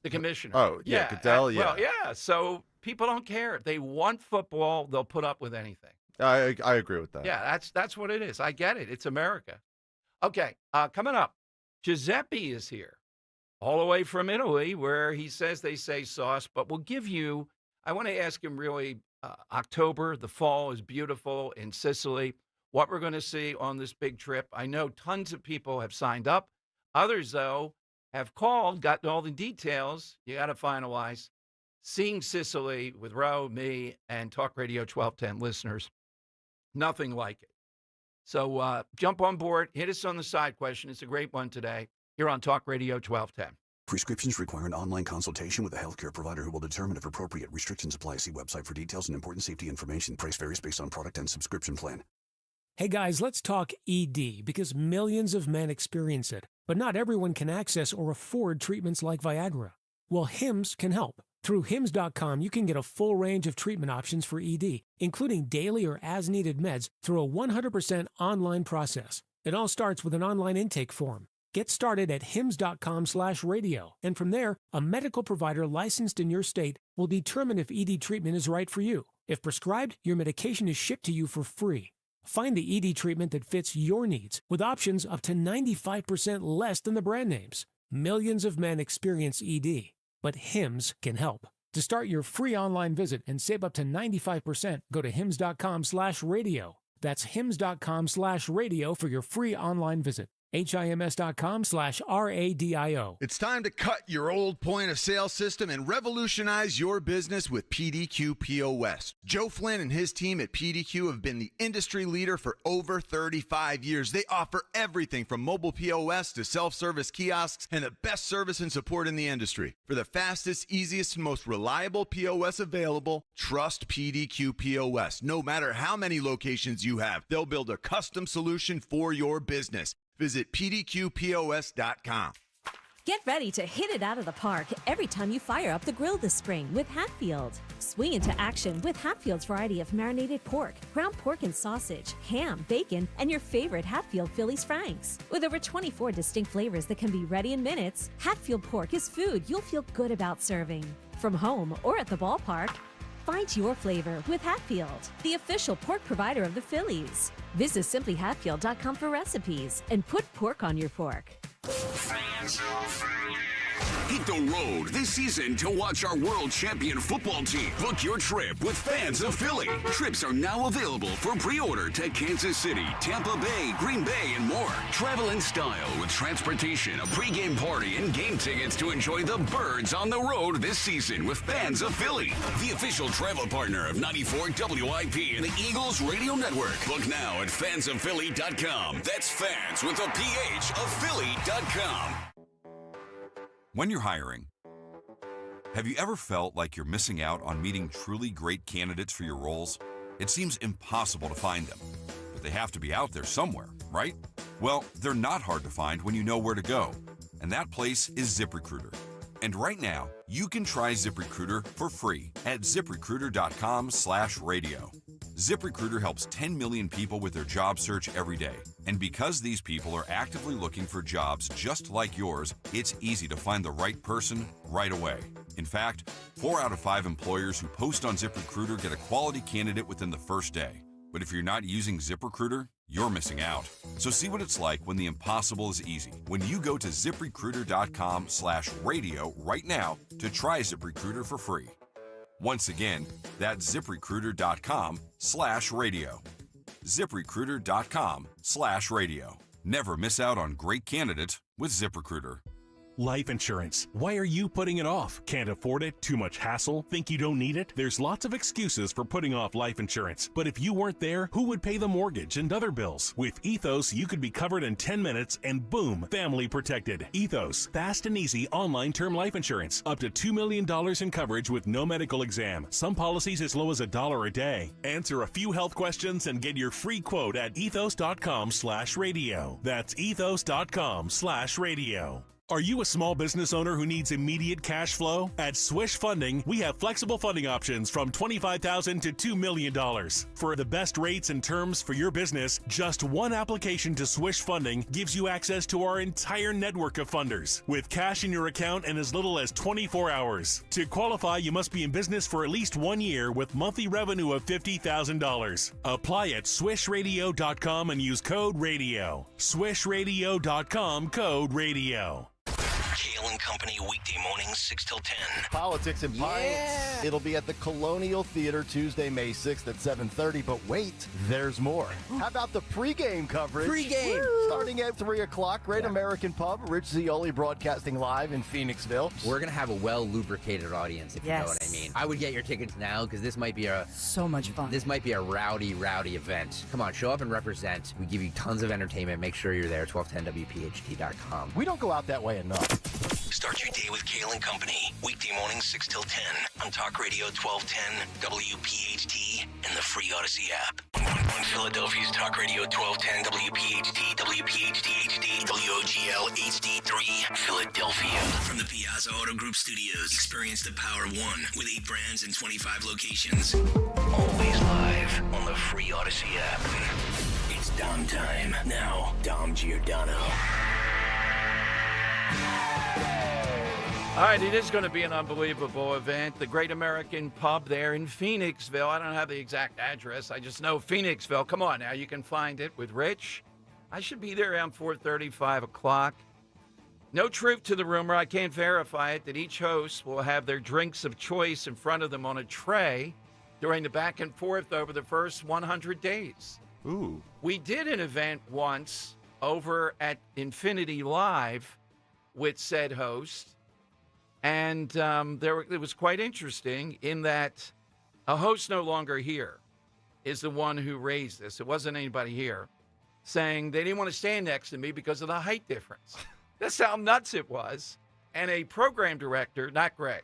The commissioner. Oh, yeah, Goodell, Well, yeah. So people don't care. They want football. They'll put up with anything. I agree with that. Yeah, that's what it is. I get it. It's America. Okay, coming up, Giuseppe is here, all the way from Italy, where he says they say sauce, but we'll give you, I want to ask him really, October, the fall is beautiful in Sicily, what we're going to see on this big trip. I know tons of people have signed up. Others, though, have called, gotten all the details. You got to finalize. Seeing Sicily with Ro, me, and Talk Radio 1210 listeners, nothing like it. So jump on board, hit us on the side question. It's a great one today here on Talk Radio 1210. Prescriptions require an online consultation with a healthcare provider who will determine if appropriate. Restrictions apply. See website for details and important safety information. Price varies based on product and subscription plan. Hey guys, let's talk ED because millions of men experience it, but not everyone can access or afford treatments like Viagra. Well, Hims can help. Through Hims.com, you can get a full range of treatment options for ED, including daily or as-needed meds through a 100% online process. It all starts with an online intake form. Get started at hims.com/radio, and from there, a medical provider licensed in your state will determine if ED treatment is right for you. If prescribed, your medication is shipped to you for free. Find the ED treatment that fits your needs with options up to 95% less than the brand names. Millions of men experience ED, but Hims can help. To start your free online visit and save up to 95%, go to hims.com/radio. That's hims.com/radio for your free online visit. HIMS.com/RADIO. It's time to cut your old point of sale system and revolutionize your business with PDQ POS. Joe Flynn and his team at PDQ have been the industry leader for over 35 years. They offer everything from mobile POS to self-service kiosks and the best service and support in the industry. For the fastest, easiest, and most reliable POS available, trust PDQ POS. No matter how many locations you have, they'll build a custom solution for your business. Visit pdqpos.com. Get ready to hit it out of the park every time you fire up the grill this spring with Hatfield. Swing into action with Hatfield's variety of marinated pork, ground pork and sausage, ham, bacon, and your favorite Hatfield Phillies Franks. With over 24 distinct flavors that can be ready in minutes, Hatfield pork is food you'll feel good about serving. From home or at the ballpark, find your flavor with Hatfield, the official pork provider of the Phillies. Visit simplyhatfield.com for recipes and put pork on your pork. Hit the road this season to watch our world champion football team. Book your trip with Fans of Philly. Trips are now available for pre-order to Kansas City, Tampa Bay, Green Bay, and more. Travel in style with transportation, a pregame party, and game tickets to enjoy the Birds on the road this season with Fans of Philly, the official travel partner of 94 WIP and the Eagles Radio Network. Book now at fansofphilly.com. That's fans with a PH of Philly.com. When you're hiring, have you ever felt like you're missing out on meeting truly great candidates for your roles? It seems impossible to find them, but they have to be out there somewhere, right? Well, they're not hard to find when you know where to go, and that place is ZipRecruiter. And right now, you can try ZipRecruiter for free at ZipRecruiter.com/radio. ZipRecruiter helps 10 million people with their job search every day. And because these people are actively looking for jobs just like yours, it's easy to find the right person right away. In fact, 4 out of 5 employers who post on ZipRecruiter get a quality candidate within the first day. But if you're not using ZipRecruiter, you're missing out. So see what it's like when the impossible is easy. When you go to ZipRecruiter.com/radio right now to try ZipRecruiter for free. Once again, that's ZipRecruiter.com/radio. ZipRecruiter.com/radio. Never miss out on great candidates with ZipRecruiter. Life insurance. Why are you putting it off? Can't afford it? Too much hassle? Think you don't need it? There's lots of excuses for putting off life insurance. But if you weren't there, who would pay the mortgage and other bills? With Ethos, you could be covered in 10 minutes and boom, family protected. Ethos, fast and easy online term life insurance. Up to $2 million in coverage with no medical exam. Some policies as low as $1 a day. Answer a few health questions and get your free quote at ethos.com/radio. That's ethos.com/radio. Are you a small business owner who needs immediate cash flow? At Swish Funding, we have flexible funding options from $25,000 to $2 million. For the best rates and terms for your business, just one application to Swish Funding gives you access to our entire network of funders, with cash in your account in as little as 24 hours. To qualify, you must be in business for at least 1 year with monthly revenue of $50,000. Apply at swishradio.com and use code RADIO. Swishradio.com, code RADIO. Kale and Company, weekday mornings, 6 till 10. Politics and Pints. It'll be at the Colonial Theater Tuesday, May 6th at 7:30. But wait, there's more. How about the pregame coverage? Pregame. Starting at 3 o'clock, Great American Pub, Rich Zioli broadcasting live in Phoenixville. We're going to have a well-lubricated audience, if you know what I mean. I would get your tickets now because this might be so much fun. This might be a rowdy event. Come on, show up and represent. We give you tons of entertainment. Make sure you're there, 1210WPHT.com. We don't go out that way enough. Start your day with Kale and Company. Weekday mornings 6 till 10 on Talk Radio 1210, WPHT, and the free Odyssey app. On Philadelphia's Talk Radio 1210, WPHT, WPHT HD, WOGL HD3, Philadelphia. From the Piazza Auto Group Studios, experience the power of one with 8 brands and 25 locations. Always live on the free Odyssey app. It's Dom time. Now, Dom Giordano. All right, it is going to be an unbelievable event. The Great American Pub there in Phoenixville. I don't have the exact address. I just know Phoenixville. Come on now, you can find it with Rich. I should be there around 4:30, 5 o'clock. No truth to the rumor. I can't verify it, that each host will have their drinks of choice in front of them on a tray during the back and forth over the first 100 days. Ooh. We did an event once over at Infinity Live with said host. And it was quite interesting in that a host no longer here is the one who raised this. It wasn't anybody here saying they didn't want to stand next to me because of the height difference. That's how nuts it was. And a program director, not Greg,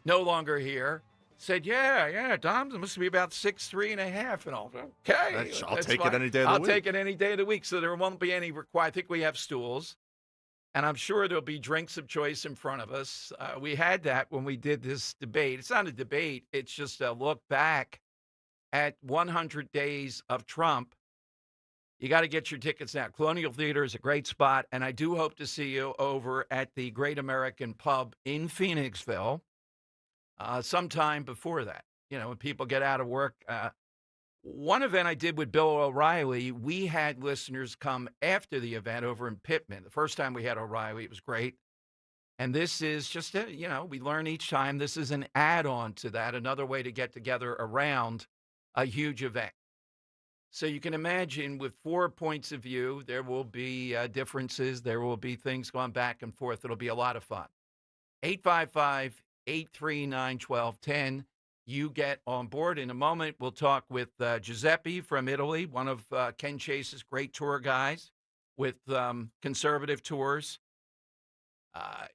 no longer here, said, yeah, Dom must be about 6'3.5" and all. Okay. I'll take it any day of the week. I'll take it any day of the week. So there won't be any requirement. I think we have stools. And I'm sure there'll be drinks of choice in front of us. We had that when we did this debate. It's not a debate. It's just a look back at 100 days of Trump. You got to get your tickets now. Colonial Theater is a great spot, and I do hope to see you over at the Great American Pub in Phoenixville sometime before that. You know, when people get out of work. One event I did with Bill O'Reilly, we had listeners come after the event over in Pittman. The first time we had O'Reilly, it was great. And this is just, we learn each time. This is an add-on to that, another way to get together around a huge event. So you can imagine with 4 points of view, there will be differences. There will be things going back and forth. It'll be a lot of fun. 855-839-1210. You get on board. In a moment, we'll talk with Giuseppe from Italy, one of Ken Chase's great tour guys with Conservative Tours.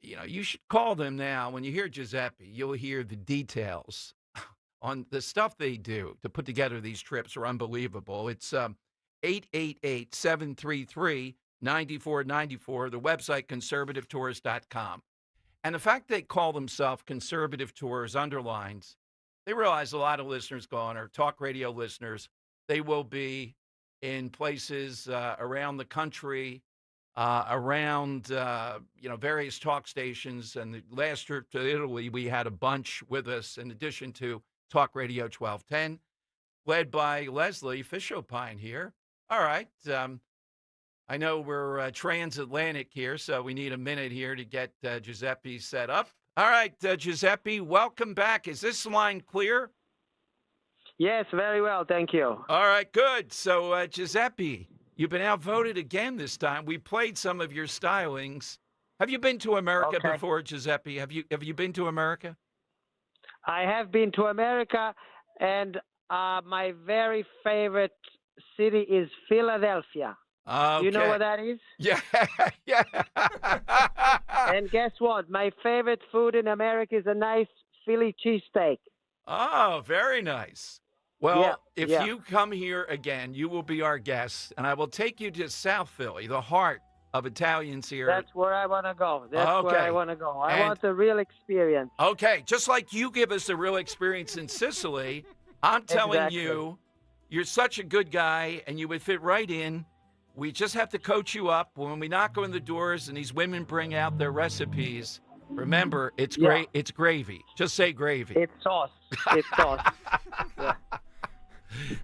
You should call them now. When you hear Giuseppe, you'll hear the details on the stuff they do to put together these trips are unbelievable. It's 888-733-9494, the website conservativetours.com. And the fact they call themselves Conservative Tours underlines they realize a lot of listeners going, or talk radio listeners, they will be in places around the country, around various talk stations. And the last trip to Italy, we had a bunch with us in addition to Talk Radio 1210, led by Leslie Fishopine here. All right. I know we're transatlantic here, so we need a minute here to get Giuseppe set up. All right, Giuseppe, welcome back. Is this line clear? Yes, very well. Thank you. All right, good. So, Giuseppe, you've been outvoted again this time. We played some of your stylings. Have you been to America before, Giuseppe? Have you been to America? I have been to America, and my very favorite city is Philadelphia. Okay. Do you know what that is? Yeah. And guess what? My favorite food in America is a nice Philly cheesesteak. Oh, very nice. Well, if you come here again, you will be our guest, and I will take you to South Philly, the heart of Italians here. That's where I want to go. That's where I want to go. I want the real experience. Okay, just like you give us the real experience in Sicily, I'm telling you, you're such a good guy, and you would fit right in. We just have to coach you up. When we knock on the doors and these women bring out their recipes, remember, it's great. It's gravy. Just say gravy. It's sauce. It's sauce. Yeah.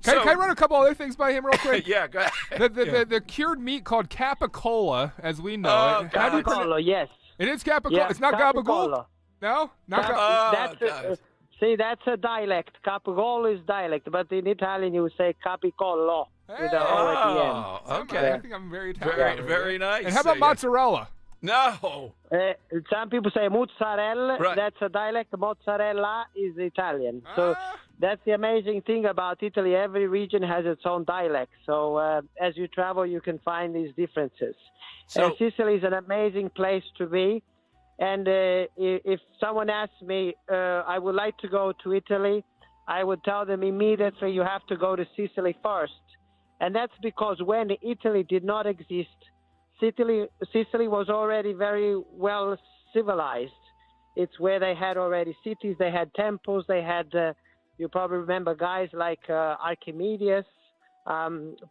Can I run a couple other things by him real quick? Yeah, go ahead. The cured meat called capicola, as we know it. Capicola, yes. It is capicola. Yeah, it's not gabagool? No? That's a dialect. Capicola is dialect, but in Italian you say capicolo with a O at the end. Okay. I think I'm very Italian. Very nice. And how about mozzarella? No. Some people say mozzarella. Right. That's a dialect. Mozzarella is Italian. So that's the amazing thing about Italy. Every region has its own dialect. So as you travel, you can find these differences. So, Sicily is an amazing place to be. And if someone asks me, I would like to go to Italy, I would tell them immediately you have to go to Sicily first. And that's because when Italy did not exist, Sicily was already very well civilized. It's where they had already cities, they had temples, they had, you probably remember guys like Archimedes.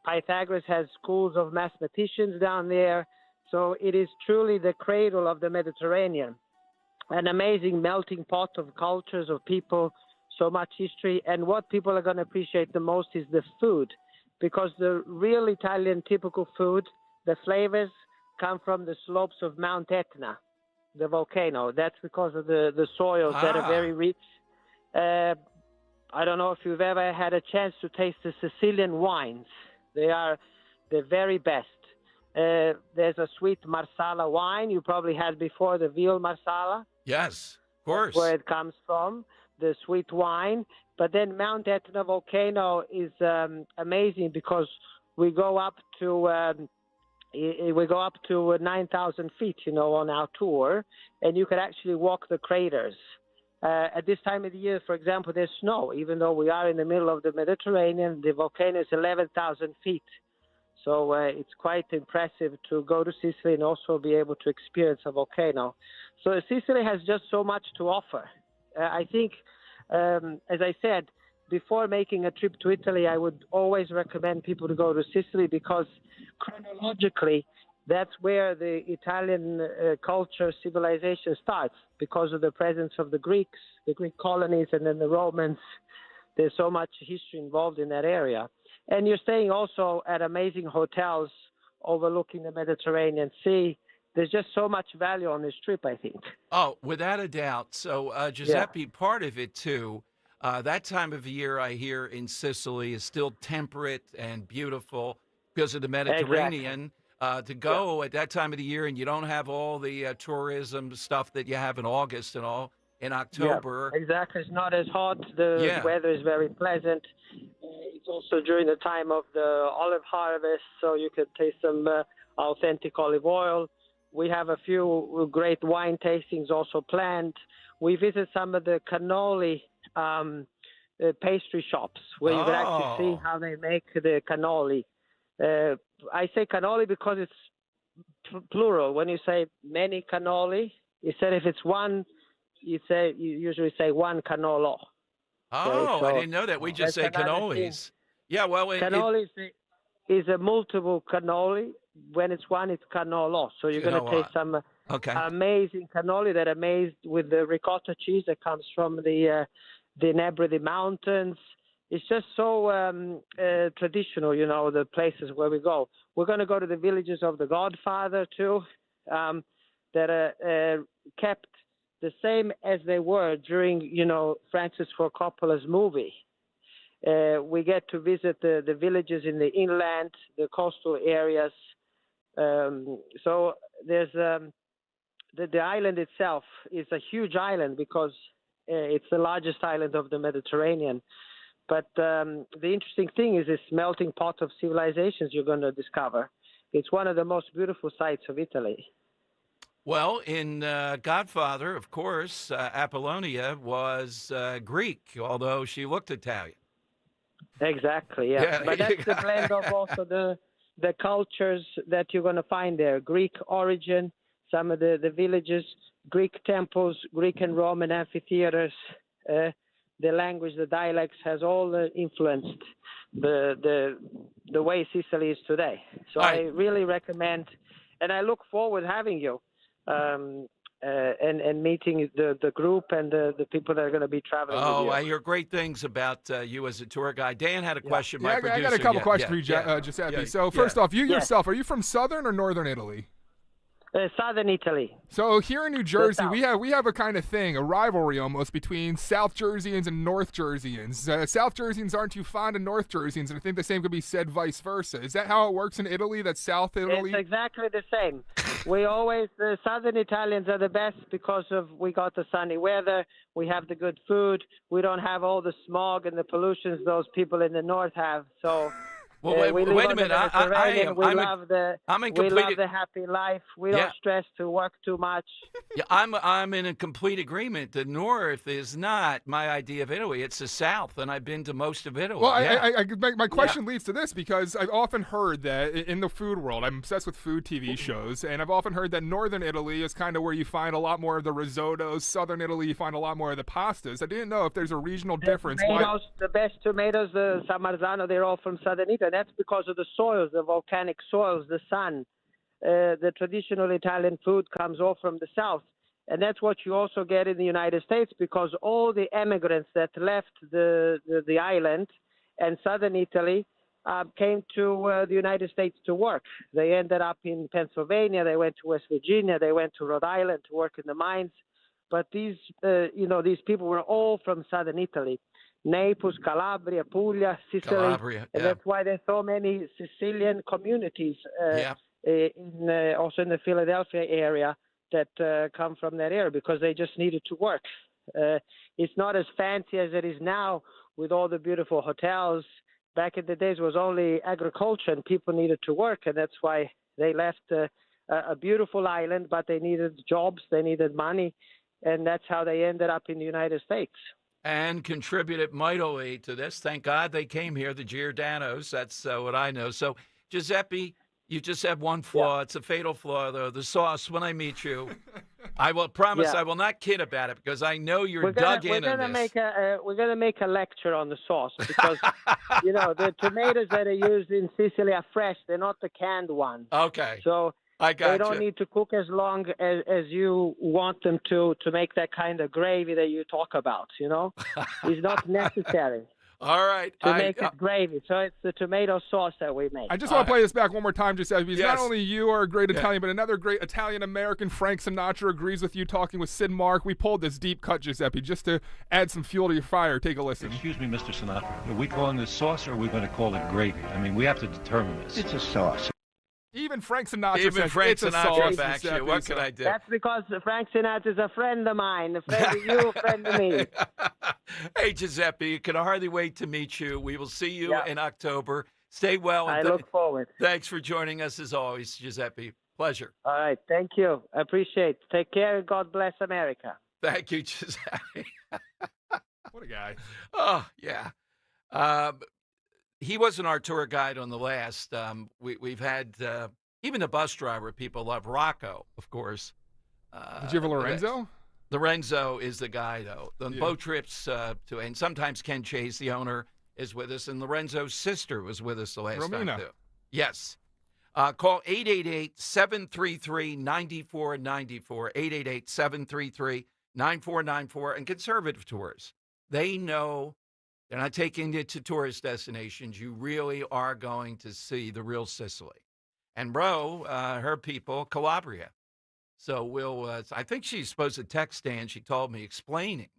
Pythagoras has schools of mathematicians down there. So it is truly the cradle of the Mediterranean. An amazing melting pot of cultures, of people, so much history. And what people are going to appreciate the most is the food, because the real Italian typical food, the flavors, come from the slopes of Mount Etna, the volcano. That's because of the soils that are very rich. I don't know if you've ever had a chance to taste the Sicilian wines. They're very best. There's a sweet Marsala wine you probably had before, the veal Marsala. Yes, of course. That's where it comes from, the sweet wine. But then Mount Etna volcano is amazing because we go up to 9,000 feet, on our tour, and you can actually walk the craters. At this time of the year, for example, there's snow. Even though we are in the middle of the Mediterranean, the volcano is 11,000 feet. So it's quite impressive to go to Sicily and also be able to experience a volcano. So Sicily has just so much to offer. I think, as I said, before making a trip to Italy, I would always recommend people to go to Sicily because chronologically, that's where the Italian culture, civilization starts because of the presence of the Greek colonies, and then the Romans. There's so much history involved in that area. And you're staying also at amazing hotels overlooking the Mediterranean Sea. There's just so much value on this trip, I think. Oh, without a doubt. So, Giuseppe, part of it, too, that time of year, I hear, in Sicily is still temperate and beautiful because of the Mediterranean. To go at that time of the year, and you don't have all the tourism stuff that you have in August and all in October. Yeah, exactly. It's not as hot. The weather is very pleasant. It's also during the time of the olive harvest, so you can taste some authentic olive oil. We have a few great wine tastings also planned. We visit some of the cannoli pastry shops where you can actually see how they make the cannoli. I say cannoli because it's plural. When you say many cannoli, instead if it's one, you usually say one cannolo. Oh, okay, so I didn't know that. We just say cannolis. Yeah, well, cannoli is a multiple cannoli. When it's one, it's cannolo. So you're going to taste some amazing cannoli that are made with the ricotta cheese that comes from the Nebridi Mountains. It's just so traditional, the places where we go. We're going to go to the villages of the Godfather, too, that are kept the same as they were during, Francis Ford Coppola's movie. We get to visit the villages in the inland, the coastal areas. So there's the island itself is a huge island because it's the largest island of the Mediterranean. But the interesting thing is this melting pot of civilizations you're going to discover. It's one of the most beautiful sights of Italy. Well, in Godfather, of course, Apollonia was Greek, although she looked Italian. Exactly, yeah. But that's the blend of also the cultures that you're going to find there. Greek origin, some of the villages, Greek temples, Greek and Roman amphitheaters, the language, the dialects has all influenced the way Sicily is today. So I really recommend, and I look forward to having you and meeting the group and the people that are going to be traveling with you. I hear great things about you as a tour guide. Dan had a question. I got a couple questions for you, Giuseppe. So first off, you yourself, are you from southern or northern Italy? Southern Italy. So here in New Jersey, we have a kind of thing, a rivalry almost between South Jerseyans and North Jerseyans. South Jerseyans aren't too fond of North Jerseyans, and I think the same could be said vice versa. Is that how it works in Italy, that South Italy? It's exactly the same. The Southern Italians are the best because we got the sunny weather, we have the good food, we don't have all the smog and the pollutions those people in the North have. So Well, wait a minute. We love the happy life. We don't stress to work too much. Yeah, I'm in a complete agreement. The North is not my idea of Italy. It's the South, and I've been to most of Italy. Well, my question leads to this because I've often heard that in the food world, I'm obsessed with food TV shows, and I've often heard that Northern Italy is kind of where you find a lot more of the risottos. Southern Italy, you find a lot more of the pastas. I didn't know if there's a regional difference. The best tomatoes, the San Marzano, they're all from Southern Italy. That's because of the soils, the volcanic soils, the sun. The traditional Italian food comes all from the south. And that's what you also get in the United States because all the immigrants that left the island and southern Italy came to the United States to work. They ended up in Pennsylvania. They went to West Virginia. They went to Rhode Island to work in the mines. But these people were all from southern Italy. Naples, Calabria, Puglia, Sicily, and that's why there's so many Sicilian communities also in the Philadelphia area that come from that area because they just needed to work. It's not as fancy as it is now with all the beautiful hotels. Back in the days, it was only agriculture and people needed to work, and that's why they left a beautiful island, but they needed jobs, they needed money, and that's how they ended up in the United States. And contributed mightily to this. Thank God they came here, the Giordanos. That's what I know. So, Giuseppe, you just have one flaw. Yeah. It's a fatal flaw, though. The sauce, when I meet you, I will promise I will not kid about it because I know you're dug in on this. We're going to make a lecture on the sauce because, the tomatoes that are used in Sicily are fresh. They're not the canned ones. Okay. So I got they don't need to cook as long as you want them to make that kind of gravy that you talk about, It's not necessary. All right. To make it gravy. So it's the tomato sauce that we make. I just want to play this back one more time, Giuseppe, because not only you are a great Italian, but another great Italian-American, Frank Sinatra, agrees with you talking with Sid Mark. We pulled this deep cut, Giuseppe, just to add some fuel to your fire. Take a listen. Excuse me, Mr. Sinatra. Are we calling this sauce or are we going to call it gravy? I mean, we have to determine this. It's a sauce. Even Frank Sinatra says it's a sauce. Backs you. What can I do? That's because Frank Sinatra is a friend of mine, a friend of you, a friend of me. Hey, Giuseppe, you can hardly wait to meet you. We will see you in October. Stay well. I look forward. Thanks for joining us as always, Giuseppe. Pleasure. All right. Thank you. I appreciate it. Take care and God bless America. Thank you, Giuseppe. What a guy. Oh, yeah. He wasn't our tour guide on the last. We've had even the bus driver people love. Rocco, of course. Did you have a Lorenzo? Lorenzo is the guy, though. The boat trips and sometimes Ken Chase, the owner, is with us, and Lorenzo's sister was with us the last time, too. Yes. Call 888-733-9494, 888-733-9494, and Conservative Tours. They know. They're not taking you to tourist destinations. You really are going to see the real Sicily. And her people, Calabria. So I think she's supposed to text Dan, she told me, explaining,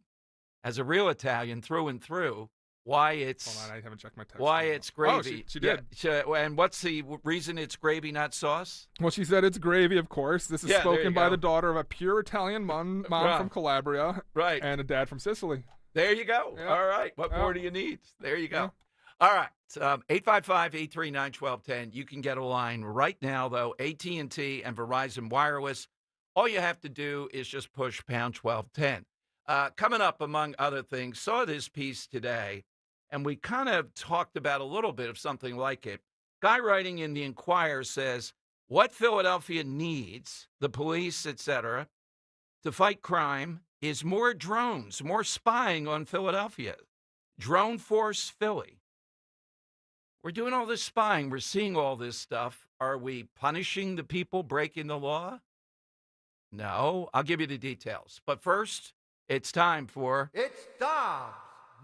as a real Italian through and through, why it's... Hold on, I haven't checked my text. Why it's gravy. Oh, she did. Yeah, and what's the reason it's gravy, not sauce? Well, she said it's gravy, of course. This is spoken by the daughter of a pure Italian mom from Calabria. Right. And a dad from Sicily. There you go. Yeah. All right. What more do you need? There you go. Yeah. All right. 855-839-1210. You can get a line right now, though. AT&T and Verizon Wireless. All you have to do is just push pound 1210. Coming up, among other things, saw this piece today, and we kind of talked about a little bit of something like it. Guy writing in the Inquirer says, what Philadelphia needs, the police, etc., to fight crime is more drones, more spying on Philadelphia. Drone Force Philly. We're doing all this spying. We're seeing all this stuff. Are we punishing the people breaking the law? No. I'll give you the details. But first, it's time for... It's Dom's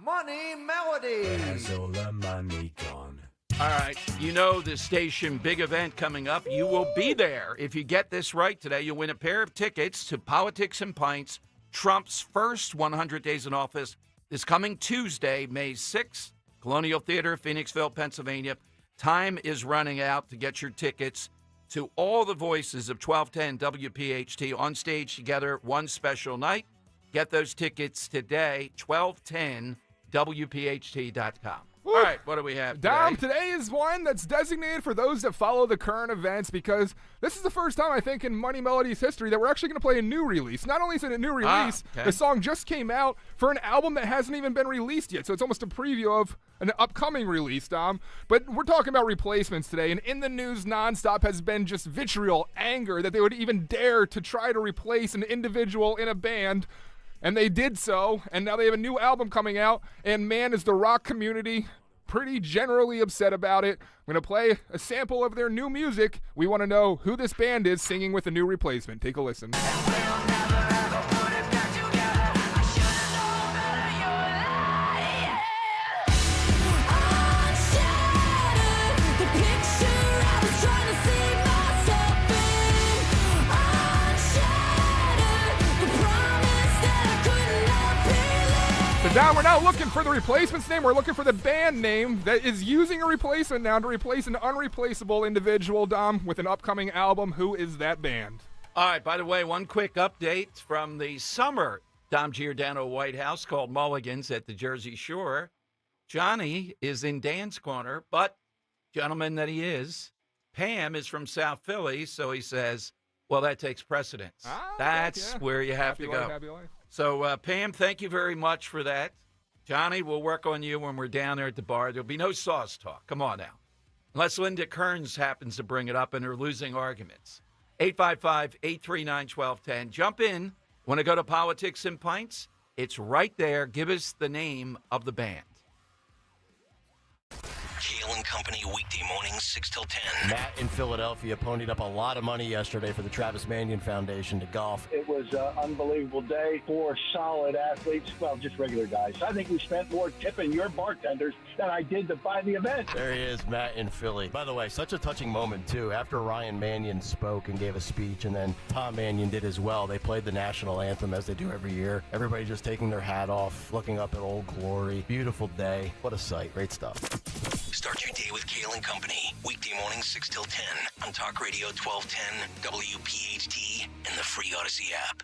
Money Melody. Has all the money gone? All right. You know the station big event coming up. You will be there. If you get this right today, you'll win a pair of tickets to Politics and Pints, Trump's first 100 days in office, this coming Tuesday, May 6th, Colonial Theater, Phoenixville, Pennsylvania. Time is running out to get your tickets to all the voices of 1210 WPHT on stage together one special night. Get those tickets today, 1210WPHT.com. All right, what do we have today? Dom, today is one that's designated for those that follow the current events because this is the first time, I think, in Money Melody's history that we're actually going to play a new release. Not only is it a new release, the song just came out for an album that hasn't even been released yet, so it's almost a preview of an upcoming release, Dom. But we're talking about replacements today, and in the news nonstop has been just vitriol, anger, that they would even dare to try to replace an individual in a band. And they did so, and now they have a new album coming out, and man, is the rock community pretty generally upset about it. I'm going to play a sample of their new music. We want to know who this band is singing with a new replacement. Take a listen. Now we're not looking for the replacement's name. We're looking for the band name that is using a replacement now to replace an unreplaceable individual, Dom, with an upcoming album. Who is that band? All right, by the way, one quick update from the summer Dom Giordano White House called Mulligan's at the Jersey Shore. Johnny is in Dan's corner, but gentleman that he is, Pam is from South Philly, so he says, well, that takes precedence. That's where you have to go. Happy life. So, Pam, thank you very much for that. Johnny, we'll work on you when we're down there at the bar. There'll be no sauce talk. Come on now. Unless Linda Kearns happens to bring it up and are losing arguments. 855-839-1210. Jump in. Want to go to Politics and Pints? It's right there. Give us the name of the band. Kale & Company, weekday mornings, 6 till 10. Matt in Philadelphia ponied up a lot of money yesterday for the Travis Manion Foundation to golf. It was an unbelievable day for solid athletes, well, just regular guys. I think we spent more tipping your bartenders than I did to buy the event. There he is, Matt in Philly. By the way, such a touching moment, too. After Ryan Manion spoke and gave a speech, and then Tom Manion did as well, they played the national anthem as they do every year. Everybody just taking their hat off, looking up at Old Glory. Beautiful day. What a sight. Great stuff. Start your day with Kale & Company. Weekday mornings, 6 till 10 on Talk Radio 1210, WPHT, and the free Odyssey app.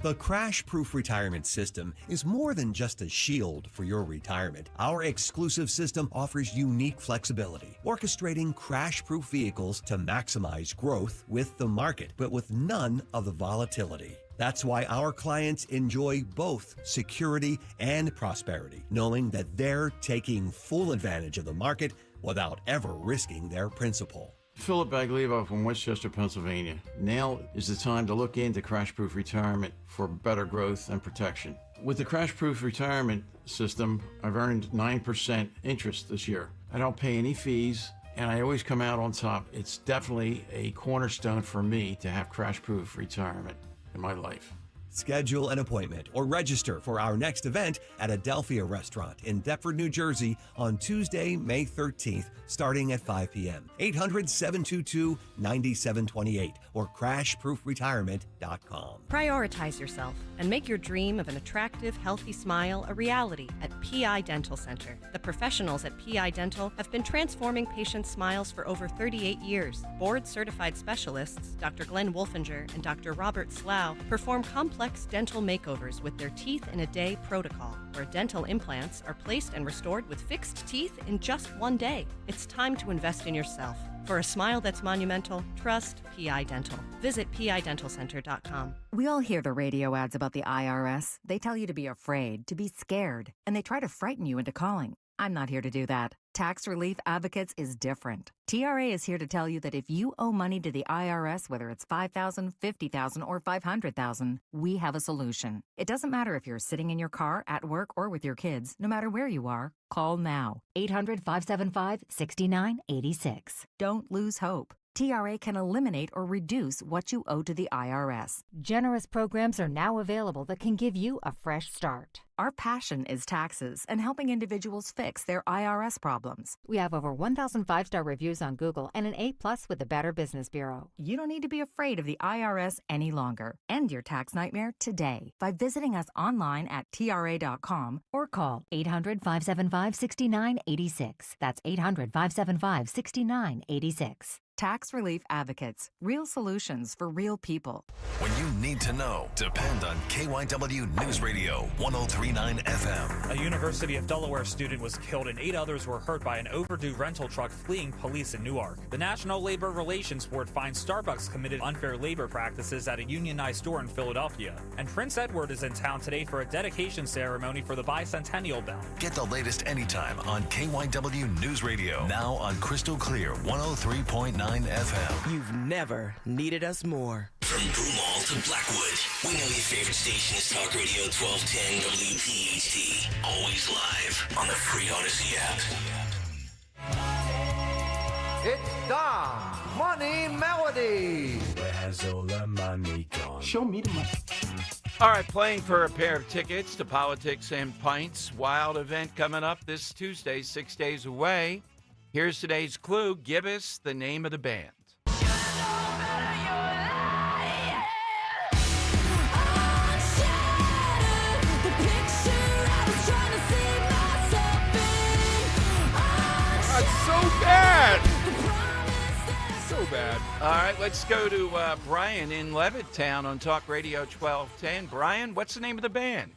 The Crash-Proof Retirement System is more than just a shield for your retirement. Our exclusive system offers unique flexibility, orchestrating crash-proof vehicles to maximize growth with the market, but with none of the volatility. That's why our clients enjoy both security and prosperity, knowing that they're taking full advantage of the market without ever risking their principal. Philip Baglivo from Westchester, Pennsylvania. Now is the time to look into crash-proof retirement for better growth and protection. With the crash-proof retirement system, I've earned 9% interest this year. I don't pay any fees, and I always come out on top. It's definitely a cornerstone for me to have crash-proof retirement in my life. Schedule an appointment or register for our next event at Adelphia Restaurant in Deptford, New Jersey on Tuesday, May 13th, starting at 5 p.m. 800-722-9728 or crashproofretirement.com. Prioritize yourself and make your dream of an attractive, healthy smile a reality at PI Dental Center. The professionals at PI Dental have been transforming patients' smiles for over 38 years. Board-certified specialists, Dr. Glenn Wolfinger and Dr. Robert Slough, perform complex dental makeovers with their Teeth in a Day protocol, where dental implants are placed and restored with fixed teeth in just one day. It's time to invest in yourself. For a smile that's monumental, trust PI Dental. Visit PIDentalCenter.com. We all hear the radio ads about the IRS. They tell you to be afraid, to be scared, and they try to frighten you into calling. I'm not here to do that. Tax Relief Advocates is different. TRA is here to tell you that if you owe money to the IRS, whether it's $5,000, $50,000, or $500,000, we have a solution. It doesn't matter if you're sitting in your car, at work, or with your kids. No matter where you are, call now. 800-575-6986. Don't lose hope. TRA can eliminate or reduce what you owe to the IRS. Generous programs are now available that can give you a fresh start. Our passion is taxes and helping individuals fix their IRS problems. We have over 1,000 5-star reviews on Google and an A+ with the Better Business Bureau. You don't need to be afraid of the IRS any longer. End your tax nightmare today by visiting us online at TRA.com or call 800-575-6986. That's 800-575-6986. Tax Relief Advocates. Real solutions for real people. When you need to know, depend on KYW News Radio 103.9. 98.9 FM. A University of Delaware student was killed and 8 others were hurt by an overdue rental truck fleeing police in Newark. The National Labor Relations Board finds Starbucks committed unfair labor practices at a unionized store in Philadelphia. And Prince Edward is in town today for a dedication ceremony for the bicentennial bell. Get the latest anytime on KYW News Radio. Now on Crystal Clear 103.9 FM. You've never needed us more. From Broomall to Blackwood, we know your favorite station is Talk Radio 1210 WPHT. Always live on the free Odyssey app. It's Dom Money Melody. Where's all the money gone? Show me the money. All right, playing for a pair of tickets to Politics and Pints. Wild event coming up this Tuesday, 6 days away. Here's today's clue. Give us the name of the band. That's so bad. So bad. All right, let's go to Brian in Levittown on Talk Radio 1210. Brian, what's the name of the band?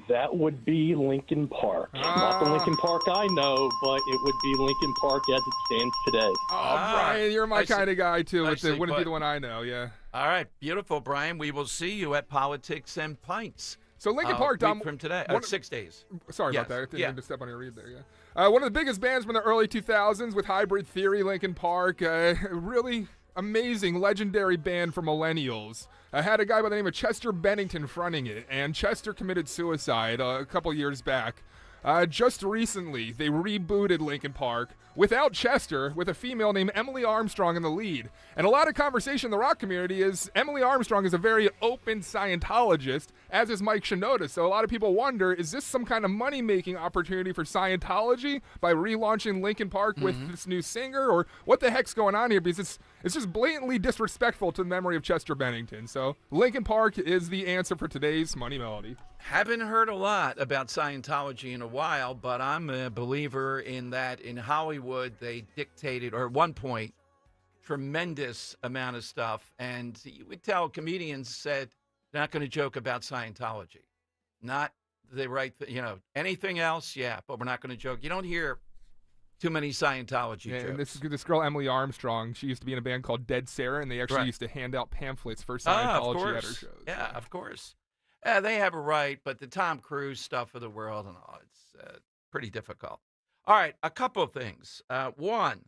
That would be Linkin Park. Not the Linkin Park I know, but it would be Linkin Park as it stands today. Oh, Brian, you're my kind of guy, too. It wouldn't be the one I know, yeah. All right, beautiful, Brian. We will see you at Politics and Pints. So Linkin Park, Dom, from today, 6 days. Sorry about that. I didn't mean to step on your read there. Yeah, one of the biggest bands from the early 2000s with Hybrid Theory, Linkin Park. Really amazing, legendary band for millennials. Had a guy by the name of Chester Bennington fronting it, and Chester committed suicide a couple years back. Just recently, they rebooted Linkin Park without Chester, with a female named Emily Armstrong in the lead. And a lot of conversation in the rock community is Emily Armstrong is a very open Scientologist, as is Mike Shinoda. So a lot of people wonder, is this some kind of money-making opportunity for Scientology by relaunching Linkin Park with this new singer? Or what the heck's going on here? Because it's just blatantly disrespectful to the memory of Chester Bennington. So Linkin Park is the answer for today's Money Melody. Haven't heard a lot about Scientology in a while, but I'm a believer in that in Hollywood they dictated, or at one point, tremendous amount of stuff. And you would tell comedians said, they're not going to joke about Scientology. Not the right, anything else, yeah, but we're not going to joke. You don't hear too many Scientology jokes. And this girl, Emily Armstrong, she used to be in a band called Dead Sarah, and they actually used to hand out pamphlets for Scientology at her shows. Yeah, of course. They have a right, but the Tom Cruise stuff of the world and all, it's pretty difficult. All right, a couple of things. One,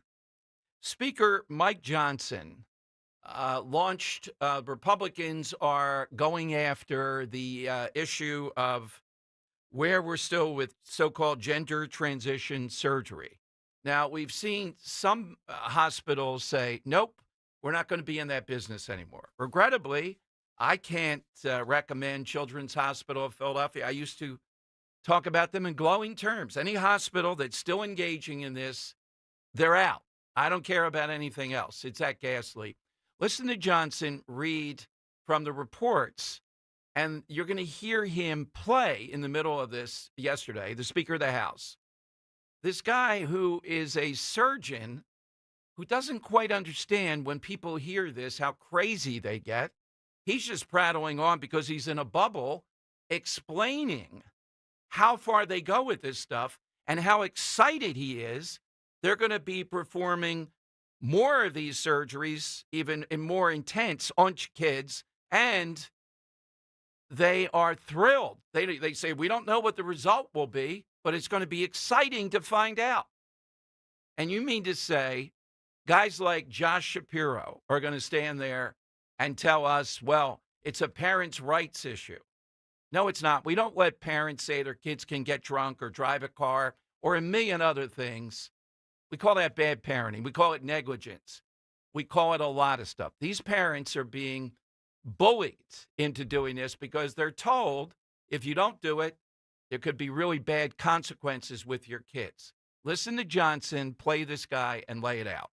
Speaker Mike Johnson launched, Republicans are going after the issue of where we're still with so-called gender transition surgery. Now, we've seen some hospitals say, nope, we're not going to be in that business anymore. Regrettably, I can't recommend Children's Hospital of Philadelphia. I used to talk about them in glowing terms. Any hospital that's still engaging in this, they're out. I don't care about anything else. It's that gas leak. Listen to Johnson read from the reports, and you're going to hear him play in the middle of this yesterday, the Speaker of the House. This guy who is a surgeon who doesn't quite understand when people hear this, how crazy they get. He's just prattling on because he's in a bubble explaining how far they go with this stuff and how excited he is. They're going to be performing more of these surgeries, even in more intense, on kids, and they are thrilled. They say, we don't know what the result will be, but it's going to be exciting to find out. And you mean to say guys like Josh Shapiro are going to stand there and tell us, well, it's a parents' rights issue. No, it's not. We don't let parents say their kids can get drunk or drive a car or a million other things. We call that bad parenting. We call it negligence. We call it a lot of stuff. These parents are being bullied into doing this because they're told if you don't do it, there could be really bad consequences with your kids. Listen to Johnson play this guy and lay it out.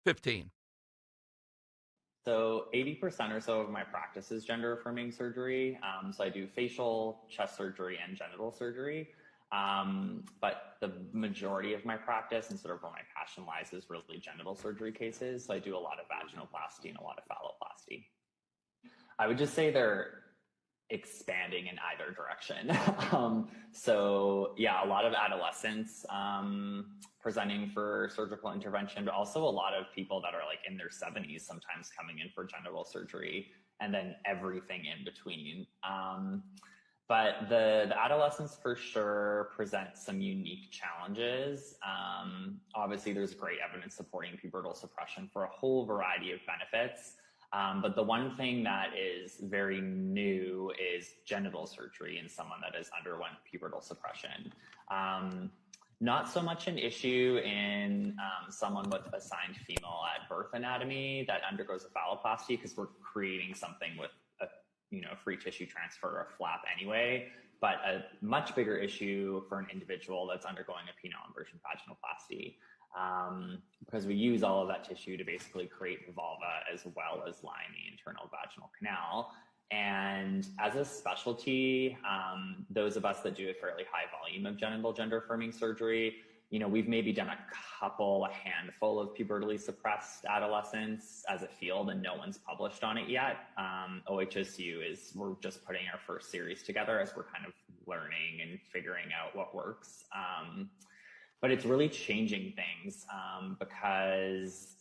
15. So 80% or so of my practice is gender affirming surgery. So I do facial, chest surgery, and genital surgery. But the majority of my practice and sort of where my passion lies is really genital surgery cases. So I do a lot of vaginoplasty and a lot of phalloplasty. I would just say they're expanding in either direction. So yeah, a lot of adolescents presenting for surgical intervention, but also a lot of people that are like in their 70s sometimes coming in for genital surgery, and then everything in between. But the adolescents for sure present some unique challenges. Obviously, there's great evidence supporting pubertal suppression for a whole variety of benefits. But the one thing that is very new is genital surgery in someone that has underwent pubertal suppression. Not so much an issue in someone with assigned female at birth anatomy that undergoes a phalloplasty, because we're creating something with a free tissue transfer or a flap anyway, but a much bigger issue for an individual that's undergoing a penile inversion vaginoplasty. Because we use all of that tissue to basically create the vulva as well as line the internal vaginal canal. And as a specialty, those of us that do a fairly high volume of genital gender affirming surgery, we've maybe done a handful of pubertally suppressed adolescents as a field, and no one's published on it yet. OHSU we're just putting our first series together as we're kind of learning and figuring out what works. But it's really changing things because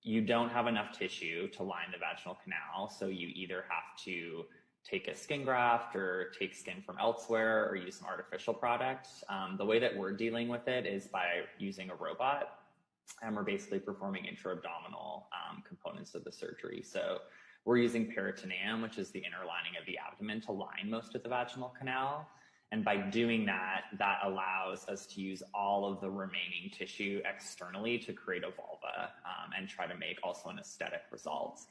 you don't have enough tissue to line the vaginal canal. So you either have to take a skin graft or take skin from elsewhere or use some artificial product. The way that we're dealing with it is by using a robot, and we're basically performing intra-abdominal components of the surgery. So we're using peritoneum, which is the inner lining of the abdomen, to line most of the vaginal canal. And by doing that, that allows us to use all of the remaining tissue externally to create a vulva and try to make also an aesthetic result.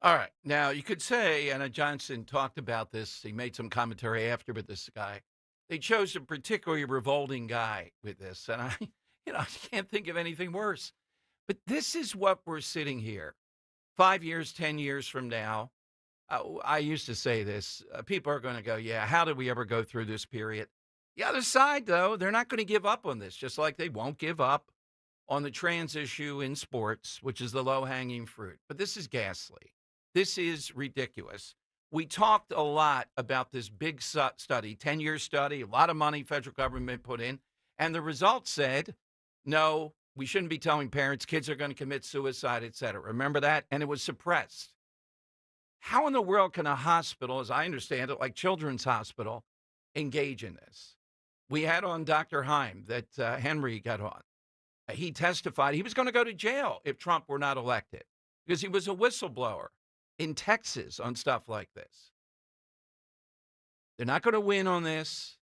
All right. Now, you could say, Anna Johnson talked about this. He made some commentary after, but this guy, they chose a particularly revolting guy with this. And I can't think of anything worse. But this is what we're sitting here 5 years, 10 years from now. I used to say this. People are going to go, yeah, how did we ever go through this period? The other side, though, they're not going to give up on this, just like they won't give up on the trans issue in sports, which is the low-hanging fruit. But this is ghastly. This is ridiculous. We talked a lot about this big study, 10-year study, a lot of money federal government put in, and the results said, no, we shouldn't be telling parents kids are going to commit suicide, et cetera. Remember that? And it was suppressed. How in the world can a hospital, as I understand it, like Children's Hospital, engage in this? We had on Dr. Heim that Henry got on. He testified he was going to go to jail if Trump were not elected because he was a whistleblower in Texas on stuff like this. They're not going to win on this.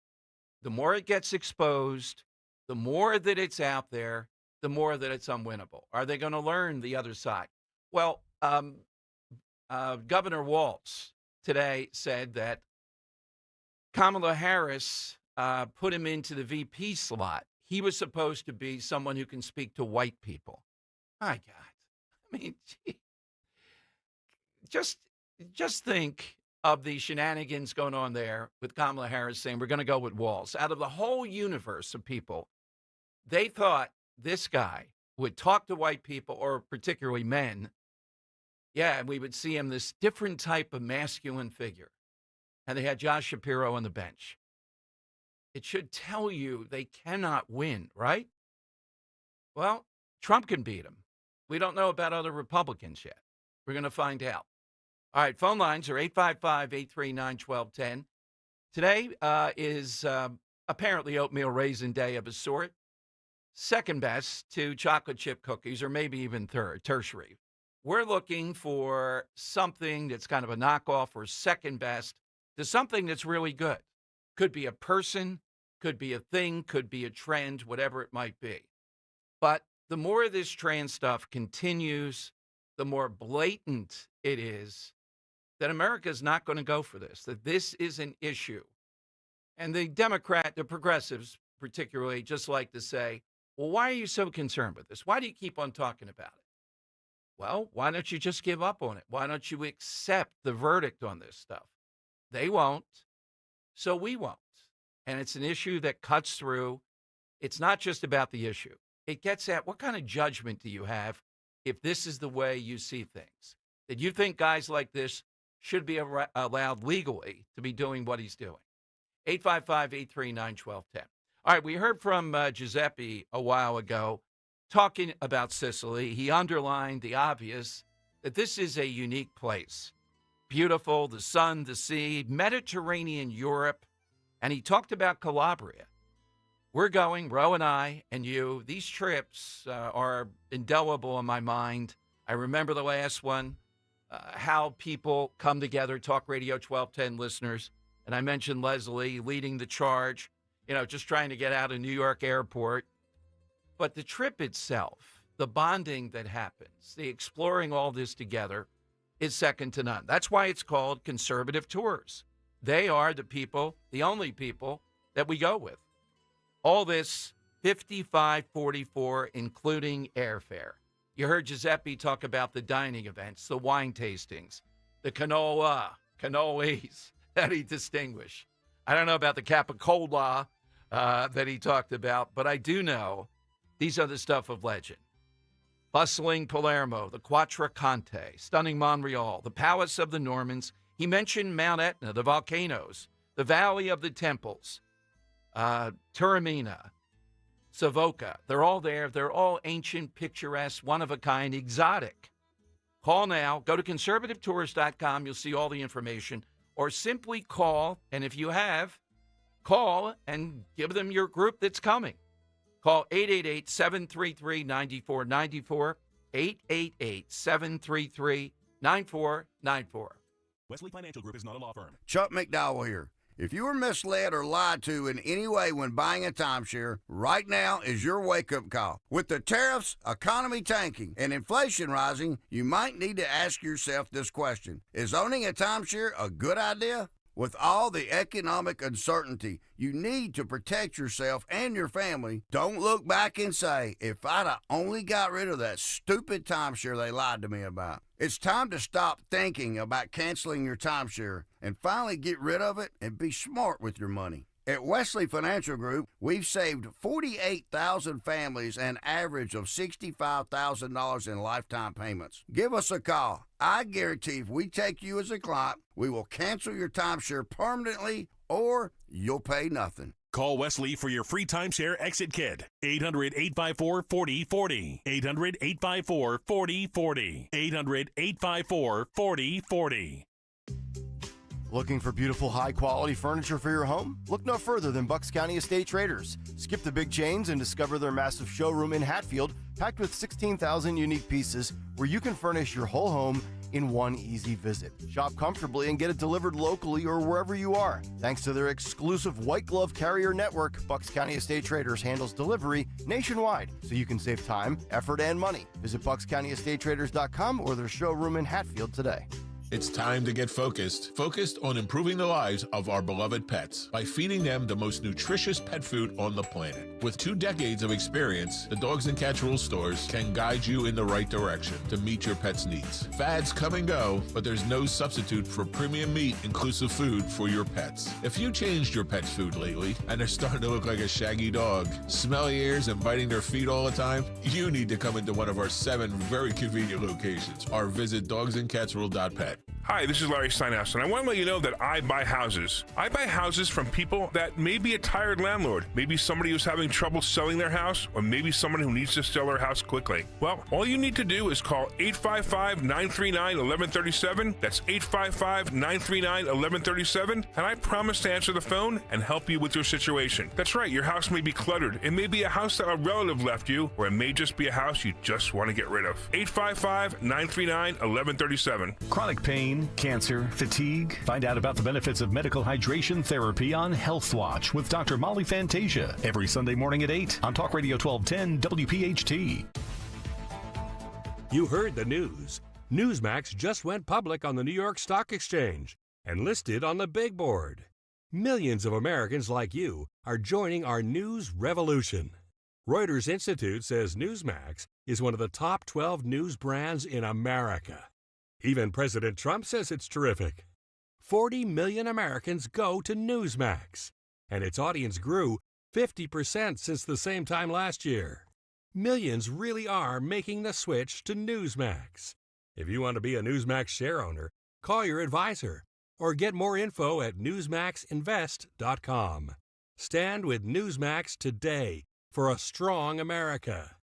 The more it gets exposed, the more that it's out there, the more that it's unwinnable. Are they going to learn the other side? Well, Governor Walz today said that Kamala Harris put him into the VP slot. He was supposed to be someone who can speak to white people. My God. I mean, gee. Just think of the shenanigans going on there with Kamala Harris saying, we're going to go with Walz. Out of the whole universe of people, they thought this guy would talk to white people, or particularly men. Yeah, and we would see him this different type of masculine figure. And they had Josh Shapiro on the bench. It should tell you they cannot win, right? Well, Trump can beat him. We don't know about other Republicans yet. We're going to find out. All right, phone lines are 855-839-1210. Today is apparently oatmeal raisin day of a sort. Second best to chocolate chip cookies, or maybe even third, tertiary. We're looking for something that's kind of a knockoff or second best to something that's really good. Could be a person, could be a thing, could be a trend, whatever it might be. But the more this trans stuff continues, the more blatant it is that America is not going to go for this, that this is an issue. And the progressives particularly, just like to say, well, why are you so concerned with this? Why do you keep on talking about it? Well, why don't you just give up on it? Why don't you accept the verdict on this stuff? They won't, so we won't. And it's an issue that cuts through. It's not just about the issue. It gets at what kind of judgment do you have if this is the way you see things? That you think guys like this should be allowed legally to be doing what he's doing. 855-839-1210. All right, we heard from Giuseppe a while ago talking about Sicily. He underlined the obvious, that this is a unique place. Beautiful, the sun, the sea, Mediterranean Europe, and he talked about Calabria. We're going, Ro and I and you. These trips are indelible in my mind. I remember the last one, how people come together, Talk Radio 1210 listeners. And I mentioned Leslie leading the charge, just trying to get out of New York Airport. But the trip itself, the bonding that happens, the exploring all this together is second to none. That's why it's called conservative tours. They are the people, the only people that we go with. All this $55.44, including airfare. You heard Giuseppe talk about the dining events, the wine tastings, the cannolis that he distinguished. I don't know about the capicola that he talked about, but I do know these are the stuff of legend. Bustling Palermo, the Quattrocante, stunning Montreal, the Palace of the Normans. He mentioned Mount Etna, the volcanoes, the Valley of the Temples, Taormina, Savoca. They're all there. They're all ancient, picturesque, one-of-a-kind, exotic. Call now. Go to conservativetours.com. You'll see all the information. Or simply call, and if you have, call and give them your group that's coming. Call 888-733-9494, 888-733-9494. Wesley Financial Group is not a law firm. Chuck McDowell here. If you were misled or lied to in any way when buying a timeshare, right now is your wake-up call. With the tariffs, economy tanking, and inflation rising, you might need to ask yourself this question. Is owning a timeshare a good idea? With all the economic uncertainty, you need to protect yourself and your family. Don't look back and say, if I'd have only got rid of that stupid timeshare they lied to me about. It's time to stop thinking about canceling your timeshare and finally get rid of it and be smart with your money. At Wesley Financial Group, we've saved 48,000 families an average of $65,000 in lifetime payments. Give us a call. I guarantee if we take you as a client, we will cancel your timeshare permanently or you'll pay nothing. Call Wesley for your free timeshare exit kit. 800-854-4040. 800-854-4040. 800-854-4040. Looking for beautiful, high-quality furniture for your home? Look no further than Bucks County Estate Traders. Skip the big chains and discover their massive showroom in Hatfield, packed with 16,000 unique pieces, where you can furnish your whole home in one easy visit. Shop comfortably and get it delivered locally or wherever you are. Thanks to their exclusive white glove carrier network, Bucks County Estate Traders handles delivery nationwide, so you can save time, effort, and money. Visit BucksCountyEstateTraders.com or their showroom in Hatfield today. It's time to get focused on improving the lives of our beloved pets by feeding them the most nutritious pet food on the planet. With 2 decades of experience, the Dogs and Cats Rules stores can guide you in the right direction to meet your pet's needs. Fads come and go, but there's no substitute for premium meat inclusive food for your pets. If you changed your pet's food lately and they're starting to look like a shaggy dog, smelly ears and biting their feet all the time, you need to come into one of our 7 very convenient locations or visit dogsandcatsrule.pet. Hi, this is Larry Steinhaus, and I want to let you know that I buy houses. I buy houses from people that may be a tired landlord, maybe somebody who's having trouble selling their house, or maybe someone who needs to sell their house quickly. Well, all you need to do is call 855-939-1137. That's 855-939-1137, and I promise to answer the phone and help you with your situation. That's right, your house may be cluttered. It may be a house that a relative left you, or it may just be a house you just want to get rid of. 855-939-1137. Chronic pain, cancer, fatigue. Find out about the benefits of medical hydration therapy on Health Watch with Dr. Molly Fantasia every Sunday morning at 8 on Talk Radio 1210 WPHT. You heard the news. Newsmax just went public on the New York Stock Exchange and listed on the big board. Millions of Americans like you are joining our news revolution. Reuters Institute says Newsmax is one of the top 12 news brands in America. Even President Trump says it's terrific. 40 million Americans go to Newsmax, and its audience grew 50% since the same time last year. Millions really are making the switch to Newsmax. If you want to be a Newsmax share owner, Call your advisor or get more info at newsmaxinvest.com. Stand with Newsmax today for a strong America.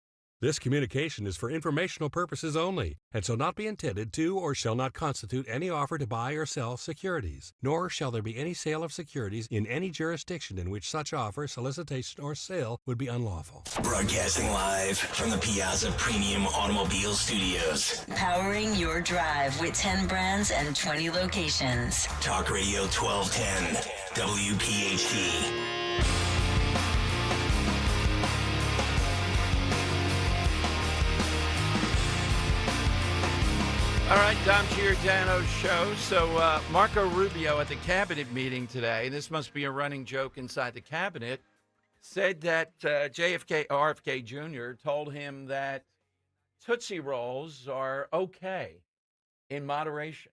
This communication is for informational purposes only and shall not be intended to or shall not constitute any offer to buy or sell securities, nor shall there be any sale of securities in any jurisdiction in which such offer, solicitation, or sale would be unlawful. Broadcasting live from the Piazza Premium Automobile Studios. Powering your drive with 10 brands and 20 locations. Talk Radio 1210, WPHT. All right, Dom Giordano's show. So Marco Rubio at the cabinet meeting today, this must be a running joke inside the cabinet, said that RFK Jr. told him that Tootsie Rolls are okay in moderation.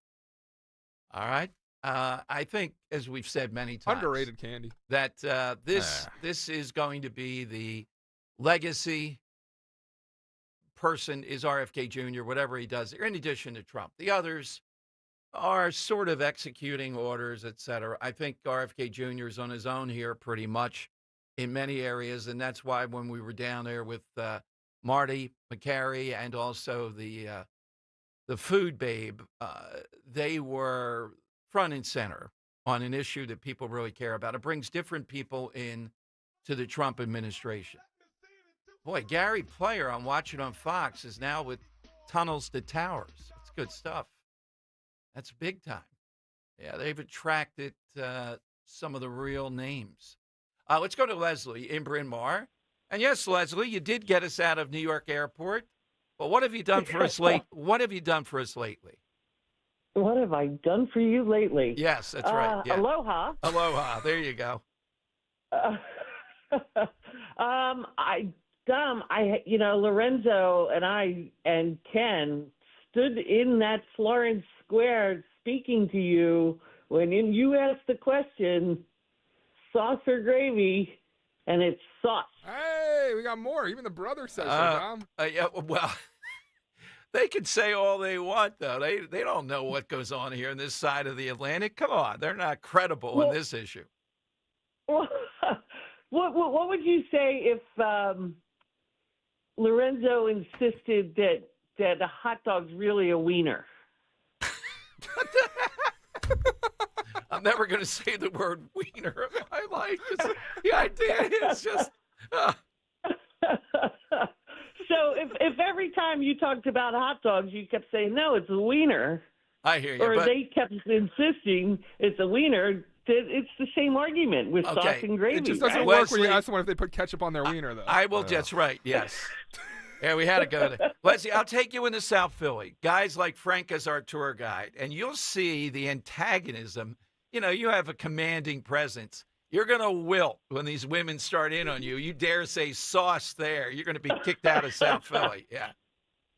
All right? I think, as we've said many times, underrated candy, that this is going to be the legacy person is RFK Jr., whatever he does, in addition to Trump. The others are sort of executing orders, et cetera. I think RFK Jr. is on his own here pretty much in many areas, and that's why when we were down there with Marty McCary and also the food babe, they were front and center on an issue that people really care about. It brings different people in to the Trump administration. Boy, Gary Player, I'm watching on Fox, is now with Tunnels to Towers. It's good stuff. That's big time. Yeah, they've attracted some of the real names. Let's go to Leslie in Bryn Mawr. And yes, Leslie, you did get us out of New York Airport. But what have you done for us What have you done for us lately? What have I done for you lately? Yes, that's right. Yeah. Aloha. Aloha. There you go. Lorenzo and I and Ken stood in that Florence Square speaking to you when you asked the question, sauce or gravy, and it's sauce. Hey, we got more. Even the brother says so, Dom. Yeah, well, they can say all they want, though. They don't know what goes on here on this side of the Atlantic. Come on, they're not credible on this issue. Well, what would you say if Lorenzo insisted that a hot dog's really a wiener? I'm never going to say the word wiener in my life. The idea is just... So if every time you talked about hot dogs, you kept saying, no, it's a wiener. I hear you. Or they kept insisting it's a wiener, it's the same argument with sauce and gravy. It just doesn't work when you ask someone if they put ketchup on their wiener, though. I will. That's right. Yes. Yeah, we had to go there. Leslie, I'll take you into South Philly. Guys like Frank as our tour guide, and you'll see the antagonism. You know, you have a commanding presence. You're going to wilt when these women start in on you. You dare say sauce there, you're going to be kicked out of South Philly. Yeah.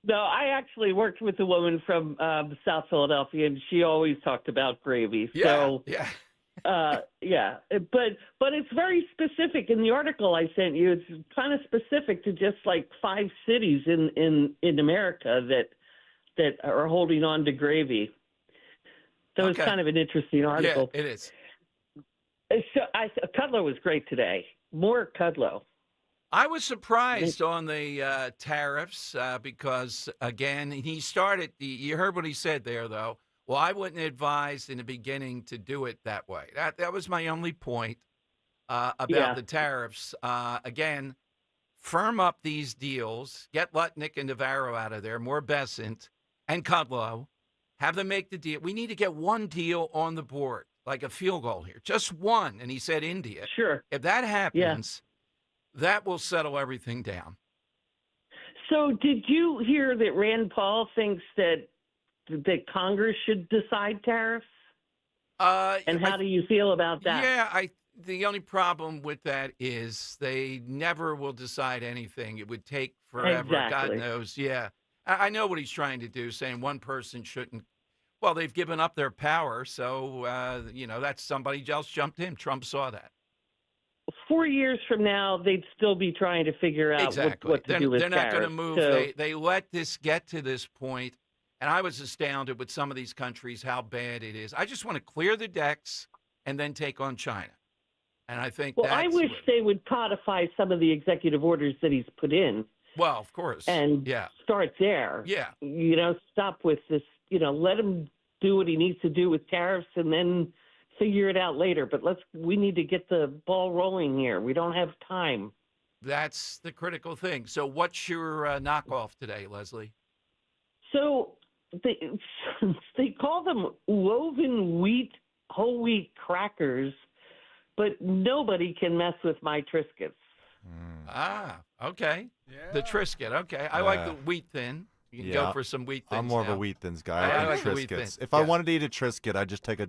No, I actually worked with a woman from South Philadelphia, and she always talked about gravy. Yeah, so, yeah. Yeah, but it's very specific in the article I sent you. It's kind of specific to just like 5 cities in America that are holding on to gravy. So it's kind of an interesting article. Yeah, it is. So Kudlow was great today. More Kudlow. I was surprised on the tariffs because, again, he started. You heard what he said there, though. Well, I wouldn't advise in the beginning to do it that way. That was my only point about the tariffs. Again, firm up these deals. Get Lutnick and Navarro out of there. More Besant and Kudlow. Have them make the deal. We need to get one deal on the board, like a field goal here. Just one. And he said India. Sure. If that happens, that will settle everything down. So did you hear that Rand Paul thinks that Congress should decide tariffs? And how do you feel about that? Yeah, the only problem with that is they never will decide anything. It would take forever. Exactly. God knows. Yeah. I know what he's trying to do, saying one person shouldn't. Well, they've given up their power, so, that's somebody else jumped in. Trump saw that. 4 years from now, they'd still be trying to figure out what to do with They're not going to tariffs. move. So, They let this get to this point, And I was astounded with some of these countries, how bad it is. I just want to clear the decks and then take on China. And I think I wish they would codify some of the executive orders that he's put in. Well, of course. And start there. Yeah. Stop with this, let him do what he needs to do with tariffs and then figure it out later. But we need to get the ball rolling here. We don't have time. That's the critical thing. So what's your knockoff today, Leslie? So they call them woven whole wheat crackers, but nobody can mess with my Triscuits. Ah, okay. Yeah. The Triscuit, okay. I like the wheat thin. You can go for some wheat thins. I'm more of a wheat thins guy. I like Triscuits. If I wanted to eat a Triscuit, I'd just take a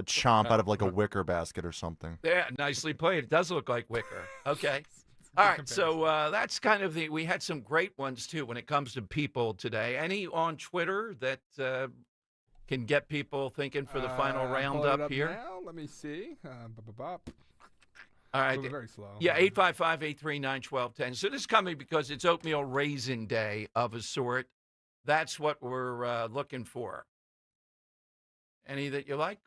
chomp out of like a wicker basket or something. Yeah, nicely played. It does look like wicker. Okay. All right, so that's kind of we had some great ones, too, when it comes to people today. Any on Twitter that can get people thinking for the final roundup here? Now. Let me see. All right. Moving very slow. Yeah, 855-839-1210. So this is coming because it's oatmeal raisin day of a sort. That's what we're looking for. Any that you like?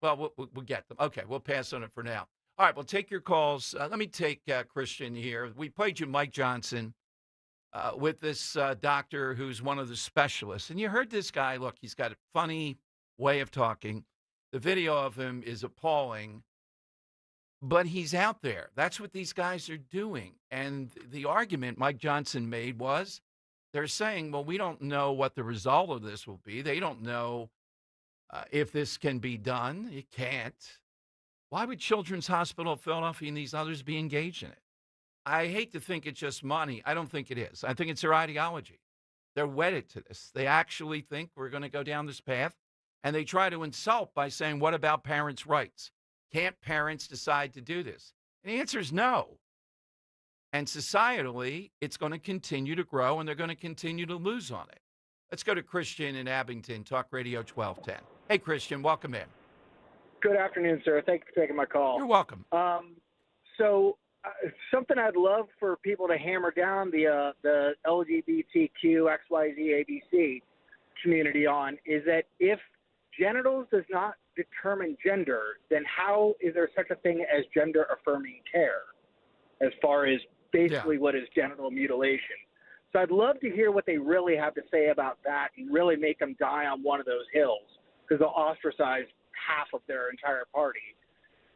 Well, we'll get them. Okay, we'll pass on it for now. All right, we'll take your calls. Let me take Christian here. We played you Mike Johnson with this doctor who's one of the specialists. And you heard this guy. Look, he's got a funny way of talking. The video of him is appalling. But he's out there. That's what these guys are doing. And the argument Mike Johnson made was they're saying, well, we don't know what the result of this will be. They don't know if this can be done. It can't. Why would Children's Hospital of Philadelphia and these others be engaged in it? I hate to think it's just money. I don't think it is. I think it's their ideology. They're wedded to this. They actually think we're going to go down this path. And they try to insult by saying, what about parents' rights? Can't parents decide to do this? And the answer is no. And societally, it's going to continue to grow, and they're going to continue to lose on it. Let's go to Christian in Abington, Talk Radio 1210. Hey, Christian, welcome in. Good afternoon, sir. Thank you for taking my call. You're welcome. Something I'd love for people to hammer down the LGBTQ, XYZ, ABC community on is that if genitals does not determine gender, then how is there such a thing as gender-affirming care as far as basically what is genital mutilation? So I'd love to hear what they really have to say about that and really make them die on one of those hills because they'll ostracize half of their entire party.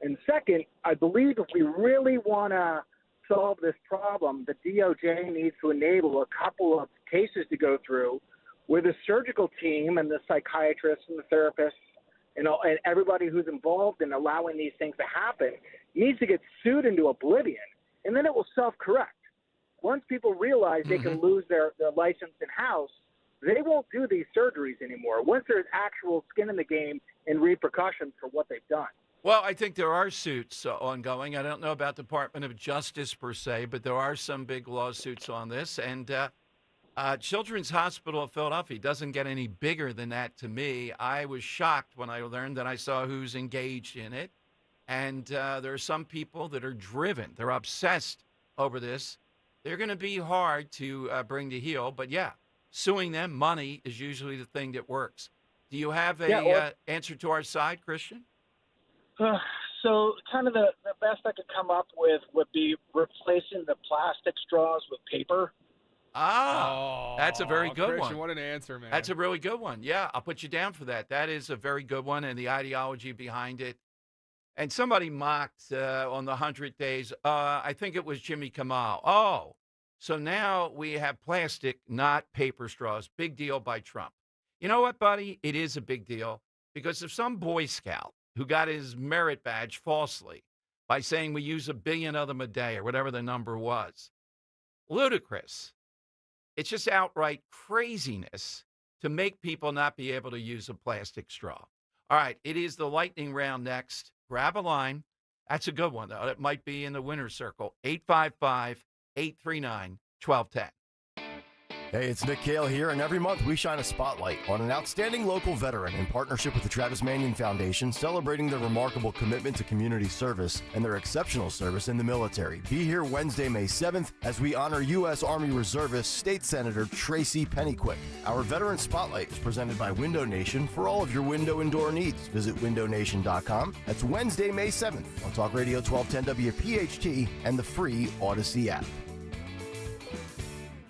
And second, I believe if we really want to solve this problem, the DOJ needs to enable a couple of cases to go through where the surgical team and the psychiatrists and the therapists and everybody who's involved in allowing these things to happen needs to get sued into oblivion, and then it will self-correct. Once people realize they can lose their license in-house, they won't do these surgeries anymore once there's actual skin in the game and repercussions for what they've done. Well, I think there are suits ongoing. I don't know about Department of Justice per se, but there are some big lawsuits on this. And Children's Hospital of Philadelphia doesn't get any bigger than that to me. I was shocked when I learned that I saw who's engaged in it. And there are some people that are driven. They're obsessed over this. They're going to be hard to bring to heel. But, yeah, suing them, money is usually the thing that works. Do you have a answer to our side, Christian? So kind of the best I could come up with would be replacing the plastic straws with paper. That's a very good Christian, one. What an answer, man. That's a really good one. Yeah, I'll put you down for that. That is a very good one, and the ideology behind it. And somebody mocked on the 100 days, I think it was Jimmy Kimmel. Oh, so now we have plastic, not paper straws. Big deal by Trump. You know what, buddy? It is a big deal because if some Boy Scout who got his merit badge falsely by saying we use 1 billion of them a day or whatever the number was, ludicrous. It's just outright craziness to make people not be able to use a plastic straw. All right, it is the lightning round next. Grab a line. That's a good one, though. It might be in the winner's circle. 855-839-1210. Hey, it's Nick Kale here, and every month we shine a spotlight on an outstanding local veteran in partnership with the Travis Manion Foundation, celebrating their remarkable commitment to community service and their exceptional service in the military. Be here Wednesday, May 7th, as we honor U.S. Army Reservist State Senator Tracy Pennyquick. Our Veteran Spotlight is presented by Window Nation for all of your window and door needs. Visit windownation.com. That's Wednesday, May 7th on Talk Radio 1210 WPHT and the free Odyssey app.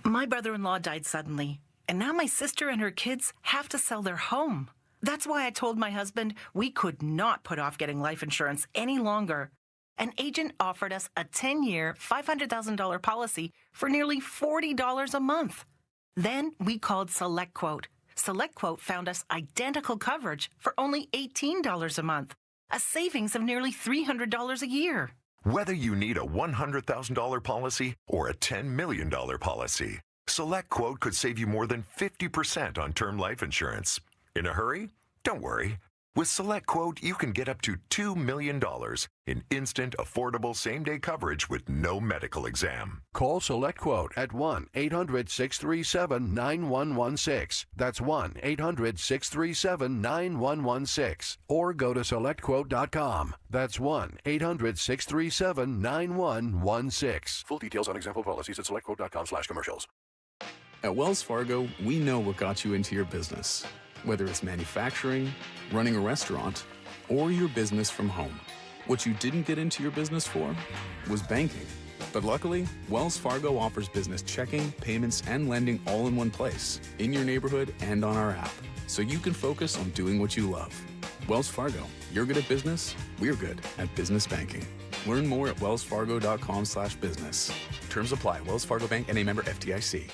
My brother-in-law died suddenly, and now my sister and her kids have to sell their home. That's why I told my husband we could not put off getting life insurance any longer. An agent offered us a 10-year, $500,000 policy for nearly $40 a month. Then we called SelectQuote. SelectQuote found us identical coverage for only $18 a month, a savings of nearly $300 a year. Whether you need a $100,000 policy or a $10 million policy, SelectQuote could save you more than 50% on term life insurance. In a hurry? Don't worry. With SelectQuote, you can get up to $2 million in instant, affordable same-day coverage with no medical exam. Call SelectQuote at 1-800-637-9116. That's 1-800-637-9116. Or go to SelectQuote.com. That's 1-800-637-9116. Full details on example policies at SelectQuote.com/commercials. At Wells Fargo, we know what got you into your business. Whether it's manufacturing, running a restaurant, or your business from home. What you didn't get into your business for was banking. But luckily, Wells Fargo offers business checking, payments, and lending all in one place, in your neighborhood and on our app, so you can focus on doing what you love. Wells Fargo, you're good at business, we're good at business banking. Learn more at wellsfargo.com/business. Terms apply. Wells Fargo Bank, N.A. member FDIC.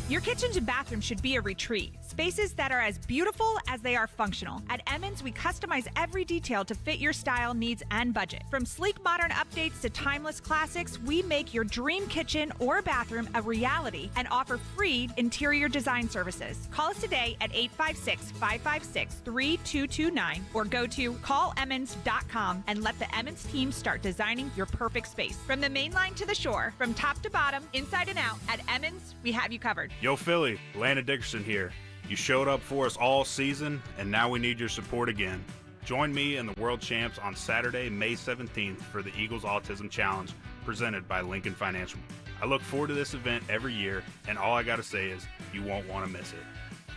Your kitchens and bathrooms should be a retreat. Spaces that are as beautiful as they are functional. At Emmons, we customize every detail to fit your style, needs, and budget. From sleek modern updates to timeless classics, we make your dream kitchen or bathroom a reality and offer free interior design services. Call us today at 856-556-3229 or go to callemmons.com and let the Emmons team start designing your perfect space. From the main line to the shore, from top to bottom, inside and out, at Emmons, we have you covered. Yo, Philly, Landon Dickerson here. You showed up for us all season, and now we need your support again. Join me and the World Champs on Saturday, May 17th for the Eagles Autism Challenge presented by Lincoln Financial. I look forward to this event every year, and all I got to say is you won't want to miss it.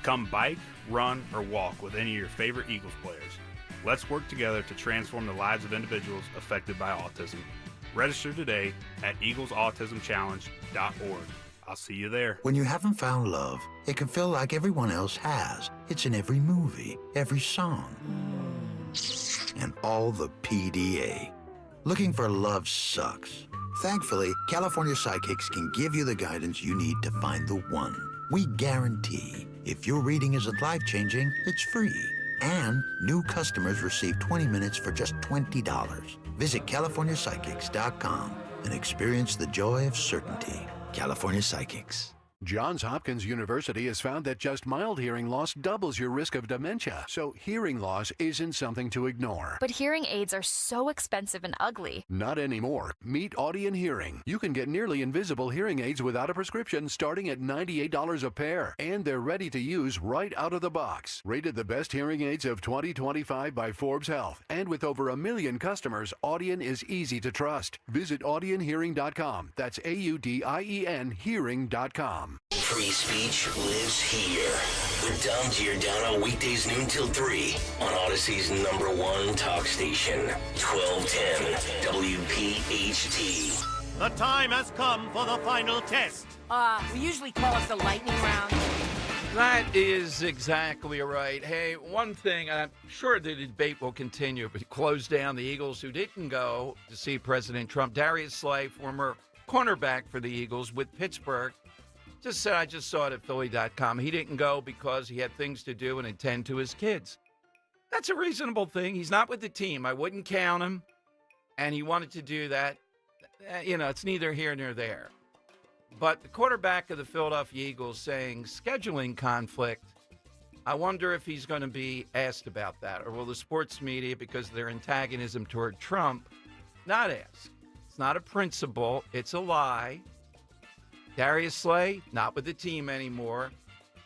Come bike, run, or walk with any of your favorite Eagles players. Let's work together to transform the lives of individuals affected by autism. Register today at eaglesautismchallenge.org. I'll see you there. When you haven't found love, it can feel like everyone else has. It's in every movie, every song, and all the PDA. Looking for love sucks. Thankfully, California Psychics can give you the guidance you need to find the one. We guarantee if your reading isn't life-changing, it's free. And new customers receive 20 minutes for just $20. Visit CaliforniaPsychics.com and experience the joy of certainty. California Psychics. Johns Hopkins University has found that just mild hearing loss doubles your risk of dementia, so hearing loss isn't something to ignore. But hearing aids are so expensive and ugly. Not anymore. Meet Audion Hearing. You can get nearly invisible hearing aids without a prescription starting at $98 a pair, and they're ready to use right out of the box. Rated the best hearing aids of 2025 by Forbes Health, and with over 1 million customers, Audion is easy to trust. Visit audionhearing.com. That's AUDIEN hearing.com. Free speech lives here with Dom Giordano, weekdays noon till 3 on Odyssey's #1 talk station, 1210 WPHT. The time has come for the final test. We usually call it the lightning round. That is exactly right. Hey, one thing, I'm sure the debate will continue, but close down the Eagles who didn't go to see President Trump. Darius Slay, former cornerback for the Eagles with Pittsburgh, just said, I just saw it at Philly.com. He didn't go because he had things to do and attend to his kids. That's a reasonable thing. He's not with the team. I wouldn't count him. And he wanted to do that. You know, it's neither here nor there. But the quarterback of the Philadelphia Eagles saying scheduling conflict, I wonder if he's going to be asked about that. Or will the sports media, because of their antagonism toward Trump, not ask? It's not a principle. It's a lie. Darius Slay, not with the team anymore.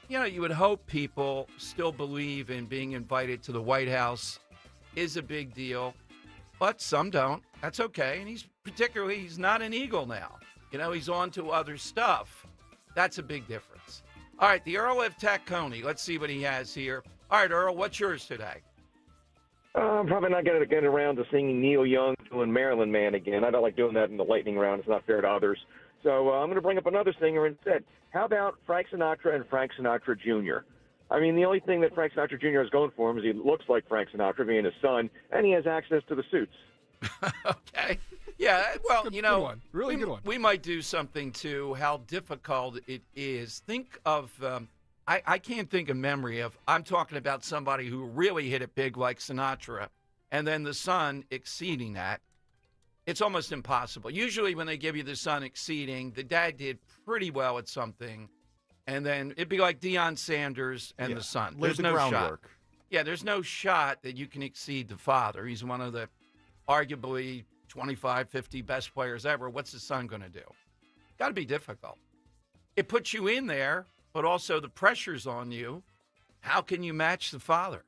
You know, you would hope people still believe in being invited to the White House is a big deal, but some don't. That's okay. And he's not an Eagle now. You know, he's on to other stuff. That's a big difference. All right, the Earl of Tacony. Let's see what he has here. All right, Earl, what's yours today? I'm probably not going to get around to singing Neil Young doing Maryland Man again. I don't like doing that in the lightning round. It's not fair to others. So I'm going to bring up another singer instead. How about Frank Sinatra and Frank Sinatra Jr.? I mean, the only thing that Frank Sinatra Jr. has going for him is he looks like Frank Sinatra, being his son, and he has access to the suits. Okay. Yeah, well, good, you know, good one. Really good one. We might do something to how difficult it is. Think of, I can't think of memory of, I'm talking about somebody who really hit it big like Sinatra, and then the son exceeding that. It's almost impossible. Usually when they give you the son exceeding, the dad did pretty well at something, and then it'd be like Deion Sanders and the son. There's no shot. Yeah, there's no shot that you can exceed the father. He's one of the arguably 25, 50 best players ever. What's the son going to do? Got to be difficult. It puts you in there, but also the pressure's on you. How can you match the father?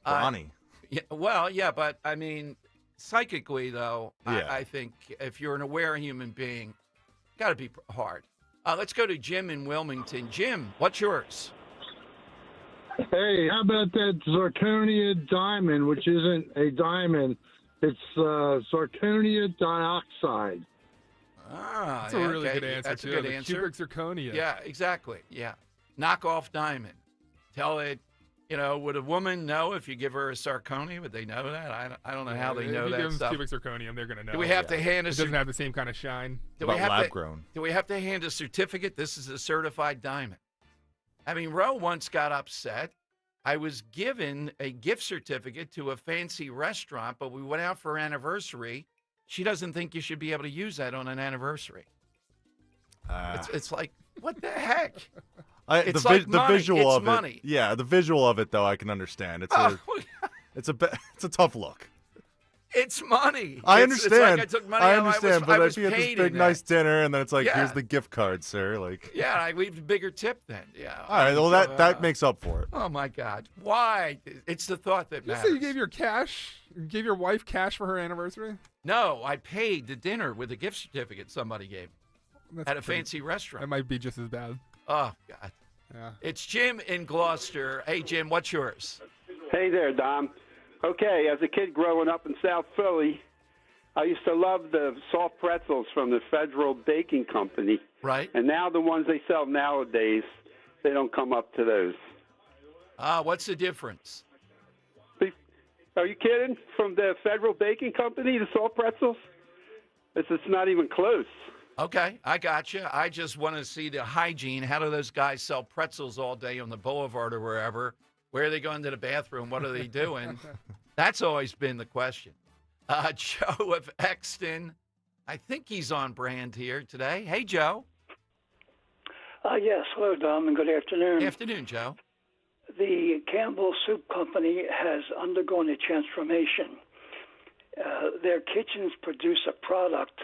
Ronnie. Yeah, but I mean, psychically, though, I think if you're an aware human being, got to be hard. Let's go to Jim in Wilmington. Jim, what's yours? Hey, how about that zirconia diamond, which isn't a diamond? It's zirconia dioxide. That's a really good answer, That's too. a good The answer. cubic zirconia. Yeah, exactly. Yeah. Knockoff diamond. Tell it, you know, would a woman know if you give her a zirconia? Would they know that? I don't know how they know if you that give them stuff. cubic zirconium, they're going to know. Do we have to hand It doesn't have the same kind of shine. Do we have to hand a certificate? This is a certified diamond. I mean, Roe once got upset. I was given a gift certificate to a fancy restaurant, but we went out for an anniversary. She doesn't think you should be able to use that on an anniversary. It's like, what the heck? It's like the money. visual It's of money. it. Yeah, the visual of it though I can understand. It's a tough look. It's money. I It's understand. like I took money I out. understand, I but was if you had this paid big in nice that. dinner and then it's like, Yeah. here's the gift card, sir. Like, Yeah, I leave a bigger tip then. Yeah. all right, well that makes up for it. Oh my God! Why? It's the thought that You matters. say you gave you gave your wife cash for her anniversary? No, I paid the dinner with a gift certificate somebody gave That's at a pretty- fancy restaurant. That might be just as bad. Oh God! Yeah. It's Jim in Gloucester. Hey Jim, what's yours? Hey there, Dom. Okay, as a kid growing up in South Philly, I used to love the soft pretzels from the Federal Baking Company. Right. And now the ones they sell nowadays, they don't come up to those. What's the difference? Are you kidding? From the Federal Baking Company, the soft pretzels? It's not even close. Okay, I got you. I just want to see the hygiene. How do those guys sell pretzels all day on the boulevard or wherever? Where are they going to the bathroom? What are they doing? That's always been the question. Joe of Exton, I think he's on brand here today. Hey, Joe. Yes, hello, Dom, and good afternoon. Afternoon, Joe. The Campbell Soup Company has undergone a transformation. Their kitchens produce a product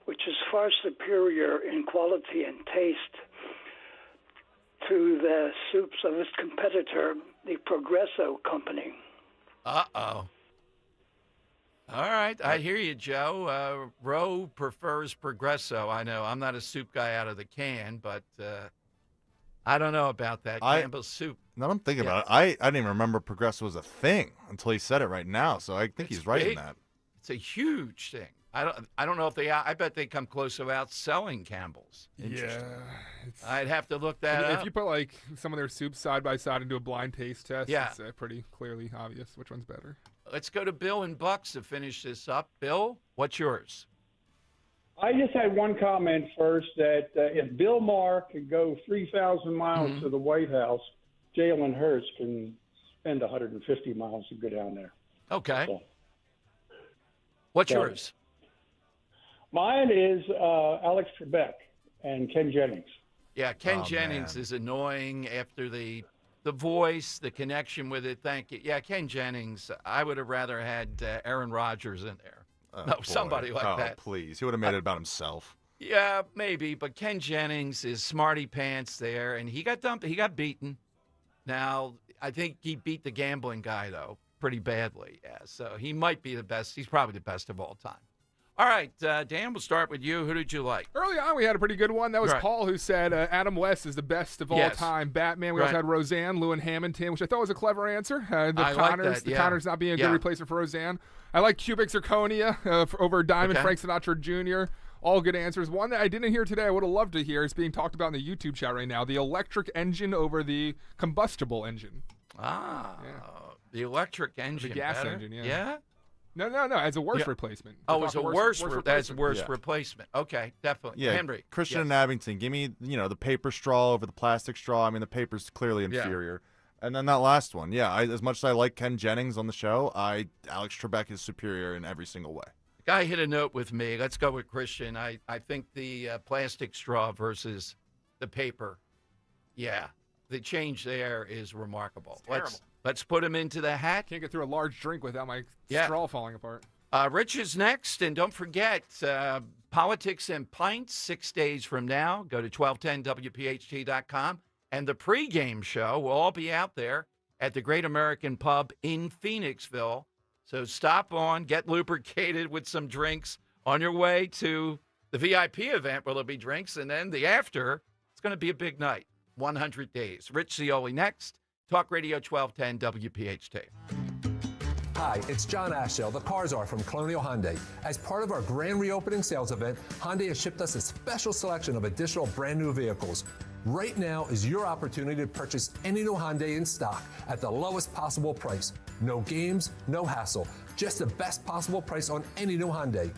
which is far superior in quality and taste to the soups of its competitor, the Progresso Company. Uh-oh. All right, I hear you, Joe. Roe prefers Progresso. I know. I'm not a soup guy out of the can, but I don't know about that. Campbell's soup. Now I'm thinking about it. I didn't even remember Progresso was a thing until he said it right now. So I think he's right in big. that. It's a huge thing. I don't know if they. I bet they come close to outselling Campbell's. Yeah. I'd have to look that If up. you put like some of their soups side by side and do a blind taste test, Yeah. it's pretty clearly obvious which one's better. Let's go to Bill and Bucks to finish this up. Bill, what's yours? I just had one comment first that if Bill Maher could go 3,000 miles to the White House, Jalen Hurts can spend 150 miles to go down there. Okay. So, what's so- yours? Mine is Alex Trebek and Ken Jennings. Yeah, Ken Oh, Jennings man. is annoying after the voice, the connection with it. Thank you. Yeah, Ken Jennings. I would have rather had Aaron Rodgers in there. Oh, no, boy. somebody like oh, that. Please, he would have made it about himself. Yeah, maybe, but Ken Jennings is smarty pants there, and he got dumped. He got beaten. Now, I think he beat the gambling guy, though, pretty badly. Yeah, so he might be the best. He's probably the best of all time. All right, Dan, we'll start with you. Who did you like? Early on, we had a pretty good one. That was Paul who said Adam West is the best of all time. Batman. We also had Roseanne, Lou and Hamilton, which I thought was a clever answer. The Connors not being a good replacement for Roseanne. I like cubic zirconia over Diamond, Frank Sinatra Jr., all good answers. One that I didn't hear today, I would have loved to hear, is being talked about in the YouTube chat right now, the electric engine over the combustible engine. The electric engine. The gas better? engine, Yeah? No, as a worse replacement. It's a worse replacement. Okay, definitely. Yeah, Henry. Christian and Abington, give me, the paper straw over the plastic straw. I mean, the paper's clearly inferior. And then that last one, as much as I like Ken Jennings on the show, Alex Trebek is superior in every single way. Guy hit a note with me. Let's go with Christian. I think the plastic straw versus the paper, the change there is remarkable. Let's put him into the hat. Can't get through a large drink without my straw falling apart. Rich is next, and don't forget, Politics and Pints, 6 days from now. Go to 1210WPHT.com. And the pregame show will all be out there at the Great American Pub in Phoenixville. So stop on, get lubricated with some drinks on your way to the VIP event where there'll be drinks. And then the after, it's going to be a big night. 100 days. Rich Cioli next. Talk Radio 1210 WPHT. Hi, it's John Ashdale, the Car Czar from Colonial Hyundai. As part of our grand reopening sales event, Hyundai has shipped us a special selection of additional brand new vehicles. Right now is your opportunity to purchase any new Hyundai in stock at the lowest possible price. No games, no hassle. Just the best possible price on any new Hyundai.